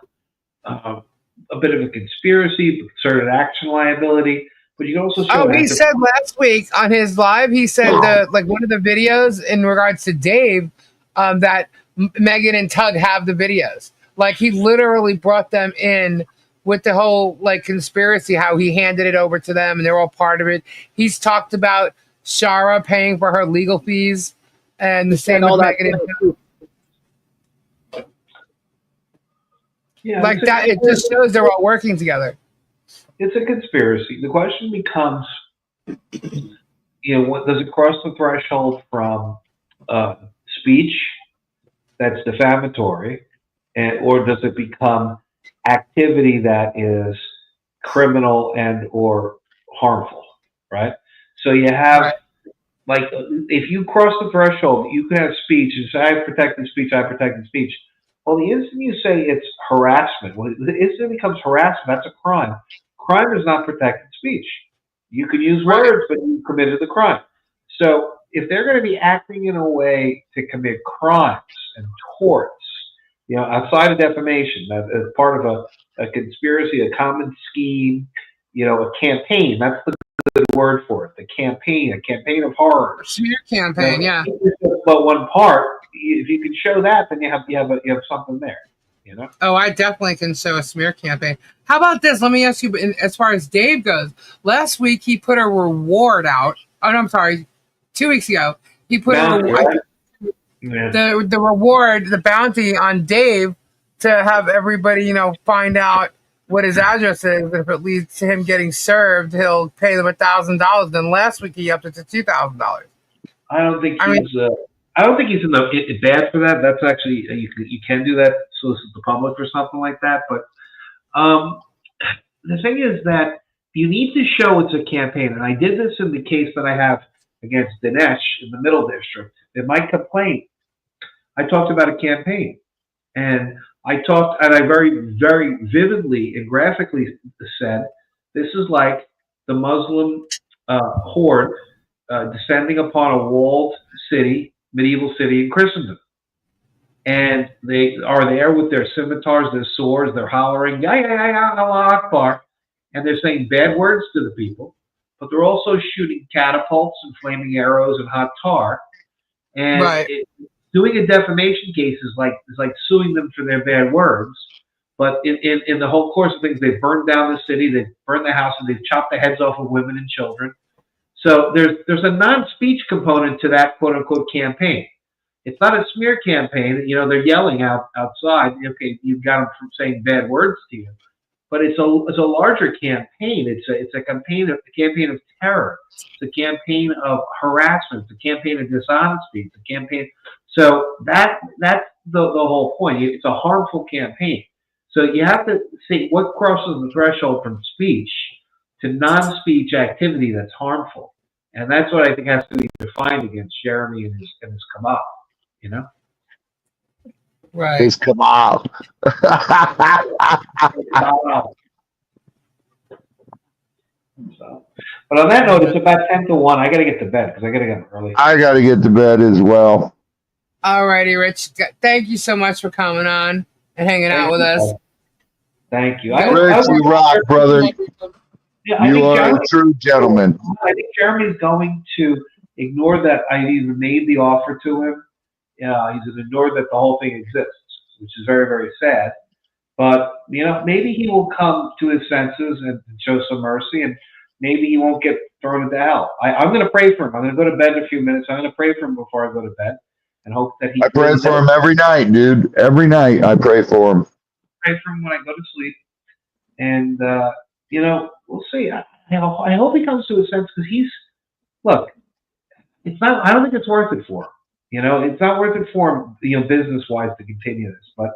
bit of a conspiracy, concerted action liability, but you can also show. Oh, he said last week on his live, he said one of the videos in regards to Dave, that Megan and Tug have the videos. Like he literally brought them in with the whole conspiracy, how he handed it over to them and they're all part of it. He's talked about Shara paying for her legal fees and the same with Megan and Tug. Yeah, that. It just shows they're all working together. It's a conspiracy. The question becomes, what does it cross the threshold from speech that's defamatory, or does it become activity that is criminal and or harmful, right? So you have, if you cross the threshold, you can have speech and say, I have protected speech, I have protected speech. Well, the instant you say it's harassment, the instant it becomes harassment, that's a crime. Crime is not protected speech. You can use words, but you committed the crime. So if they're going to be acting in a way to commit crimes and torts, outside of defamation, as part of a conspiracy, a common scheme, a campaign, that's the good word for it, a campaign of horror. Smear campaign, yeah. But one part, if you can show that, then you have something there. Oh, I definitely can show a smear campaign. How about this? Let me ask you, as far as Dave goes, last week he put a reward out. Oh, no, I'm sorry. 2 weeks ago, he put the reward, the bounty on Dave to have everybody, find out what his address is. And if it leads to him getting served, he'll pay them $1,000. Then last week he upped it to $2,000. I don't think he's in the bad for that. That's actually you can do that, solicit the public or something like that. But the thing is that you need to show it's a campaign, and I did this in the case that I have against Dinesh in the Middle District. In my complaint, I talked about a campaign, and I very, very vividly and graphically said this is like the Muslim horde descending upon a walled city, medieval city in Christendom. And they are there with their scimitars, their swords, they're hollering, ya, ya, ya, ya, Allah Akbar. And they're saying bad words to the people, but they're also shooting catapults and flaming arrows and hot tar. And doing a defamation case is like suing them for their bad words. But in the whole course of things, they've burned down the city, they've burned the house, and they've chopped the heads off of women and children. So there's a non-speech component to that quote-unquote campaign. It's not a smear campaign. You know, they're yelling outside. Okay, you've got them from saying bad words to you, but it's a larger campaign. It's a campaign of terror. It's a campaign of harassment. It's a campaign of dishonesty. It's a campaign. So that's the whole point. It's a harmful campaign. So you have to see what crosses the threshold from speech to non-speech activity that's harmful, and that's what I think has to be defined against Jeremy and his cabal. You know, Right. His cabal. So, but on that note, it's about 10-1. I got to get to bed because I got to get up early. I got to get to bed as well. Alrighty, Rich. Thank you so much for coming on and hanging out with us. Thank you. Rich, you rock, brother. Yeah, You are a true gentleman. I think Jeremy's going to ignore that I even made the offer to him. Yeah, he's going to ignore that the whole thing exists, which is very, very sad. But, you know, maybe he will come to his senses and show some mercy, and maybe he won't get thrown into hell. I'm going to pray for him. I'm going to go to bed in a few minutes. I'm going to pray for him before I go to bed and hope that he... I pray for him every night, dude. Every night I pray for him. Pray for him when I go to sleep. And, you know, we'll see. I hope he comes to his sense because look, it's not, I don't think it's worth it for him. You know, it's not worth it for him, you know, business-wise to continue this. But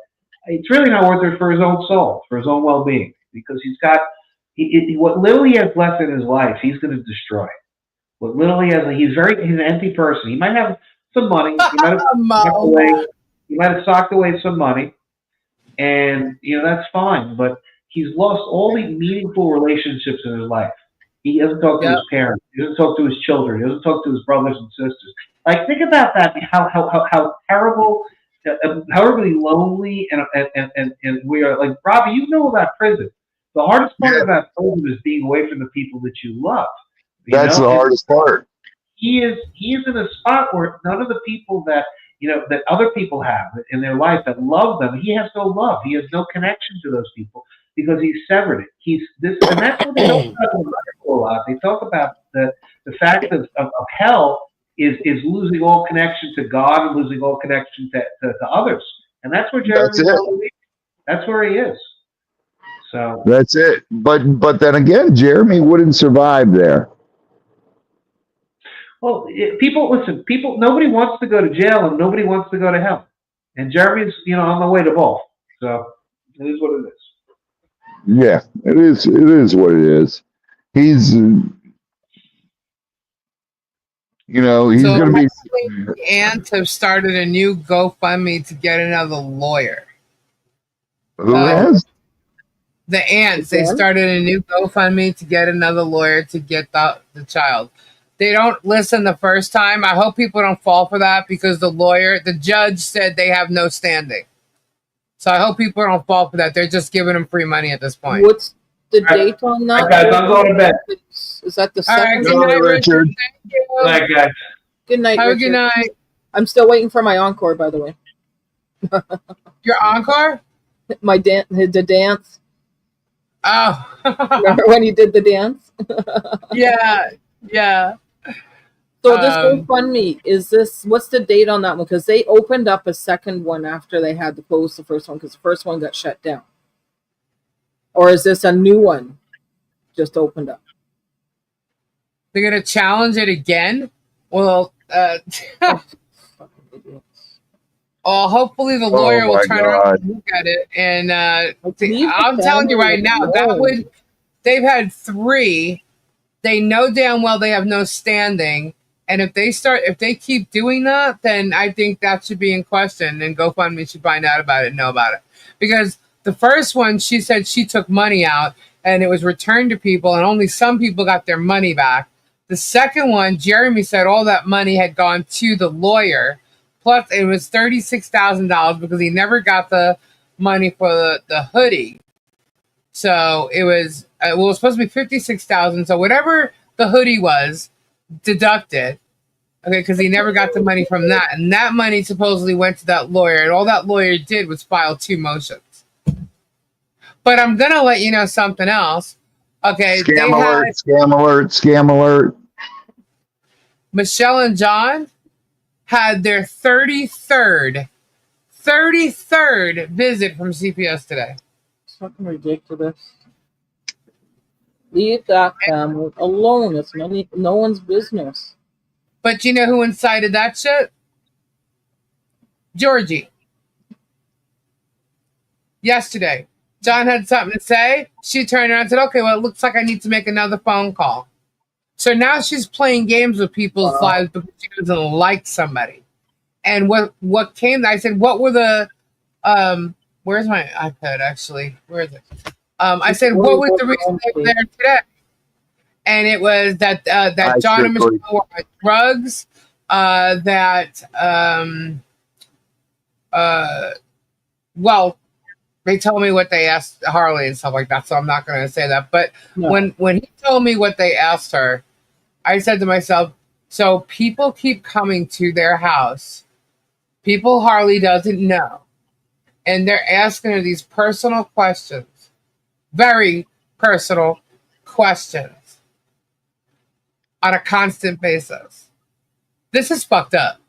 it's really not worth it for his own soul, for his own well-being, because he's got, what little he has left in his life, he's going to destroy. What little he has, he's an empty person. He might have some money. He might have socked away some money. And, you know, that's fine. But he's lost all the meaningful relationships in his life. He doesn't talk to his parents. He doesn't talk to his children. He doesn't talk to his brothers and sisters. Like, think about that, how terrible, horribly lonely, and we are. Like, Robbie, you know about prison. The hardest part about prison is being away from the people that you love. That's the hardest part. He is in a spot where none of the people that, you know, that other people have in their life that love them, he has no love. He has no connection to those people because he's severed it. And that's what they talk about in the article a lot. They talk about the fact of hell is losing all connection to God and losing all connection to others. And that's where Jeremy's going. That's where he is. So that's it. But then again, Jeremy wouldn't survive there. Well, nobody wants to go to jail and nobody wants to go to hell. And Jeremy's, you know, on the way to both. So it is what it is. Yeah, it is. It is what it is. He's, you know, he's going to be. The Ants have started a new GoFundMe to get another lawyer. Who has? The Ants. They started a new GoFundMe to get another lawyer to get the child. They don't listen the first time. I hope people don't fall for that because the judge said they have no standing. So I hope people don't fall for that. They're just giving them free money at this point. What's the date on that? Guys, I'm going to bed. Is that the All right, second? good night, Richard. Thank you. Good night, guys. Good night, Have Richard. a good night. I'm still waiting for my encore, by the way. Your encore? The dance. Oh. Remember when you did the dance? Yeah. So this GoFundMe, what's the date on that one? Because they opened up a second one after they had to close the first one because the first one got shut down. Or is this a new one just opened up? They're going to challenge it again? Well, hopefully the lawyer will turn around and look at it. And I'm telling you right now, they've had 3. They know damn well they have no standing. And if they keep doing that, then I think that should be in question and GoFundMe should find out about it and know about it. Because the first one, she said she took money out and it was returned to people and only some people got their money back. The second one, Jeremy said all that money had gone to the lawyer. Plus it was $36,000 because he never got the money for the hoodie. So it was, it was supposed to be $56,000. So whatever the hoodie was, deducted, okay, because he never got the money from that, and that money supposedly went to that lawyer, and all that lawyer did was file 2 motions. But I'm gonna let you know something else. Okay, Scam alert! Michelle and John, had their 33rd visit from CPS today. It's fucking ridiculous. Leave that family alone. It's no one's business. But you know who incited that shit? Georgie. Yesterday, John had something to say. She turned around and said, okay, well, it looks like I need to make another phone call. So now she's playing games with people's lives because she doesn't like somebody. And what came, I said, what were the, where's my iPad actually? Where is it? I said, what was the reason they were there today? And it was that John and Michelle were on drugs, well, they told me what they asked Harley and stuff like that, so I'm not going to say that. But when he told me what they asked her, I said to myself, so people keep coming to their house, people Harley doesn't know, and they're asking her these personal questions, very personal questions on a constant basis. This is fucked up.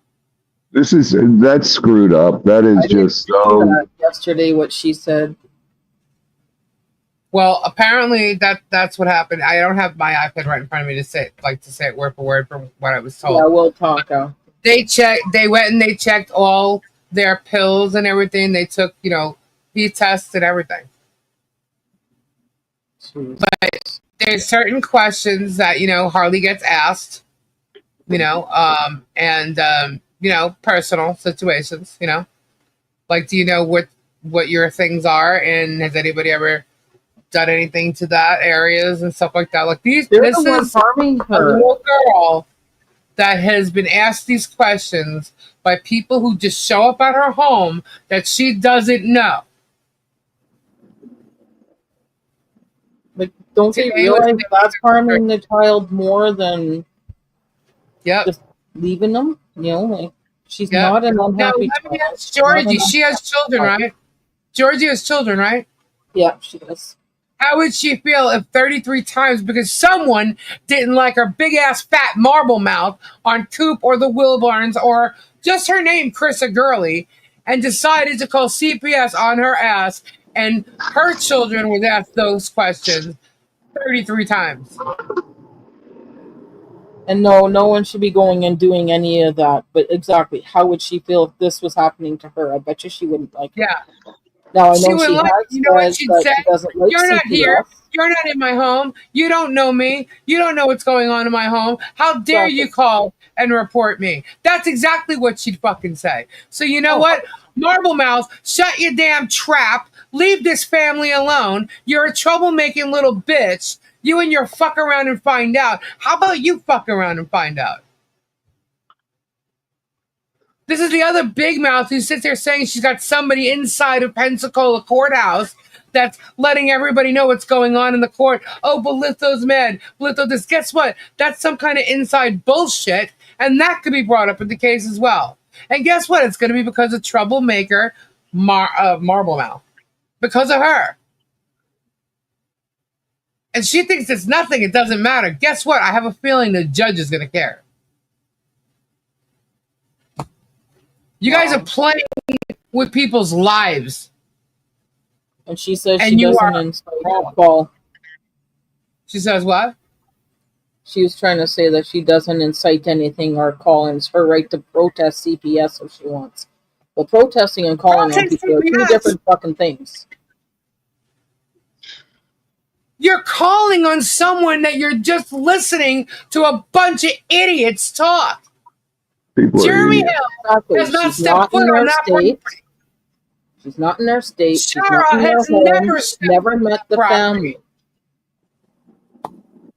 That's screwed up. That is just so. Yesterday, what she said. Well, apparently that's what happened. I don't have my iPad right in front of me to say it word for word from what I was told. Yeah, we'll talk. They went and they checked all their pills and everything. They took, heat tests and everything. Jeez. But there's certain questions that, Harley gets asked, personal situations, like, do you know what your things are? And has anybody ever done anything to that areas and stuff like that? Like this is harming a little girl that has been asked these questions by people who just show up at her home that she doesn't know. But don't they realize that's harming the child more than just leaving them? She's not an unhappy child. Georgie, she has children, right? Georgie has children, right? Yeah, she does. How would she feel if 33 times because someone didn't like her big ass fat marble mouth on Coop or the Wilburns or just her name, Chrissa Gurley, and decided to call CPS on her ass and her children would ask those questions 33 times? And no one should be going and doing any of that. But exactly, how would she feel if this was happening to her? I bet you she wouldn't like it. Yeah. Now, I know she what she'd say? she doesn't like You're not CPS. here. You're not in my home. You don't know me. You don't know what's going on in my home. How dare you call and report me? That's exactly what she'd fucking say. So you know what? Marble Mouth, shut your damn trap. Leave this family alone. You're a troublemaking little bitch. You and your fuck around and find out. How about you fuck around and find out? This is the other big mouth who sits there saying she's got somebody inside of Pensacola courthouse that's letting everybody know what's going on in the court. Oh, Belitho's mad. Belitho this. Guess what? That's some kind of inside bullshit, and that could be brought up in the case as well. And guess what? It's going to be because of troublemaker Marble Mouth. Because of her. And she thinks it's nothing. It doesn't matter. Guess what? I have a feeling the judge is going to care. You guys are playing with people's lives. And she says she doesn't incite call. She says what? She was trying to say that she doesn't incite anything or call, and it's her right to protest CPS if she wants. But protesting and calling on people are two different fucking things. You're calling on someone that you're just listening to a bunch of idiots talk. Jeremy Hales has not stepped foot on that state. She's not in their state. Shara has never met the family.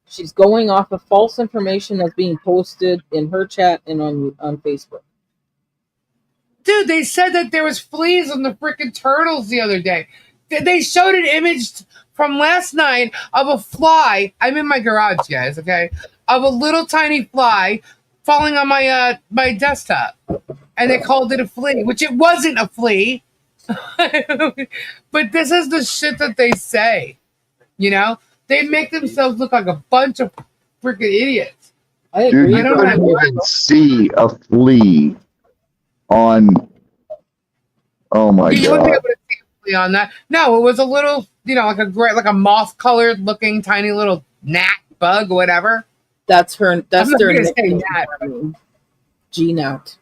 She's going off of false information that's being posted in her chat and on Facebook. Dude, they said that there was fleas on the freaking turtles the other day. They showed an image from last night of a fly. I'm in my garage, guys, okay? Of a little tiny fly falling on my my desktop, and they called it a flea, which it wasn't a flea. But this is the shit that they say. They make themselves look like a bunch of freaking idiots. I agree. Dude, you couldn't even see a flea on. Oh my You wouldn't be god! able to see it on that. No, it was a little, like a moth-colored looking tiny little gnat bug or whatever. That's her. That's I'm not their gonna say nickname. gnat. G-Nat.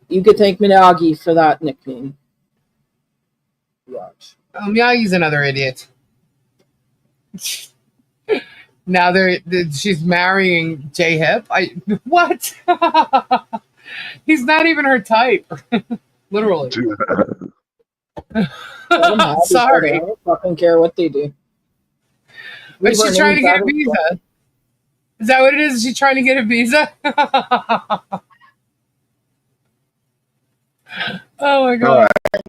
You could thank Minagi for that nickname. Watch. Miyagi's another idiot. Now she's marrying J-Hip. What? He's not even her type. Literally. Sorry. I don't fucking care what they do. But she's trying to get a visa. Is that what it is? Is she trying to get a visa? Oh my god. All right.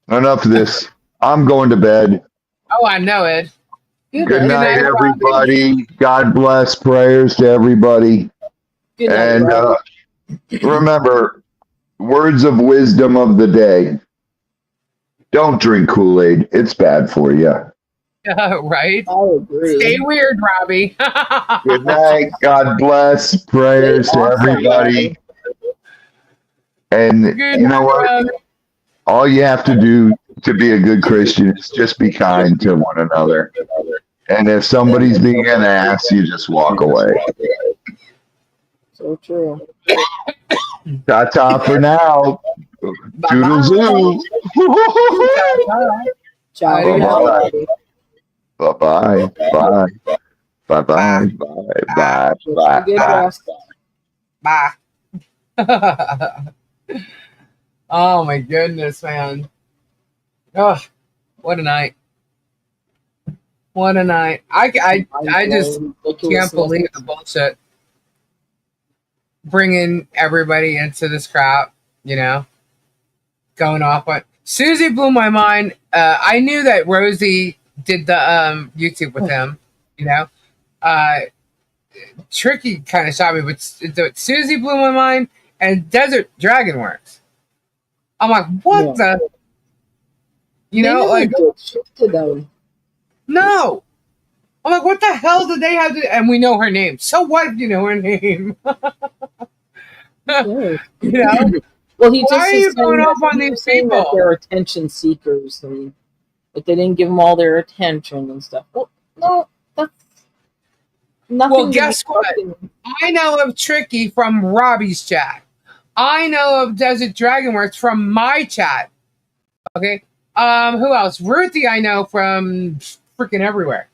Enough of this. I'm going to bed. Oh, I know it. Good night, everybody. God bless. Prayers to everybody. Good night, And remember, words of wisdom of the day. Don't drink Kool-Aid. It's bad for you. Right? I agree. Stay weird, Robbie. Good night. God bless. Prayers to everybody. And Good you know what? Robbie. All you have to do to be a good Christian is just be kind to one another. And if somebody's being an ass, you just walk away. So true. Ta-ta for now. Toodle-zoo. Ciao. Bye-bye. Bye. Bye-bye. Bye. Bye. Good Bye. rest. Bye. Oh my goodness, man. Oh, what a night. What a night. I just can't believe the bullshit. Bringing everybody into this crap, going off on. Susie blew my mind. I knew that Rosie did the YouTube with him, Tricky kind of shot me, but Susie blew my mind, and Desert Dragon works. I'm like, what the? Shit to them. No. I'm like, what the hell did they have to? And we know her name. So what if you know her name? Well, he why just are you going off on these people? That they're attention seekers and that they didn't give them all their attention and stuff. Well, no, that's nothing. Well, guess what? I know of Tricky from Robbie's chat. I know of Desert Dragonworks from my chat. Okay. Who else? Ruthie, I know from freaking everywhere.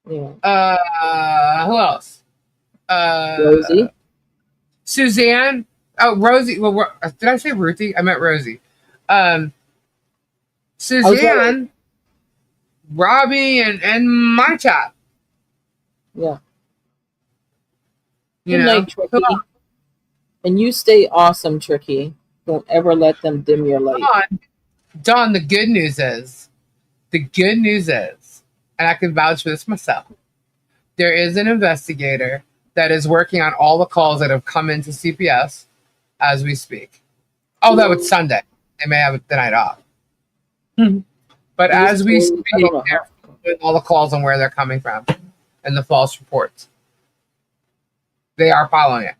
Yeah. Who else? Rosie. Suzanne. Oh, Rosie. Well, did I say Ruthie? I meant Rosie. Suzanne, Robbie, and my chat. Yeah. You Good know. night, Tricky. And you stay awesome, Tricky. Don't ever let them dim your light. Dawn, the good news is, and I can vouch for this myself, there is an investigator that is working on all the calls that have come into CPS as we speak. Although it's Sunday. They may have the night off. But as we speak, they're doing all the calls on where they're coming from and the false reports. They are following it.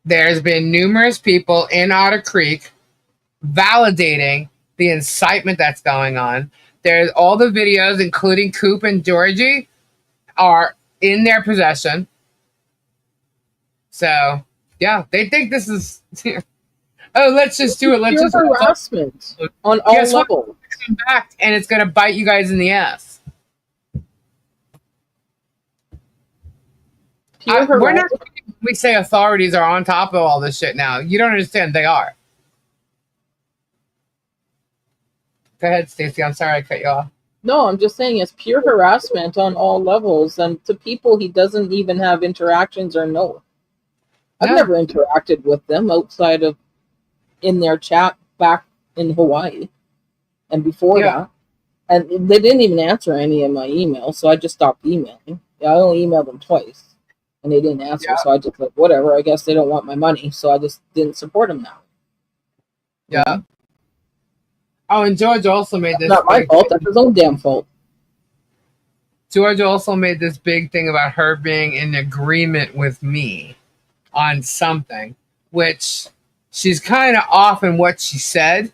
There's been numerous people in Otter Creek validating the incitement that's going on. There's all the videos, including Coop and Georgie, are in their possession. So, yeah, they think this is... oh, let's just do it. Let's just harassment on all levels. Come back, and it's going to bite you guys in the ass. We're not... We say authorities are on top of all this shit now. You don't understand. They are. Go ahead, Stacey. I'm sorry I cut you off. No, I'm just saying it's pure harassment on all levels and to people he doesn't even have interactions or know. I've never interacted with them outside of in their chat back in Hawaii and before that. And they didn't even answer any of my emails, so I just stopped emailing. I only emailed them twice. And they didn't answer, so I just like, whatever, I guess they don't want my money, so I just didn't support them now. Yeah. Oh, and George also made this. Not my fault, that's his own damn fault. George also made this big thing about her being in agreement with me on something, which she's kind of off in what she said.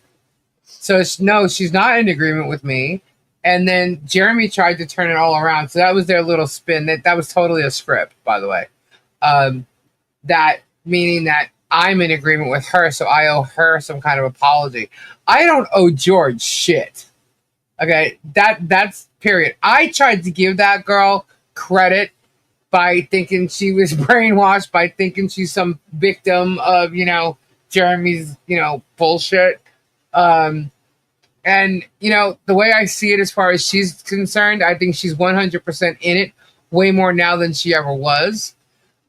So no, she's not in agreement with me. And then Jeremy tried to turn it all around. So that was their little spin. That was totally a script, by the way. That meaning that I'm in agreement with her, so I owe her some kind of apology. I don't owe George shit. Okay, that's period. I tried to give that girl credit by thinking she was brainwashed, by thinking she's some victim of, Jeremy's, bullshit. And, the way I see it as far as she's concerned, I think she's 100% in it, way more now than she ever was.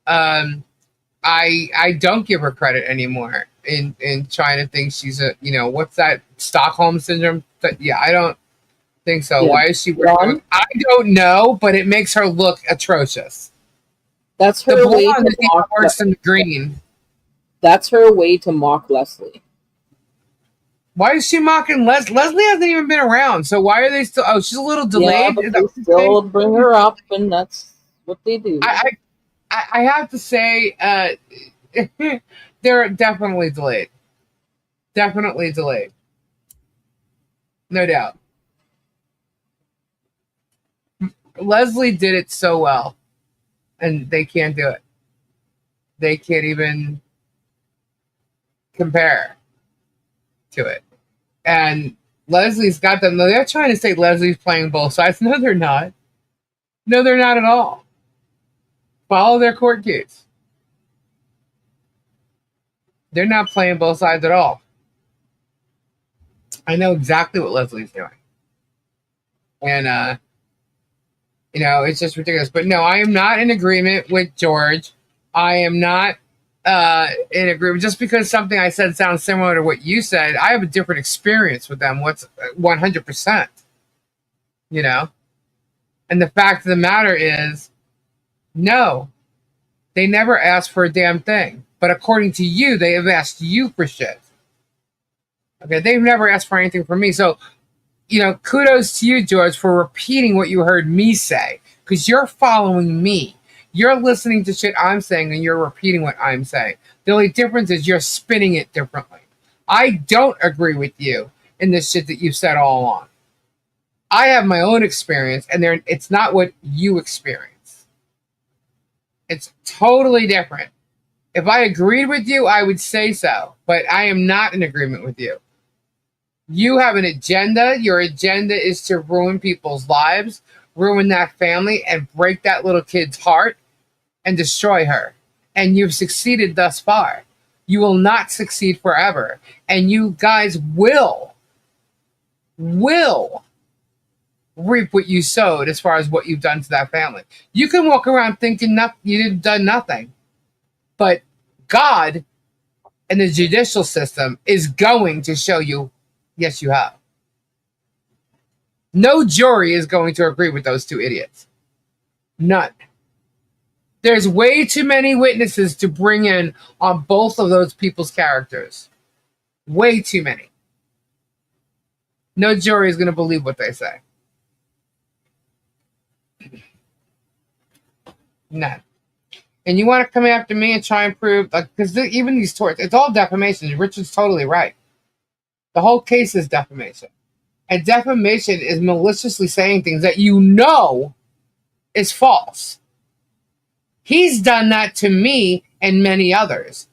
I don't give her credit anymore in trying to think she's a, what's that, Stockholm syndrome? Yeah, I don't think so. Yeah. Why is she wearing? I don't know, but it makes her look atrocious. That's her The way blonde to is even mock worse than the green. That's her way to mock Leslie. Why is she mocking Leslie? Leslie hasn't even been around, so why are they still? Oh, she's a little delayed. Yeah, but they still bring her up, and that's what they do. I have to say, they're definitely delayed. Definitely delayed. No doubt. Leslie did it so well, and they can't do it. They can't even compare to it. And Leslie's got them. They're trying to say Leslie's playing both sides. No, they're not. No, they're not at all. Follow their court case. They're not playing both sides at all. I know exactly what Leslie's doing. And, it's just ridiculous. But no, I am not in agreement with George. I am not in agreement. Just because something I said sounds similar to what you said, I have a different experience with them. What's 100%, And the fact of the matter is, no, they never asked for a damn thing. But according to you, they have asked you for shit. Okay, they've never asked for anything from me. So, kudos to you, George, for repeating what you heard me say. Because you're following me. You're listening to shit I'm saying and you're repeating what I'm saying. The only difference is you're spinning it differently. I don't agree with you in this shit that you've said all along. I have my own experience, and it's not what you experience. It's totally different. If I agreed with you, I would say so, but I am not in agreement with you. You have an agenda. Your agenda is to ruin people's lives, ruin that family, and break that little kid's heart and destroy her. And you've succeeded thus far. You will not succeed forever. And you guys will reap what you sowed as far as what you've done to that family. You can walk around thinking you've done nothing. But God and the judicial system is going to show you, yes, you have. No jury is going to agree with those two idiots. None. There's way too many witnesses to bring in on both of those people's characters. Way too many. No jury is going to believe what they say. None. And you want to come after me and try and prove, because even these torts, it's all defamation. Richard's totally right. The whole case is defamation. And defamation is maliciously saying things that you know is false. He's done that to me and many others.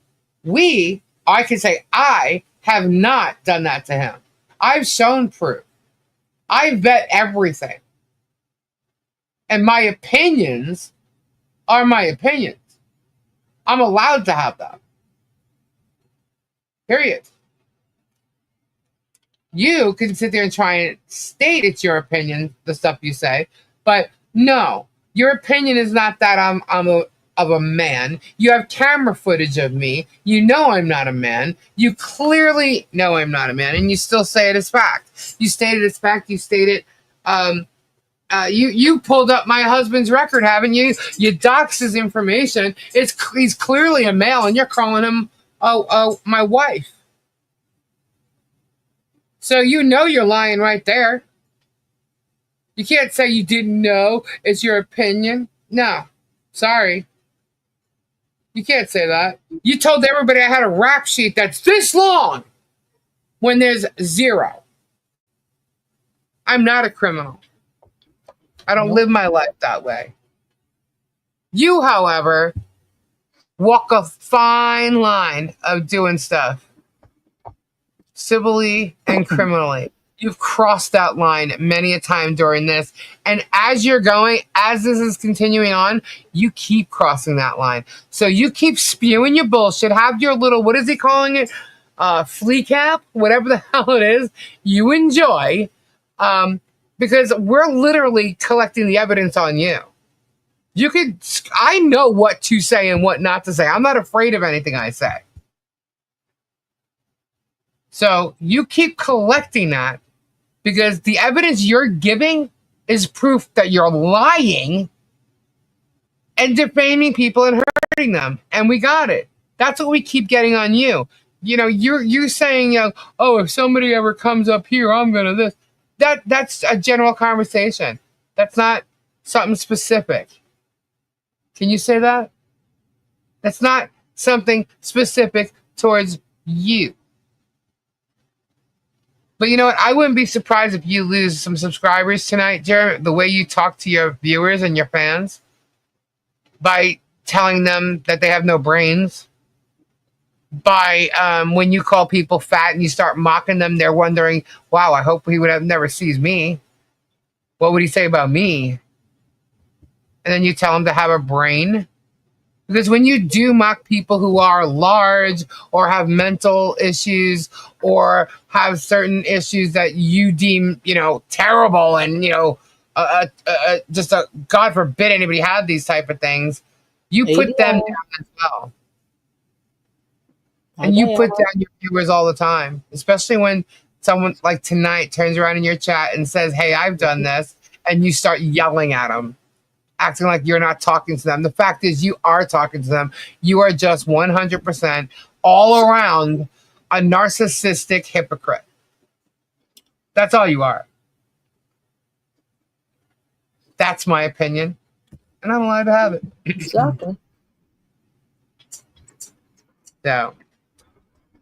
I can say I have not done that to him. I've shown proof. I vet everything. And my opinions are my opinions. I'm allowed to have them. Period. You can sit there and try and state it's your opinion, the stuff you say, but no, your opinion is not that I'm of a man. You have camera footage of me. You know I'm not a man. You clearly know I'm not a man, and you still say it as fact. You state it as fact. You state it. You pulled up my husband's record, haven't you? You doxed his information. He's clearly a male, and you're calling him my wife. So you know you're lying right there. You can't say you didn't know. It's your opinion. No. Sorry. You can't say that. You told everybody I had a rap sheet that's this long when there's zero. I'm not a criminal. I don't live my life that way. You, however, walk a fine line of doing stuff civilly and criminally. You've crossed that line many a time during this. And as this is continuing on, you keep crossing that line. So you keep spewing your bullshit. Have your little, what is he calling it? Flea cap? Whatever the hell it is. You enjoy. Because we're literally collecting the evidence on you. I know what to say and what not to say. I'm not afraid of anything I say. So you keep collecting that because the evidence you're giving is proof that you're lying and defaming people and hurting them. And we got it. That's what we keep getting on you. You know, you're saying, oh, if somebody ever comes up here, I'm going to this. That's a general conversation. That's not something specific. Can you say that? That's not something specific towards you. But you know what? I wouldn't be surprised if you lose some subscribers tonight, Jeremy, the way you talk to your viewers and your fans by telling them that they have no brains. By when you call people fat and you start mocking them, they're wondering, wow, I hope he would have never sees me. What would he say about me? And then you tell them to have a brain. Because when you do mock people who are large or have mental issues or have certain issues that you deem, terrible and, God forbid anybody had these type of things, you put them down as well. And you put down your viewers all the time, especially when someone like tonight turns around in your chat and says, hey, I've done this, and you start yelling at them, acting like you're not talking to them. The fact is you are talking to them. You are just 100% all around a narcissistic hypocrite. That's all you are. That's my opinion. And I'm allowed to have it. Exactly. So,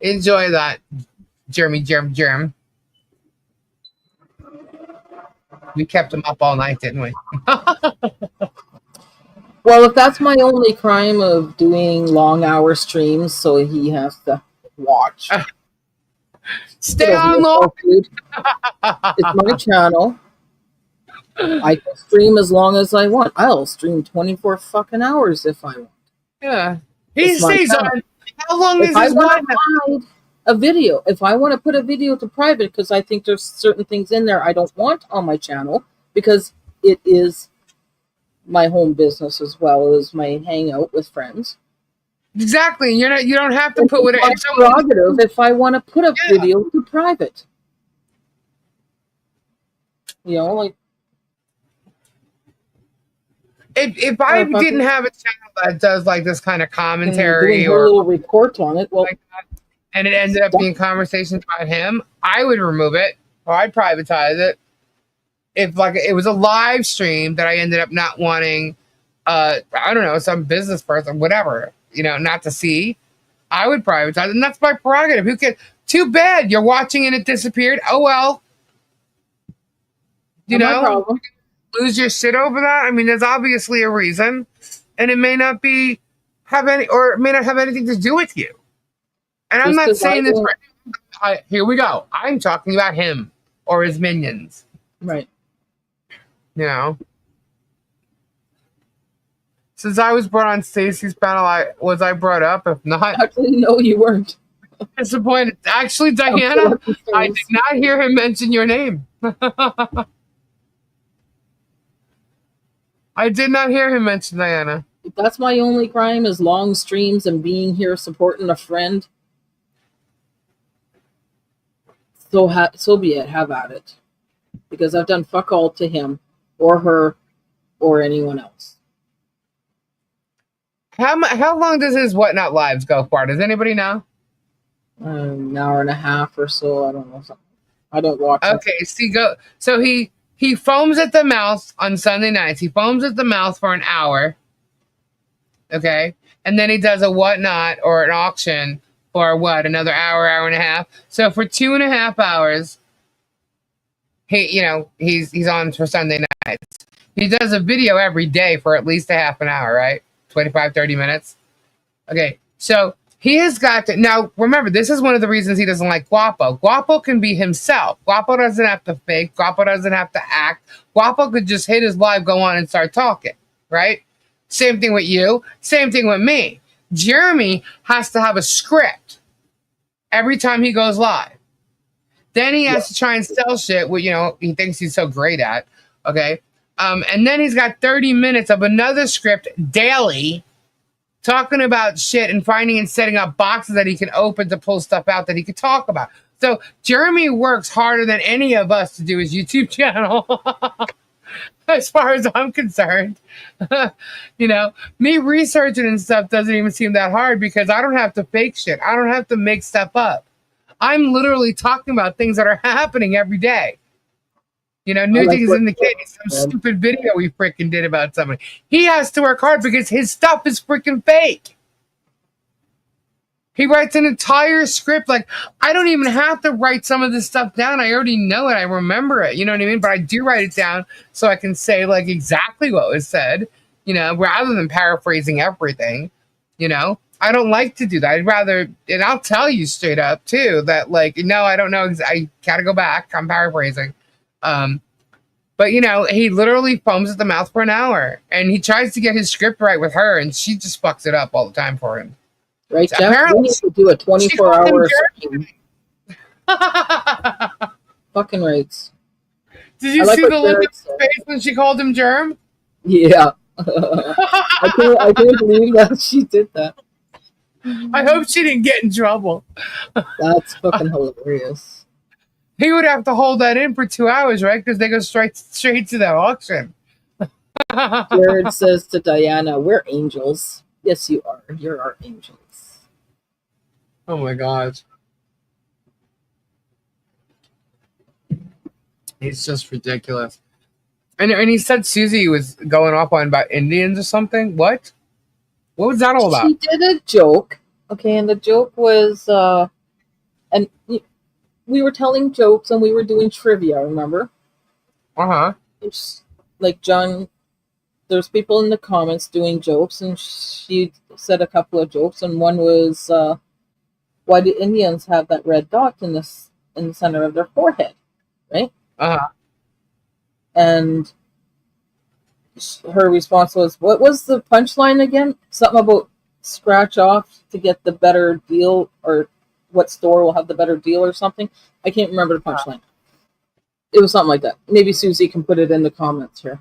enjoy that, Jeremy. We kept him up all night, didn't we? Well, if that's my only crime of doing long hour streams, so he has to watch. Stay on long. It's my channel. I can stream as long as I want. I'll stream 24 fucking hours if I want. Yeah. He stays on. How long is this one? A video. If I want to put a video to private because I think there's certain things in there I don't want on my channel because it is my home business as well as my hangout with friends. Exactly. You don't have to put whatever. It's prerogative if I want to put a video to private. Like if I didn't have a channel that does like this kind of commentary or a little report on it, well, like that, and it ended up being conversations about him, I would remove it or I'd privatize it. If like it was a live stream that I ended up not wanting, I don't know, some business person, whatever, not to see, I would privatize it. And that's my prerogative. Who can? Too bad you're watching and it disappeared. Oh well. No problem. Lose your shit over that. I mean, there's obviously a reason, and it may not it may not have anything to do with you. And I'm not saying this. Here we go. I'm talking about him or his minions. Right. Since I was brought on Stacy's panel, was I brought up? If not, actually, no, you weren't. Disappointed. Actually, Diana, I did not hear him mention your name. I did not hear him mention Diana. If that's my only crime is long streams and being here supporting a friend, so be it. Have at it. Because I've done fuck all to him or her or anyone else. How long does his Whatnot lives go for? Does anybody know? An hour and a half or so. I don't know. I don't watch. Okay, see, go. So he he foams at the mouth on Sunday nights. He foams at the mouth for an hour. Okay. And then he does a whatnot or an auction for what? Another hour, hour and a half. So for 2.5 hours, he's on for Sunday nights. He does a video every day for at least a half an hour, right? 25, 30 minutes. Okay. So he has got to, now remember, this is one of the reasons he doesn't like Guapo. Guapo can be himself. Guapo doesn't have to fake. Guapo doesn't have to act. Guapo could just hit his live, go on and start talking, right? Same thing with you. Same thing with me. Jeremy has to have a script every time he goes live. Then he has to try and sell shit, what he thinks he's so great at. Okay. And then he's got 30 minutes of another script daily talking about shit and finding and setting up boxes that he can open to pull stuff out that he can talk about. So Jeremy works harder than any of us to do his YouTube channel. As far as I'm concerned. Me researching and stuff doesn't even seem that hard because I don't have to fake shit. I don't have to make stuff up. I'm literally talking about things that are happening every day. New things in the case. Some stupid video we freaking did about somebody. He has to work hard because his stuff is freaking fake. He writes an entire script. Like, I don't even have to write some of this stuff down. I already know it. I remember it. You know what I mean? But I do write it down so I can say, like, exactly what was said, rather than paraphrasing everything. I don't like to do that. I'd rather, and I'll tell you straight up, too, that, like, no, I don't know. I gotta go back. I'm paraphrasing. But, he literally foams at the mouth for an hour. And he tries to get his script right with her, and she just fucks it up all the time for him. Right, Jeff? Apparently, we need to do a 24-hour fucking rights. Did you see the look on his face when she called him germ? Yeah. I can't believe that she did that. I hope she didn't get in trouble. That's fucking hilarious. He would have to hold that in for 2 hours, right? Because they go straight to that auction. Jared says to Diana, "We're angels." Yes, you are. You're our angels. Oh my God. He's just ridiculous. And he said Susie was going off on about Indians or something. What? What was that all about? She did a joke. Okay, and the joke was, and we were telling jokes and we were doing trivia, remember? Uh-huh. Like John, there's people in the comments doing jokes, and she said a couple of jokes, and one was, why do Indians have that red dot in the center of their forehead, right? Uh-huh. And her response was, what was the punchline again? Something about scratch off to get the better deal, or what store will have the better deal or something. I can't remember the punchline. It was something like that. Maybe Susie can put it in the comments here.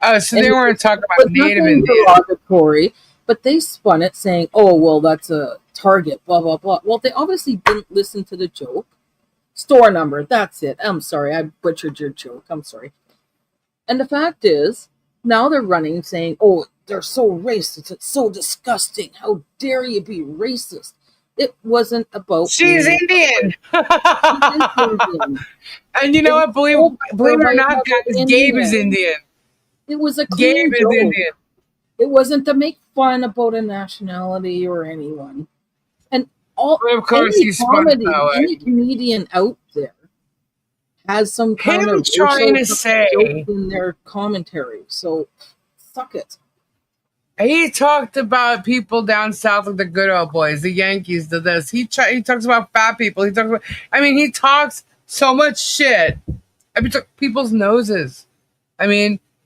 Oh, so they weren't talking about Native Indians. But they spun it saying, oh, well, that's a Target, blah, blah, blah. Well, they obviously didn't listen to the joke. Store number, that's it. I'm sorry, I butchered your joke. I'm sorry. And the fact is, now they're running saying, oh, they're so racist. It's so disgusting. How dare you be racist? It wasn't about... She's Indian. Indian. And you know what? Believe it or not, guys, Gabe is Indian. It was a clean Gabe joke. is Indian. It wasn't to make fun about a nationality or anyone. And of course any comedian out there has some kind of trying to say joke in their commentary. So suck it. He talked about people down south like the good old boys, the Yankees, the this. He talks about fat people. He talks so much shit. People's noses.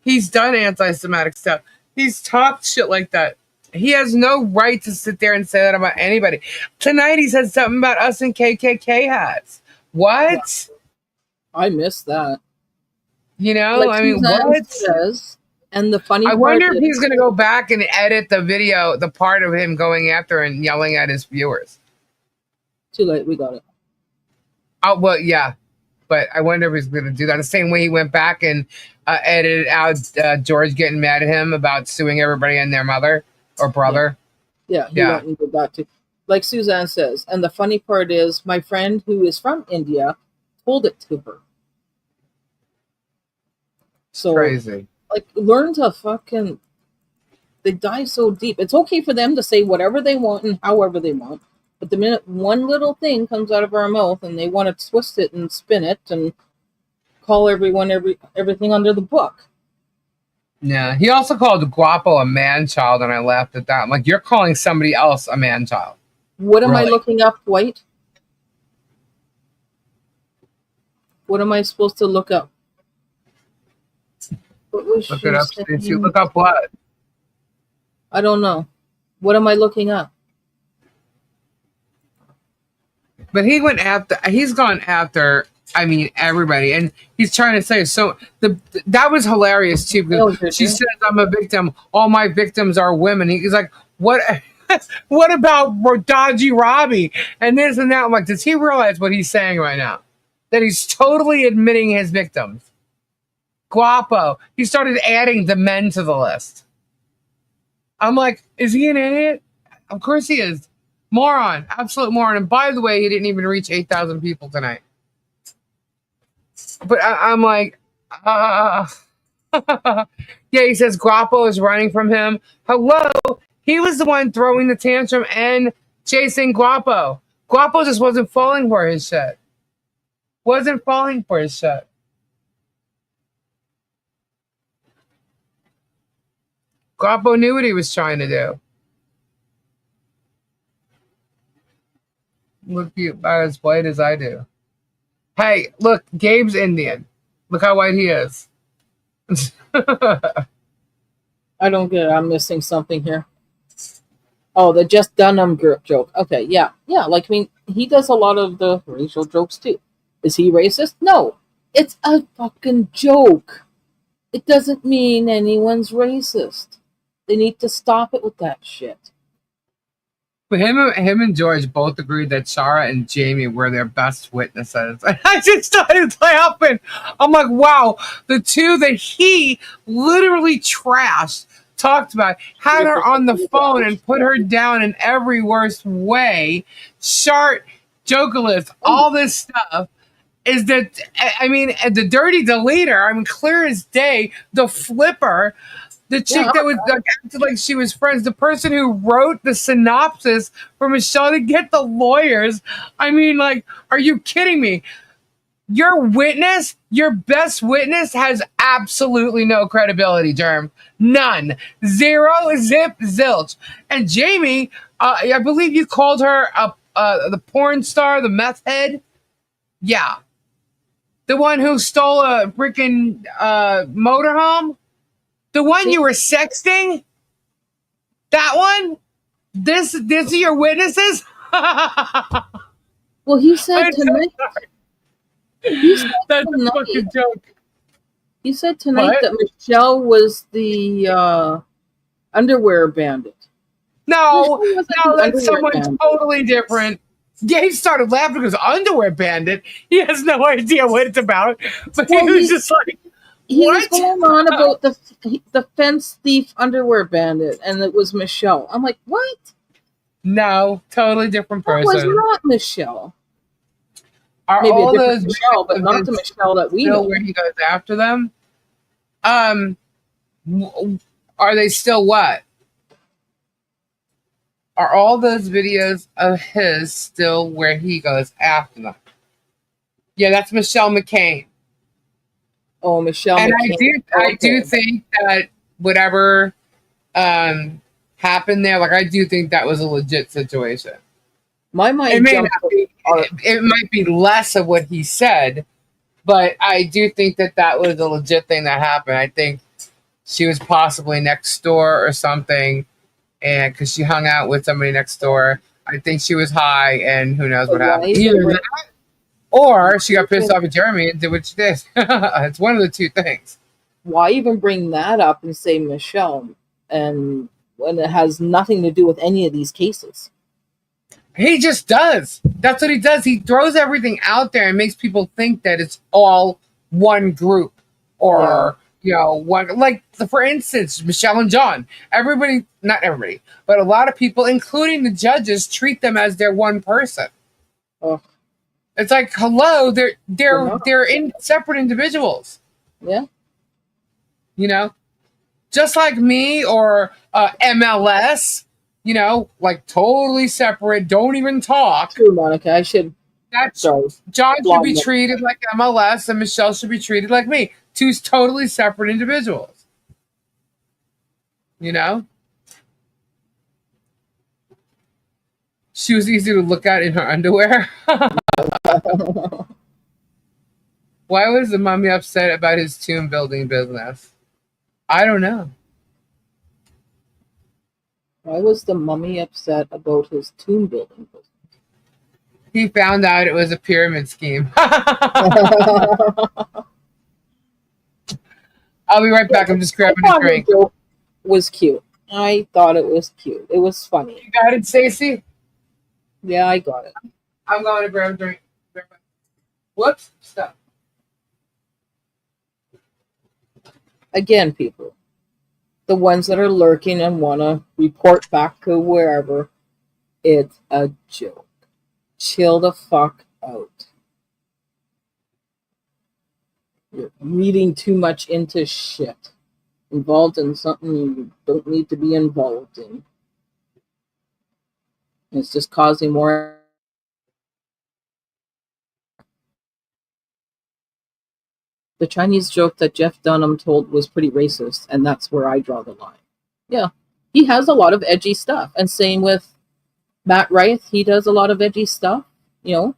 He's done anti-Semitic stuff. He's talked shit like that. He has no right to sit there and say that about anybody. Tonight he said something about us in KKK hats. What? I missed that. What? Says, and the funny I part wonder if he's going to go back and edit the video, the part of him going after and yelling at his viewers. Too late. We got it. Oh, well, yeah. But I wonder if he's going to do that the same way he went back and edited out George getting mad at him about suing everybody and their mother or brother. Yeah, he went and did that too. Like Suzanne says, and the funny part is my friend who is from India told it to her. So, crazy. like, learn to fucking. They dive so deep. It's okay for them to say whatever they want and however they want. But the minute one little thing comes out of our mouth and they want to twist it and spin it and call everyone everything under the book. Yeah. He also called Guapo a man-child, and I laughed at that. I'm like, you're calling somebody else a man-child. What am I Really? looking up, White? What am I supposed to look up? What was Look she it up, saying? Stacey. Look up what? I don't know. What am I looking up? But he's gone after, I mean, everybody. And he's trying to say, so that was hilarious too, because she says, I'm a victim. All my victims are women. He's like, what? What about Dodgy Robbie? And this and that. I'm like, does he realize what he's saying right now? That he's totally admitting his victims. Guapo. He started adding the men to the list. I'm like, is he an idiot? Of course he is. Moron. Absolute moron. And by the way, he didn't even reach 8,000 people tonight. But I'm like, yeah, he says Guapo is running from him. Hello? He was the one throwing the tantrum and chasing Guapo. Guapo just wasn't falling for his shit. Wasn't falling for his shit. Guapo knew what he was trying to do. Look about as white as I do. Hey, look, Gabe's Indian. Look how white he is. I don't get it. I'm missing something here. Oh, the Just Dunham group joke. Okay, yeah. Yeah, like, I mean, he does a lot of the racial jokes, too. Is he racist? No. It's a fucking joke. It doesn't mean anyone's racist. They need to stop it with that shit. But him and George both agreed that Shara and Jamie were their best witnesses. And I just started laughing. I'm like, wow, the two that he literally trashed, talked about, had her on the phone and put her down in every worst way, shart, jokerless, all this stuff. Is that, I mean, the dirty deleter, I mean, clear as day, the flipper, the chick that was acted like she was friends, the person who wrote the synopsis for Michelle to get the lawyers. I mean, like, are you kidding me? Your witness, your best witness, has absolutely no credibility, Germ. None. Zero, zip, zilch. And Jamie, I believe you called her the porn star, the meth head. Yeah. The one who stole a freaking motorhome? The one you were sexting? That one? This are your witnesses? Well, he said tonight. That's a fucking joke. He said tonight that Michelle was the underwear bandit. No, that's someone totally different. Yeah, he started laughing because underwear bandit. He has no idea what it's about. But he was just like, he was going on about the fence thief underwear bandit, and it was Michelle. I'm like, what? No, totally different person. It was not Michelle. Are maybe all a different those Michelle, but not the Michelle that we know. Where he goes after them? Are they still what? Are all those videos of his still where he goes after them? Yeah, that's Michelle McCain. Oh, Michelle and McCain. I do think that whatever happened there, like, I do think that was a legit situation. My mind it might be less of what he said, but I do think that was a legit thing that happened. I think she was possibly next door or something, and because she hung out with somebody next door, I think she was high, and who knows what happened. Either that, or she got pissed off at Jeremy and did what she did. It's one of the two things. Why even bring that up and say Michelle, and when it has nothing to do with any of these cases? He just does. That's what he does. He throws everything out there and makes people think that it's all one group, or one. Like, for instance, Michelle and John. Everybody, not everybody, but a lot of people, including the judges, treat them as their one person. Oh. It's like, hello, they're in separate individuals. Yeah. You know, just like me or MLS. You know, like totally separate. Don't even talk. True, Monica. I should. John should be treated like MLS, and Michelle should be treated like me. Two totally separate individuals. You know? She was easy to look at in her underwear. Why was the mummy upset about his tomb building business? I don't know. Why was the mummy upset about his tomb building business? He found out it was a pyramid scheme. I'll be right back. I'm just grabbing a drink. Joke was cute. I thought it was cute. It was funny. You got it, Stacey? Yeah, I got it. I'm going to grab a drink. Whoops. Stop. Again, people. The ones that are lurking and want to report back to wherever, it's a joke. Chill the fuck out. You're reading too much into shit. Involved in something you don't need to be involved in. It's just causing more. The Chinese joke that Jeff Dunham told was pretty racist, and that's where I draw the line. Yeah, he has a lot of edgy stuff, and same with Matt Reith, he does a lot of edgy stuff. You know,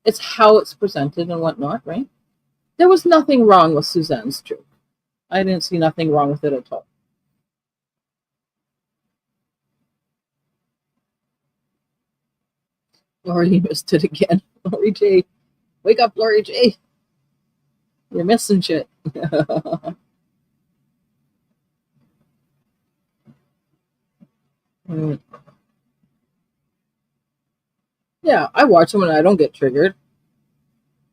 it's how it's presented and whatnot, right? There was nothing wrong with Suzanne's joke. I didn't see nothing wrong with it at all. Lori missed it again. Lori J. Wake up, Lori J. You're missing shit. Yeah, I watch them and I don't get triggered.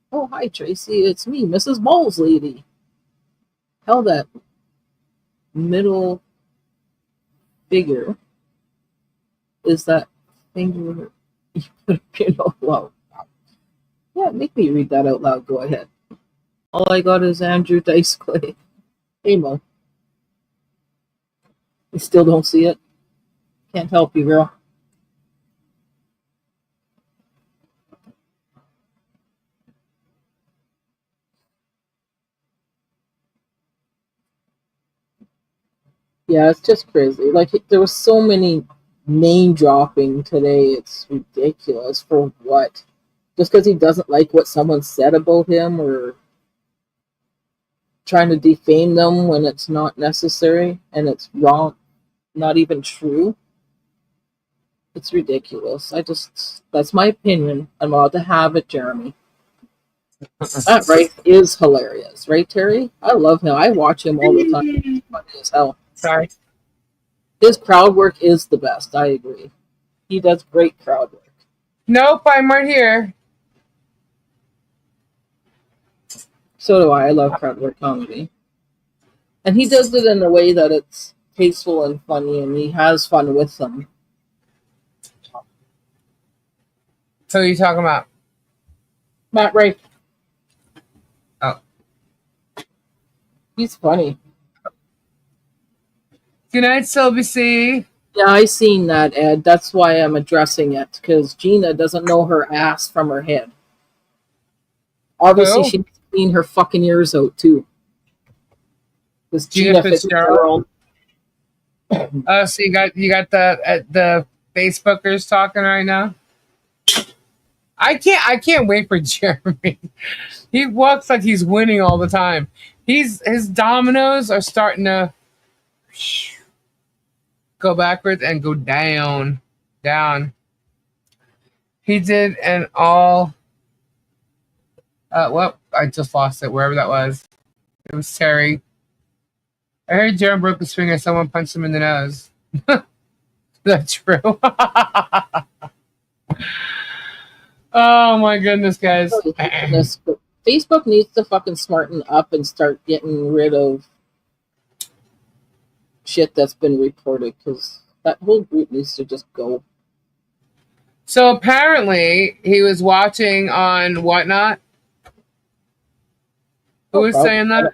Oh, hi, Tracy. It's me, Mrs. Balls Lady. Hell, that middle figure is that finger you put in out loud. Yeah, make me read that out loud. Go ahead. All I got is Andrew Dice Clay. Hey, Mo. You still don't see it? Can't help you, girl. Yeah, it's just crazy. Like, there was so many name dropping today. It's ridiculous. For what? Just because he doesn't like what someone said about him, or trying to defame them when it's not necessary and it's wrong, not even true. It's ridiculous. That's my opinion. I'm allowed to have it, Jeremy. That right is hilarious, right, Terry? I love him. I watch him all the time. He's funny as hell. Sorry. His crowd work is the best. I agree. He does great crowd work. Nope, I'm right here. So do I. I love crowd work comedy. And he does it in a way that it's tasteful and funny, and he has fun with them. So you talking about? Matt Ray. Oh. He's funny. Good night, CBC. Yeah, I seen that, Ed. That's why I'm addressing it, because Gina doesn't know her ass from her head. Obviously, she needs to clean her fucking ears out, too. Because Gina Fitzgerald. Oh, so you got the Facebookers talking right now? I can't wait for Jeremy. He walks like he's winning all the time. His dominoes are starting to go backwards and go down. He did an all. Well, I just lost it. Wherever that was, it was Terry. I heard Jeremy broke his finger. Someone punched him in the nose. That's true. Oh my goodness, guys. Facebook needs to fucking smarten up and start getting rid of shit that's been reported, because that whole group needs to just go. So apparently he was watching on Whatnot. Who was saying that?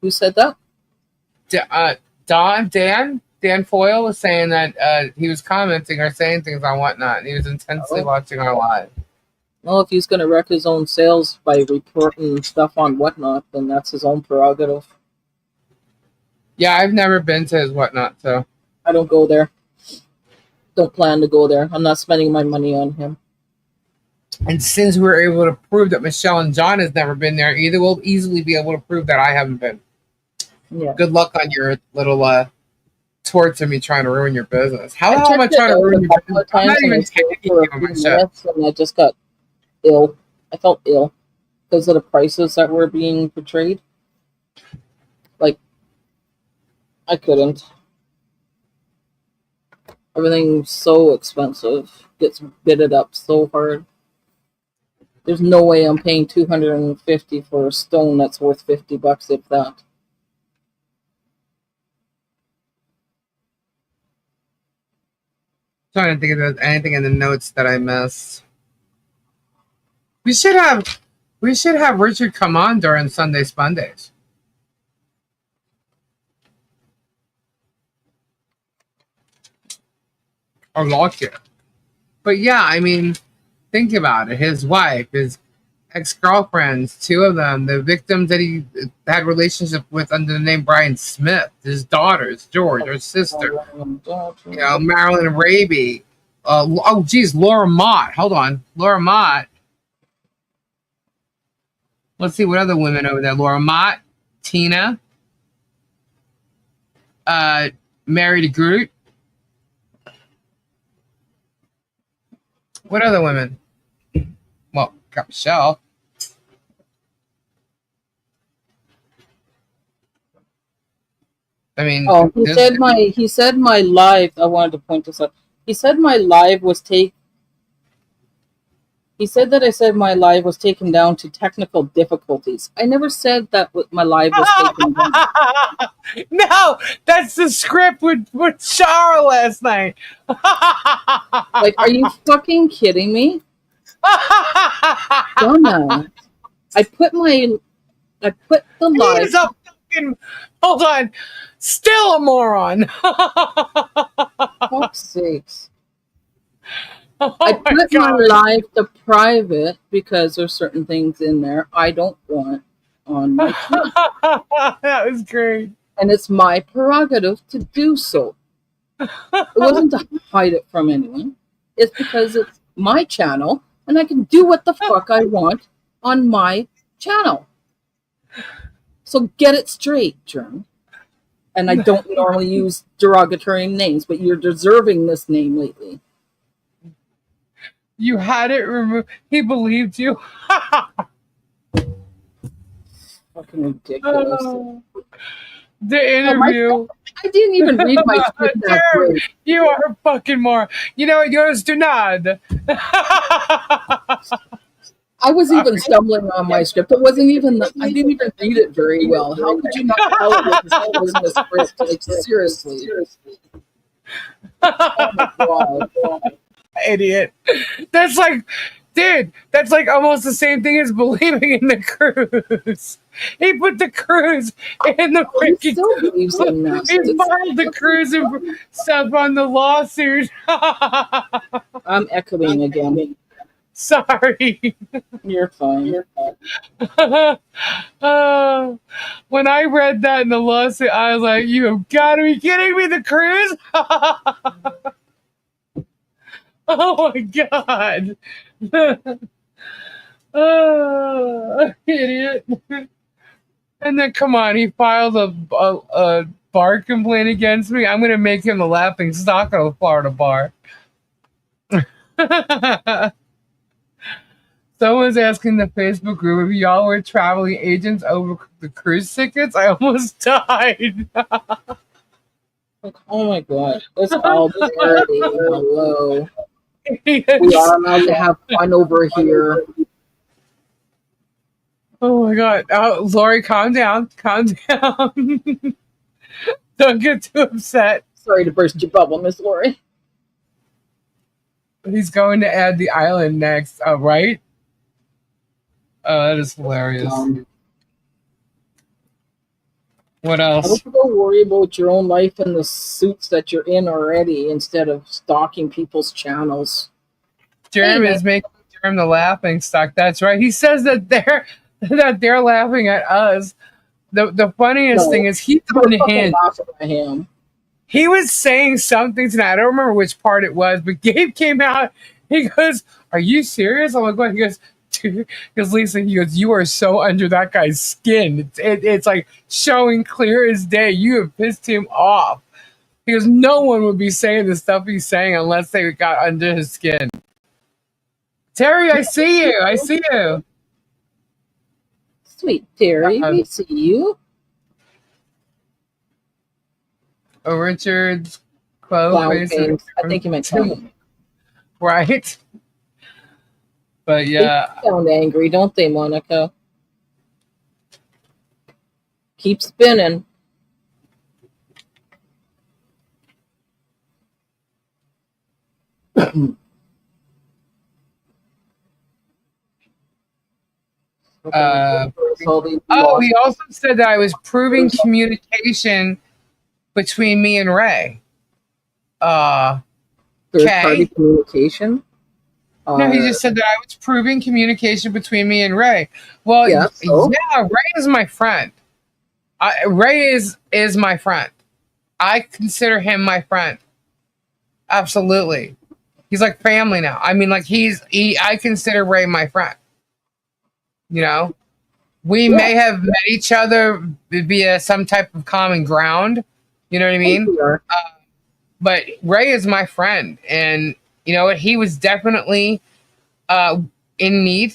Who said that? Dan Foyle was saying that he was commenting or saying things on Whatnot, and he was intensely watching our live. Well, if he's going to wreck his own sales by reporting stuff on Whatnot, then that's his own prerogative. Yeah, I've never been to his Whatnot, so I don't go there. Don't plan to go there. I'm not spending my money on him. And since we were able to prove that Michelle and John has never been there either, we'll easily be able to prove that I haven't been. Yeah. Good luck on your little torts of me trying to ruin your business. How the hell am I trying to ruin your business? I'm not even taking you on my show. And I just got ill. I felt ill because of the prices that were being portrayed. Like, I couldn't. Everything's so expensive. Gets bidded up so hard. There's no way I'm paying $250 for a stone that's worth $50, if that. Trying to think if there's anything in the notes that I missed. We should have Richard come on during Sunday Spundays. Or lock it. But yeah, I mean, think about it. His wife, his ex-girlfriends, two of them, the victims that he had relationship with under the name Brian Smith, his daughters, George, her sister, Marilyn Raby. Laura Mott. Hold on. Laura Mott. Let's see what other women over there. Laura Mott, Tina, Mary DeGroot. What other women? Well, got Michelle. I mean, he said my live. I wanted to point this out. He said my live was He said that I said my live was taken down to technical difficulties. I never said that my live was taken down. No, that's the script with Shara last night. Like, are you fucking kidding me? Dumbass. I put the live. He's a fucking, hold on. Still a moron. Fuck's sakes. I put my live to private because there's certain things in there I don't want on my channel. That was great. And it's my prerogative to do so. It wasn't to hide it from anyone. It's because it's my channel and I can do what the fuck I want on my channel. So get it straight, Jern. And I don't normally use derogatory names, but you're deserving this name lately. You had it removed. He believed you. Fucking ridiculous. The interview. I didn't even read my script that way. You are a fucking moron. You know what? Yours do not. I was even stumbling on my script. It wasn't even. I didn't even read it very well. How could you not tell it was in the script? Like, seriously. Oh my God. Idiot. That's like, dude, that's like almost the same thing as believing in the cruise. He put the cruise in the freaking. He filed the cruise and stuff on the lawsuit. I'm echoing again. Sorry. You're fine. When I read that in the lawsuit, I was like, you have got to be kidding me, the cruise? Oh my God. Idiot. And then, come on, he filed a bar complaint against me. I'm going to make him the laughing stock of the Florida bar. Someone's asking the Facebook group if y'all were traveling agents over the cruise tickets. I almost died. Like, oh my God. It's all dirty. Hello. We are allowed to have fun over here. Oh my God. Lori, calm down. Calm down. Don't get too upset. Sorry to burst your bubble, Miss Lori. He's going to add the island next, right? Oh, that is hilarious. What How else? about you go worry about your own life and the suits that you're in already instead of stalking people's channels? Jeremy is making Jeremy the laughing stock. That's right. He says that they're laughing at us. The funniest thing is he We're on fucking him. laughing at him. He was saying something tonight. I don't remember which part it was, but Gabe came out. He goes, "Are you serious?" I'm like, "What?" He goes, "Dude," because Lisa, he goes, "You are so under that guy's skin. It's like showing clear as day. You have pissed him off." He goes, "No one would be saying the stuff he's saying unless they got under his skin." Terry, I see you. I see you. Sweet Terry, we see you. Oh, Richard's Clown face. I think you meant clown. Right. But yeah. They sound angry, don't they, Monica? Keep spinning. He also said that I was proving communication between me and Ray. Third-party communication? No, he just said that I was proving communication between me and Ray. Well, yeah, Ray is my friend. Ray is my friend. I consider him my friend. Absolutely. He's like family now. I mean, like I consider Ray my friend. You know, we may have met each other via some type of common ground. You know what I mean? But Ray is my friend, and you know what? He was definitely in need,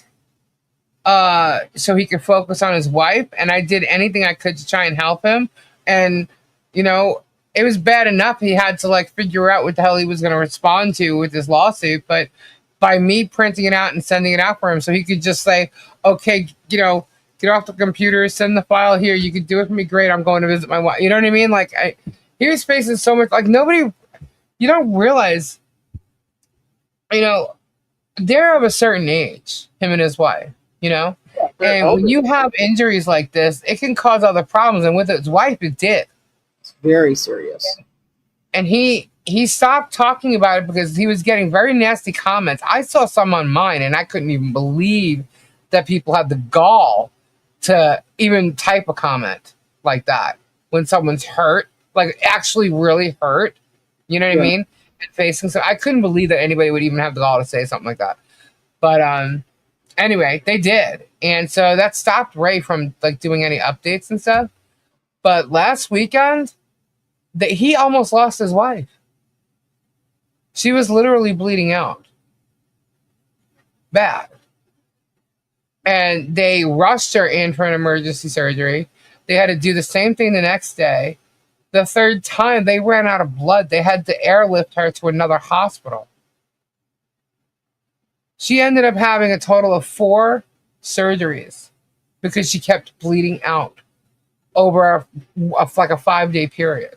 so he could focus on his wife. And I did anything I could to try and help him. And you know, it was bad enough he had to like figure out what the hell he was going to respond to with this lawsuit, but by me printing it out and sending it out for him so he could just say, okay, you know, get off the computer, send the file here. You could do it for me. Great. I'm going to visit my wife. You know what I mean? Like he was facing so much, like nobody, you don't realize, you know, they're of a certain age, him and his wife, you know? And when you have injuries like this, it can cause other problems. And with his wife, it did. It's very serious. And he stopped talking about it because he was getting very nasty comments. I saw some on mine, and I couldn't even believe that people had the gall to even type a comment like that when someone's hurt, like actually really hurt. You know what I mean? And facing so I couldn't believe that anybody would even have the gall to say something like that. But anyway, they did. And so that stopped Ray from like doing any updates and stuff. But last weekend, he almost lost his wife. She was literally bleeding out. Bad. And they rushed her in for an emergency surgery. They had to do the same thing the next day. The third time, they ran out of blood. They had to airlift her to another hospital. She ended up having a total of 4 surgeries because she kept bleeding out over like a 5-day period.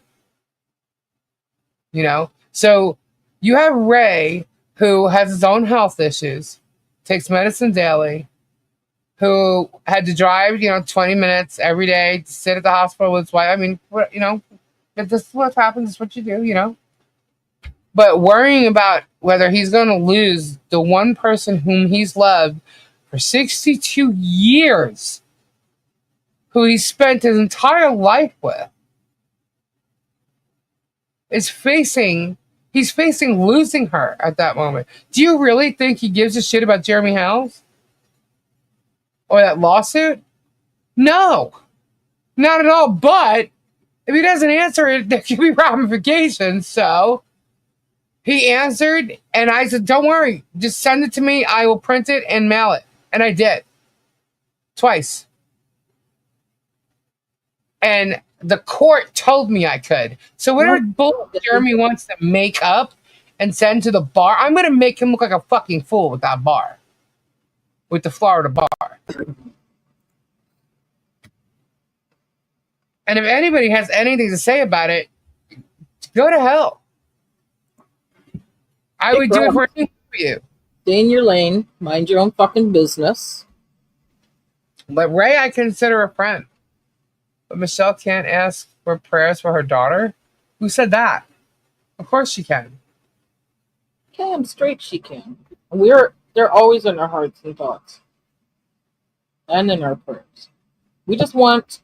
You know? So you have Ray, who has his own health issues, takes medicine daily, who had to drive, 20 minutes every day to sit at the hospital with his wife. I mean, if this is what happens, it's what you do, But worrying about whether he's going to lose the one person whom he's loved for 62 years, who he spent his entire life with, he's facing losing her at that moment. Do you really think he gives a shit about Jeremy Hales? Or that lawsuit? No. Not at all. But if he doesn't answer it, there could be ramifications. So he answered, and I said, don't worry. Just send it to me. I will print it and mail it. And I did. Twice. And the court told me I could. So whatever bullshit Jeremy wants to make up and send to the bar, I'm going to make him look like a fucking fool with that bar. With the Florida bar. And if anybody has anything to say about it, go to hell. I would do it for you. Stay in your lane. Mind your own fucking business. But Ray, I consider a friend. But Michelle can't ask for prayers for her daughter? Who said that? Of course she can. Damn straight she can. They're always in our hearts and thoughts. And in our prayers. We just want,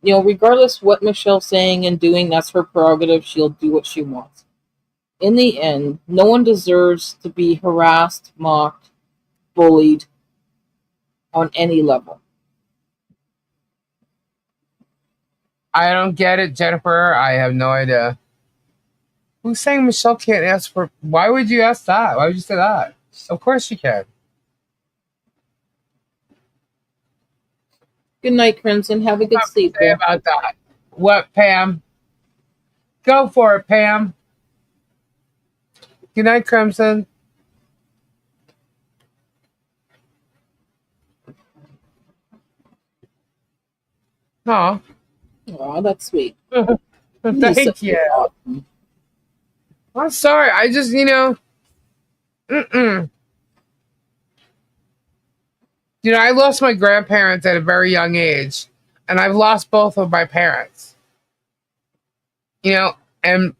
regardless what Michelle's saying and doing, that's her prerogative. She'll do what she wants. In the end, no one deserves to be harassed, mocked, bullied on any level. I don't get it, Jennifer. I have no idea. Who's saying Michelle can't ask for... Why would you ask that? Why would you say that? Of course she can. Good night, Crimson. Have a good sleep. Say about that. What, Pam? Go for it, Pam. Good night, Crimson. Aw. Aw, that's sweet. Thank you. Awesome. I'm sorry. I just, I lost my grandparents at a very young age, and I've lost both of my parents. And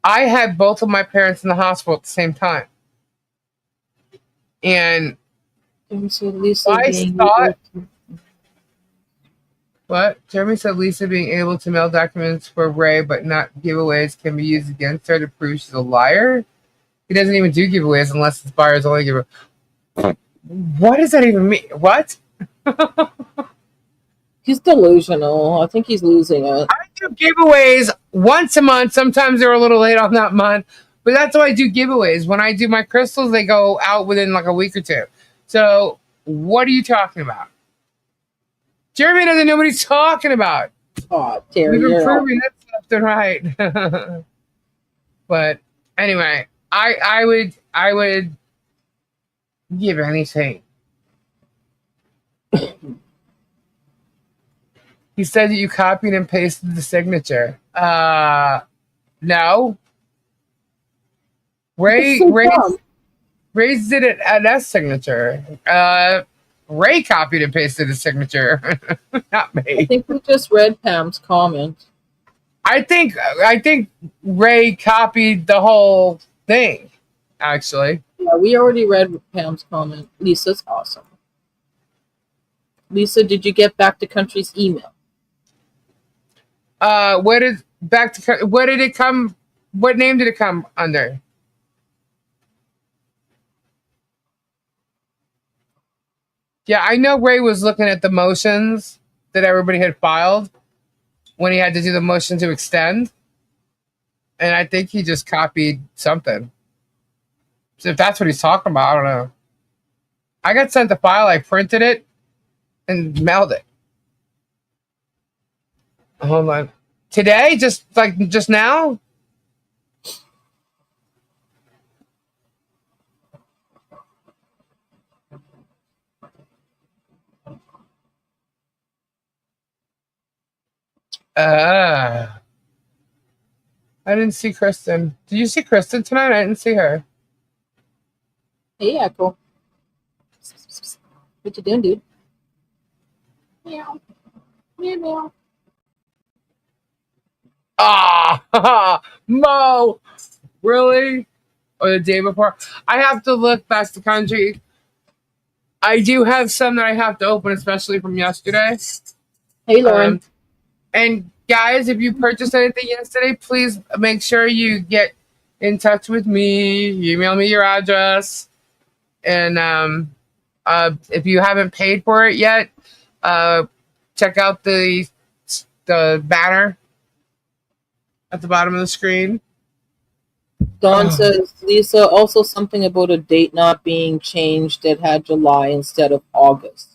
I had both of my parents in the hospital at the same time. And so Lisa I thought... What? Jeremy said Lisa being able to mail documents for Ray but not giveaways can be used against her to prove she's a liar. He doesn't even do giveaways unless it's buyer's only giveaway. What does that even mean? What? He's delusional. I think he's losing it. I do giveaways once a month. Sometimes they're a little late on that month. But that's why I do giveaways. When I do my crystals, they go out within like a week or two. So what are you talking about? Jeremy doesn't know what he's talking about. Oh, Terry, we've been proving that left and right. But anyway, I would give anything. He said that you copied and pasted the signature. No. Ray did it at S signature. Ray copied and pasted his signature, not me. I think we just read Pam's comment. I think Ray copied the whole thing, actually. Yeah, we already read Pam's comment. Lisa's awesome. Lisa, did you get Back to Country's email? What did it come? What name did it come under? Yeah, I know Ray was looking at the motions that everybody had filed when he had to do the motion to extend. And I think he just copied something. So if that's what he's talking about, I don't know. I got sent the file, I printed it, and mailed it. Hold on. Today? Just now? I didn't see Kristen. Did you see Kristen tonight? I didn't see her. Hey, Echo. What you doing, dude? Meow. Meow, meow. Ah, Mo. Really? Or the day before? I have to look back to country. I do have some that I have to open, especially from yesterday. Hey, Lauren. And guys, if you purchased anything yesterday, please make sure you get in touch with me. Email me your address. And if you haven't paid for it yet, check out the banner at the bottom of the screen. Dawn says, Lisa, also something about a date not being changed that had July instead of August.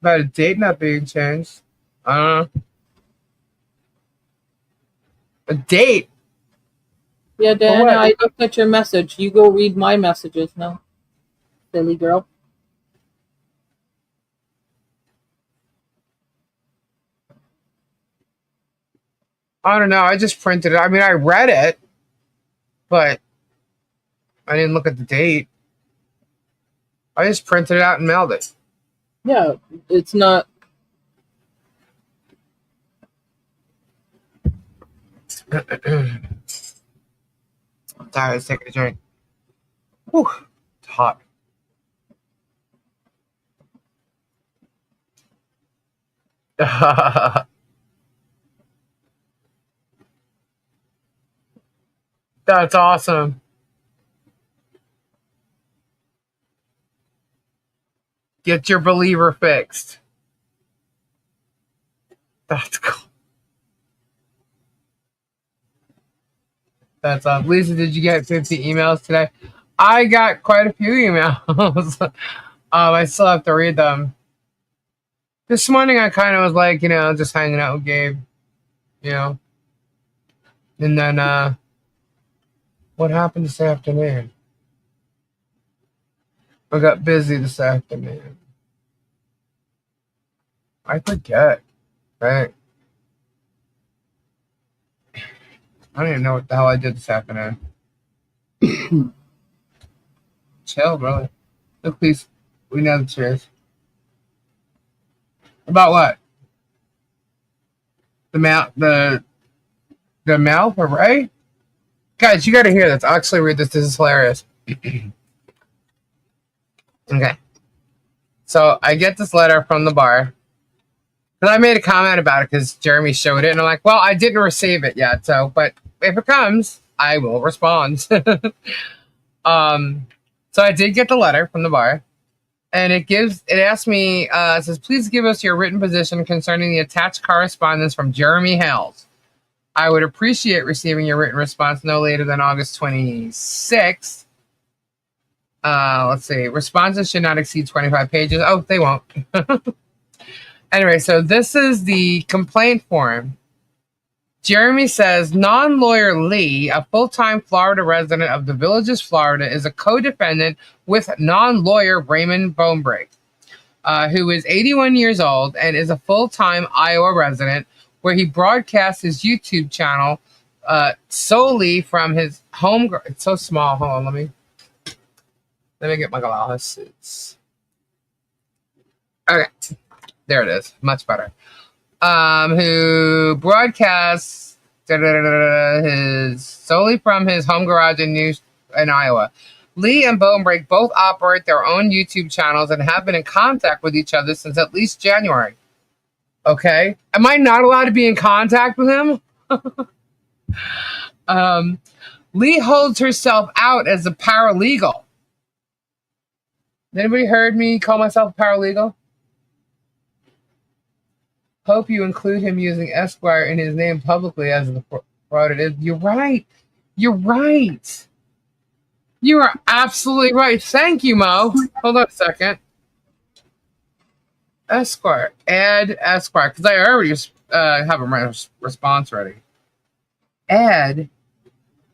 About a date not being changed? A date? Yeah, Diana, I looked at your message. You go read my messages now. Silly girl. I don't know. I just printed it. I mean, I read it, but I didn't look at the date. I just printed it out and mailed it. Yeah, it's not Sorry, let's take a drink. Whew, it's hot. That's awesome. Get your believer fixed. That's cool. That's Lisa, did you get 50 emails today? I got quite a few emails. I still have to read them. This morning I kind of was like, just hanging out with Gabe, And then, what happened this afternoon? I got busy this afternoon. I forget, right? I don't even know what the hell I did this afternoon. Chill, brother. Look, please. We know the truth. About what? The mouth, right? Guys, you got to hear this. I'll actually read this. This is hilarious. Okay. So I get this letter from the bar. Because I made a comment about it because Jeremy showed it. And I'm like, well, I didn't receive it yet. But if it comes, I will respond. So I did get the letter from the bar. And it asks me, it says, please give us your written position concerning the attached correspondence from Jeremy Hales. I would appreciate receiving your written response no later than August 26th. Let's see. Responses should not exceed 25 pages. Oh, they won't. Anyway, so this is the complaint form. Jeremy says, non-lawyer Lee, a full-time Florida resident of the Villages, Florida, is a co-defendant with non-lawyer Raymond Bonebreak, who is 81 years old and is a full-time Iowa resident, where he broadcasts his YouTube channel solely from his home. It's so small. Hold on, let me get my glasses. Okay, there it is. Much better. Who broadcasts solely from his home garage in Iowa. Lee and Bonebreak both operate their own YouTube channels and have been in contact with each other since at least January. Okay. Am I not allowed to be in contact with him? Lee holds herself out as a paralegal. Anybody heard me call myself a paralegal? Hope you include him using Esquire in his name publicly as the fraud it is. You're right. You're right. You are absolutely right. Thank you, Mo. Hold on a second. Esquire. Add Esquire. Because I already have a response ready. Add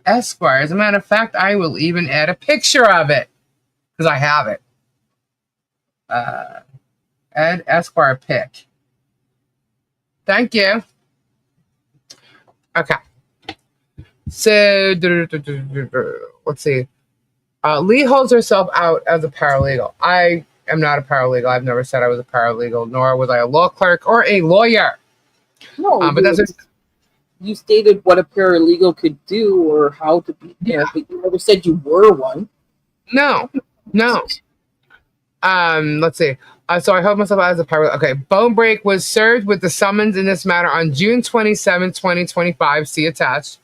Esquire. As a matter of fact, I will even add a picture of it. Because I have it. Add Esquire pic. Thank you. Okay. So, let's see. Lee holds herself out as a paralegal. I am not a paralegal. I've never said I was a paralegal, nor was I a law clerk or a lawyer. No, but that's you stated what a paralegal could do or how to be there, but you never said you were one. No. Let's see. So I hold myself out as a paralegal. Okay. Bonebreak was served with the summons in this matter on June 27, 2025. See attached.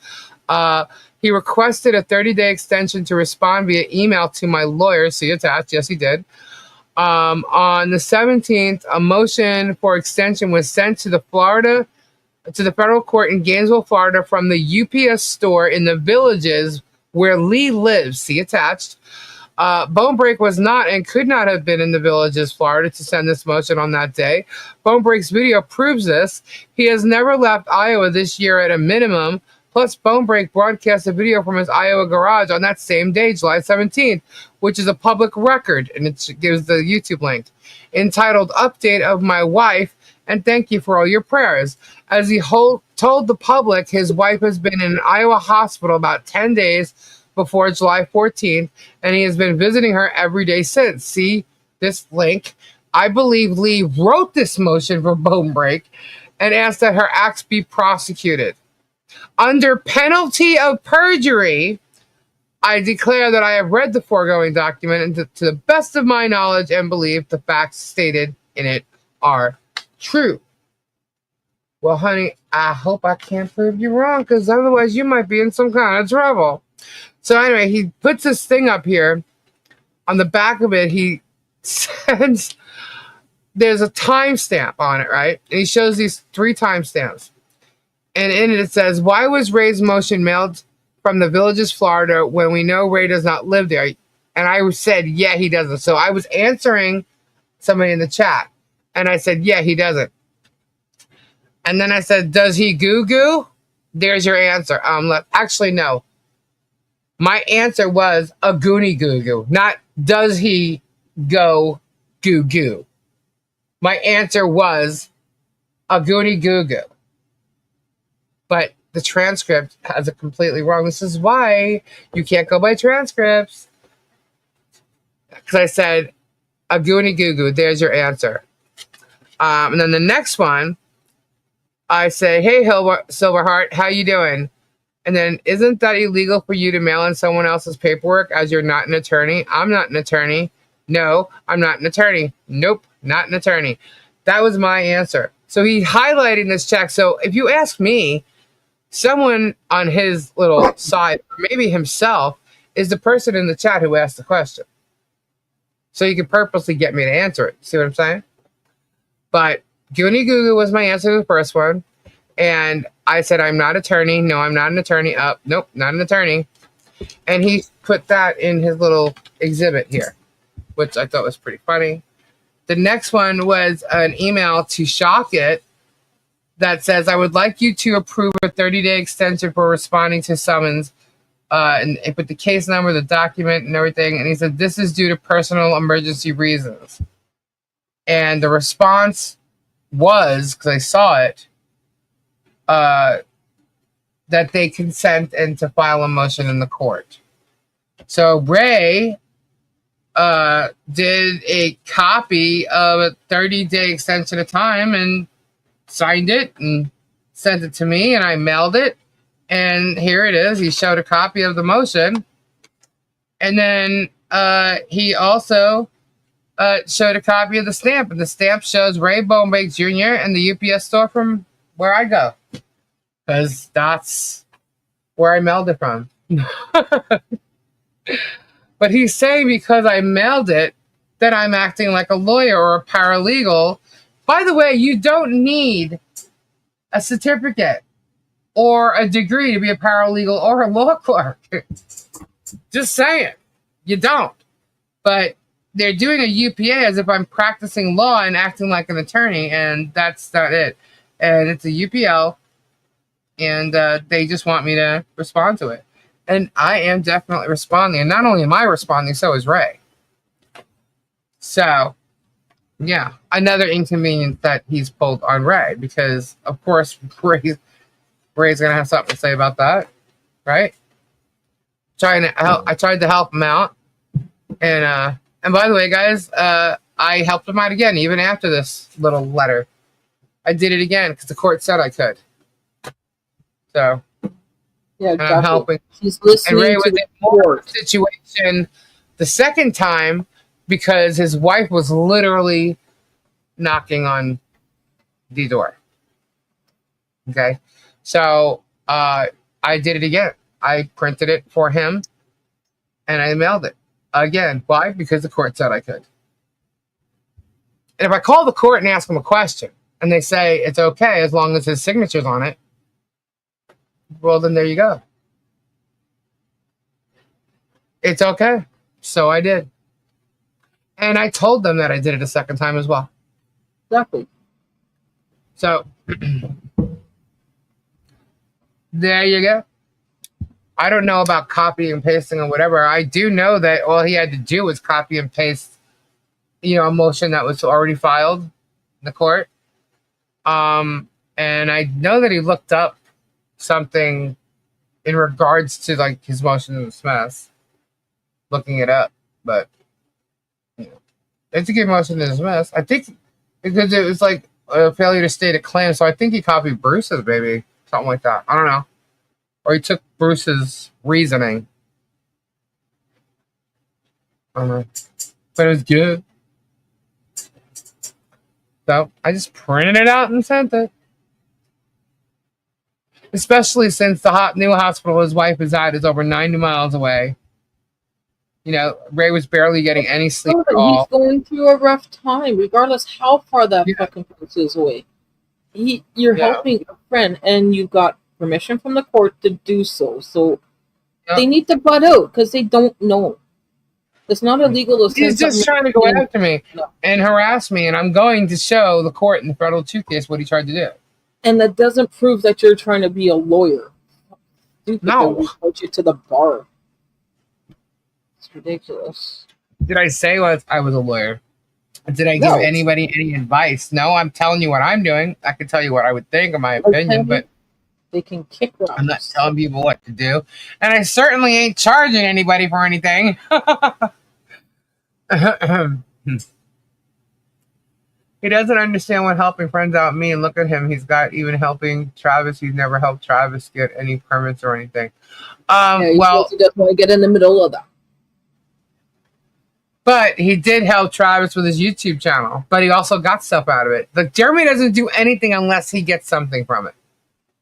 He requested a 30-day extension to respond via email to my lawyer. See attached. Yes, he did. On the 17th, a motion for extension was sent to the federal court in Gainesville, Florida, from the UPS store in the Villages where Lee lives. See attached. Bonebreak was not and could not have been in the Villages, Florida, to send this motion on that day. Bonebreak's video proves this. He has never left Iowa this year at a minimum. Plus, Bonebreak broadcast a video from his Iowa garage on that same day, July 17th, which is a public record, and it gives the YouTube link, entitled Update of My Wife, and Thank You for All Your Prayers. As he told the public, his wife has been in an Iowa hospital about 10 days before July 14th, and he has been visiting her every day since. See this link. I believe Lee wrote this motion for Bonebreak and asked that her acts be prosecuted. Under penalty of perjury, I declare that I have read the foregoing document and to the best of my knowledge and belief, the facts stated in it are true. Well, honey, I hope I can't prove you wrong, because otherwise you might be in some kind of trouble. So anyway, he puts this thing up here. On the back of it, he says there's a timestamp on it, right? And he shows these 3 timestamps. And in it, it says, why was Ray's motion mailed from the Villages, Florida, when we know Ray does not live there? And I said, yeah, he doesn't. So I was answering somebody in the chat. And I said, yeah, he doesn't. And then I said, does he goo-goo? There's your answer. Actually, no. My answer was a goonie goo-goo, not does he go goo-goo. My answer was a goonie goo-goo. But the transcript has it completely wrong. This is why you can't go by transcripts. Because I said a goonie goo-goo. There's your answer. And then the next one, I say, hey, Silverheart, how you doing? And then, isn't that illegal for you to mail in someone else's paperwork as you're not an attorney? I'm not an attorney. No, I'm not an attorney. Nope, not an attorney. That was my answer. So he's highlighting this check. So if you ask me, someone on his little side, or maybe himself, is the person in the chat who asked the question. So you can purposely get me to answer it. See what I'm saying? But Goonie Goo was my answer to the first one. And I said, I'm not attorney. No, I'm not an attorney. Nope, not an attorney. And he put that in his little exhibit here, which I thought was pretty funny. The next one was an email to Shock It that says, I would like you to approve a 30-day extension for responding to summons. And it put the case number, the document, and everything. And he said, this is due to personal emergency reasons. And the response was, because I saw it, that they consent and to file a motion in the court. So Ray did a copy of a 30-day extension of time and signed it and sent it to me, and I mailed it. And here it is. He showed a copy of the motion. And then he also showed a copy of the stamp. And the stamp shows Ray Bonebake Jr. and the UPS store from where I go. Because that's where I mailed it from. But he's saying because I mailed it, that I'm acting like a lawyer or a paralegal. By the way, you don't need a certificate or a degree to be a paralegal or a law clerk. Just saying. You don't. But they're doing a UPA as if I'm practicing law and acting like an attorney, and that's not it. And it's a UPL. And they just want me to respond to it. And I am definitely responding. And not only am I responding, so is Ray. So, yeah. Another inconvenience that he's pulled on Ray. Because, of course, Ray's going to have something to say about that. Right? I tried to help him out. And by the way, guys, I helped him out again, even after this little letter. I did it again because the court said I could. So, yeah, exactly. I'm helping. He's listening and Ray to was in more situation the second time because his wife was literally knocking on the door. Okay, so I did it again. I printed it for him, and I mailed it again. Why? Because the court said I could. And if I call the court and ask them a question, and they say it's okay as long as his signature's on it, well, then there you go. It's okay. So I did. And I told them that I did it a second time as well. Exactly. So, there you go. I don't know about copy and pasting or whatever. I do know that all he had to do was copy and paste, a motion that was already filed in the court. And I know that he looked up something in regards to like his motion to dismiss, looking it up, but it's a good motion to dismiss. I think because it was like a failure to state a claim, so I think he copied Bruce's, maybe something like that. I don't know. Or he took Bruce's reasoning. I don't know. But it was good. So I just printed it out and sent it. Especially since the hot new hospital his wife is at is over 90 miles away. You know, Ray was barely getting any sleep at all. He's going through a rough time, regardless how far that fucking place is away. You're helping a friend, and you got permission from the court to do so. So they need to butt out because they don't know. It's not illegal to. He's just trying to go after me and harass me, and I'm going to show the court in the federal 2 case what he tried to do. And that doesn't prove that you're trying to be a lawyer. No. They put you to the bar. It's ridiculous. Did I say I was a lawyer? Did I give anybody any advice? No, I'm telling you what I'm doing. I can tell you what I would think of my opinion, but they can kick rocks. I'm not telling people what to do. And I certainly ain't charging anybody for anything. He doesn't understand what helping friends out mean. Look at him. He's got even helping Travis. He's never helped Travis get any permits or anything. Well, he doesn't want to get in the middle of that. But he did help Travis with his YouTube channel. But he also got stuff out of it. Like, Jeremy doesn't do anything unless he gets something from it.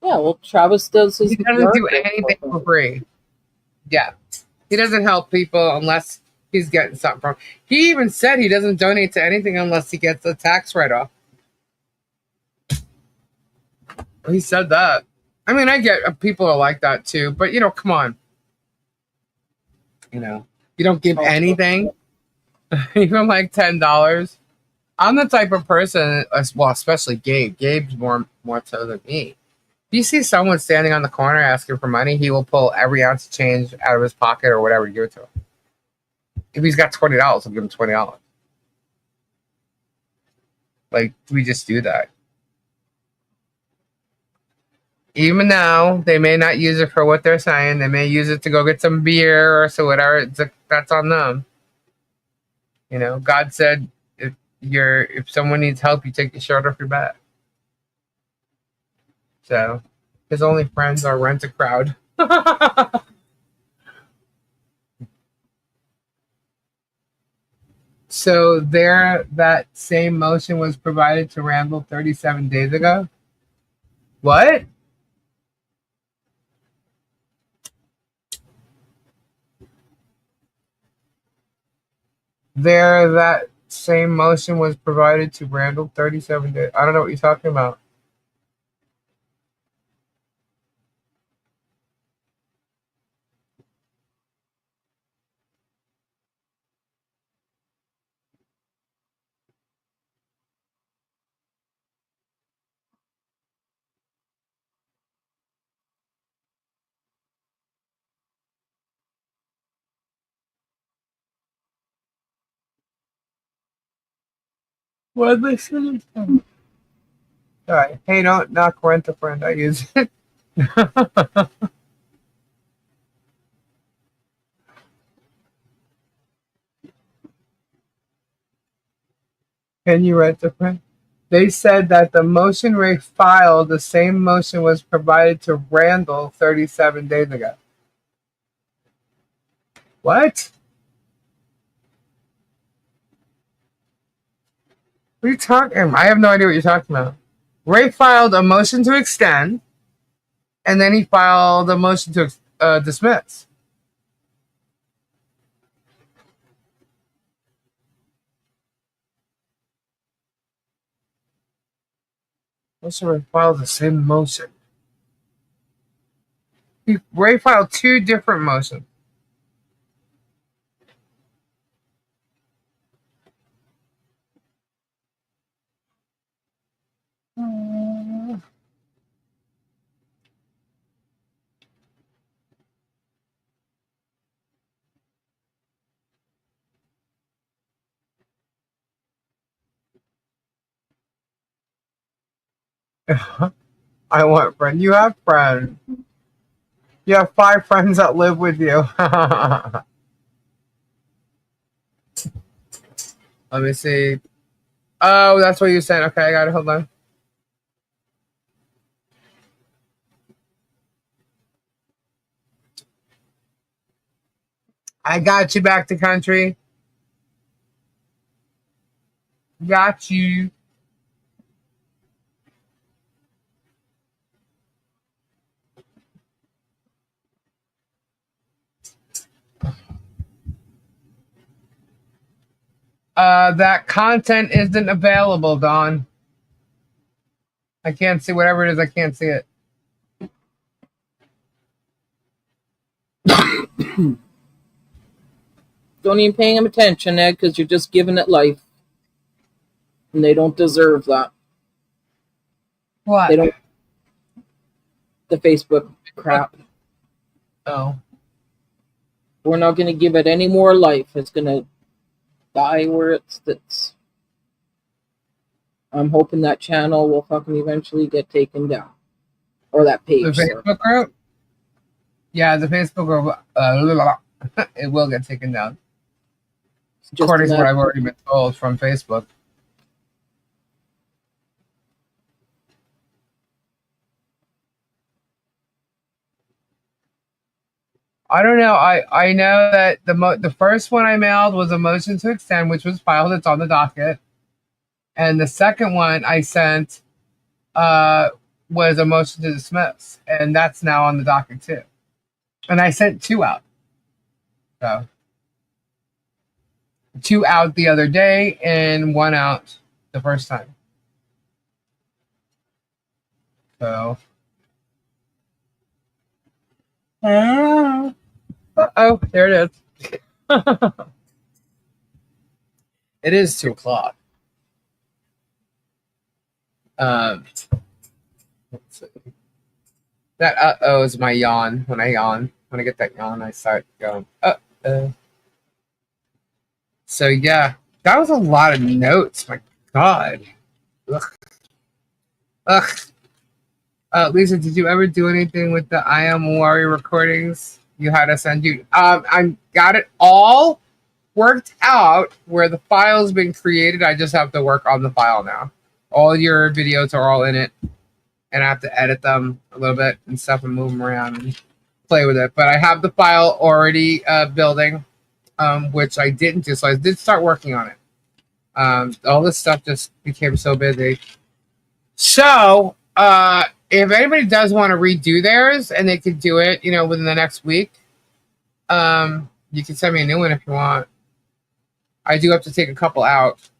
Yeah, well, Travis does his. He doesn't do anything for free. Yeah. He doesn't help people unless he's getting something from it. He even said he doesn't donate to anything unless he gets a tax write-off. He said that. I mean, I get people are like that too. But, you know, come on. You know, you don't give anything. Even like $10. I'm the type of person, well, especially Gabe. Gabe's more so than me. If you see someone standing on the corner asking for money, he will pull every ounce of change out of his pocket or whatever to give it to him. If he's got $20, I'll give him $20. Like, we just do that. Even now, they may not use it for what they're saying. They may use it to go get some beer or so whatever. That's on them. You know, God said, if someone needs help, you take your shirt off your back. So, his only friends are Rent a Crowd. So that same motion was provided to Randall 37 days ago. What? That same motion was provided to Randall 37 days. I don't know what you're talking about. What they said? All right. Hey, don't knock Rent a Friend. I use it. Can you rent a friend? They said that the motion Ray filed, the same motion was provided to Randall 37 days ago. What? What are you talking about? I have no idea what you're talking about. Ray filed a motion to extend, and then he filed a motion to dismiss. Ray filed the same motion. Ray filed 2 different motions. I want friends. You have friends. You have 5 friends that live with you. Let me see. Oh, that's what you said. Okay, I got it. Hold on. I got you back to country. Got you. That content isn't available, Dawn. I can't see whatever it is. I can't see it. Don't even pay them attention, Ed, because you're just giving it life. And they don't deserve that. What? They don't. The Facebook crap. Oh. We're not going to give it any more life. It's going to die where it sits. I'm hoping that channel will fucking eventually get taken down. Or that page. The Facebook group? Yeah, the Facebook group. It will get taken down. According to what I've already been told from Facebook. I don't know. I know that the first one I mailed was a motion to extend, which was filed. It's on the docket. And the second one I sent was a motion to dismiss, and that's now on the docket too. And I sent 2 out. So 2 out the other day and 1 out the first time. So. Oh, there it is. It is 2 o'clock. Let's see. That uh-oh is my yawn. When I yawn, when I get that yawn, I start going, uh-oh. So, yeah, that was a lot of notes. My God. Ugh. Lisa, did you ever do anything with the I Am Worry recordings? You had to send you. I got it all worked out where the file's been created. I just have to work on the file now. All your videos are all in it, and I have to edit them a little bit and stuff and move them around and play with it. But I have the file already building, which I didn't do, so I did start working on it. All this stuff just became so busy. So, if anybody does want to redo theirs and they could do it, within the next week, you can send me a new one if you want. I do have to take a couple out.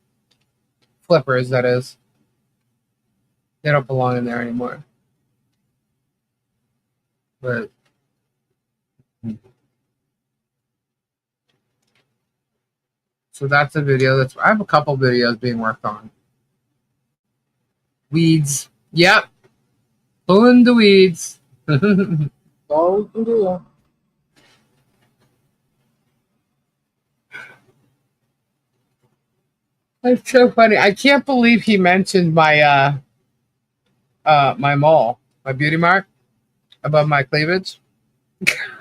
Flippers, that is. They don't belong in there anymore. But so that's a video. I have a couple videos being worked on. Weeds. Yep. Pulling the weeds. All we can do. That's so funny. I can't believe he mentioned my my mole, my beauty mark above my cleavage.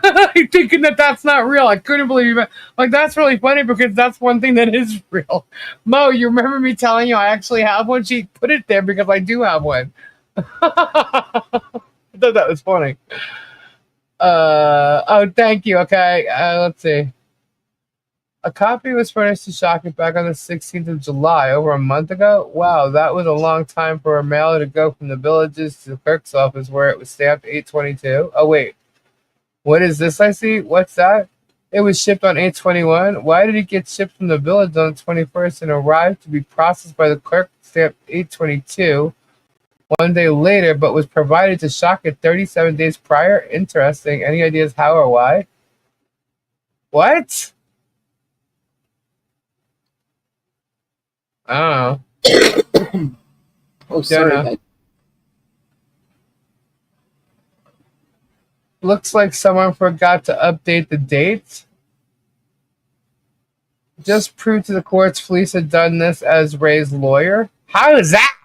I'm thinking that's not real. I couldn't believe it. Like, that's really funny because that's one thing that is real. Mo, you remember me telling you I actually have one? She put it there because I do have one. I thought that was funny. Oh, thank you. Okay, let's see. A copy was furnished to Shockit back on the 16th of July, over a month ago. Wow, that was a long time for a mailer to go from the villages to the clerk's office where it was stamped 8/22. Oh, wait. What is this I see? What's that? It was shipped on 8/21. Why did it get shipped from the village on the 21st and arrive to be processed by the clerk stamped 8/22 one day later, but was provided to Shockit 37 days prior? Interesting. Any ideas how or why? What? I don't know. Oh, sorry. Looks like someone forgot to update the dates. Just proved to the courts Felice had done this as Ray's lawyer. How is that?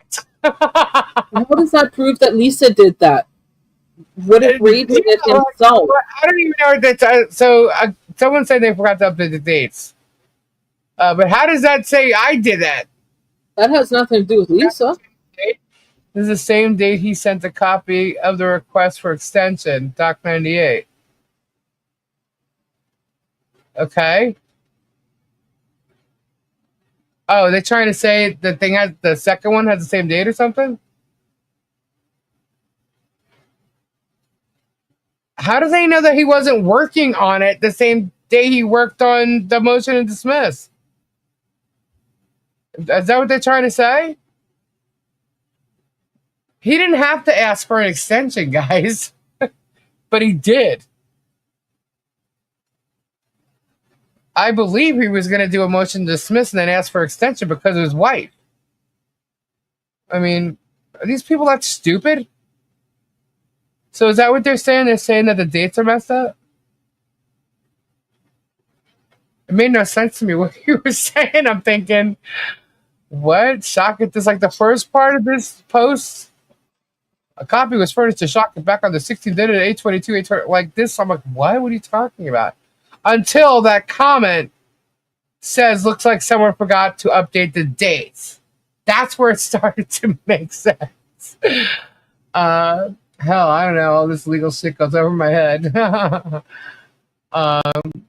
How does that prove that Lisa did that? What if Ray did it himself? I don't even know that. So someone said they forgot to update the dates. But how does that say I did that? That has nothing to do with Lisa. This is the same date he sent a copy of the request for extension, Doc 98. Okay. Oh, they're trying to say the second one has the same date or something? How do they know that he wasn't working on it the same day he worked on the motion to dismiss? Is that what they're trying to say? He didn't have to ask for an extension, guys, but he did. I believe he was going to do a motion to dismiss and then ask for extension because of his wife. I mean, are these people that stupid? So is that what they're saying? They're saying that the dates are messed up? It made no sense to me what you were saying. I'm thinking, what? Shock it. This like the first part of this post. A copy was furnished to Shock back on the 16th day at 8:22. 8:20. Like this, I'm like, what? What are you talking about? Until that comment says, looks like someone forgot to update the dates. That's where it started to make sense. Hell, I don't know. All this legal shit goes over my head.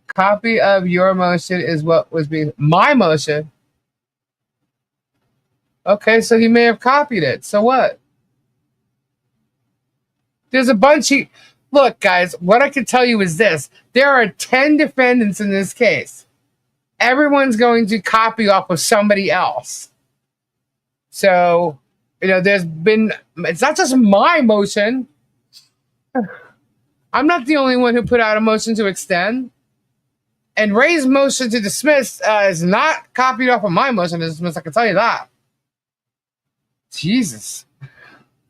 Copy of your motion is what was being my motion. Okay, so he may have copied it. So what? There's a bunch of... Look, guys, what I can tell you is this. There are 10 defendants in this case. Everyone's going to copy off of somebody else. So, you know, there's been... It's not just my motion. I'm not the only one who put out a motion to extend. And Ray's motion to dismiss is not copied off of my motion to dismiss. I can tell you that. Jesus.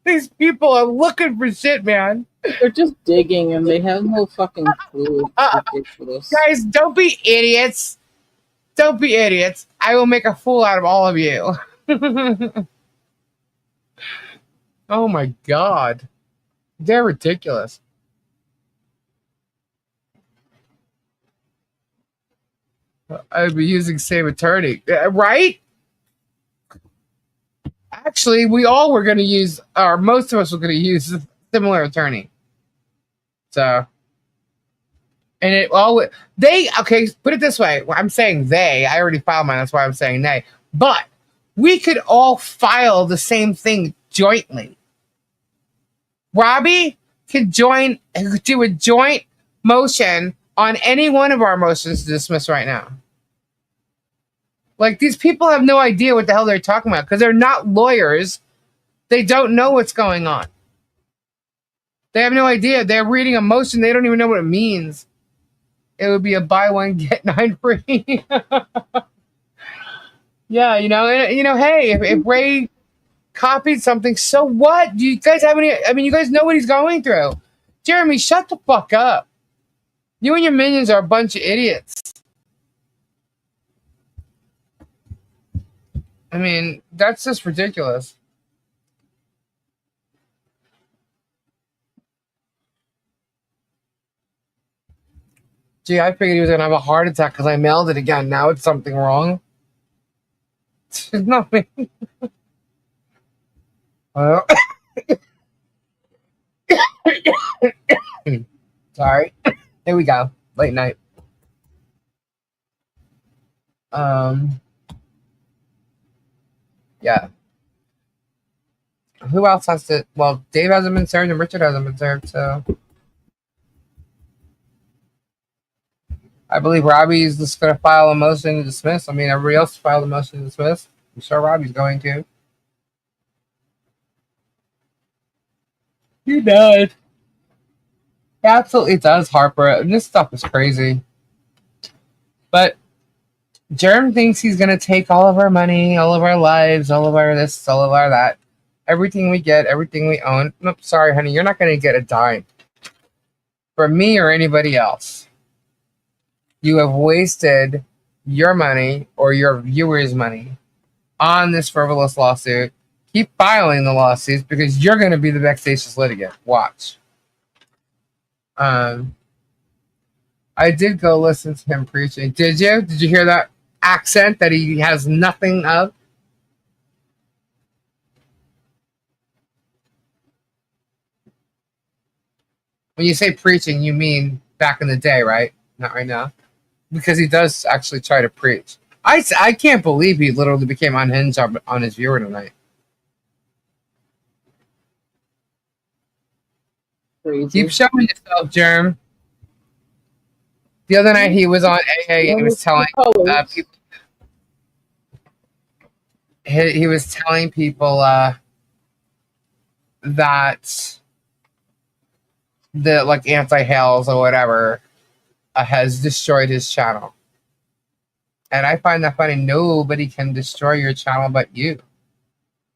These people are looking for shit, man. They're just digging and they have no fucking clue. Ridiculous. Guys, don't be idiots. Don't be idiots. I will make a fool out of all of you. Oh my God. They're ridiculous. I would be using same attorney. Right? Actually, we all were going to use, or most of us were going to use a similar attorney. So, and it all, okay, put it this way. I'm saying they, I already filed mine. That's why I'm saying they. But we could all file the same thing jointly. Robbie could do a joint motion on any one of our motions to dismiss right now. Like, these people have no idea what the hell they're talking about because they're not lawyers. They don't know what's going on. They have no idea. They're reading a motion. They don't even know what it means. It would be a buy one, get 9 free. Yeah, you know, hey, if Ray copied something, so what? Do you guys have any? I mean, you guys know what he's going through. Jeremy, shut the fuck up. You and your minions are a bunch of idiots. I mean, that's just ridiculous. Gee, I figured he was going to have a heart attack because I mailed it again. Now it's something wrong. It's not me. Sorry. Here we go. Late night. Yeah. Who else has to? Well, Dave hasn't been served and Richard hasn't been served, so I believe Robbie's just going to file a motion to dismiss. I mean, everybody else filed a motion to dismiss. I'm sure Robbie's going to. He does. He absolutely does, Harper. And this stuff is crazy. But Jerem thinks he's going to take all of our money, all of our lives, all of our this, all of our that. Everything we get, everything we own. Nope, sorry, honey. You're not going to get a dime from me or anybody else. You have wasted your money or your viewers' money on this frivolous lawsuit. Keep filing the lawsuits because you're going to be the vexatious litigant. Watch. I did go listen to him preaching. Did you? Did you hear that accent that he has nothing of? When you say preaching, you mean back in the day, right? Not right now. because he does actually try to preach. I can't believe he literally became unhinged on his viewer tonight. Crazy. Keep showing yourself, Germ. The other night he was on AA and he was telling people. He was telling people that the like anti-Hales or whatever has destroyed his channel. And I find that funny. Nobody can destroy your channel but you.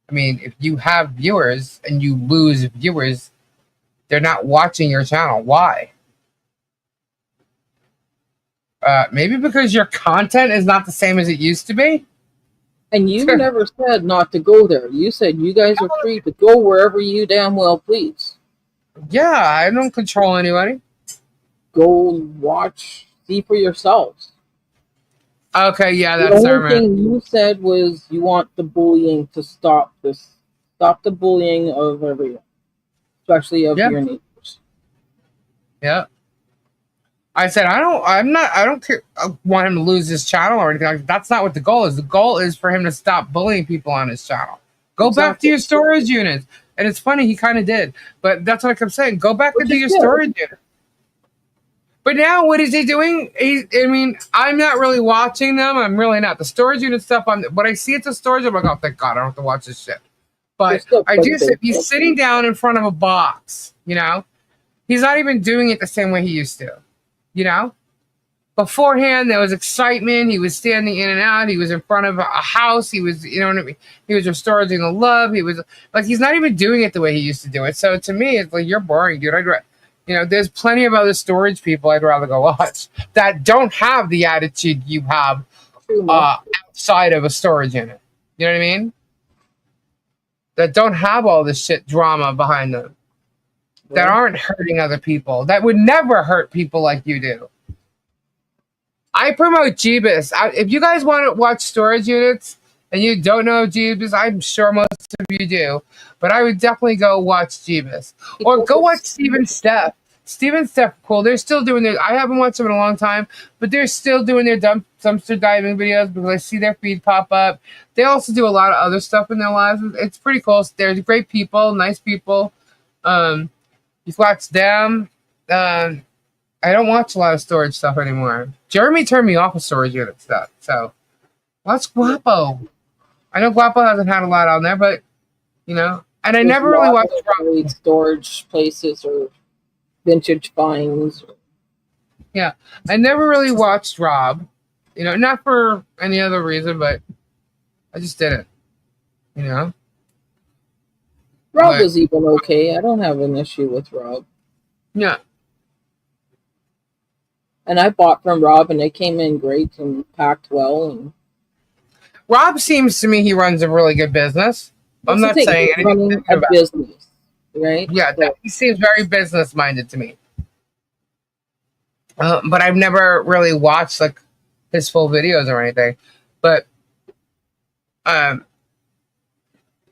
I mean, if you have viewers and you lose viewers, they're not watching your channel. Why? Maybe because your content is not the same as it used to be. And you never said not to go there. You said you guys are free to go wherever you damn well please. Yeah, I don't control anybody. Go watch, see for yourselves. Okay, yeah, that's the only thing you said was you want the bullying to stop. Stop the bullying of everyone, especially of your neighbors. Yeah. I said I don't care. I want him to lose his channel or anything. Like, that's not what the goal is. The goal is for him to stop bullying people on his channel. Go back to your storage units. And it's funny, he kind of did, but that's what I kept saying. Go back into your storage unit. But now, what is he doing? I'm not really watching them. I'm really not. The storage unit stuff, but I see it's a storage, I'm like, oh, thank God, I don't have to watch this shit. But I do see he's sitting down in front of a box, you know? He's not even doing it the same way he used to, you know? Beforehand, there was excitement. He was standing in and out. He was in front of a house. He was, you know what I mean? He was restoring the love. He was, like, he's not even doing it the way he used to do it. So to me, it's like, you're boring, dude. You know, there's plenty of other storage people I'd rather go watch that don't have the attitude you have outside of a storage unit. You know what I mean? That don't have all this shit drama behind them. Right. That aren't hurting other people. That would never hurt people like you do. I promote Jeebus. If you guys want to watch storage units and you don't know Jeebus, I'm sure most of you do. But I would definitely go watch Jeebus. Or go watch Steve and Steph. Steve and Steph, cool. They're still doing their... I haven't watched them in a long time, but they're still doing their dumpster diving videos because I see their feed pop up. They also do a lot of other stuff in their lives. It's pretty cool. They're great people, nice people. You watch them. I don't watch a lot of storage stuff anymore. Jeremy turned me off of storage unit stuff. So, watch Guapo. I know Guapo hasn't had a lot on there, but, you know. And I never really watched storage places or vintage finds. Yeah. I never really watched Rob. You know, not for any other reason, but I just didn't. You know. Rob was even okay. I don't have an issue with Rob. Yeah. And I bought from Rob, and they came in great and packed well. And Rob seems to me he runs a really good business. I'm not saying anything about business, right? Yeah, so he seems very business-minded to me. But I've never really watched like his full videos or anything. But yeah,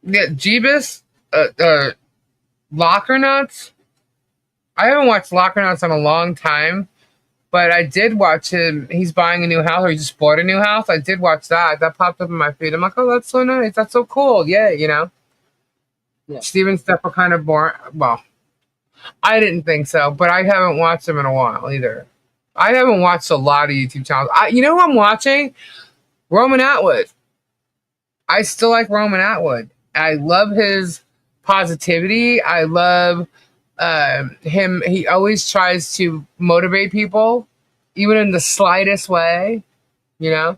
Jeebus, Locker Nuts. I haven't watched Locker Nuts in a long time. But I did watch him. He's buying a new house, or he just bought a new house. I did watch that. That popped up in my feed. I'm like, oh, that's so nice. That's so cool. Yeah, you know. Yeah. Steve and Steph were kind of boring. Well, I didn't think so, but I haven't watched them in a while either. I haven't watched a lot of YouTube channels. You know who I'm watching? Roman Atwood. I still like Roman Atwood. I love his positivity. I love... him, he always tries to motivate people, even in the slightest way, you know.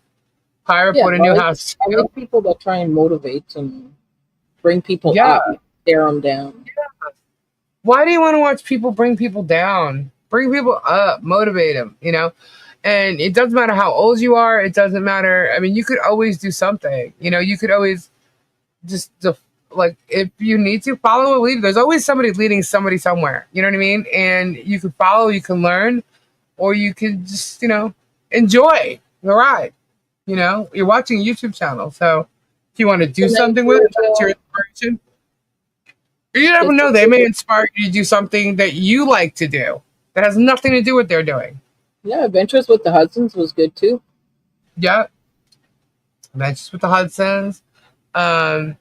Hire put a new house. I like people that try and motivate and bring people up, tear them down. Yeah. Why do you want to watch people bring people down? Bring people up, motivate them, you know. And it doesn't matter how old you are. It doesn't matter. I mean, you could always do something, you know. You could always just like, if you need to follow a leader, there's always somebody leading somebody somewhere. You know what I mean? And you can follow, you can learn, or you can just, you know, enjoy the ride. You know, you're watching a YouTube channel. So if you want to do something with it, that's your inspiration. You never know. They may inspire you to do something that you like to do that has nothing to do with what they're doing. Yeah, Adventures with the Hudsons was good too. Yeah. Adventures with the Hudsons. But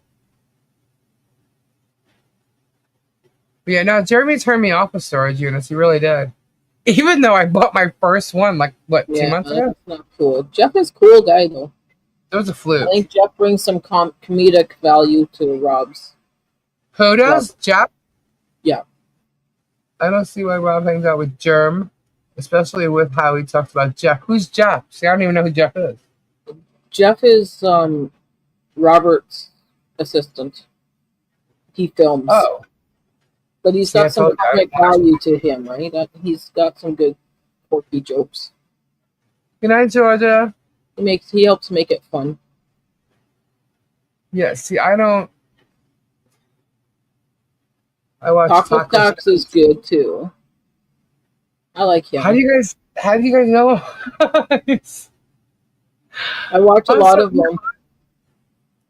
yeah, no, Jeremy turned me off of storage units. He really did. Even though I bought my first one, like, what, 2 Yeah, months ago? that's not cool. Jeff is a cool guy though. It was a I fluke. think Jeff brings some comedic value to Rob's. Who does? Jeff? Yeah. I don't see why Rob hangs out with Germ, especially with how he talks about Jeff. Who's Jeff? See, I don't even know who Jeff is. Jeff is Robert's assistant. He films. Oh. But he's Yeah, got some totally. comic value to him, right? He's got some good quirky jokes. Good night, Georgia. He helps make it fun. Yeah, see, I watch Taco Stocks is good too. I like him. How do you guys know? I watch a lot of them.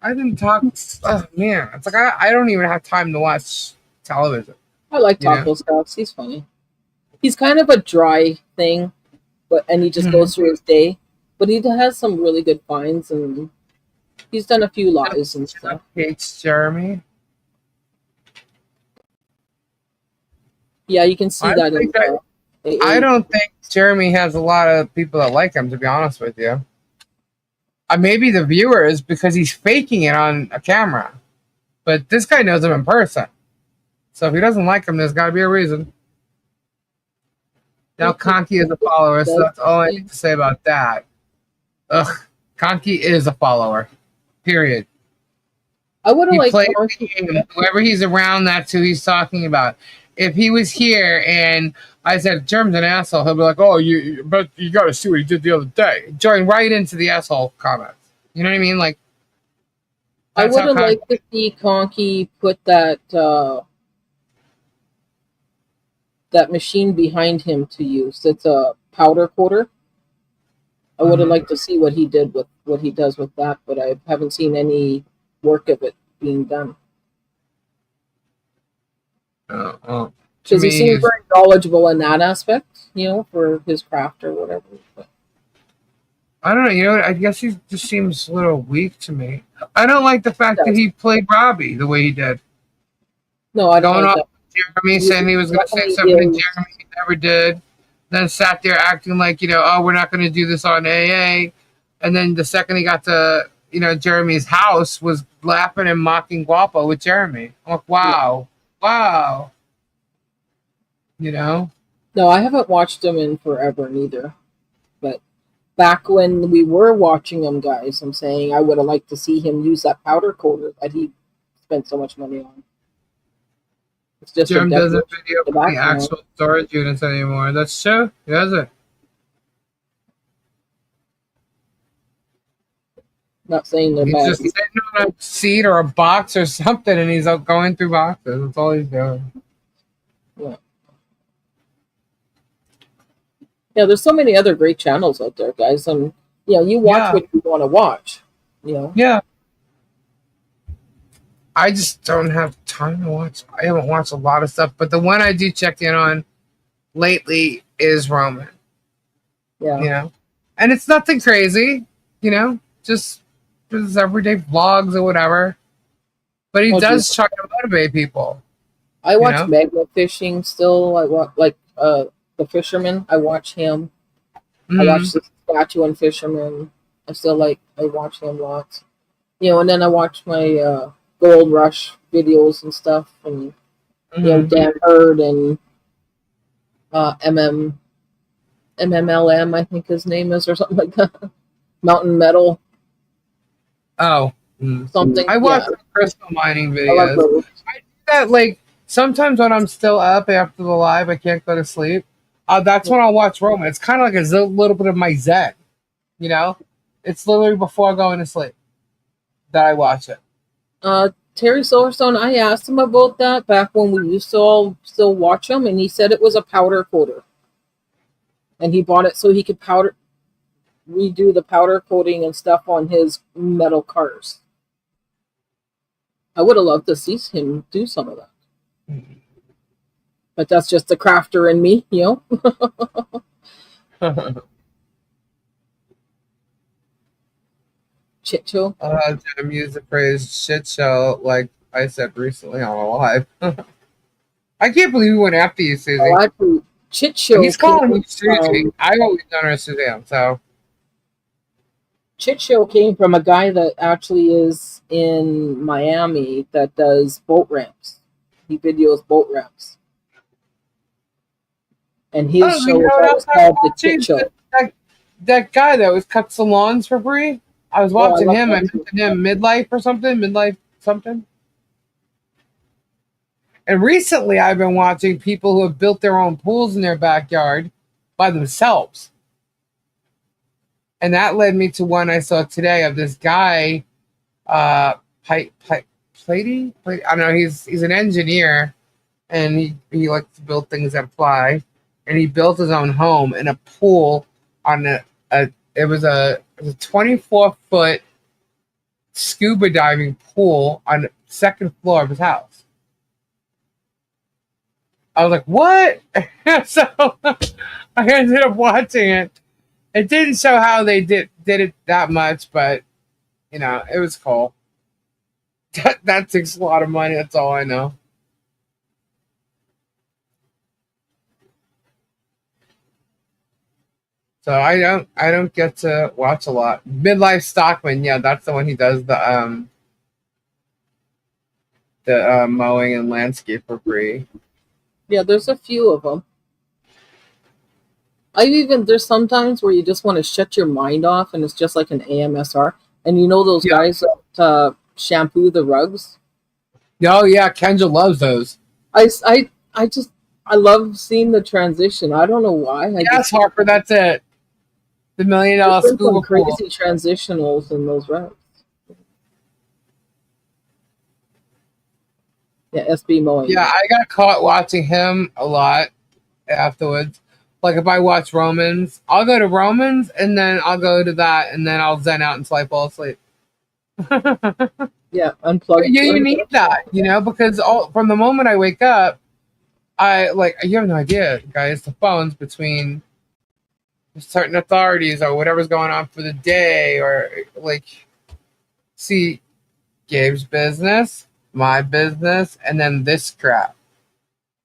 I didn't talk. Oh man, it's like I don't even have time to watch television. I like Taco Stocks. He's funny. He's kind of a dry thing, and he just goes through his day. But he has some really good finds, and he's done a few lives and stuff. Hates Jeremy. Yeah, you can see that. I don't think Jeremy has a lot of people that like him, to be honest with you. Maybe the viewers, because he's faking it on a camera. But this guy knows him in person. So if he doesn't like him, there's got to be a reason. Now Conky is a follower, so that's all I need to say about that. Ugh, Conky is a follower. Period. I would have liked Conky. Whoever he's around, that's who he's talking about. If he was here and I said Germ's an asshole, he'll be like, "Oh, but you got to see what he did the other day." Join right into the asshole comments. You know what I mean? Like, I would have liked to see Conky put that machine behind him to use. It's a powder coater. I would have liked to see what he does with that, but I haven't seen any work of it being done. Because he seems very knowledgeable in that aspect, for his craft or whatever. But I don't know. I guess he just seems a little weak to me. I don't like the fact that he played Robbie the way he did. No, I don't. Going like off Jeremy, saying he was going to say something to Jeremy he never did. Then sat there acting like, oh, we're not going to do this on AA. And then the second he got to, Jeremy's house, was laughing and mocking Guapo with Jeremy. I'm like, wow. Wow. No, I haven't watched him in forever neither. But back when we were watching him, guys, I'm saying I would have liked to see him use that powder coater that he spent so much money on. It's just Jim doesn't video for the actual storage units anymore. That's true. He doesn't. Not saying they're he's bad. Just sitting on a seat or a box or something, and he's out going through boxes. That's all he's doing. Yeah, there's so many other great channels out there, guys. And you watch what you want to watch. Yeah. I just don't have time to watch. I haven't watched a lot of stuff, but the one I do check in on lately is Roman. Yeah. And it's nothing crazy, just everyday vlogs or whatever. But he does try to motivate people. I watch magnet fishing still. I watch the fisherman. I watch him. I watch the Saskatchewan fisherman. I watch him lots. And then I watch my Gold Rush videos and stuff, and Dan Hurd and MMLM, I think his name is, or something like that. Mountain Metal. Oh, something. I watch crystal mining videos. I do that sometimes when I'm still up after the live, I can't go to sleep. That's when I'll watch Roman. It's kind of like a little bit of my zen, It's literally before going to sleep that I watch it. Terry Silverstone, I asked him about that back when we used to all still watch him, and he said it was a powder coater. And he bought it so he could redo the powder coating and stuff on his metal cars. I would have loved to see him do some of that. But that's just the crafter in me, Chit show. I'm use the phrase shit show like I said recently on a live. I can't believe he went after you, Susie. Oh, actually, chit show. He's calling me Susie. I've always done her Suzanne, so. Chit show came from a guy that actually is in Miami that does boat ramps. He videos boat ramps. And his show is always called the Chit Show. That guy that was cut salons for free. I was watching him. I mentioned him midlife or something. Midlife something. And recently, I've been watching people who have built their own pools in their backyard by themselves. And that led me to one I saw today of this guy, Platey? I don't know. He's an engineer, and he likes to build things that fly. And he built his own home in a pool on it was a 24-foot scuba diving pool on the second floor of his house. I was like, what? So I ended up watching it. It didn't show how they did it that much, but it was cool. That takes a lot of money. That's all I know. So I don't get to watch a lot. Midlife Stockman, yeah, that's the one he does the mowing and landscape for free. Yeah, there's a few of them. There's sometimes where you just want to shut your mind off, and it's just like an AMSR. And those guys that shampoo the rugs. Oh yeah, Kendra loves those. I love seeing the transition. I don't know why. Yes, Harper, that's it. The $1 million scuba crazy transitionals in those rugs. Yeah, SB mowing. Yeah, I got caught watching him a lot afterwards. Like if I watch Romans, I'll go to Romans and then I'll go to that and then I'll zen out until I fall asleep. Yeah, unplug. You need that, because from the moment I wake up, you have no idea, guys. The phones between certain authorities or whatever's going on for the day, or see Gabe's business, my business, and then this crap.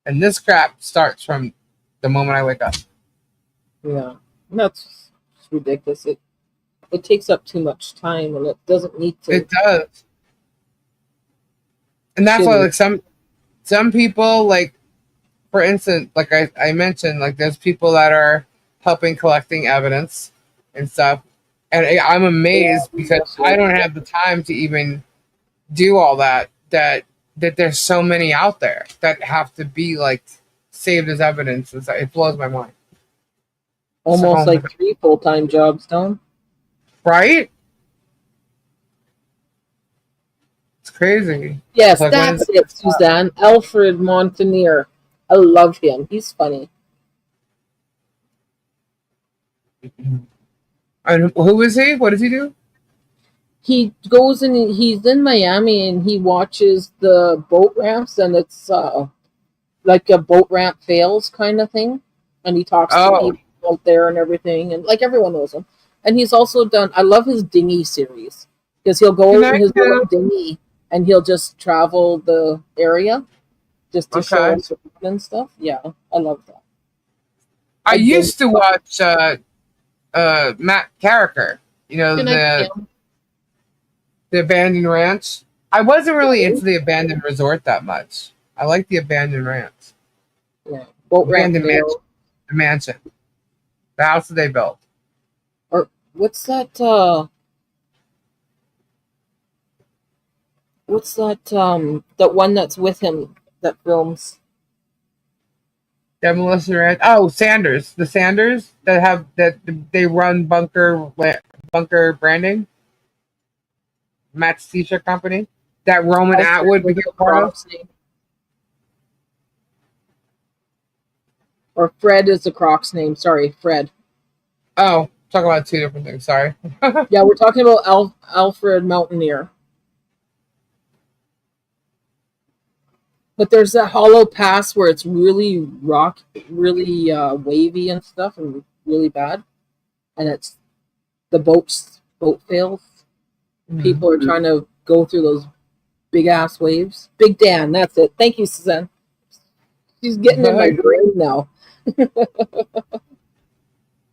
And this crap starts from the moment I wake up. Yeah, that's ridiculous. It takes up too much time, and it doesn't need to. It does. And that's why, some people, for instance, like I mentioned, there's people that are helping collecting evidence and stuff. And I'm amazed because I don't have the time to even do all that there's so many out there that have to be saved as evidence. It blows my mind. Almost like 3 full-time jobs, Tom. Right? It's crazy. Yes, that's it, Suzanne. Alfred Montanier. I love him. He's funny. And who is he? What does he do? He goes he's in Miami and he watches the boat ramps, and it's like a boat ramp fails kind of thing. And he talks to people out there and everything, and everyone knows him. And he's also done, I love his dinghy series, because he'll go in his little dinghy and he'll just travel the area just to show us and stuff. Yeah, I love that. I used to watch Matt Carricker, the abandoned ranch. I wasn't really into the abandoned resort that much. I like the abandoned ranch. Yeah, abandoned mansion. The house that they built. Or what's that? That one that's with him that films. Demolition Ranch. Oh, Sanders. The Sanders that they run bunker branding. Matt's t-shirt company. That Roman Atwood became part of. Or Fred is the Croc's name. Sorry, Fred. Oh, talking about 2 different things. Sorry. Yeah, we're talking about Alfred Mountaineer. But there's that hollow pass where it's really wavy and stuff, and really bad, and it's the boat fails. People are trying to go through those big ass waves. Big Dan, that's it. Thank you, Suzanne. She's getting in my brain now.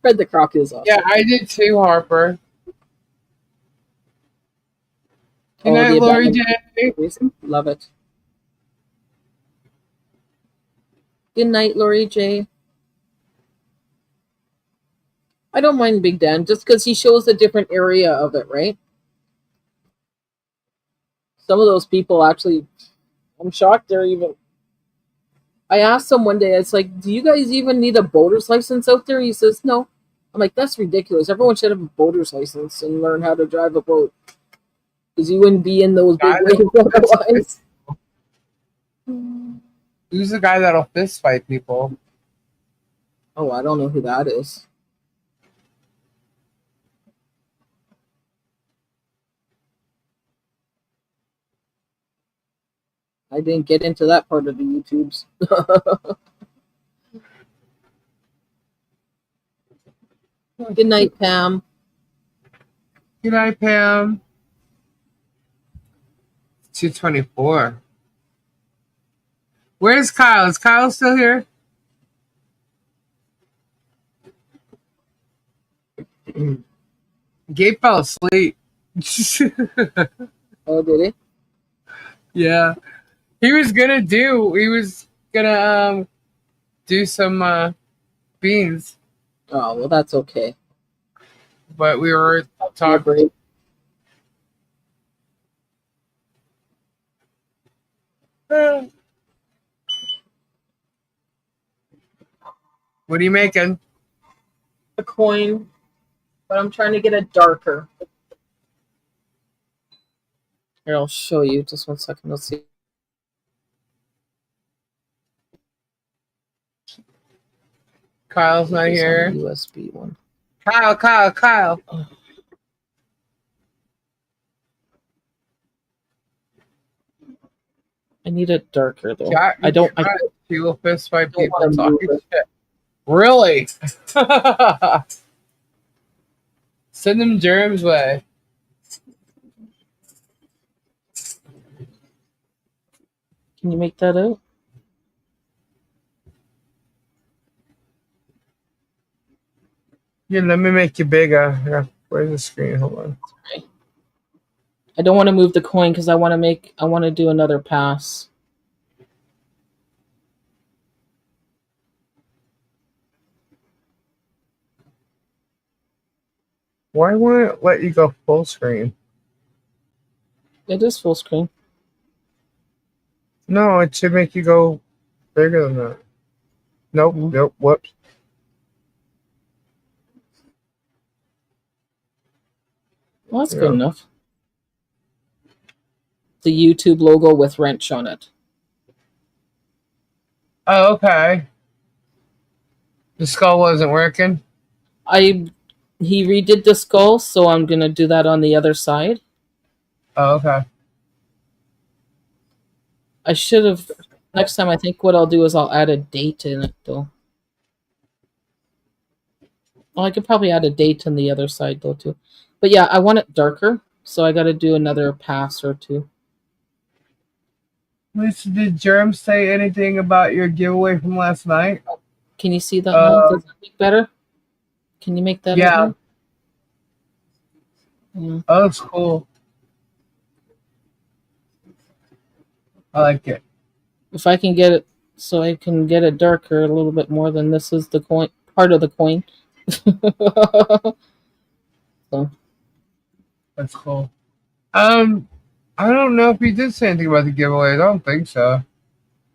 Fred the Croc is awesome. Yeah, I did too, Harper. Good night, Lori J. Love it. Good night, Lori J. I don't mind Big Dan just because he shows a different area of it, right? Some of those people actually, I'm shocked they're even. I asked him one day, it's like, do you guys even need a boater's license out there? He says, no. I'm like, that's ridiculous. Everyone should have a boater's license and learn how to drive a boat. Because you wouldn't be in those big waves otherwise. Who's the guy that'll fist fight people? Oh, I don't know who that is. I didn't get into that part of the YouTubes. Good night, Pam. Good night, Pam. 2:24. Where's Kyle? Is Kyle still here? Gabe fell asleep. Oh, did he? Yeah. He was gonna do some beans. Oh, well, that's okay. But we were talking. What are you making? A coin, but I'm trying to get it darker. Here, I'll show you. Just 1 second. Let's see. Kyle's not here. USB one. Kyle. Oh. I need it darker though. I don't. He will fist fight people talking shit. Really? Send them germs way. Can you make that out? Yeah, let me make you bigger. Yeah, where's the screen? Hold on. I don't want to move the coin because I want to do another pass. Why won't it let you go full screen? It is full screen. No, it should make you go bigger than that. Nope, nope, whoops. Well, that's good enough. The YouTube logo with wrench on it. Oh, okay. The skull wasn't working? He redid the skull, so I'm going to do that on the other side. Oh, okay. I should have... Next time, I think what I'll do is I'll add a date in it, though. Well, I could probably add a date on the other side, though, too. But yeah, I want it darker, so I got to do another pass or two. Lisa, did Germ say anything about your giveaway from last night? Can you see that now? Does that make better? Can you make that? Yeah. Yeah. Oh, that's cool. I like it. If I can get it so I can get it darker a little bit more than this is the coin, part of the coin. So. That's cool. I don't know if he did say anything about the giveaway. I don't think so.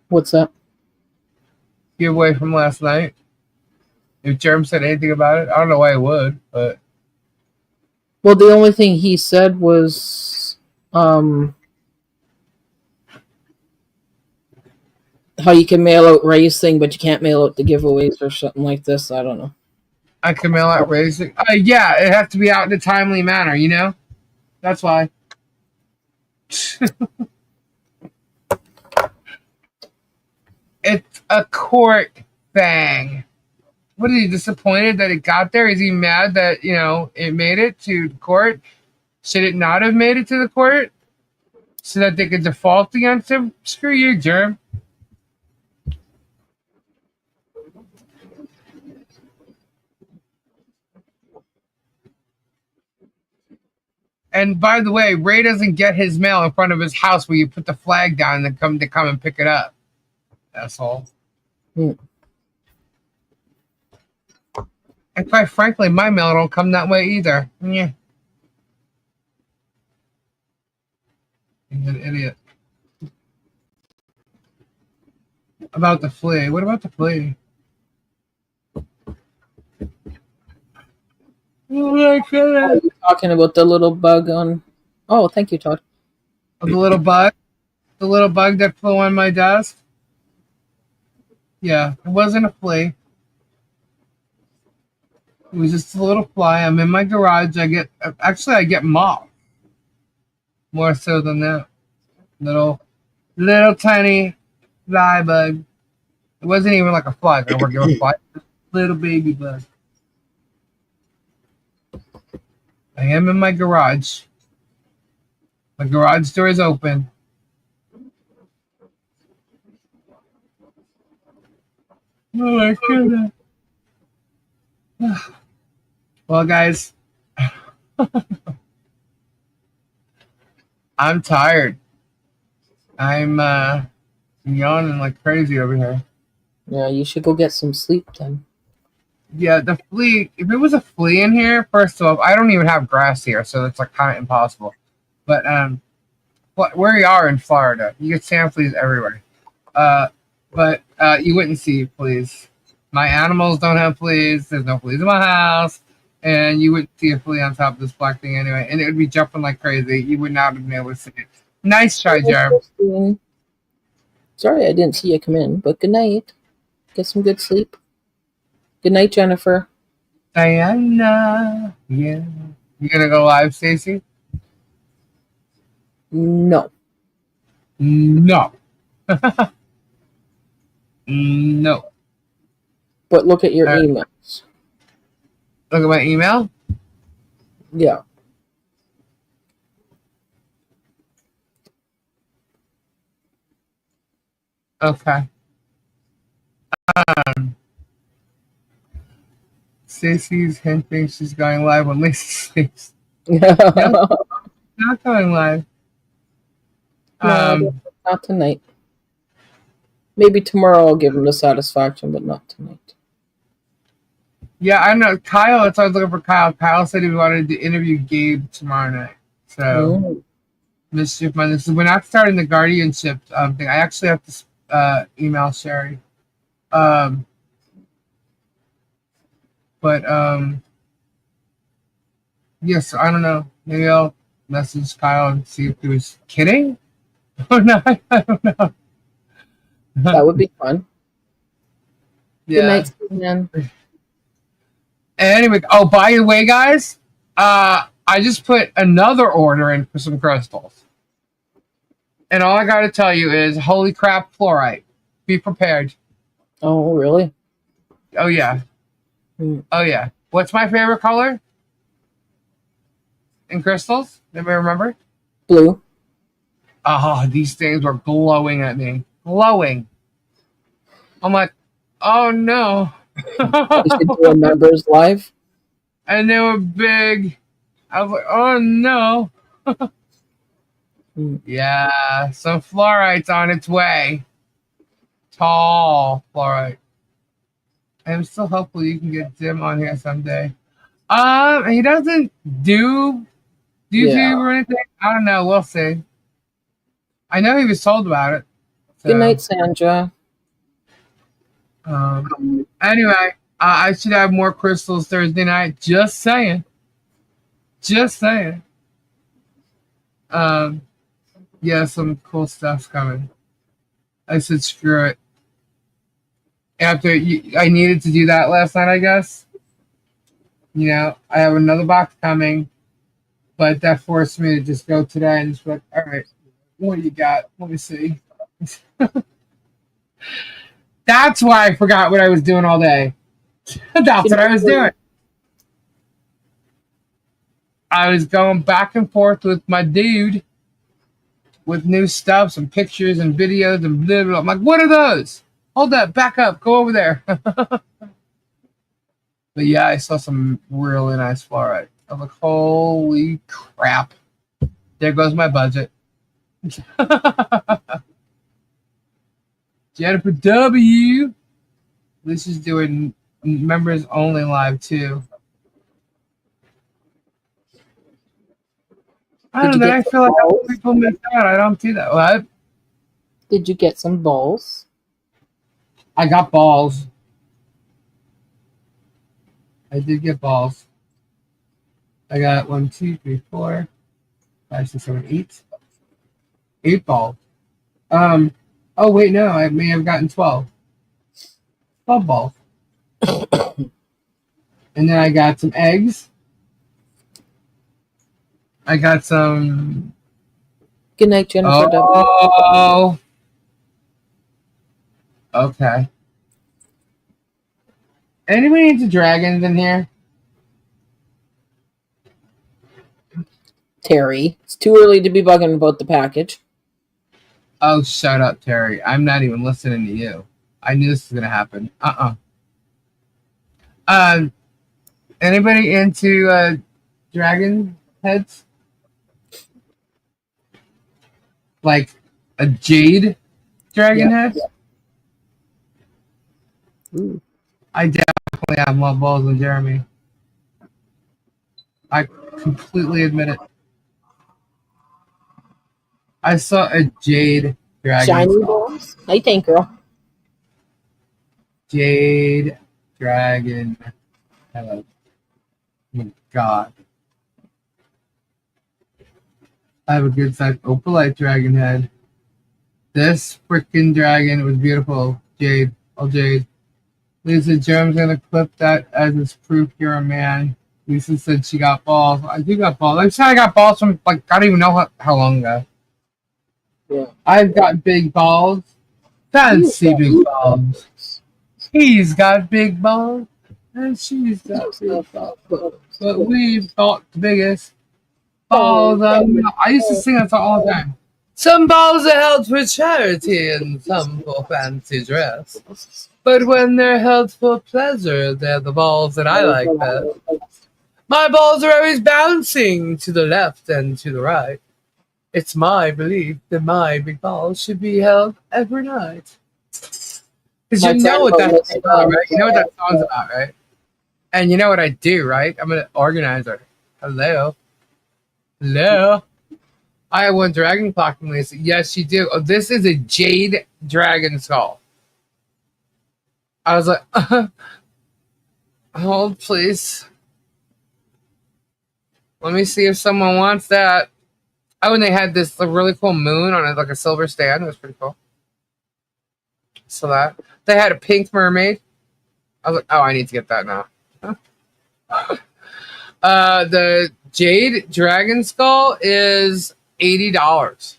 What's that? Giveaway from last night. If Germ said anything about it, I don't know why he would, but. Well, the only thing he said was, how you can mail out racing, but you can't mail out the giveaways or something like this. I don't know. I can mail out racing. Yeah, it has to be out in a timely manner, you know? That's why. It's a court thing. What, is he disappointed that it got there? Is he mad that, it made it to court? Should it not have made it to the court so that they could default against him? Screw you, Germ. And by the way, Ray doesn't get his mail in front of his house where you put the flag down and come and pick it up. Asshole. Mm. And quite frankly, my mail don't come that way either. Yeah. He's an idiot. About the flea. What about the flea? Are you talking about the little bug on? Oh, thank you, Todd. The little bug? The little bug that flew on my desk? Yeah, it wasn't a flea. It was just a little fly. I'm in my garage. I get moth. More so than that. Little tiny fly bug. It wasn't even like a fly. I work with a fly. Little baby bug. I am in my garage. My garage door is open. Oh my goodness. Well, guys, I'm tired. I'm yawning like crazy over here. Yeah, you should go get some sleep then. Yeah, the flea. If it was a flea in here, first of all, I don't even have grass here, so it's like kind of impossible. But where you are in Florida, you get sand fleas everywhere. But you wouldn't see fleas. My animals don't have fleas. There's no fleas in my house, and you wouldn't see a flea on top of this black thing anyway. And it would be jumping like crazy. You would not have been able to see it. Nice try, Jerm. Sorry, I didn't see you come in, but good night. Get some good sleep. Good night, Jennifer. Diana. Yeah. You gonna go live, Stacey? No. No. No. But look at your emails. Look at my email? Yeah. Okay. Stacey's hinting she's going live when Lisa sleeps. Not going live. No, not tonight. Maybe tomorrow I'll give him the satisfaction, but not tonight. Yeah, I know. Kyle, that's why I was looking for Kyle. Kyle said he wanted to interview Gabe tomorrow night. So, Mischief Monday. So we're not starting the Guardianship thing. I actually have to email Sherry. But yes, I don't know. Maybe I'll message Kyle and see if he was kidding or not. I don't know. That would be fun. Yeah. Good night, man. Anyway, by the way, guys, I just put another order in for some crystals. And all I got to tell you is, holy crap, fluorite. Be prepared. Oh, really? Oh, yeah. Oh, yeah. What's my favorite color in crystals? Anybody remember? Blue. Oh, these things were glowing at me. Glowing. I'm like, oh, no. We should do a members live. And they were big. I was like, oh, no. Yeah, some fluorite's on its way. Tall fluorite. I'm still hopeful you can get Jim on here someday. He doesn't do YouTube or anything. I don't know. We'll see. I know he was told about it. So. Good night, Sandra. Anyway, I should have more crystals Thursday night. Just saying. Just saying. Yeah, some cool stuff's coming. I said, screw it. I needed to do that last night, I guess. You know, I have another box coming, but that forced me to just go today and just be like, all right, what do you got? Let me see. That's why I forgot what I was doing all day. That's what I was doing. I was going back and forth with my dude with new stuff, some pictures and videos and blah, blah. I'm like, what are those? Hold that, back up, go over there. But yeah, I saw some really nice fluorite. I'm like, holy crap. There goes my budget. Jennifer W. This is doing members only live too. I don't know. I feel like other people miss out. I don't do that. What? Did you get some balls? I got balls. I did get balls. I got 1, 2, 3, 4, 5, 6, 7, 8. 8 balls. Oh wait, no, I may have gotten 12. 12 balls. And then I got some eggs. I got some. Good night, Jennifer. Oh. Okay. Anybody into dragons in here? Terry, it's too early to be bugging about the package. Oh, shut up, Terry. I'm not even listening to you. I knew this was going to happen. Anybody into dragon heads? Like a jade dragon head? Ooh. I definitely have more balls than Jeremy. I completely admit it. I saw a jade dragon. Shiny balls? I think, girl. Jade dragon head. Oh my god. I have a good sized opalite dragon head. This freaking dragon was beautiful. Jade. All jade. Lisa, Jerem's gonna clip that as his proof you're a man. Lisa said she got balls. I do got balls. I said I got balls from, like, I don't even know how long ago. Yeah. I've got big balls. Fancy big balls. He's got big balls. And she's got big balls. But we've got the biggest balls. I used to sing that song all the time. Some balls are held for charity and some for fancy dress. But when they're held for pleasure, they're the balls that I like best. My balls are always bouncing to the left and to the right. It's my belief that my big balls should be held every night. Because you know what that's about, right? You know what that song's about, right? And you know what I do, right? I'm an organizer. Hello. Hello. I have one dragon clock from Lisa. Yes, you do. Oh, this is a jade dragon skull. I was like, hold, please. Let me see if someone wants that. Oh, and they had this really cool moon on it, like a silver stand. It was pretty cool. So that. They had a pink mermaid. I was like, oh, I need to get that now. The jade dragon skull is $80.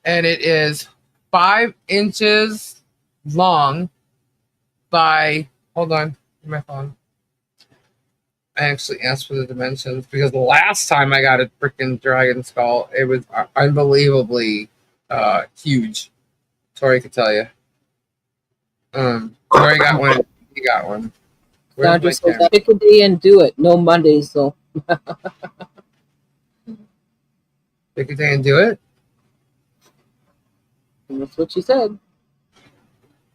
And it is 5 inches long by, hold on, my phone. I actually asked for the dimensions because the last time I got a freaking dragon skull, it was unbelievably huge. Tori could tell you. Tori got one. He got one. Now just pick a day and do it. No Mondays, though. Pick a day and do it? And that's what she said.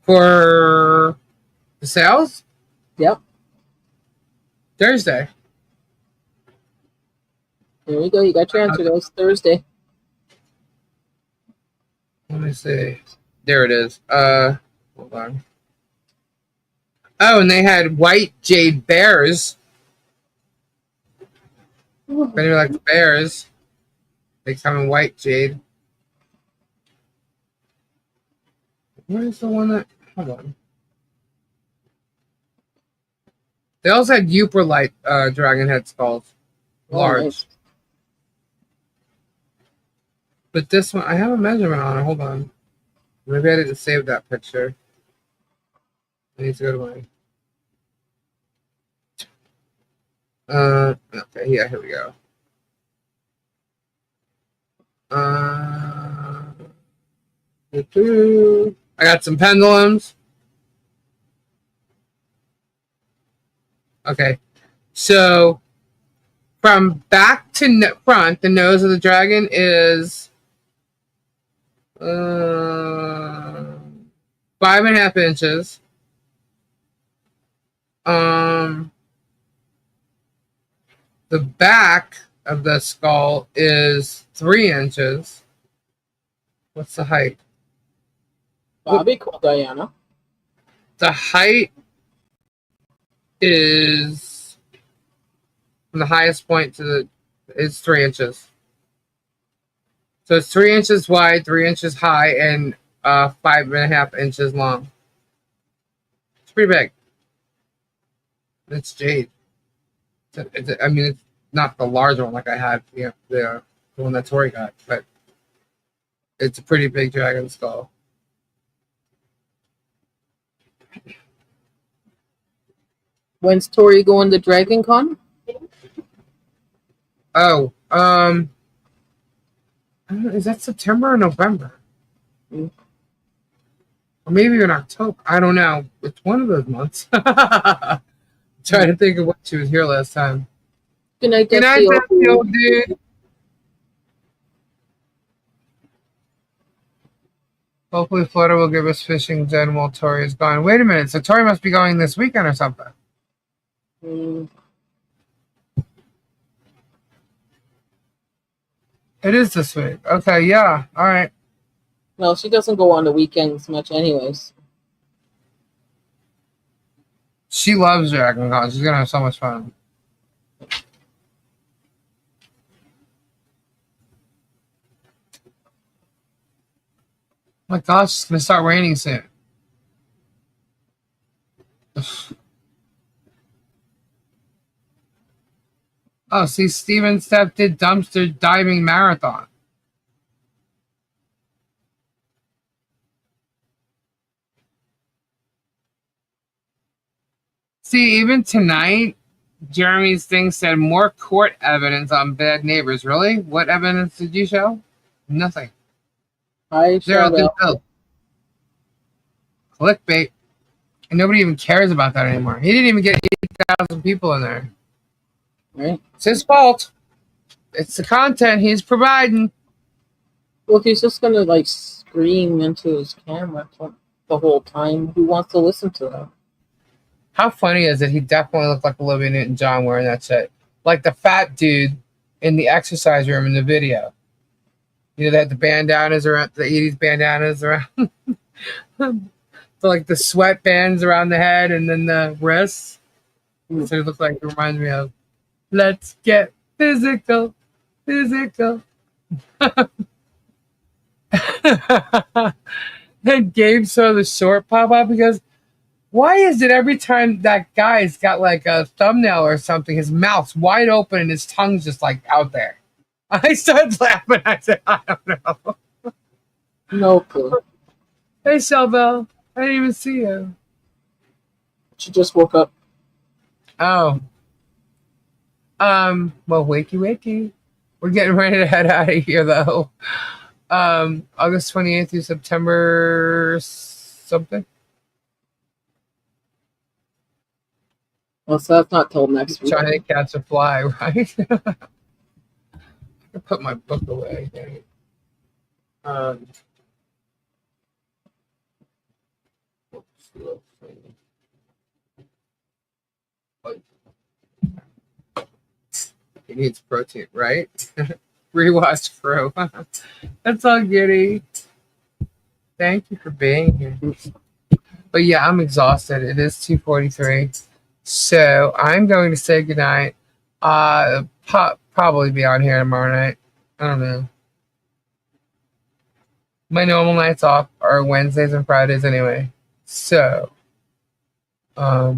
For the sales? Yep. Thursday. There you go. You got your answer. That was Thursday. Let me see. There it is. Hold on. Oh, and they had white jade bears. If anyone likes bears, they come in white jade. Where's the one that? Hold on. They also had Uperlite dragon head skulls. Large. Nice. But this one, I have a measurement on it. Hold on. Maybe I didn't save that picture. I need to go to my. Okay, yeah, here we go. I got some pendulums. Okay, so from back to front, the nose of the dragon is 5.5 inches. The back of the skull is 3 inches. What's the height? Bobby, cool, Diana. The height is from the highest point to the is 3 inches. So it's 3 inches wide, 3 inches high, and 5.5 inches long. It's pretty big. It's jade. I mean, it's not the larger one like I had, the one that Tori got, but it's a pretty big dragon skull. When's Tori going to Dragon Con? Oh, is that September or November? Or maybe in October. I don't know. It's one of those months. Trying to think of what she was here last time. Good night, Good night, Dusty, old dude. Hopefully Florida will give us fishing then while Tori is gone. Wait a minute. So Tori must be going this weekend or something. It is this week. Okay, yeah. All right. Well, she doesn't go on the weekends much anyways. She loves Dragon Con. She's going to have so much fun. Oh my gosh, it's going to start raining soon. Oh, see, Steven Stepp did dumpster diving marathon. See, even tonight, Jeremy's thing said more court evidence on bad neighbors. Really? What evidence did you show? Nothing. Zero. Clickbait. And nobody even cares about that anymore. He didn't even get 8,000 people in there. Right? It's his fault. It's the content he's providing. Well, if he's just going to, like, scream into his camera the whole time, who wants to listen to that? How funny is it? He definitely looked like Olivia Newton-John wearing that shit. Like the fat dude in the exercise room in the video. You know, they had the bandanas around, the 80s bandanas around. So like the sweatbands around the head and then the wrists. So it looks like, it reminds me of Let's Get Physical. Physical. Then Gabe saw the short pop up because why is it every time that guy's got like a thumbnail or something, his mouth's wide open and his tongue's just like out there? I started laughing. I said, I don't know. No clue. Hey, Shelbell. I didn't even see you. She just woke up. Oh. Well, wakey. We're getting ready to head out of here, though. August 28th through September something. Well, so that's not till next week. Trying to catch a fly, right? I put my book away. He needs protein, right? Rewatch Crow. That's all giddy. Thank you for being here. But yeah, I'm exhausted. It is 2:43. So I'm going to say goodnight. Probably be on here tomorrow night. I don't know. My normal nights off are Wednesdays and Fridays anyway. So, yeah.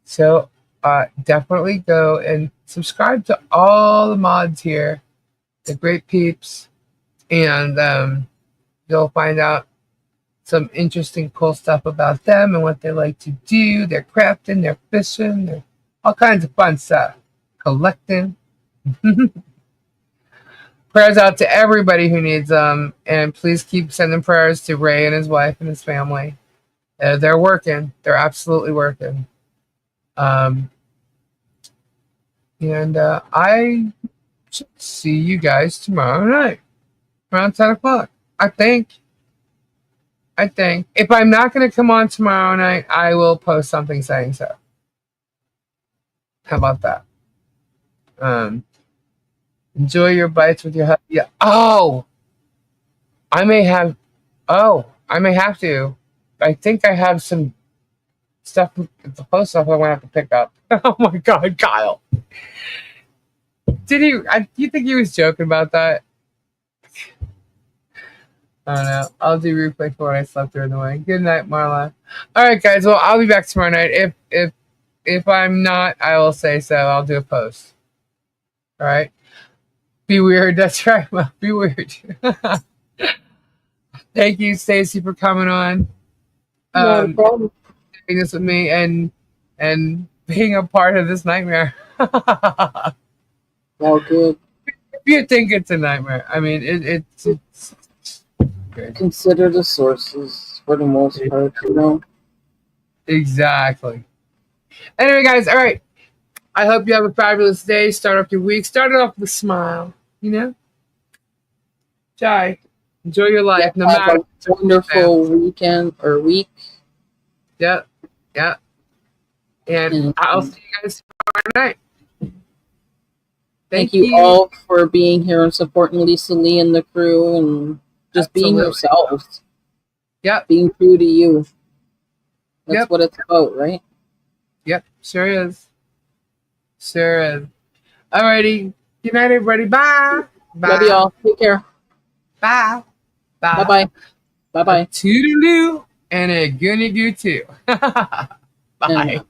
So, definitely go and subscribe to all the mods here. The great peeps. And you'll find out some interesting, cool stuff about them and what they like to do. They're crafting, they're fishing, they're all kinds of fun stuff. Collecting. Prayers out to everybody who needs them, and please keep sending prayers to Ray and his wife and his family. They're working. They're absolutely working. And I should see you guys tomorrow night around 10 o'clock. I think. If I'm not going to come on tomorrow night, I will post something saying so. How about that? Enjoy your bites with your husband. Yeah. I may have to. I think I have some stuff at the post office I'm going to have to pick up. Oh my God, Kyle. You think he was joking about that? I don't know. I'll do replay for when I slept during the way. Good night, Marla. All right, guys. Well, I'll be back tomorrow night. If I'm not, I will say so. I'll do a post. All right. Be weird. That's right. Well, be weird. Thank you, Stacy, for coming on. No problem. Doing this with me and being a part of this nightmare. All good. If you think it's a nightmare, I mean, it's good. Consider the sources for the most part, you know. Exactly. Anyway, guys, all right. I hope you have a fabulous day. Start off your week. Start it off with a smile, you know? Jai, enjoy your life. No Have matter. a wonderful weekend or week. Yep. And I'll see you guys tomorrow night. Thank you all for being here and supporting Lisa Lee and the crew and just being yourselves. Yep. Being true to you. That's what it's about, right? Yep. Sure is. Alrighty. Good night, everybody. Bye. Love y'all. Take care. Bye. Bye-bye. Bye-bye. Toodaloo and a goony goo too. Bye. Yeah.